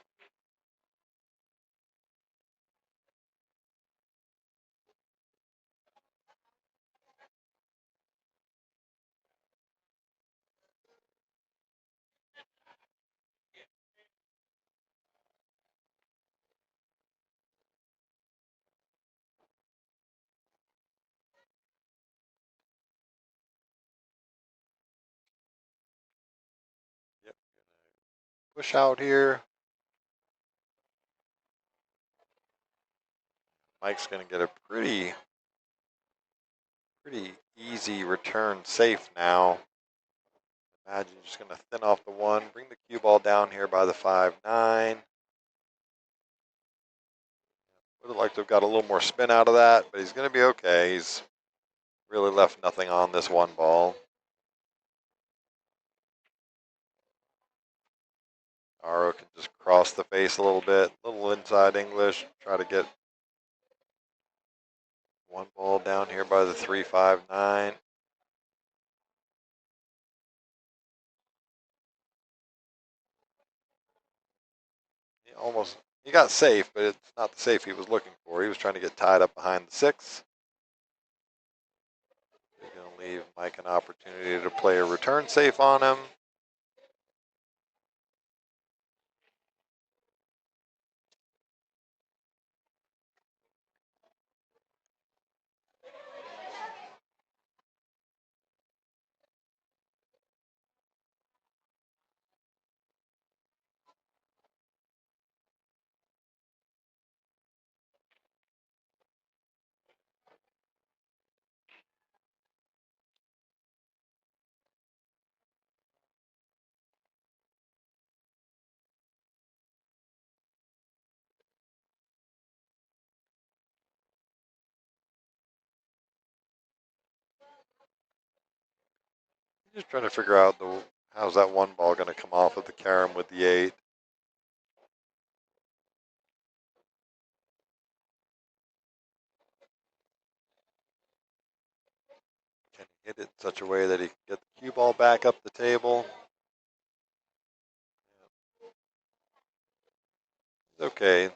push out here. Mike's going to get a pretty easy return safe now. Imagine just going to thin off the 1, bring the cue ball down here by the 5-9. Would have liked to have got a little more spin out of that, but he's going to be okay. He's really left nothing on this 1 ball. Aro can just cross the face a little bit, a little inside English, try to get 1 ball down here by the 3-5-9. He got safe, but it's not the safe he was looking for. He was trying to get tied up behind the 6. He's going to leave Mike an opportunity to play a return safe on him. Just trying to figure out how's that 1 ball going to come off of the carom with the 8. Can he hit it in such a way that he can get the cue ball back up the table? Okay.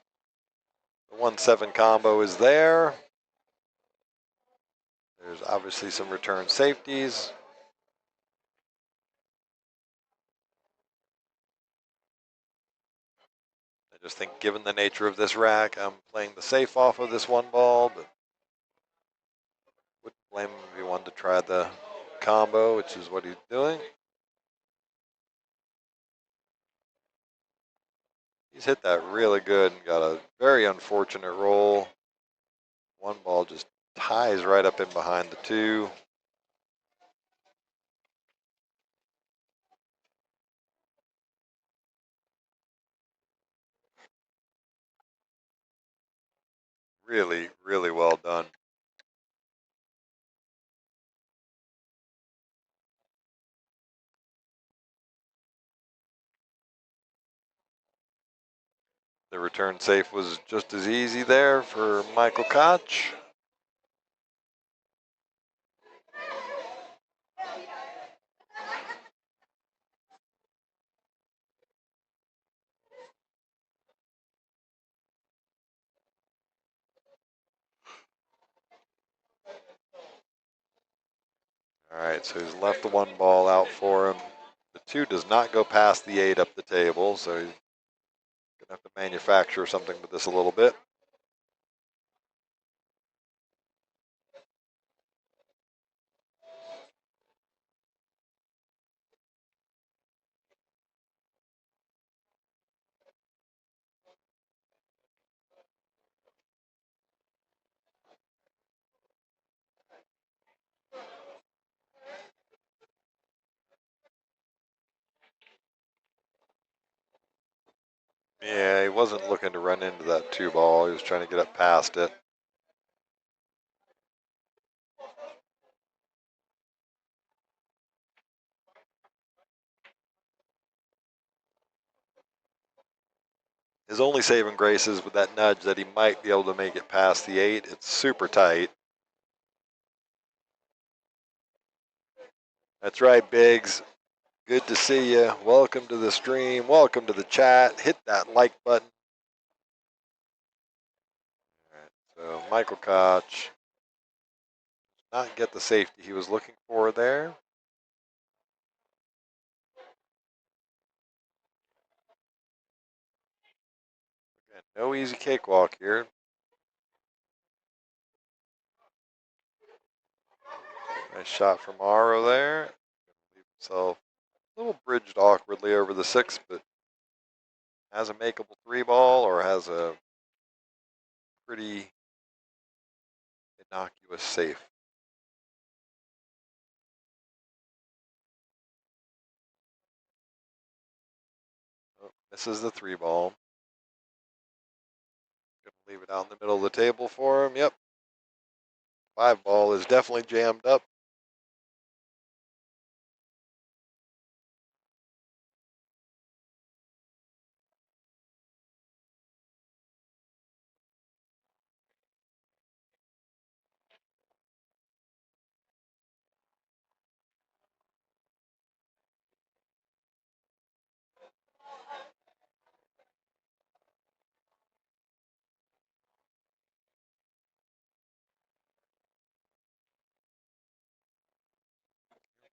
The 1-7 combo is there. There's obviously some return safeties. I just think given the nature of this rack, I'm playing the safe off of this 1 ball, but wouldn't blame him if he wanted to try the combo, which is what he's doing. He's hit that really good and got a very unfortunate roll. 1 ball just ties right up in behind the 2. Really, really well done. The return safe was just as easy there for Michael Koch. All right, so he's left the 1 ball out for him. The 2 does not go past the 8 up the table, so he's going to have to manufacture something with this a little bit. Yeah, he wasn't looking to run into that 2 ball. He was trying to get up past it. His only saving grace is with that nudge that he might be able to make it past the 8. It's super tight. That's right, Biggs. Good to see you. Welcome to the stream. Welcome to the chat. Hit that like button. All right, so Michael Koch not get the safety he was looking for there. Again, no easy cakewalk here. Nice shot from Aro there. Leave himself a little bridged awkwardly over the 6, but has a makeable 3-ball or has a pretty innocuous safe. Oh, misses the 3-ball. Gonna leave it out in the middle of the table for him. Yep. 5-ball is definitely jammed up.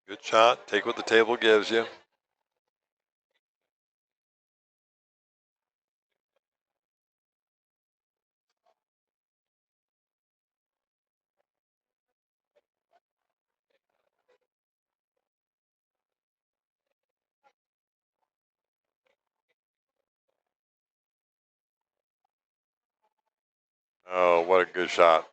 Good shot. Take what the table gives you. Oh, what a good shot.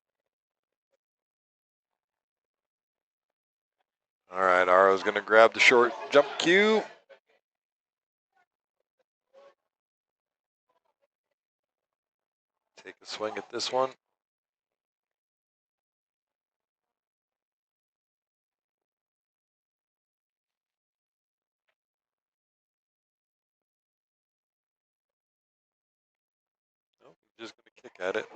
All right, Aro's going to grab the short jump cue. Take a swing at this one. Nope, just going to kick at it.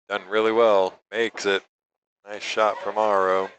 Done really well. Makes it. Nice shot from Aro.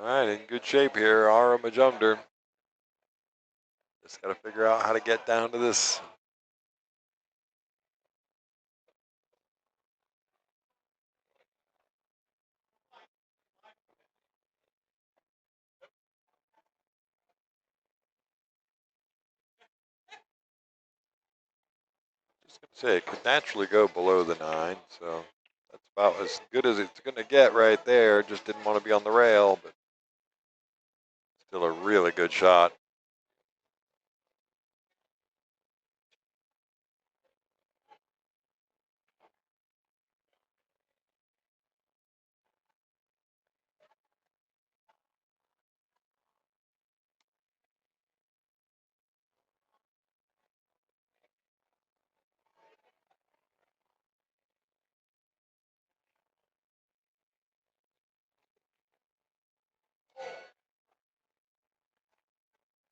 All right, in good shape here, Aro Majumder. Just got to figure out how to get down to this. Just going to say it could naturally go below the 9, so that's about as good as it's going to get right there. Just didn't want to be on the rail, but still a really good shot.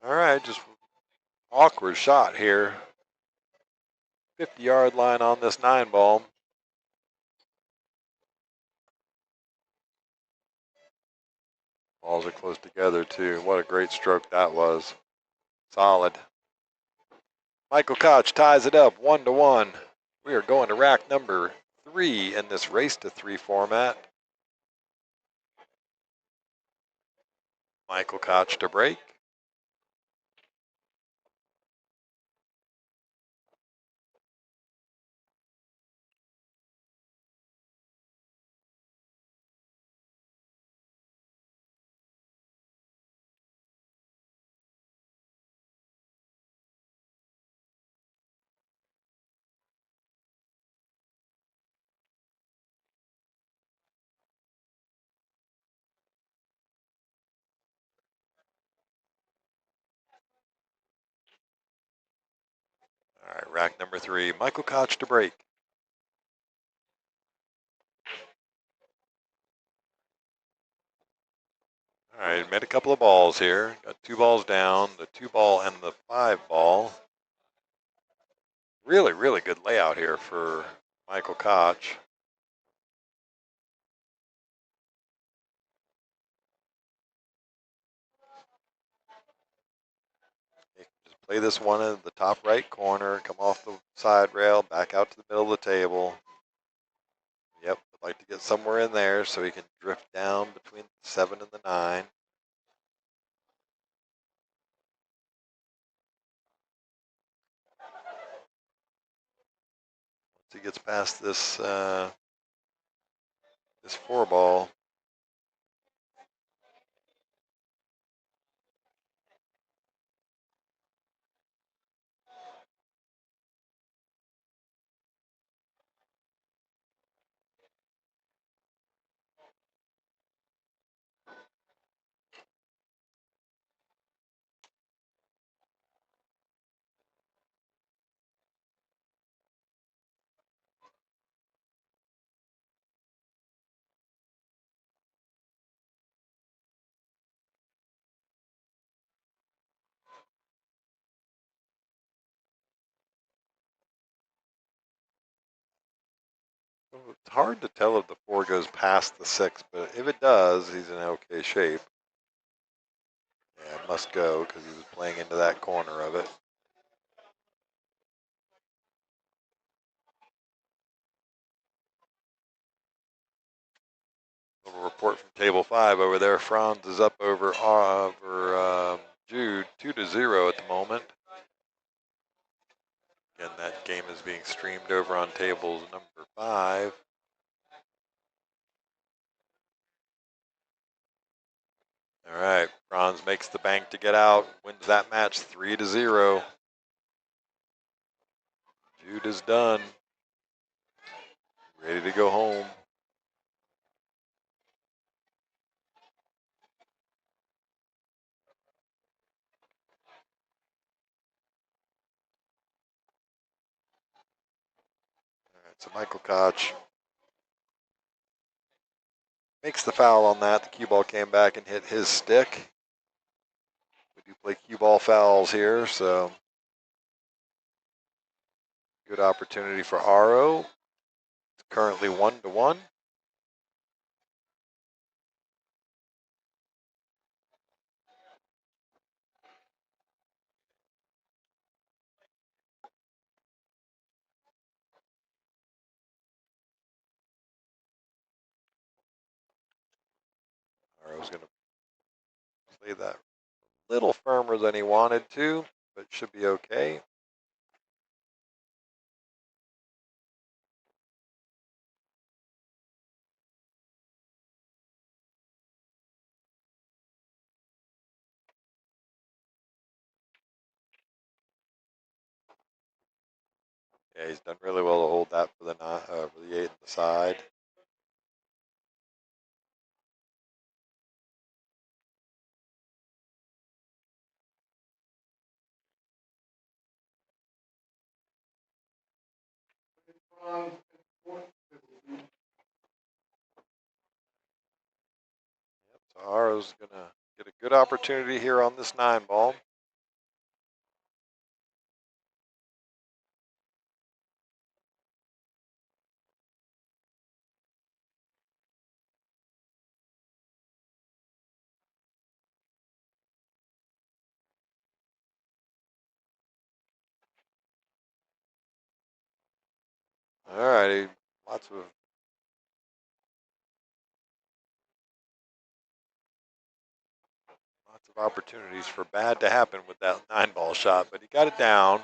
All right, just awkward shot here. 50-yard line on this 9-ball. Balls are close together too. What a great stroke that was. Solid. Michael Koch ties it up 1-1. We are going to rack number 3 in this race to 3 format. Michael Koch to break. All right, rack number 3. Michael Koch to break. All right, made a couple of balls here. Got 2 balls down, the 2-ball and the 5-ball. Really, really good layout here for Michael Koch. play this one in the top right corner, come off the side rail, back out to the middle of the table. Yep, I'd like to get somewhere in there so he can drift down between the 7 and the 9. Once he gets past this this 4 ball, it's hard to tell if the 4 goes past the 6, but if it does, he's in okay shape. Yeah, it must go because he was playing into that corner of it. Little report from table 5 over there. Franz is up over Jude 2-0 at the moment. Again, that game is being streamed over on tables number 5. All right, Franz makes the bank to get out, wins that match 3-0. Jude is done, ready to go home. All right, so Michael Koch makes the foul on that. The cue ball came back and hit his stick. We do play cue ball fouls here, so good opportunity for Aro. It's currently 1-1. Aro's going to play that a little firmer than he wanted to, but should be okay. Yeah, he's done really well to hold that for the 8 on the side. So Aro's going to get a good opportunity here on this 9 ball. All righty, lots of opportunities for bad to happen with that 9 ball shot, but he got it down.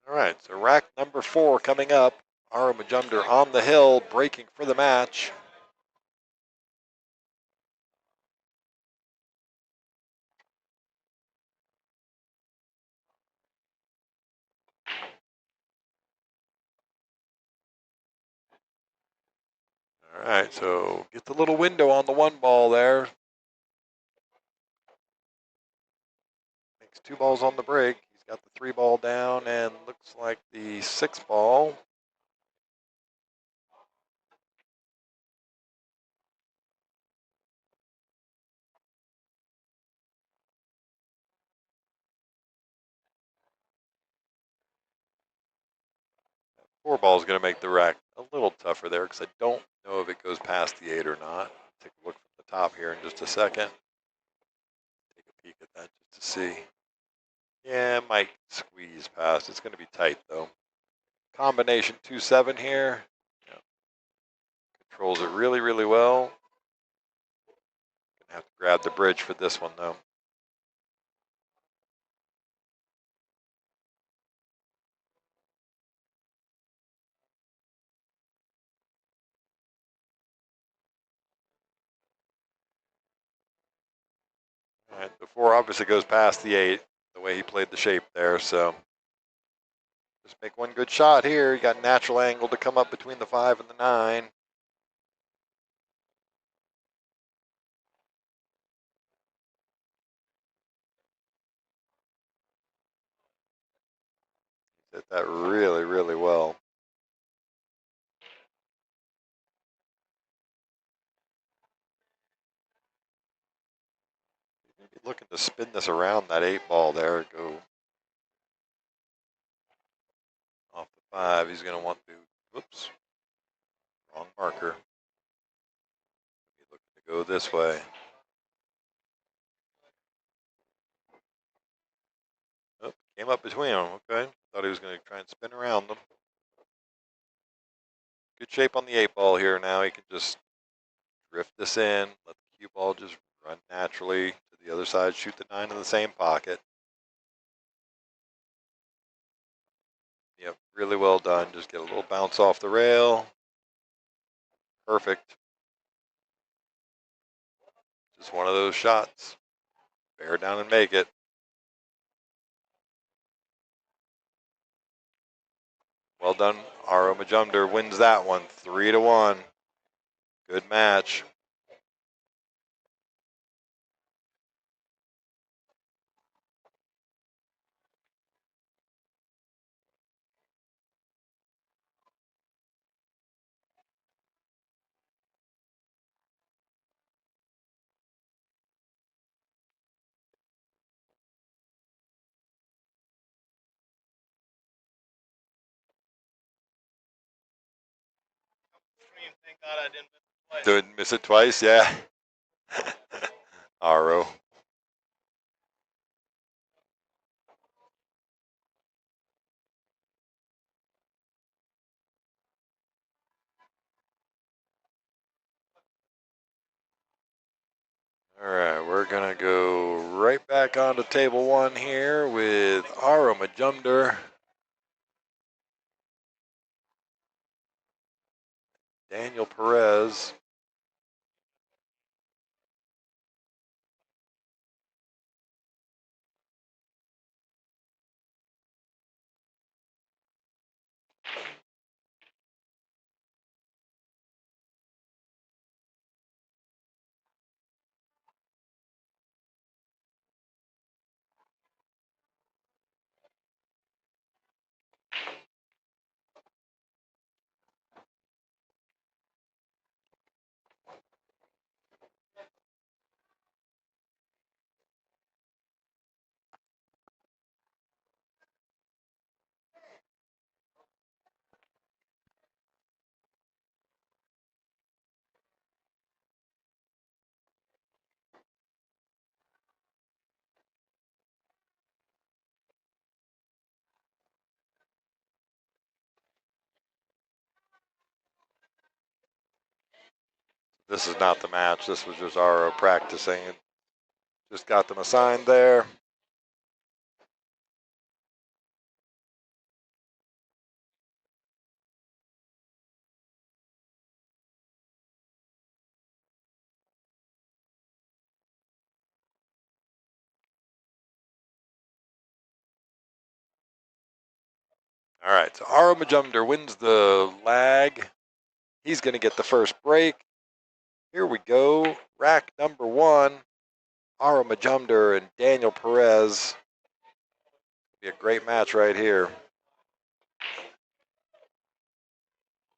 All right, so rack number 4 coming up. Aro Majumder on the hill, breaking for the match. All right, so get the little window on the 1 ball there. Makes 2 balls on the break. He's got the 3 ball down and looks like the 6 ball. 4 ball is going to make the rack a little tougher there because I don't know if it goes past the 8 or not. Take a look from the top here in just a second. Take a peek at that just to see. Yeah, it might squeeze past. It's going to be tight though. Combination 2-7 here. Yeah. Controls it really, really well. Gonna have to grab the bridge for this one though. All right, the 4 obviously goes past the 8, the way he played the shape there, so just make one good shot here. You got natural angle to come up between the 5 and the 9. Hit that really, really well. Looking to spin this around that 8 ball there. Go off the 5. He's going to want to, whoops, wrong marker. He's looking to go this way. Oh, came up between them. Okay. Thought he was going to try and spin around them. Good shape on the 8 ball here now. He can just drift this in, let the cue ball just run naturally to the other side, shoot the 9 in the same pocket. Yep, really well done. Just get a little bounce off the rail. Perfect. Just one of those shots. Bear down and make it. Well done. Aro Majumder wins that one 3-1. Good match. Thank God I didn't miss it twice. Didn't miss it twice, yeah. Aro. All right, we're going to go right back onto table 1 here with Aro Majumder. Daniel Perez. This is not the match. This was just Aro practicing. Just got them assigned there. All right, so Aro Majumder wins the lag. He's going to get the first break. Here we go. Rack number 1. Aro Majumder and Daniel Perez. Be a great match right here.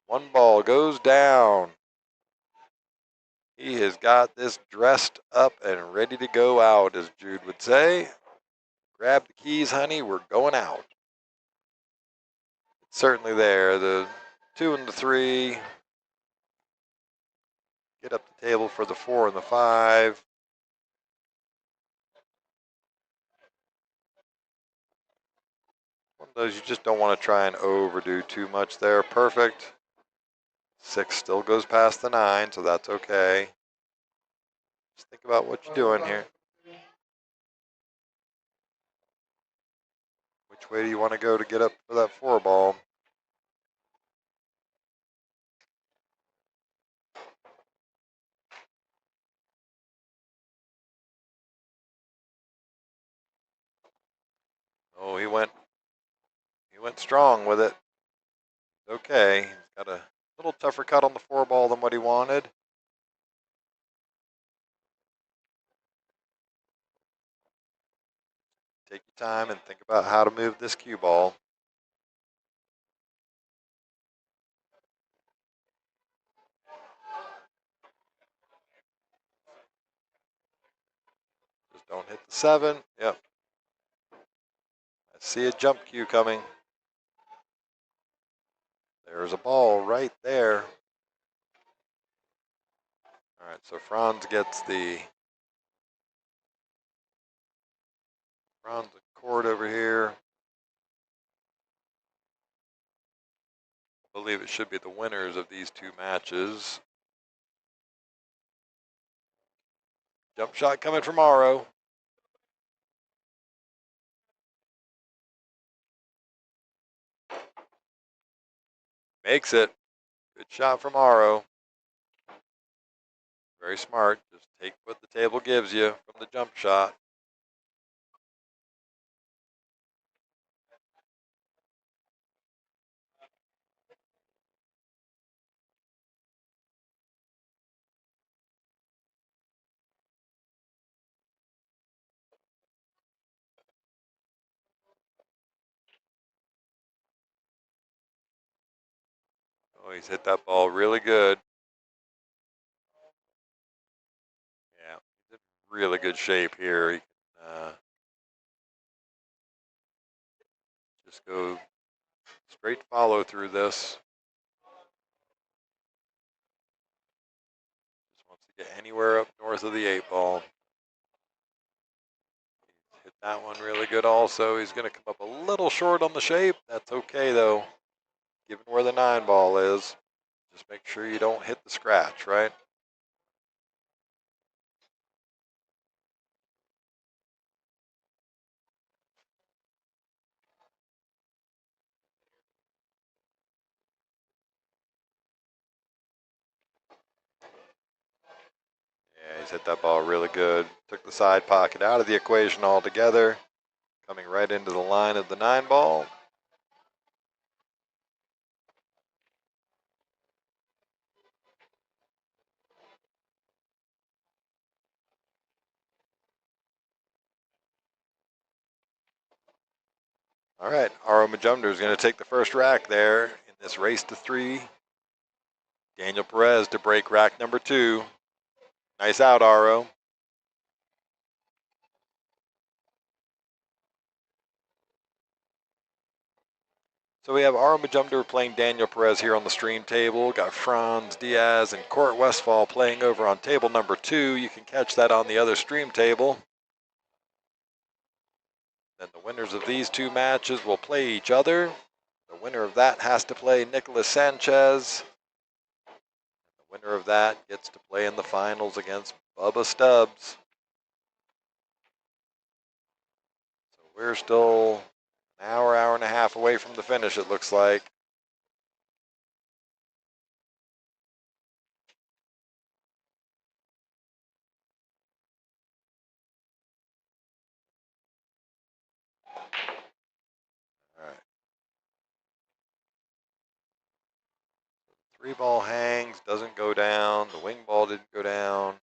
1 ball goes down. He has got this dressed up and ready to go out, as Jude would say. Grab the keys, honey. We're going out. certainly there. The 2 and the 3. Get up the table for the 4 and the 5. One of those you just don't want to try and overdo too much there. Perfect. 6 still goes past the 9, so that's okay. Just think about what you're doing here. Which way do you want to go to get up for that 4 ball? Oh, he went strong with it. Okay, he's got a little tougher cut on the 4 ball than what he wanted. Take your time and think about how to move this cue ball. Just don't hit the 7. Yep. I see a jump cue coming. There's a ball right there. All right, so Franz gets the cord over here. I believe it should be the winners of these 2 matches. Jump shot coming from Aro. Makes it. Good shot from Aro. Very smart. Just take what the table gives you from the jump shot. Oh, he's hit that ball really good. Yeah, he's in really good shape here. He can just go straight follow through this. Just wants to get anywhere up north of the 8 ball. He's hit that one really good also. He's going to come up a little short on the shape. That's okay though, given where the 9 ball is. Just make sure you don't hit the scratch, right? Yeah, he's hit that ball really good. Took the side pocket out of the equation altogether. Coming right into the line of the 9 ball. All right, Aro Majumder is going to take the first rack there in this race to 3. Daniel Perez to break rack number 2. Nice out, Aro. So we have Aro Majumder playing Daniel Perez here on the stream table. Got Franz Diaz and Court Westphal playing over on table number 2. You can catch that on the other stream table. Then the winners of these 2 matches will play each other. The winner of that has to play Nicholas Sanchez. The winner of that gets to play in the finals against Bubba Stubbs. So we're still an hour, hour and a half away from the finish, it looks like. All right. 3 ball hangs, doesn't go down. The wing ball didn't go down.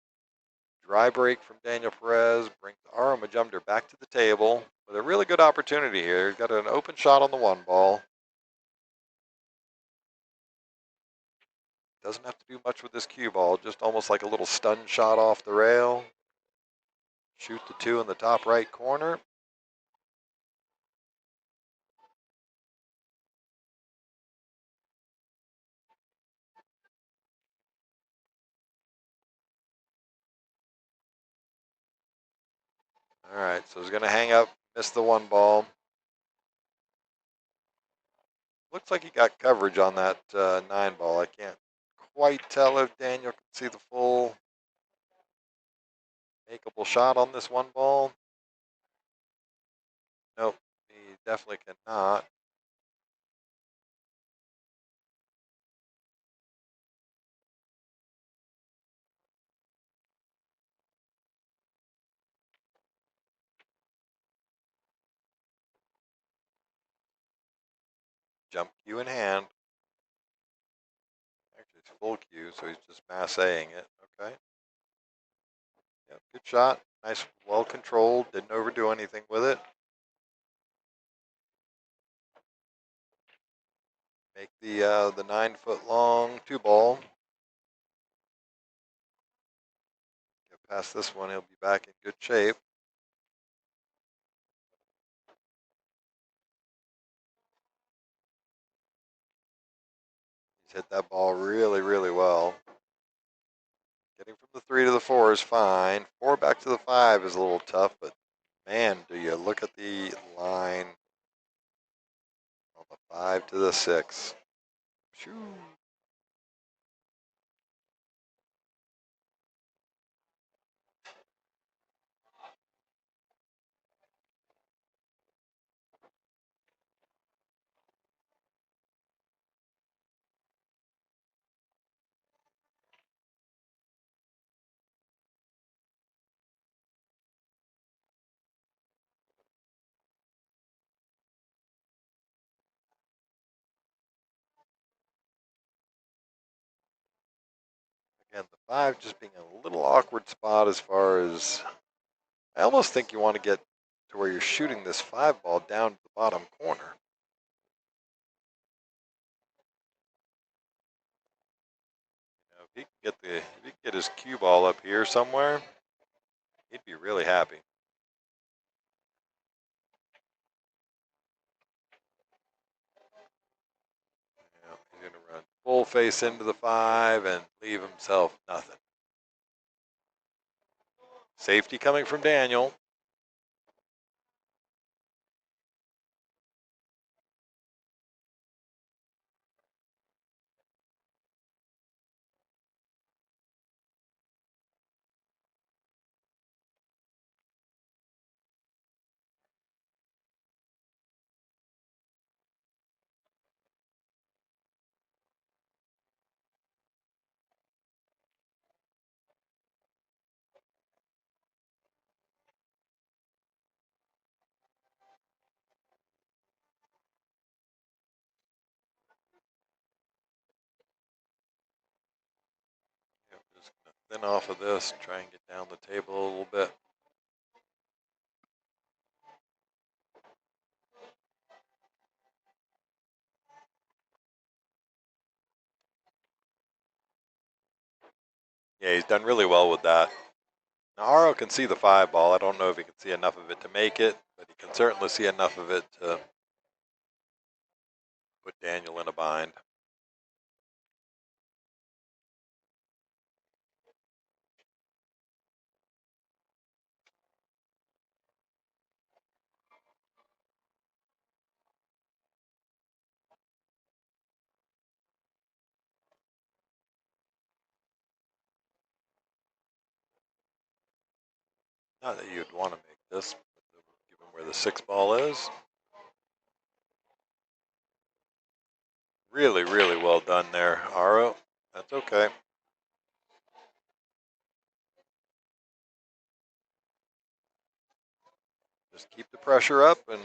Dry break from Daniel Perez brings Aro Majumder back to the table with a really good opportunity here. He's got an open shot on the 1 ball. Doesn't have to do much with this cue ball, just almost like a little stun shot off the rail. Shoot the 2 in the top right corner. All right, so he's going to hang up, miss the one ball. Looks like he got coverage on that 9 ball. I can't quite tell if Daniel can see the full makeable shot on this one ball. Nope, he definitely cannot. Jump cue in hand. Actually, it's full cue, so he's just massaying it. Okay. Yep, good shot. Nice, well controlled. Didn't overdo anything with it. Make the 9-foot long 2 ball. Get past this one, he'll be back in good shape. He's hit that ball really, really well. Getting from the 3 to the 4 is fine. 4 back to the 5 is a little tough, but man, do you look at the line on the 5 to the 6. Shoo. Again, the 5 just being a little awkward spot as far as I almost think you want to get to where you're shooting this 5 ball down to the bottom corner. You know, if he can get his cue ball up here somewhere, he'd be really happy. You know, he's going to run full face into the 5 and leave himself nothing. Safety coming from Daniel. Yep, just going to thin off of this, try and get down the table a little bit. Yeah, he's done really well with that. Now, Aro can see the 5 ball. I don't know if he can see enough of it to make it, but he can certainly see enough of it to put Daniel in a bind. Not that you'd want to make this, but given where the 6 ball is. Really, really well done there, Aro. That's okay. Just keep the pressure up and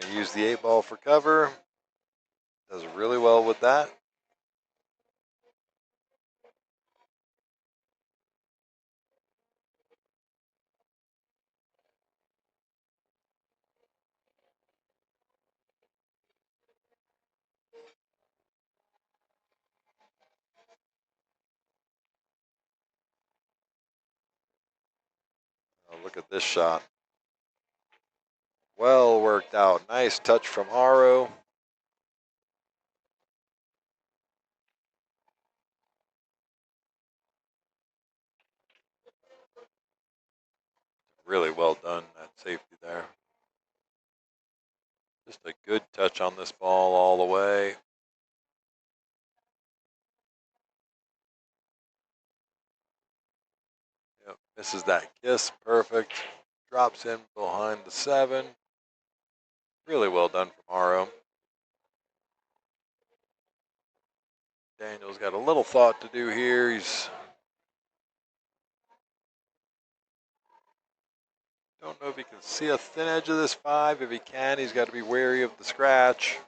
gonna use the 8 ball for cover. Does really well with that. at this shot. Well worked out. Nice touch from Aro. Really well done, that safety there. Just a good touch on this ball all the way. Yep, misses that kiss, perfect. Drops in behind the 7. Really well done from Aro. Daniel's got a little thought to do here. Don't know if he can see a thin edge of this 5. If he can, he's got to be wary of the scratch.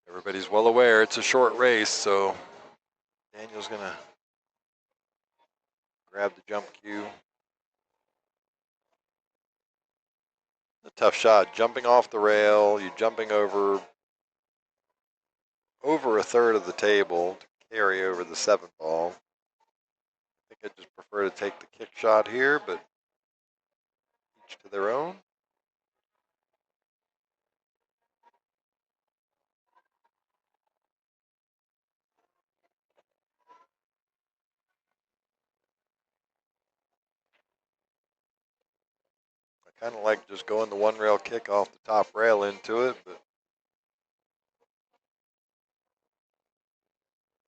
Everybody's well aware it's a short race, so Daniel's going to grab the jump cue. A tough shot, jumping off the rail. You're jumping over a third of the table to carry over the 7 ball. I think I'd just prefer to take the kick shot here, but each to their own. I kind of like just going the 1 rail kick off the top rail into it, but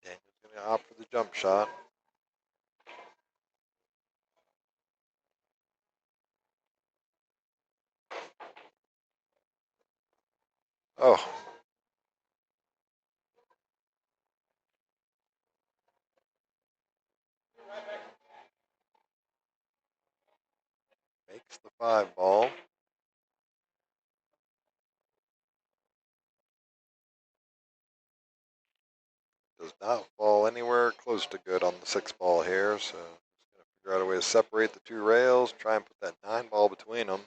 Daniel's going to opt for the jump shot. Oh, makes the 5 ball. Does not fall anywhere close to good on the 6 ball here, so just going to figure out a way to separate the 2 rails, try and put that 9 ball between them.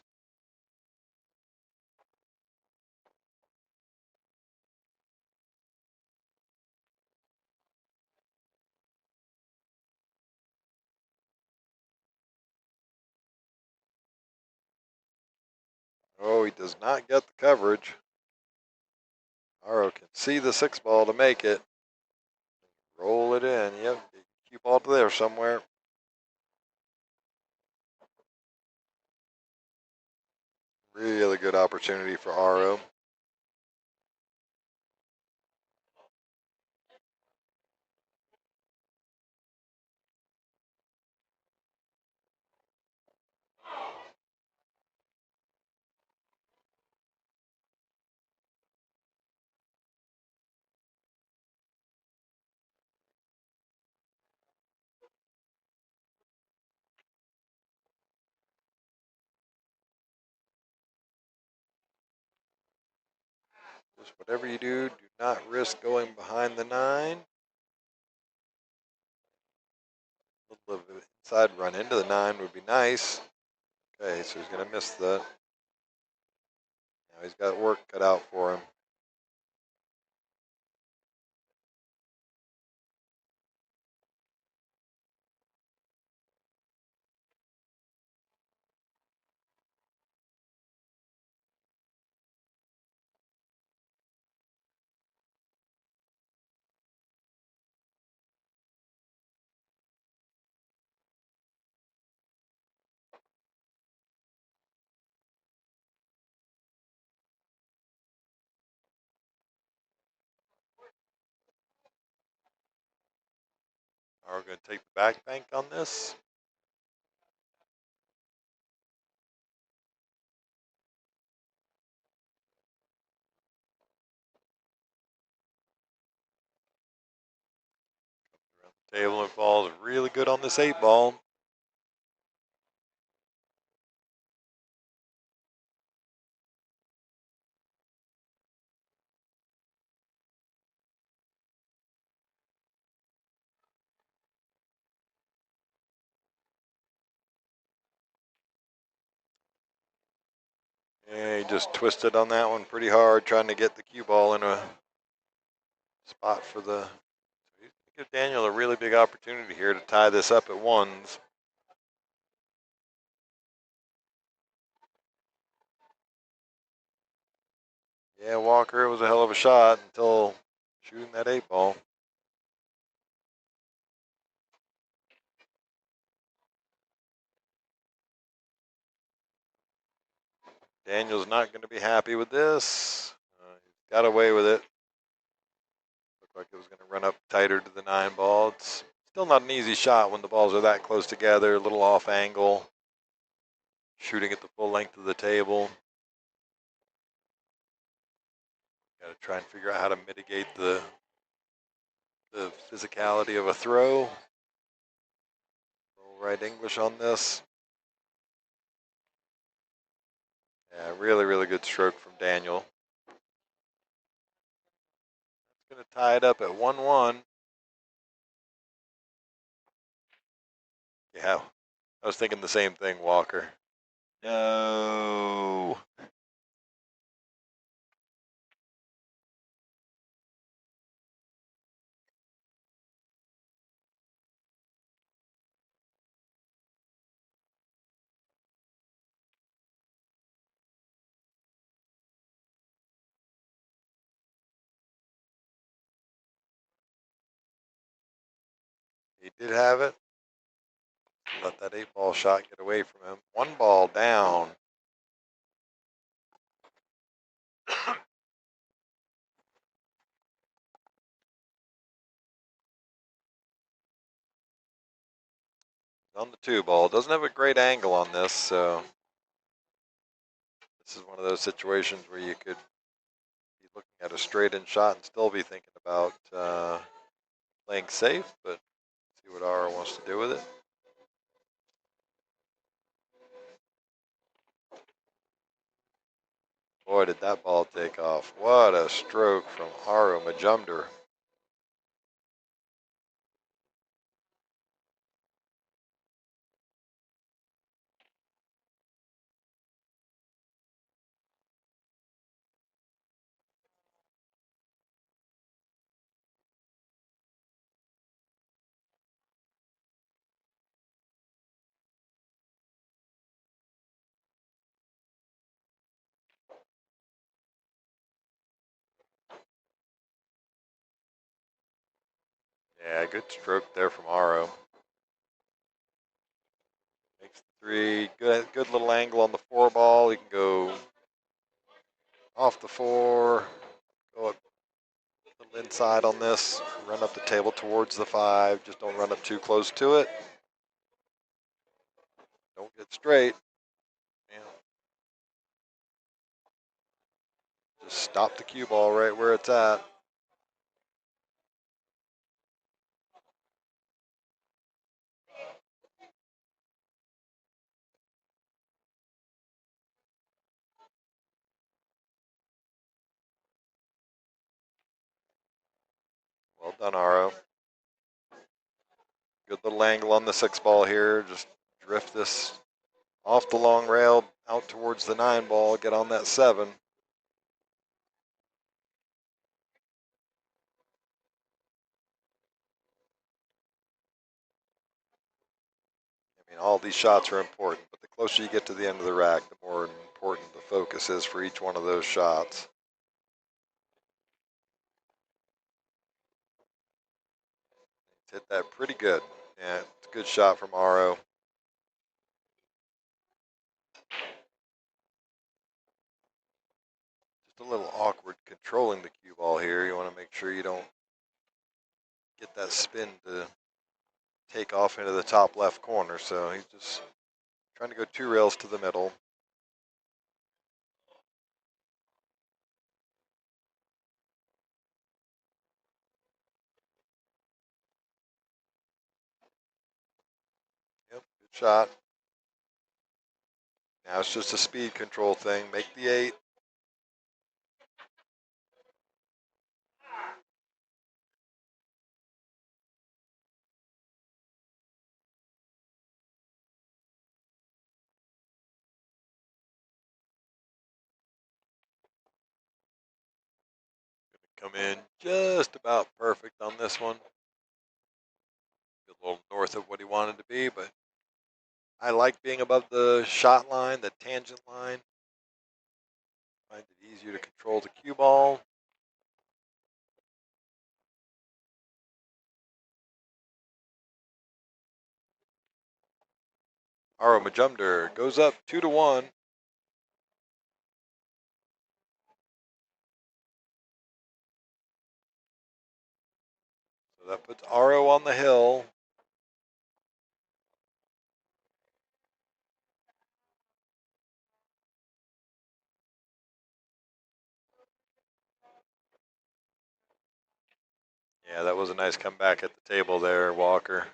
Oh, he does not get the coverage. Aro can see the 6 ball to make it. Roll it in. Yep, cue ball to there somewhere. Really good opportunity for Aro. Just whatever you do not risk going behind the 9. A little bit of inside run into the 9 would be nice. Okay, so he's going to miss that. Now he's got work cut out for him. Are we going to take the back bank on this? Around the table and falls really good on this 8 ball. Yeah, he just twisted on that one pretty hard, trying to get the cue ball in a spot for the. He's going to give Daniel a really big opportunity here to tie this up at ones. Yeah, Walker, it was a hell of a shot until shooting that 8-ball. Daniel's not going to be happy with this. He got away with it. Looked like it was going to run up tighter to the 9-ball. It's still not an easy shot when the balls are that close together, a little off angle, shooting at the full length of the table. Got to try and figure out how to mitigate the physicality of a throw. A little right English on this. Yeah, really, really good stroke from Daniel. It's going to tie it up at 1-1. Yeah, I was thinking the same thing, Walker. No. He did have it. Let that 8-ball shot get away from him. 1 ball down. On the 2-ball. Doesn't have a great angle on this, so this is one of those situations where you could be looking at a straight-in shot and still be thinking about playing safe, but see what Ara wants to do with it. Boy, did that ball take off. What a stroke from Aru Majumder. Yeah, good stroke there from Aru. Makes the 3. Good little angle on the 4-ball. He can go off the 4, go up a little inside on this, run up the table towards the 5. Just don't run up too close to it. Don't get straight. Yeah. Just stop the cue ball right where it's at. Well done, Aro. Good little angle on the 6-ball here. Just drift this off the long rail out towards the 9-ball. Get on that 7. I mean, all these shots are important, but the closer you get to the end of the rack, the more important the focus is for each one of those shots. Hit that pretty good. Yeah, it's a good shot from Aro. Just a little awkward controlling the cue ball here. You want to make sure you don't get that spin to take off into the top left corner. So he's just trying to go 2 rails to the middle. Yep, good shot. Now it's just a speed control thing. Make the 8. come in just about perfect on this one. A little north of what he wanted to be, but I like being above the shot line, the tangent line. Find it easier to control the cue ball. Aro Majumder goes up 2-1. So that puts Aro on the hill. Yeah, that was a nice comeback at the table there, Walker.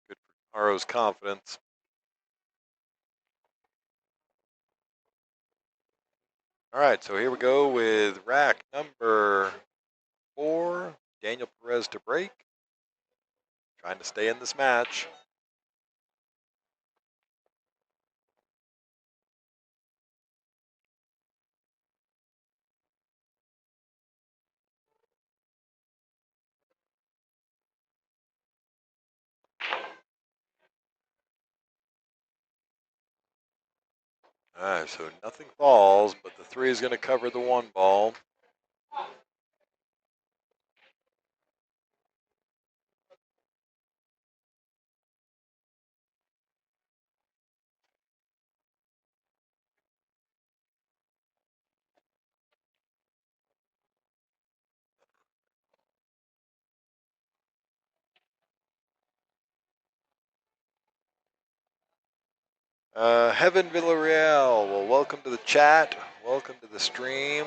Good for Aro's confidence. All right, so here we go with rack number 4. Daniel Perez to break. Trying to stay in this match. All right, so nothing falls, but the 3 is going to cover the 1 ball. Heaven Villarreal, well, welcome to the chat. Welcome to the stream.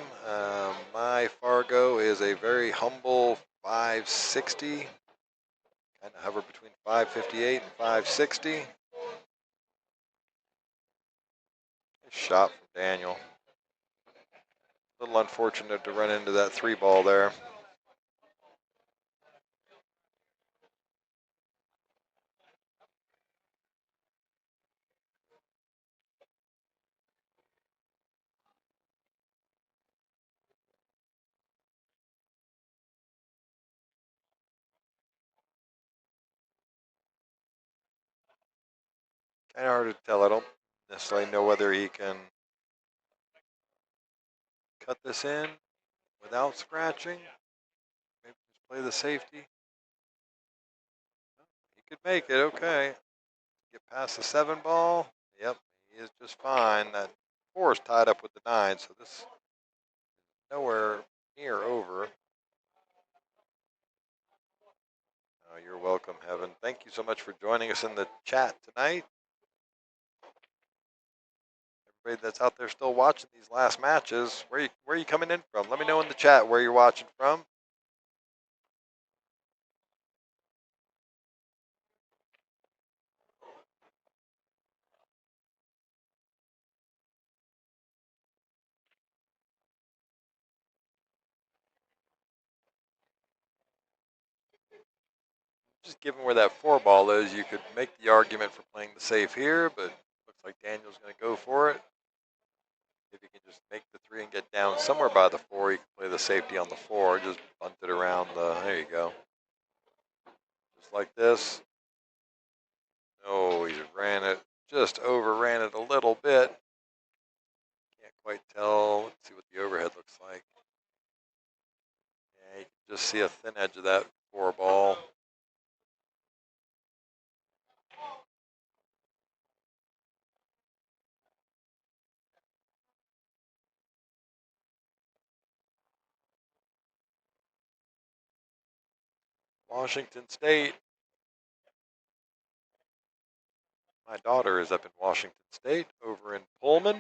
My Fargo is a very humble 560. Kind of hover between 558 and 560. Nice shot from Daniel. A little unfortunate to run into that 3 ball there. Kind of hard to tell. I don't necessarily know whether he can cut this in without scratching. Maybe just play the safety. He could make it, okay. Get past the 7 ball. Yep, he is just fine. That 4 is tied up with the 9, so this is nowhere near over. Oh, you're welcome, Heaven. Thank you so much for joining us in the chat tonight. Everybody that's out there still watching these last matches, where are you coming in from? Let me know in the chat where you're watching from. Just given where that 4 ball is, you could make the argument for playing the safe here, but looks like Daniel's going to go for it. If you can just make the 3 and get down somewhere by the 4, you can play the safety on the 4. Just bunt it around the, there you go. Just like this. Oh, he ran it, just overran it a little bit. Can't quite tell. Let's see what the overhead looks like. Yeah, you can just see a thin edge of that 4 ball. Washington State. My daughter is up in Washington State, over in Pullman.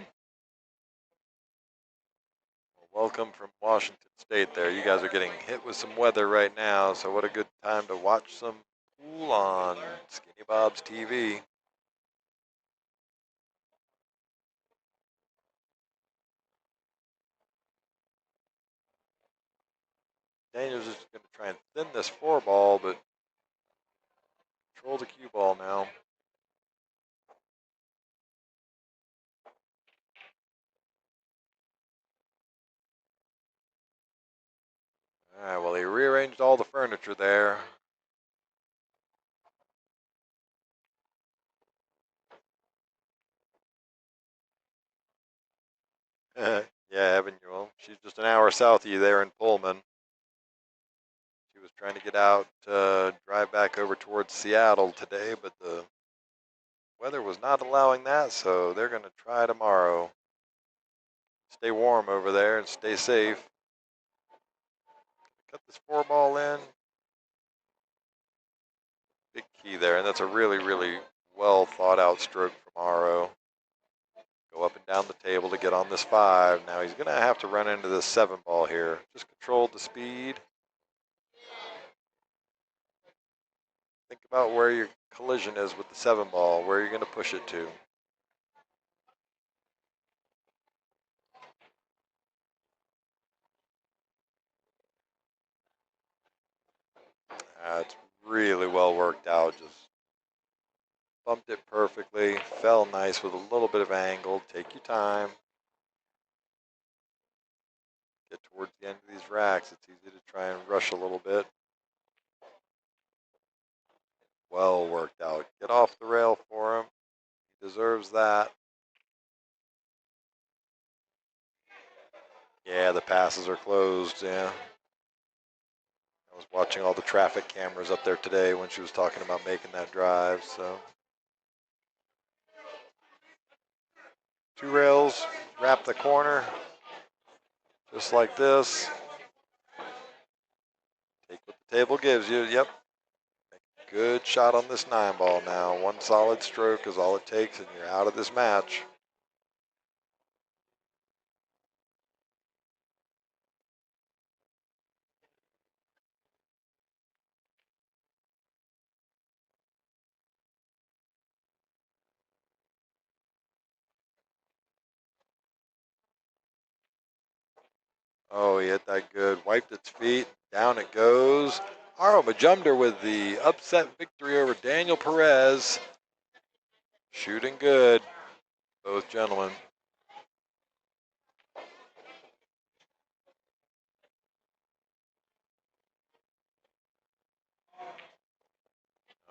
Well, welcome from Washington State there. You guys are getting hit with some weather right now, so what a good time to watch some pool on Skinny Bob's TV. Daniel's just going to try and thin this 4 ball, but control the cue ball now. All right, well, he rearranged all the furniture there. Yeah, Evan, well, she's just an hour south of you there in Pullman. She was trying to get out, drive back over towards Seattle today, but the weather was not allowing that, so they're going to try tomorrow. Stay warm over there and stay safe. Cut this 4-ball in. Big key there, and that's a really, really well thought out stroke from Aro. Go up and down the table to get on this 5. Now he's going to have to run into this 7-ball here. Just control the speed. Think about where your collision is with the 7-ball, where you're going to push it to. It's really well worked out. Just bumped it perfectly. Fell nice with a little bit of angle. Take your time. Get towards the end of these racks. It's easy to try and rush a little bit. Well worked out. Get off the rail for him. He deserves that. Yeah, the passes are closed. Yeah. I was watching all the traffic cameras up there today when she was talking about making that drive. So 2 rails, wrap the corner, just like this. Take what the table gives you. Yep. Good shot on this 9-ball now. 1 solid stroke is all it takes, and you're out of this match. Oh, he hit that good. Wiped its feet. Down it goes. Aro Majumder with the upset victory over Daniel Perez. Shooting good, both gentlemen.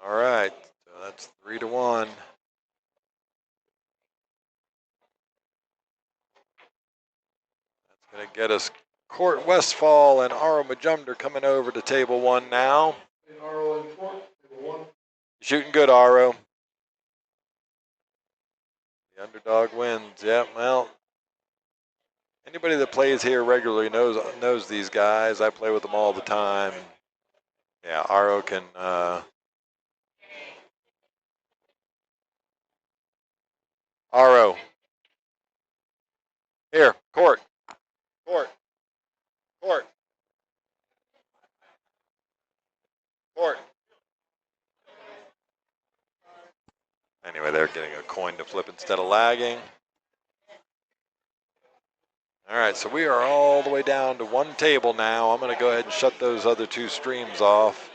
All right, so that's 3-1. That's going to get us Court Westfall and Aro Majumder coming over to table 1 now. Aro and Court, table 1. Shooting good, Aro. The underdog wins. Yeah, well, anybody that plays here regularly knows these guys. I play with them all the time. Yeah, Aro can Aro. Here, Court. Court. Court. Court. Anyway, they're getting a coin to flip instead of lagging. All right, so we are all the way down to 1 table now. I'm going to go ahead and shut those other 2 streams off.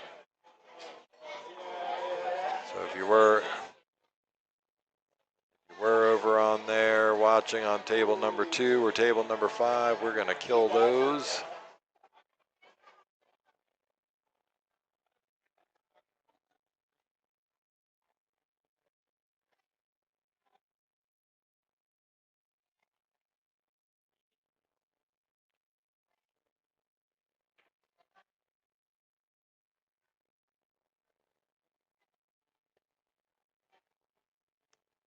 So if you were over on there watching on table number 2 or table number 5, we're going to kill those.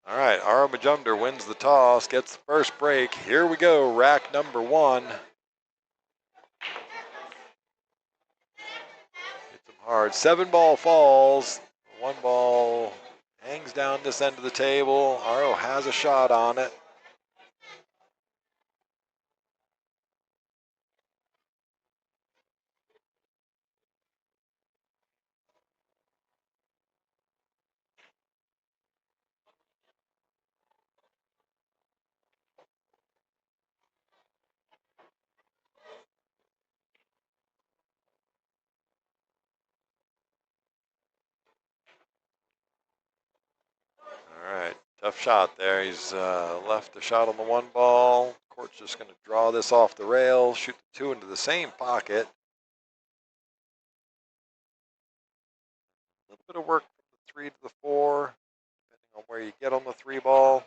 All right, Aro Majumder wins the toss, gets the first break. Here we go, rack number 1. Hit them hard. 7-ball falls. 1 ball hangs down this end of the table. Aro has a shot on it. All right, tough shot there. He's left the shot on the 1 ball. Court's just going to draw this off the rail, shoot the 2 into the same pocket. bit of work from the 3 to the 4, depending on where you get on the 3 ball.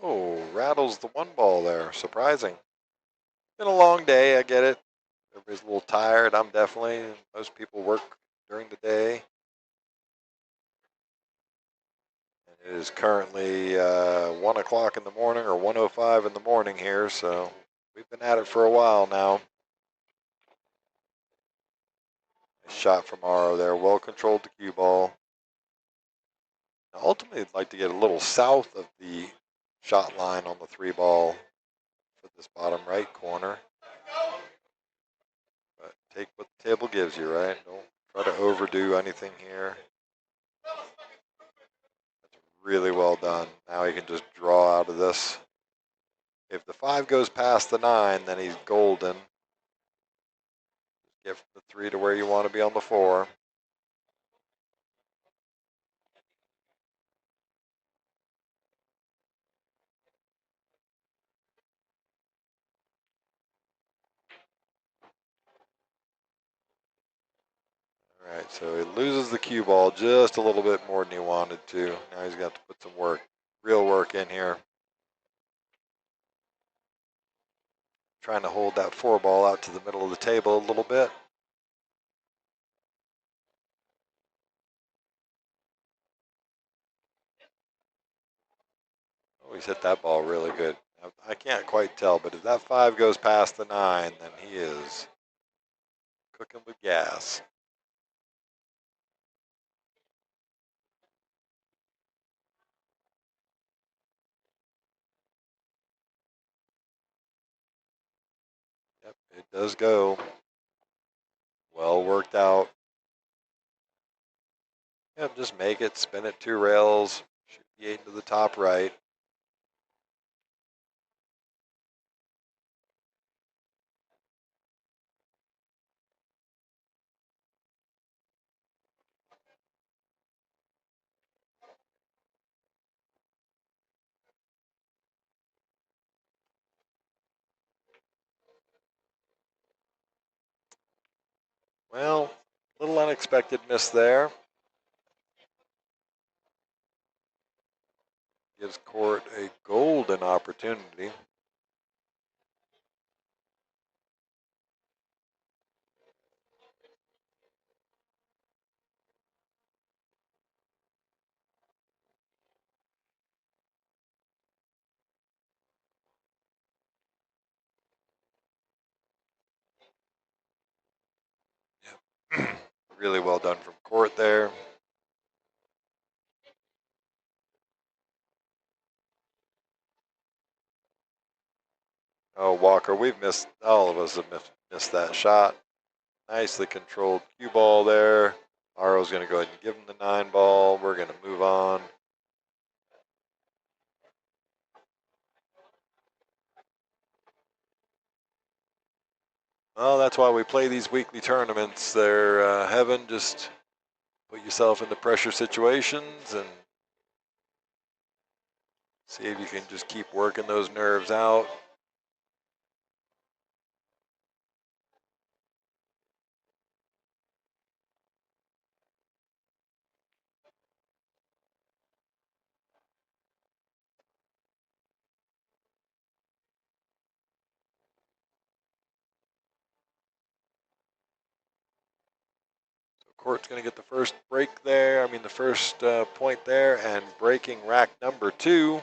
Oh, rattles the 1 ball there. Surprising. Been a long day, I get it. Everybody's a little tired. I'm definitely. Most people work during the day. And it is currently 1 o'clock in the morning, or 1:05 in the morning here, so we've been at it for a while now. Nice shot from Aro there. Well controlled the cue ball. Now, ultimately, I'd like to get a little south of the shot line on the 3 ball for this bottom right corner. But take what the table gives you, right? Don't try to overdo anything here. That's really well done. Now he can just draw out of this. If the 5 goes past the 9, then he's golden. Get from the 3 to where you want to be on the 4. All right, so he loses the cue ball just a little bit more than he wanted to. Now he's got to put some work, real work in here. Trying to hold that 4 ball out to the middle of the table a little bit. Oh, he's hit that ball really good. I can't quite tell, but if that 5 goes past the 9, then he is cooking with gas. Yep, it does go. Well worked out. Yep, just make it, spin it 2 rails, shoot the 8 into the top right. Well, little unexpected miss there. Gives Court a golden opportunity. Yep. Really well done from Court there. Oh, Walker, we've missed, all of us have missed that shot. Nicely controlled cue ball there. Aro's going to go ahead and give him the 9 ball. We're going to move on. Well, that's why we play these weekly tournaments. They're heaven. Just put yourself into pressure situations and see if you can just keep working those nerves out. Court's going to get the first break there. I mean, the first point there, and breaking rack number 2.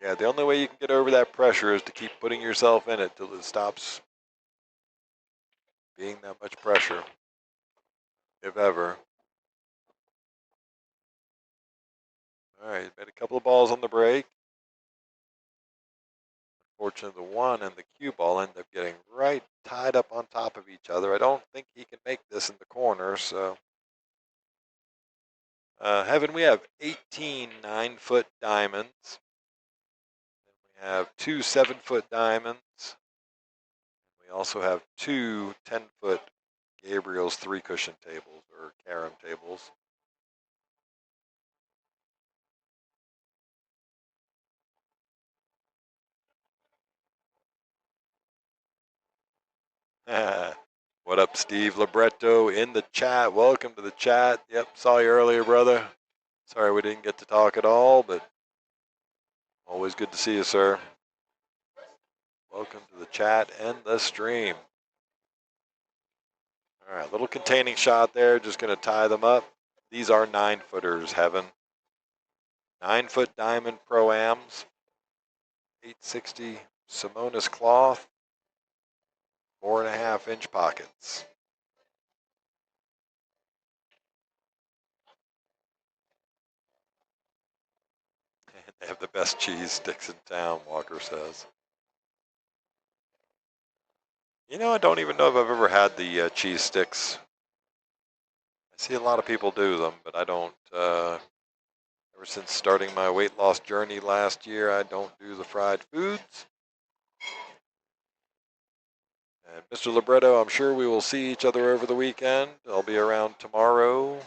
Yeah, the only way you can get over that pressure is to keep putting yourself in it till it stops being that much pressure, if ever. All right, made a couple of balls on the break. Unfortunately, the 1 and the cue ball end up getting right tied up on top of each other. I don't think he can make this in the corner, so. Heaven, we have 18 9-foot diamonds. We have 2 7-foot diamonds. We also have 2 10-foot Gabriel's 3 cushion tables or carom tables. What up, Steve Libretto in the chat? Welcome to the chat. Yep, saw you earlier, brother. Sorry we didn't get to talk at all, but always good to see you, sir. Welcome to the chat and the stream. All right, little containing shot there. Just going to tie them up. These are 9-footers, Heaven. 9-foot diamond Pro-Ams. 860 Simonis cloth. 4.5-inch pockets. They have the best cheese sticks in town, Walker says. You know, I don't even know if I've ever had the cheese sticks. I see a lot of people do them, but I don't. Ever since starting my weight loss journey last year, I don't do the fried foods. And Mr. Libretto, I'm sure we will see each other over the weekend. I'll be around tomorrow.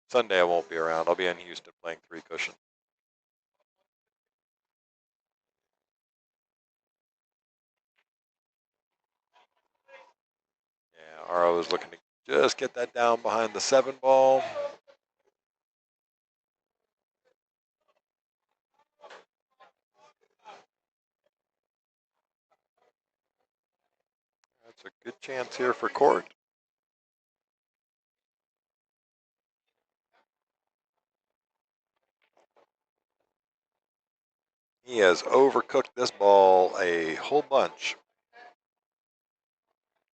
Sunday I won't be around. I'll be in Houston playing 3 cushion. Yeah, Aro is looking to just get that down behind the 7 ball. That's a good chance here for Court. He has overcooked this ball a whole bunch.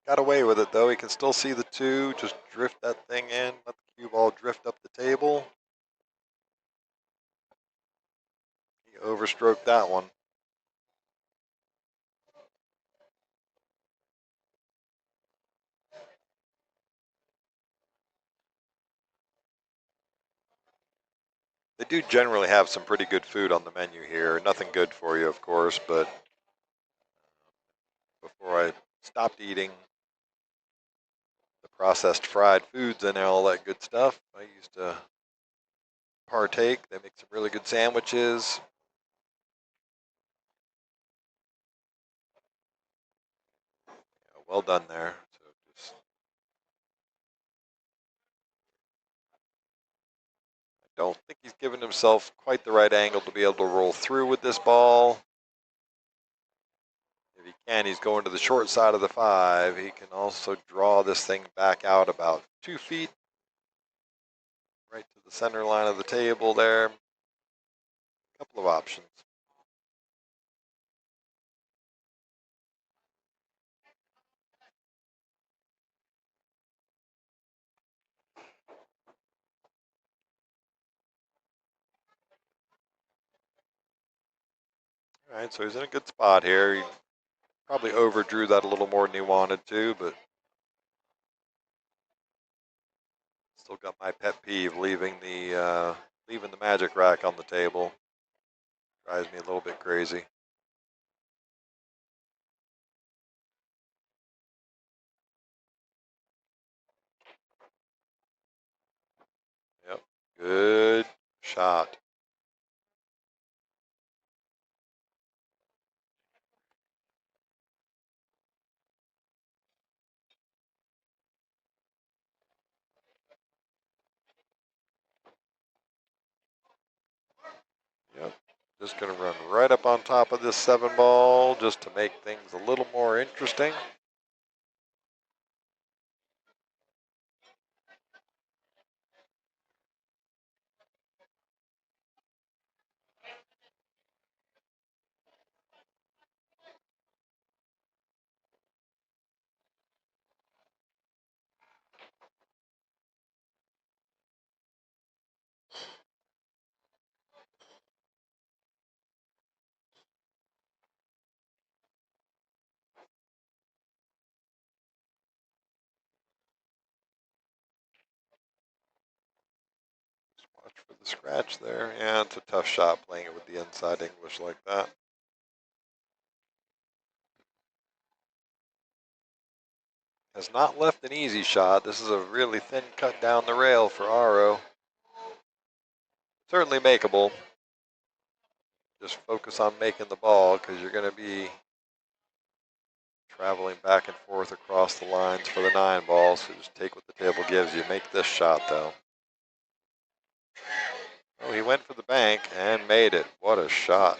Got away with it, though. He can still see the 2. Just drift that thing in. Let the cue ball drift up the table. He overstroked that one. They do generally have some pretty good food on the menu here. Nothing good for you, of course, but before I stopped eating the processed fried foods and all that good stuff, I used to partake. They make some really good sandwiches. Yeah, well done there. So just, I don't think he's given himself quite the right angle to be able to roll through with this ball. If he can, he's going to the short side of the 5. He can also draw this thing back out about 2 feet, right to the center line of the table there. A couple of options. All right, so he's in a good spot here. He probably overdrew that a little more than he wanted to, but still got my pet peeve leaving the magic rack on the table. Drives me a little bit crazy. Yep, good shot. Yep, just gonna run right up on top of this 7 ball just to make things a little more interesting. Just watch for the scratch there. Yeah, it's a tough shot playing it with the inside English like that. has not left an easy shot. This is a really thin cut down the rail for Aro. Certainly makeable. Just focus on making the ball because you're going to be traveling back and forth across the lines for the 9 ball. So just take what the table gives you. Make this shot though. Oh, he went for the bank and made it. What a shot.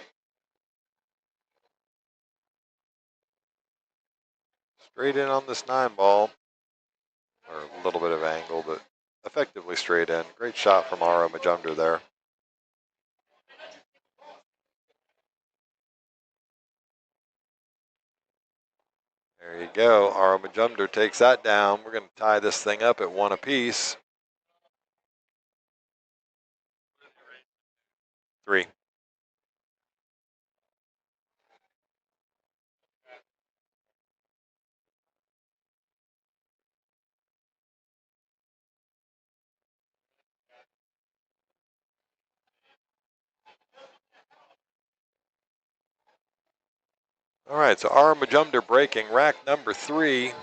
Straight in on this 9 ball. Or a little bit of angle, but effectively straight in. Great shot from Aro Majumdar there. There you go. Aro Majumdar takes that down. We're going to tie this thing up at 1 apiece. 3. All right, so Aro Majumdar breaking rack number 3.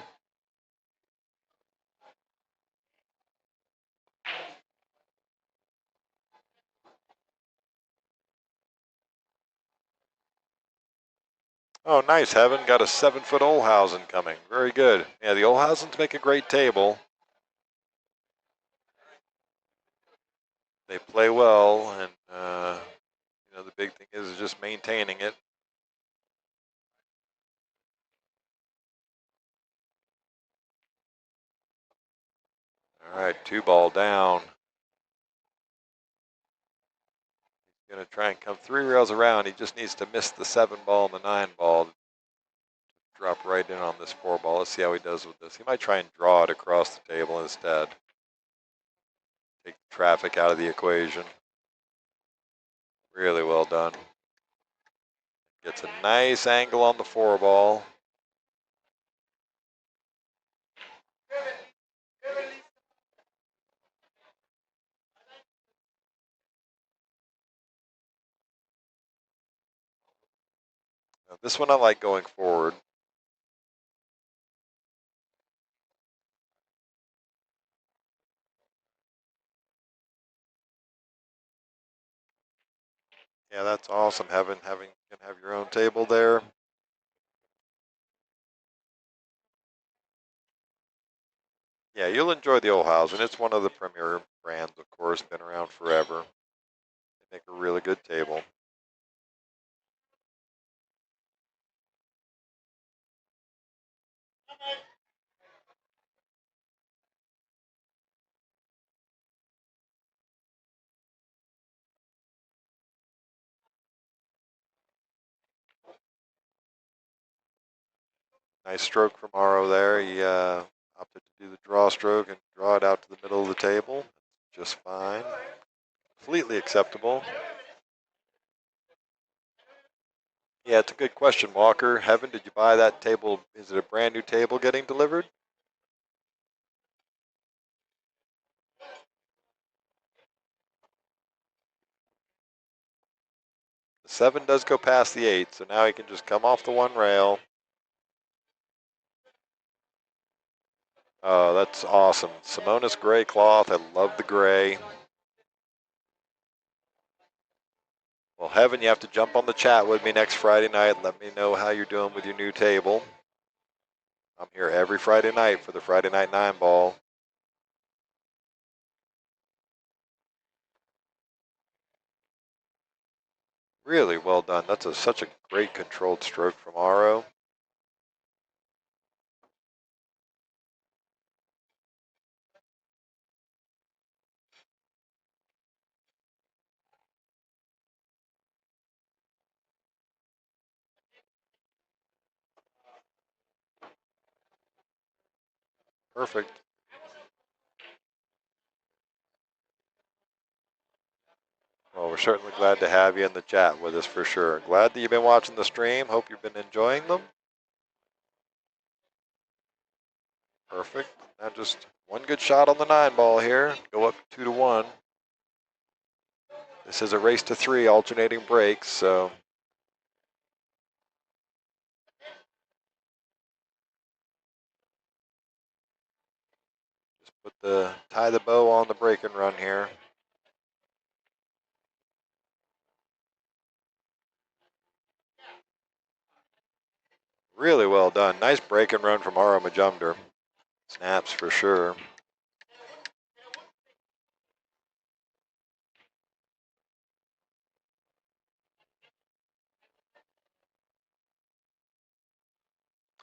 Oh, nice, Heaven. Got a 7-foot Olhausen coming. Very good. Yeah, the Olhausens make a great table. They play well, and you know, the big thing is just maintaining it. All right, 2 ball down. He's going to try and come 3 rails around. He just needs to miss the 7 ball and the 9 ball. Drop right in on this 4 ball. Let's see how he does with this. He might try and draw it across the table instead. Take the traffic out of the equation. Really well done. Gets a nice angle on the 4 ball. Now, this one I like going forward. Yeah, that's awesome. Having can have your own table there. Yeah, you'll enjoy the Olhausen. It's one of the premier brands, of course, been around forever. They make a really good table. Nice stroke from Aro there. He opted to do the draw stroke and draw it out to the middle of the table. Just fine. Completely acceptable. Yeah, it's a good question, Walker. Heaven, did you buy that table? Is it a brand new table getting delivered? The 7 does go past the 8, so now he can just come off the 1 rail. Oh, that's awesome. Simonis gray cloth. I love the gray. Well, Heaven, you have to jump on the chat with me next Friday night. Let me know how you're doing with your new table. I'm here every Friday night for the Friday night 9 ball. Really well done. That's such a great controlled stroke from Aro. Perfect. Well, we're certainly glad to have you in the chat with us for sure. Glad that you've been watching the stream. Hope you've been enjoying them. Perfect. Now just 1 good shot on the 9 ball here. Go up 2-1. This is a race to 3 alternating breaks, so to tie the bow on the break and run here. Really well done. Nice break and run from Ara Majumder. Snaps for sure.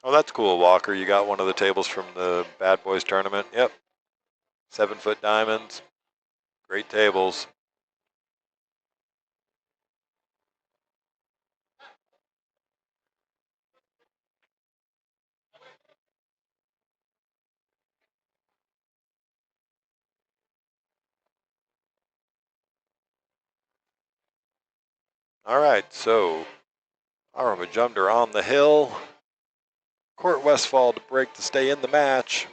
Oh, that's cool, Walker. You got one of the tables from the Bad Boys tournament. Yep. 7-foot diamonds. Great tables. All right, so Ara Majumder on the hill. Court Westfall to break to stay in the match.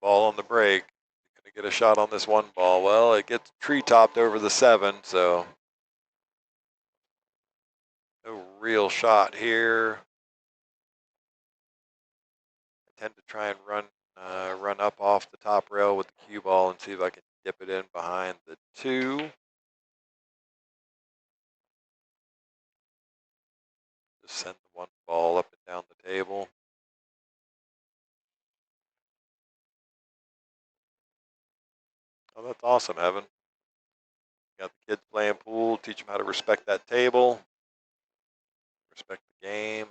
Ball on the break. Gonna get a shot on this one ball. Well, it gets tree topped over the 7, so no real shot here. I tend to try and run up off the top rail with the cue ball and see if I can dip it in behind the 2. Just send the one ball up and down the table. Oh, that's awesome, Evan. Got the kids playing pool. Teach them how to respect that table. Respect the game.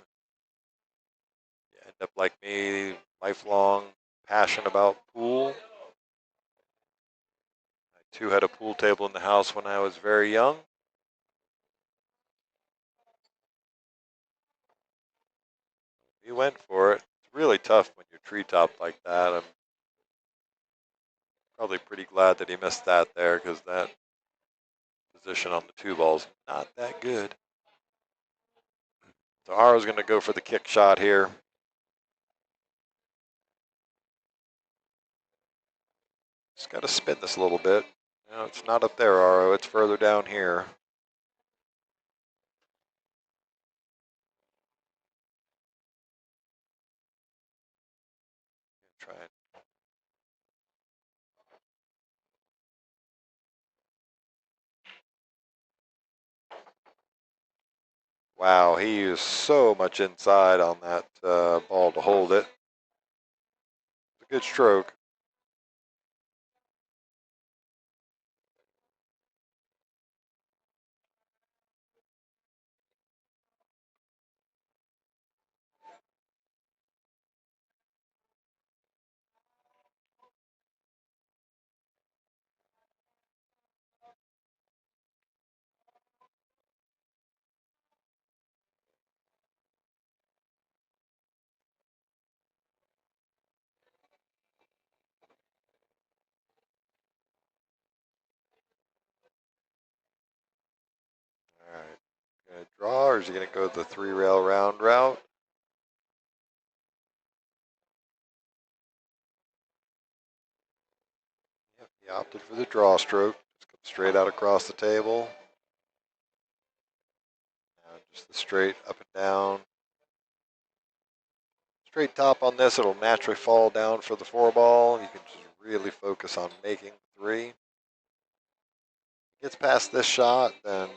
You end up like me, lifelong passion about pool. I too had a pool table in the house when I was very young. We went for it. It's really tough when you're treetopped like that. I'm probably pretty glad that he missed that there because that position on the 2 ball's not that good. So Ara's going to go for the kick shot here. Just got to spin this a little bit. No, it's not up there, Aro. It's further down here. Try it. Wow, he used so much inside on that ball to hold it. It's a good stroke. All right. Gonna draw, or is he going to go the 3-rail round route? Yep, he opted for the draw stroke. Just come straight out across the table. Now just the straight up and down. Straight top on this, it'll naturally fall down for the 4 ball. You can just really focus on making 3. Gets past this shot, then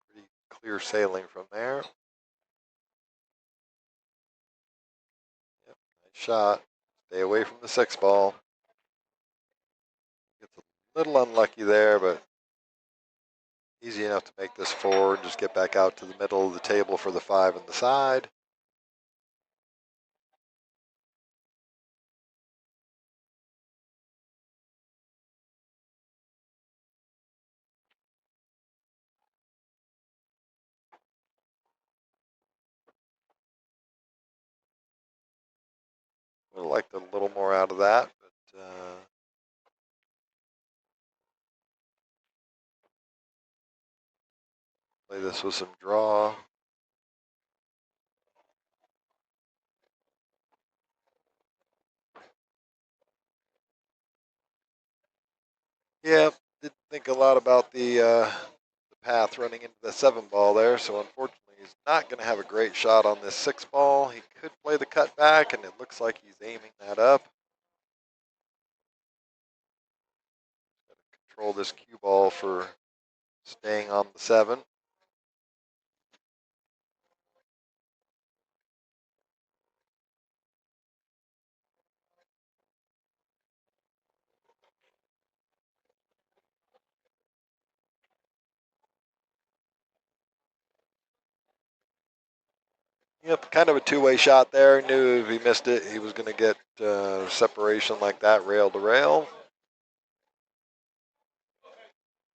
pretty clear sailing from there. Yep, nice shot. Stay away from the 6 ball. Gets a little unlucky there, but easy enough to make this 4 and just get back out to the middle of the table for the 5 on the side. Would have liked a little more out of that, but play this with some draw. Yeah, didn't think a lot about the path running into the 7 ball there, so unfortunately he's not going to have a great shot on this 6 ball. He could play the cut back, and it looks like he's aiming that up. Control this cue ball for staying on the 7. Yep, kind of a two-way shot there. Knew if he missed it, he was going to get separation like that, rail to rail.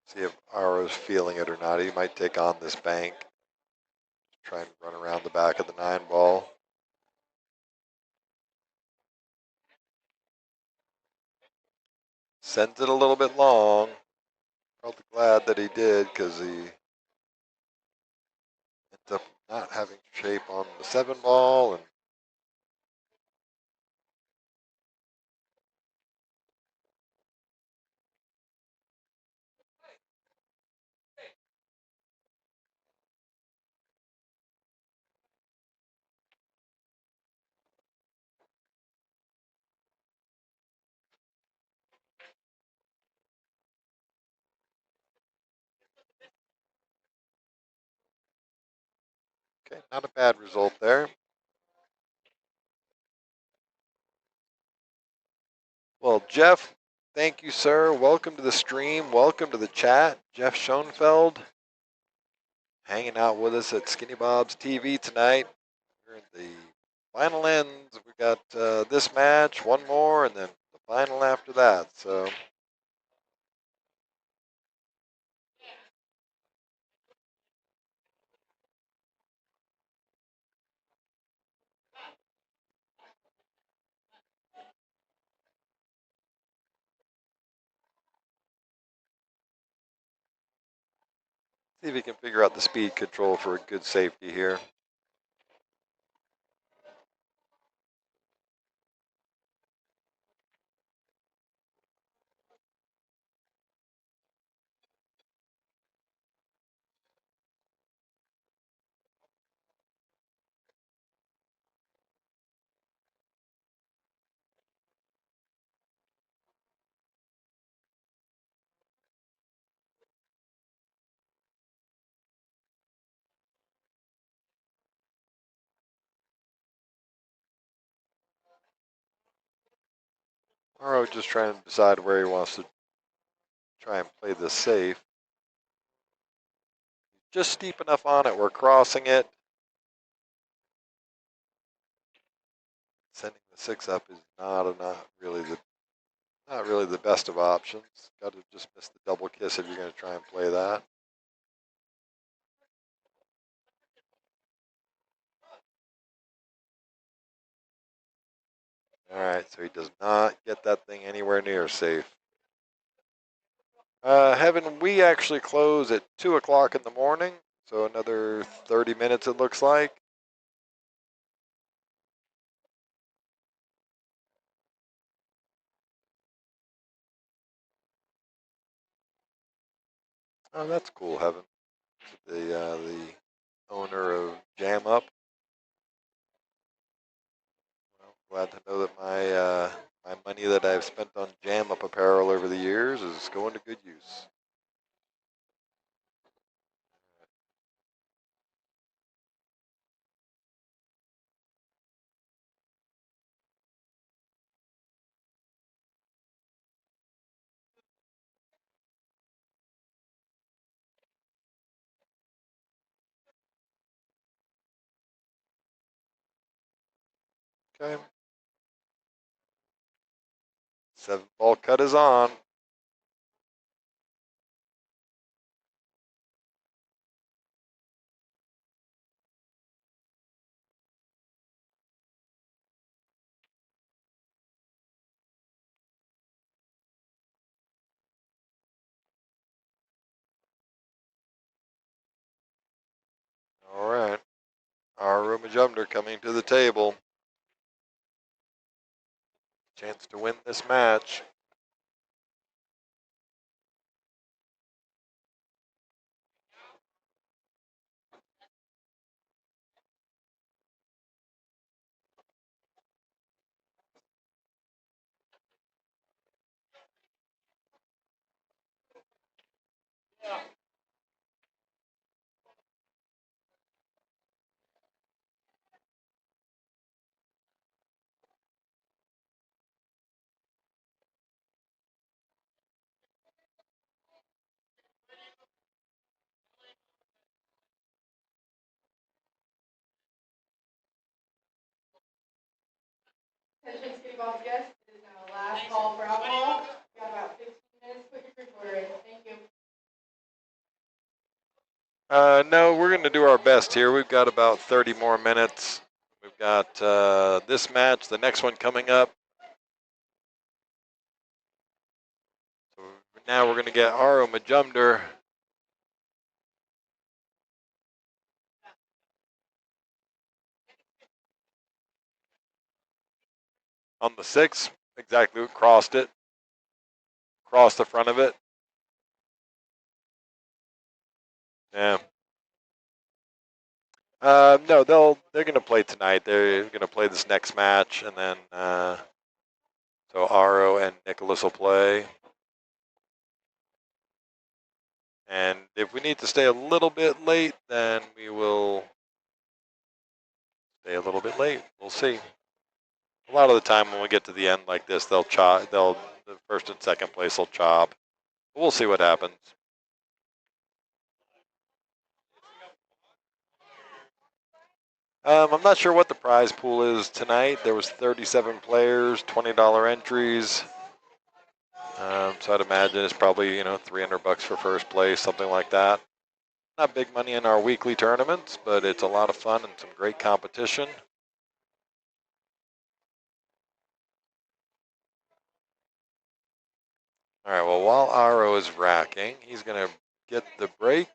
See if Aro's feeling it or not. He might take on this bank. Try and run around the back of the 9 ball. Sends it a little bit long. Probably glad that he did because he ends up not having shape on the 7 ball. And okay, not a bad result there. Well, Jeff, thank you, sir. Welcome to the stream. Welcome to the chat. Jeff Schoenfeld hanging out with us at Skinny Bob's TV tonight. We're in the final ends. We got this match, one more, and then the final after that. So see if he can figure out the speed control for a good safety here. Or just trying to decide where he wants to try and play this safe. Just steep enough on it. We're crossing it. Sending the 6 up is not really the best of options. Got to just miss the double kiss if you're going to try and play that. All right, so he does not get that thing anywhere near safe. Heaven, we actually close at 2 o'clock in the morning, so another 30 minutes it looks like. Oh, that's cool, Heaven. The owner of Jam Up. Well, glad to know that my money that I've spent on Jam Up apparel over the years is going to good use. Okay. 7-ball cut is on. All right. Our Majumder coming to the table. Chance to win this match. Attention Skinny Bob's guests, it is now last call for alcohol. We've got about 15 minutes. Put your drink order in. Thank you. No, we're going to do our best here. We've got about 30 more minutes. We've got this match, the next one coming up. So now we're going to get Aro Majumder. On the 6, exactly, crossed it. Crossed the front of it. Yeah. No, they're going to play tonight. They're going to play this next match, and then so Aro and Nicholas will play. And if we need to stay a little bit late, then we will stay a little bit late. We'll see. A lot of the time when we get to the end like this, they'll chop. The first and second place will chop. We'll see what happens. I'm not sure what the prize pool is tonight. There was 37 players, $20 entries. So I'd imagine it's probably, $300 for first place, something like that. Not big money in our weekly tournaments, but it's a lot of fun and some great competition. All right, well, while Aro is racking, he's going to get the break.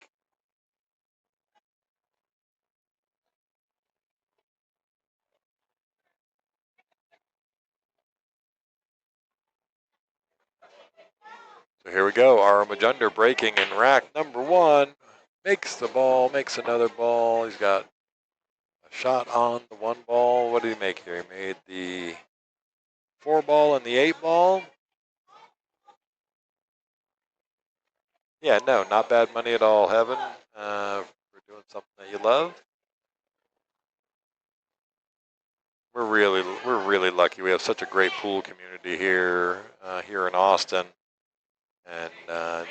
So here we go. Aro Majumder breaking in rack number 1. Makes the ball, makes another ball. He's got a shot on the 1 ball. What did he make here? He made the 4 ball and the 8 ball. Yeah, no, not bad money at all, Heaven, for doing something that you love. We're really lucky. We have such a great pool community here in Austin, and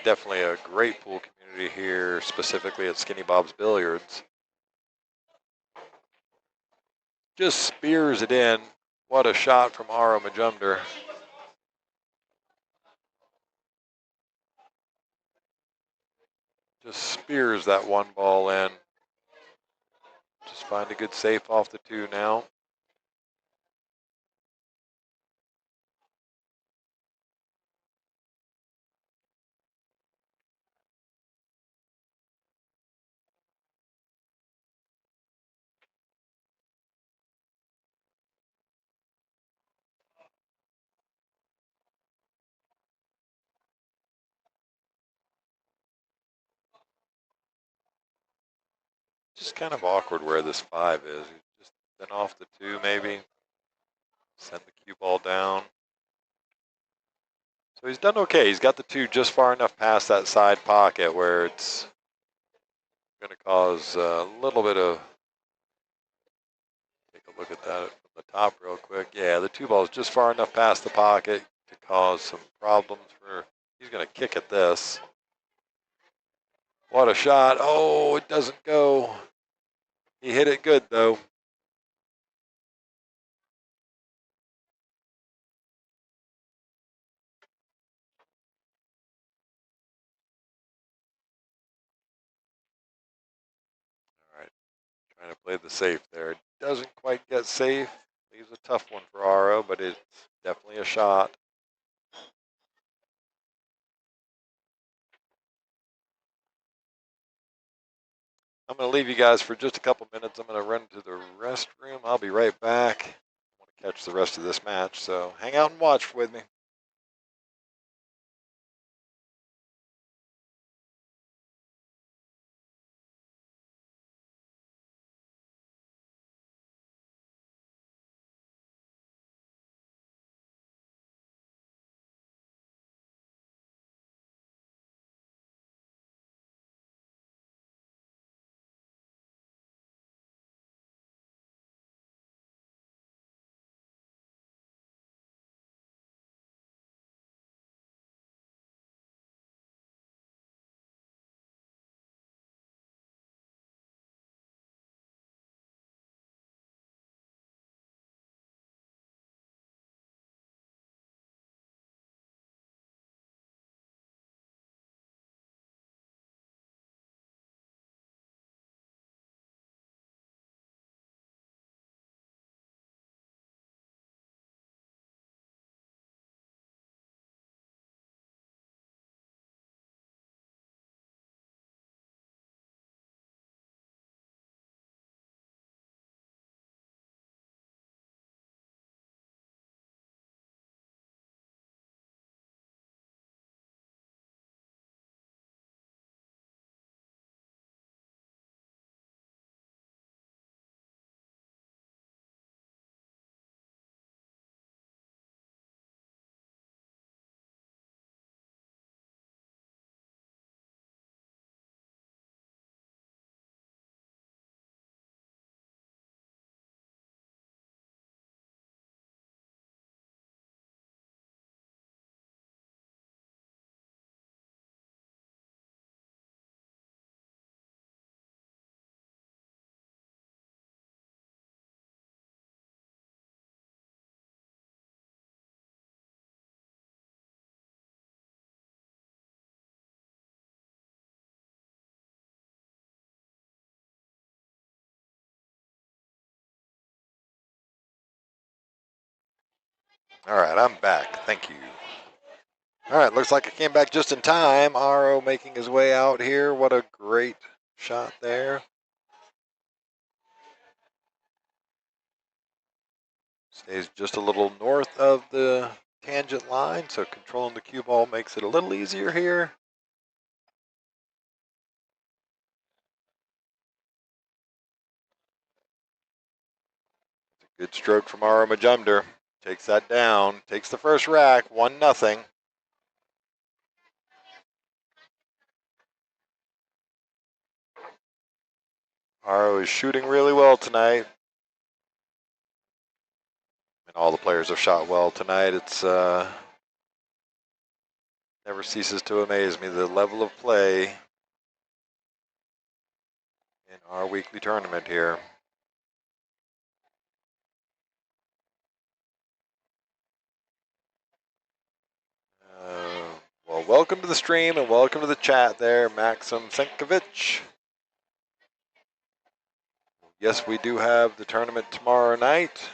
definitely a great pool community here, specifically at Skinny Bob's Billiards. Just spears it in. What a shot from Aro Majumder. Just spears that 1 ball in. Just find a good safe off the 2 now. Just kind of awkward where this 5 is. Just then off the 2 maybe. Send the cue ball down. So he's done okay. He's got the 2 just far enough past that side pocket where it's going to cause a little bit of, take a look at that from the top real quick. Yeah, the 2 ball is just far enough past the pocket to cause some problems for, he's going to kick at this. What a shot. Oh, it doesn't go. He hit it good though. All right, trying to play the safe there. Doesn't quite get safe. Leaves a tough one for Aro, but it's definitely a shot. I'm going to leave you guys for just a couple minutes. I'm going to run to the restroom. I'll be right back. I want to catch the rest of this match, so hang out and watch with me. All right, I'm back. Thank you. All right, looks like I came back just in time. RO making his way out here. What a great shot there. Stays just a little north of the tangent line, so controlling the cue ball makes it a little easier here. Good stroke from Ara Majumder. Takes that down. Takes the first rack. 1-0. Aro is shooting really well tonight. And all the players have shot well tonight. It's never ceases to amaze me, the level of play in our weekly tournament here. Well, welcome to the stream and welcome to the chat there, Maxim Senkovic. Yes, we do have the tournament tomorrow night.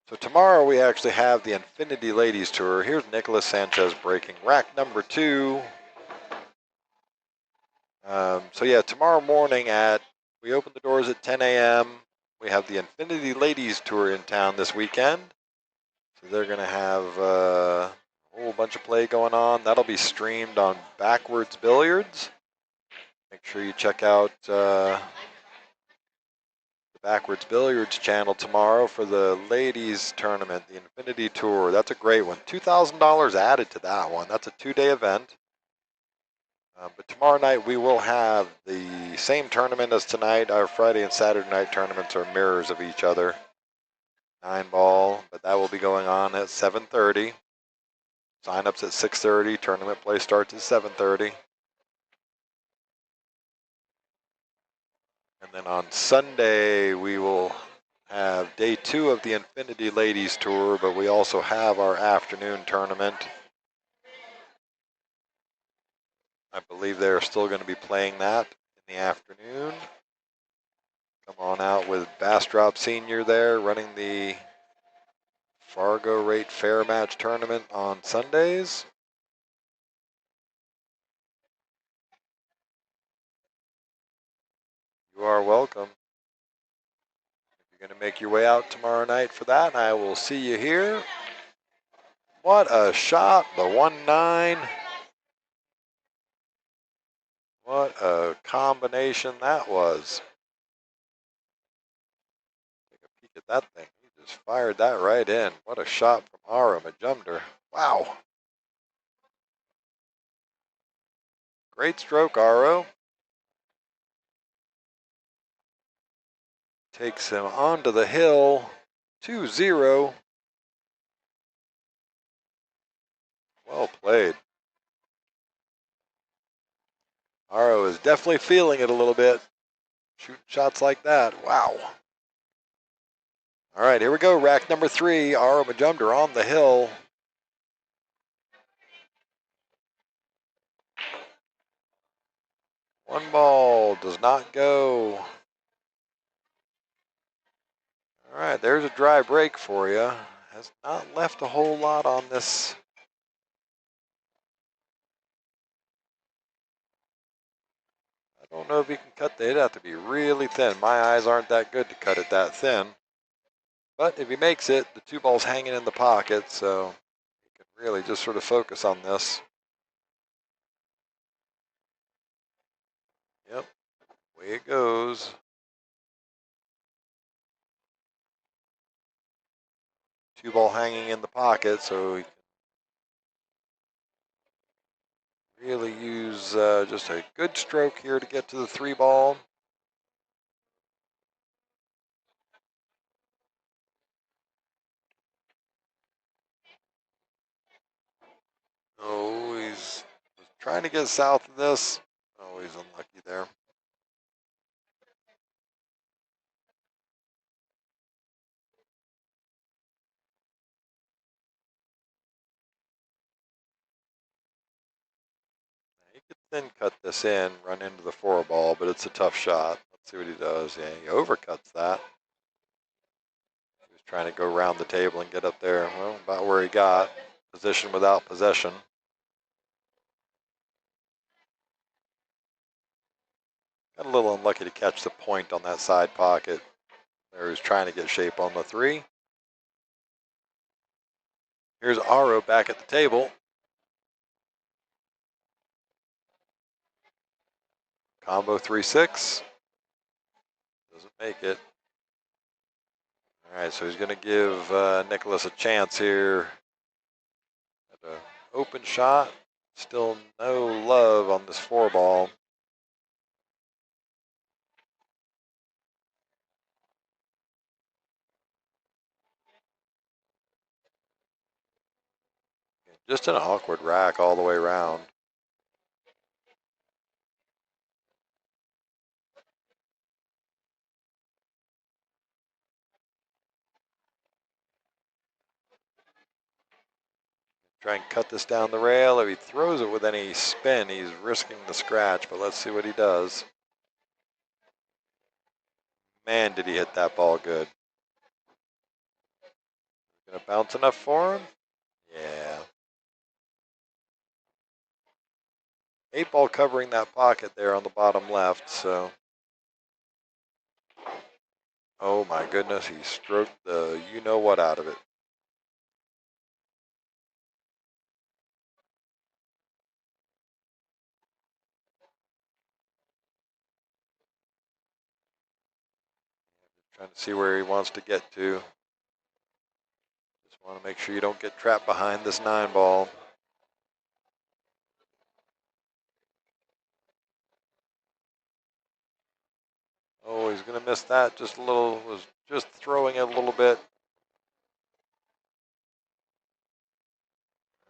So tomorrow we actually have the Infinity Ladies Tour. Here's Nicholas Sanchez breaking rack number 2. So yeah, tomorrow morning we open the doors at 10 a.m. We have the Infinity Ladies Tour in town this weekend. So they're going to have a whole bunch of play going on. That'll be streamed on Backwards Billiards. Make sure you check out the Backwards Billiards channel tomorrow for the ladies tournament, the Infinity Tour. That's a great one. $2,000 added to that one. That's a 2-day event. But tomorrow night we will have the same tournament as tonight. Our Friday and Saturday night tournaments are mirrors of each other. 9-ball, but that will be going on at 7:30. Sign-ups at 6:30. Tournament play starts at 7:30. And then on Sunday we will have day 2 of the Infinity Ladies Tour, but we also have our afternoon tournament. I believe they're still going to be playing that in the afternoon. Come on out with Bastrop Senior there running the Fargo Rate Fair Match Tournament on Sundays. You are welcome. If you're going to make your way out tomorrow night for that, I will see you here. What a shot, the 1-9. What a combination that was. Take a peek at that thing. He just fired that right in. What a shot from Ara Majumder. Wow. Great stroke, Aro. Takes him onto the hill. 2-0. Well played. Aro is definitely feeling it a little bit. Shooting shots like that. Wow. All right, here we go. Rack number 3. Aro Majumder on the hill. One ball does not go. All right, there's a dry break for you. Has not left a whole lot on this. I don't know if you can cut that. It'd have to be really thin. My eyes aren't that good to cut it that thin. But if he makes it, the 2 ball's hanging in the pocket, so you can really just sort of focus on this. Yep, way it goes. Two ball hanging in the pocket, so he can really use just a good stroke here to get to the 3 ball. Oh, he's trying to get south of this. Oh, he's unlucky there. He could then cut this in, run into the 4 ball, but it's a tough shot. Let's see what he does. Yeah, he overcuts that. He was trying to go around the table and get up there. Well, about where he got. Position without possession. Got a little unlucky to catch the point on that side pocket. There he was trying to get shape on the 3. Here's Aro back at the table. Combo 3-6. Doesn't make it. All right, so he's going to give Nicholas a chance here at an open shot. Still no love on this 4-ball. Just an awkward rack all the way around. Try and cut this down the rail. If he throws it with any spin, he's risking the scratch, but let's see what he does. Man, did he hit that ball good. Gonna bounce enough for him? Yeah. 8-ball covering that pocket there on the bottom left, so. Oh my goodness, he stroked the you-know-what out of it. Trying to see where he wants to get to. Just want to make sure you don't get trapped behind this 9-ball. Oh, he's going to miss that just a little. Was just throwing it a little bit.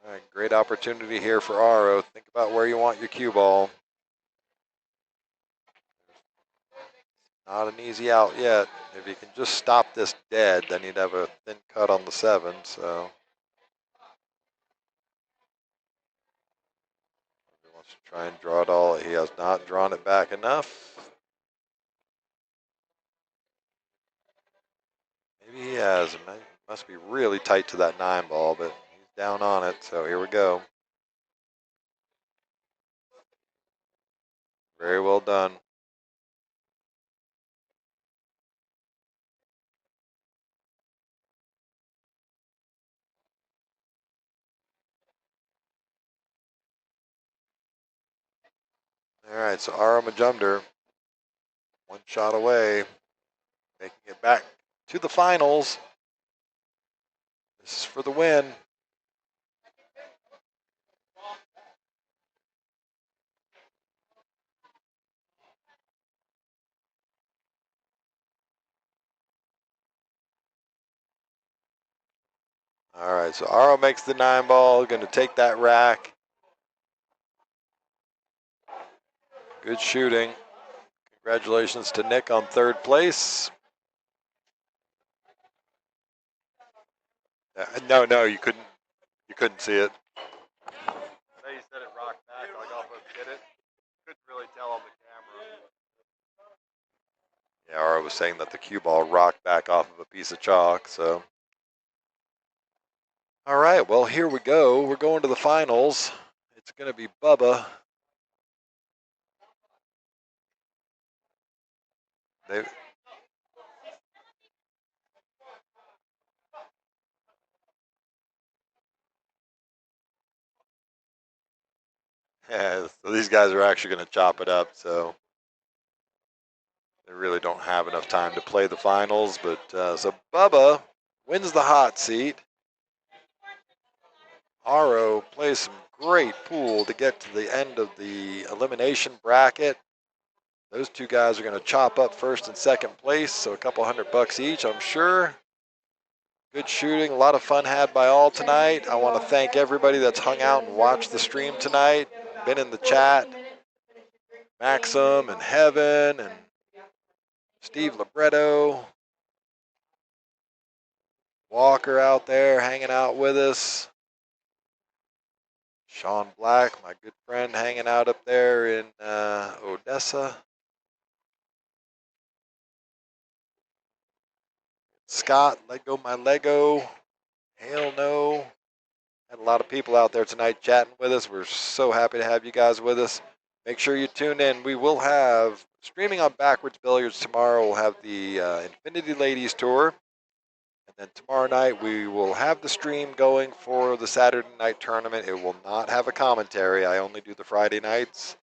All right, great opportunity here for Aro. Think about where you want your cue ball. Not an easy out yet. If you can just stop this dead, then you'd have a thin cut on the 7. So he wants to try and draw it all. He has not drawn it back enough. Maybe he has. It must be really tight to that 9-ball, but he's down on it. So here we go. Very well done. All right, so Aro Majumder, 1 shot away, making it back to the finals. This is for the win. All right, so Aro makes the 9-ball, going to take that rack. Good shooting. Congratulations to Nick on 3rd place. No, you couldn't see it. I know you said it rocked back, like off of get it. Couldn't really tell on the camera. Yeah, Aro was saying that the cue ball rocked back off of a piece of chalk, so. All right, well, here we go. We're going to the finals. It's going to be Bubba. Yeah, so these guys are actually going to chop it up, so they really don't have enough time to play the finals. But so Bubba wins the hot seat. Aro plays some great pool to get to the end of the elimination bracket. Those 2 guys are going to chop up 1st and 2nd place, so a couple $100 each, I'm sure. Good shooting, a lot of fun had by all tonight. I want to thank everybody that's hung out and watched the stream tonight, been in the chat. Maxim and Heaven and Steve Libretto. Walker out there hanging out with us. Sean Black, my good friend, hanging out up there in Odessa. Scott, Lego my Lego. Hell no. Had a lot of people out there tonight chatting with us. We're so happy to have you guys with us. Make sure you tune in. We will have, streaming on Backwards Billiards tomorrow, we'll have the Infinity Ladies Tour. And then tomorrow night, we will have the stream going for the Saturday night tournament. It will not have a commentary. I only do the Friday nights.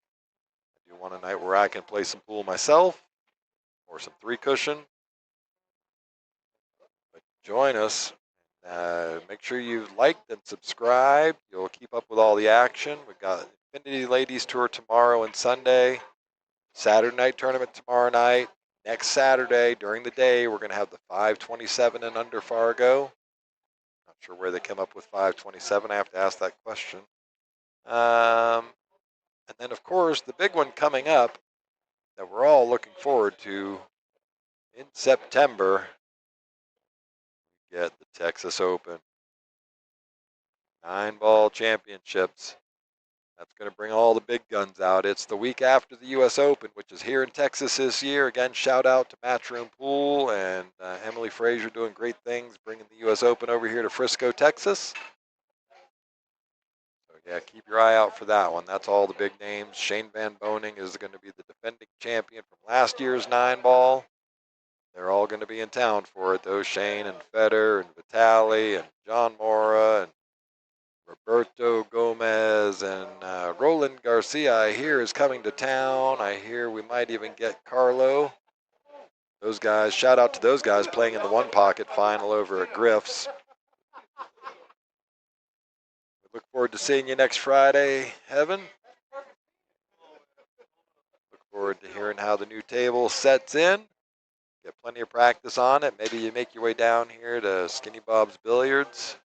I do want a night where I can play some pool myself or some three cushion. But join us. Make sure you've liked and subscribed. You'll keep up with all the action. We've got Infinity Ladies Tour tomorrow and Sunday. Saturday night tournament tomorrow night. Next Saturday during the day, we're going to have the 527 and under Fargo. Not sure where they came up with 527. I have to ask that question. And then, of course, the big one coming up that we're all looking forward to in September. Get the Texas Open 9-ball championships. That's going to bring all the big guns out. It's the week after the U.S. Open, which is here in Texas this year. Again, shout out to Matchroom Pool and Emily Frazier doing great things, bringing the U.S. Open over here to Frisco, Texas. So, yeah, keep your eye out for that one. That's all the big names. Shane Van Boning is going to be the defending champion from last year's 9-ball. They're all going to be in town for it, though. Shane and Federer and Vitali and John Mora and Roberto Gomez and Roland Garcia, I hear, is coming to town. I hear we might even get Carlo. Those guys, shout out to those guys playing in the one pocket final over at Griff's. We look forward to seeing you next Friday, Heaven. Look forward to hearing how the new table sets in. Get plenty of practice on it. Maybe you make your way down here to Skinny Bob's Billiards.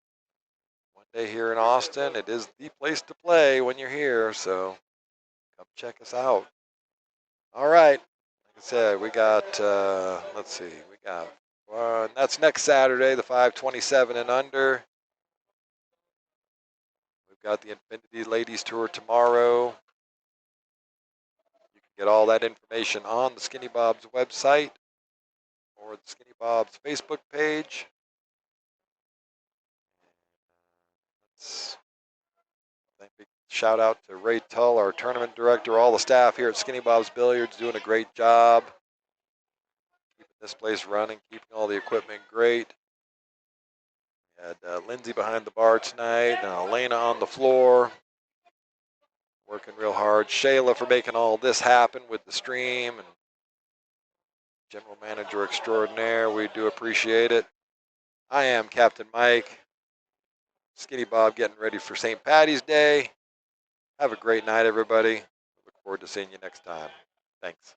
Here in Austin. It is the place to play when you're here, so come check us out. All right. Like I said, we got, let's see, we got one. That's next Saturday, the 527 and under. We've got the Infinity Ladies Tour tomorrow. You can get all that information on the Skinny Bob's website or the Skinny Bob's Facebook page. Big shout out to Ray Tull, our tournament director, all the staff here at Skinny Bob's Billiards doing a great job. Keeping this place running, keeping all the equipment great. We had Lindsay behind the bar tonight, and Elena on the floor. Working real hard. Shayla for making all this happen with the stream. And General Manager Extraordinaire, we do appreciate it. I am Captain Mike. Skinny Bob getting ready for St. Patty's Day. Have a great night, everybody. Look forward to seeing you next time. Thanks.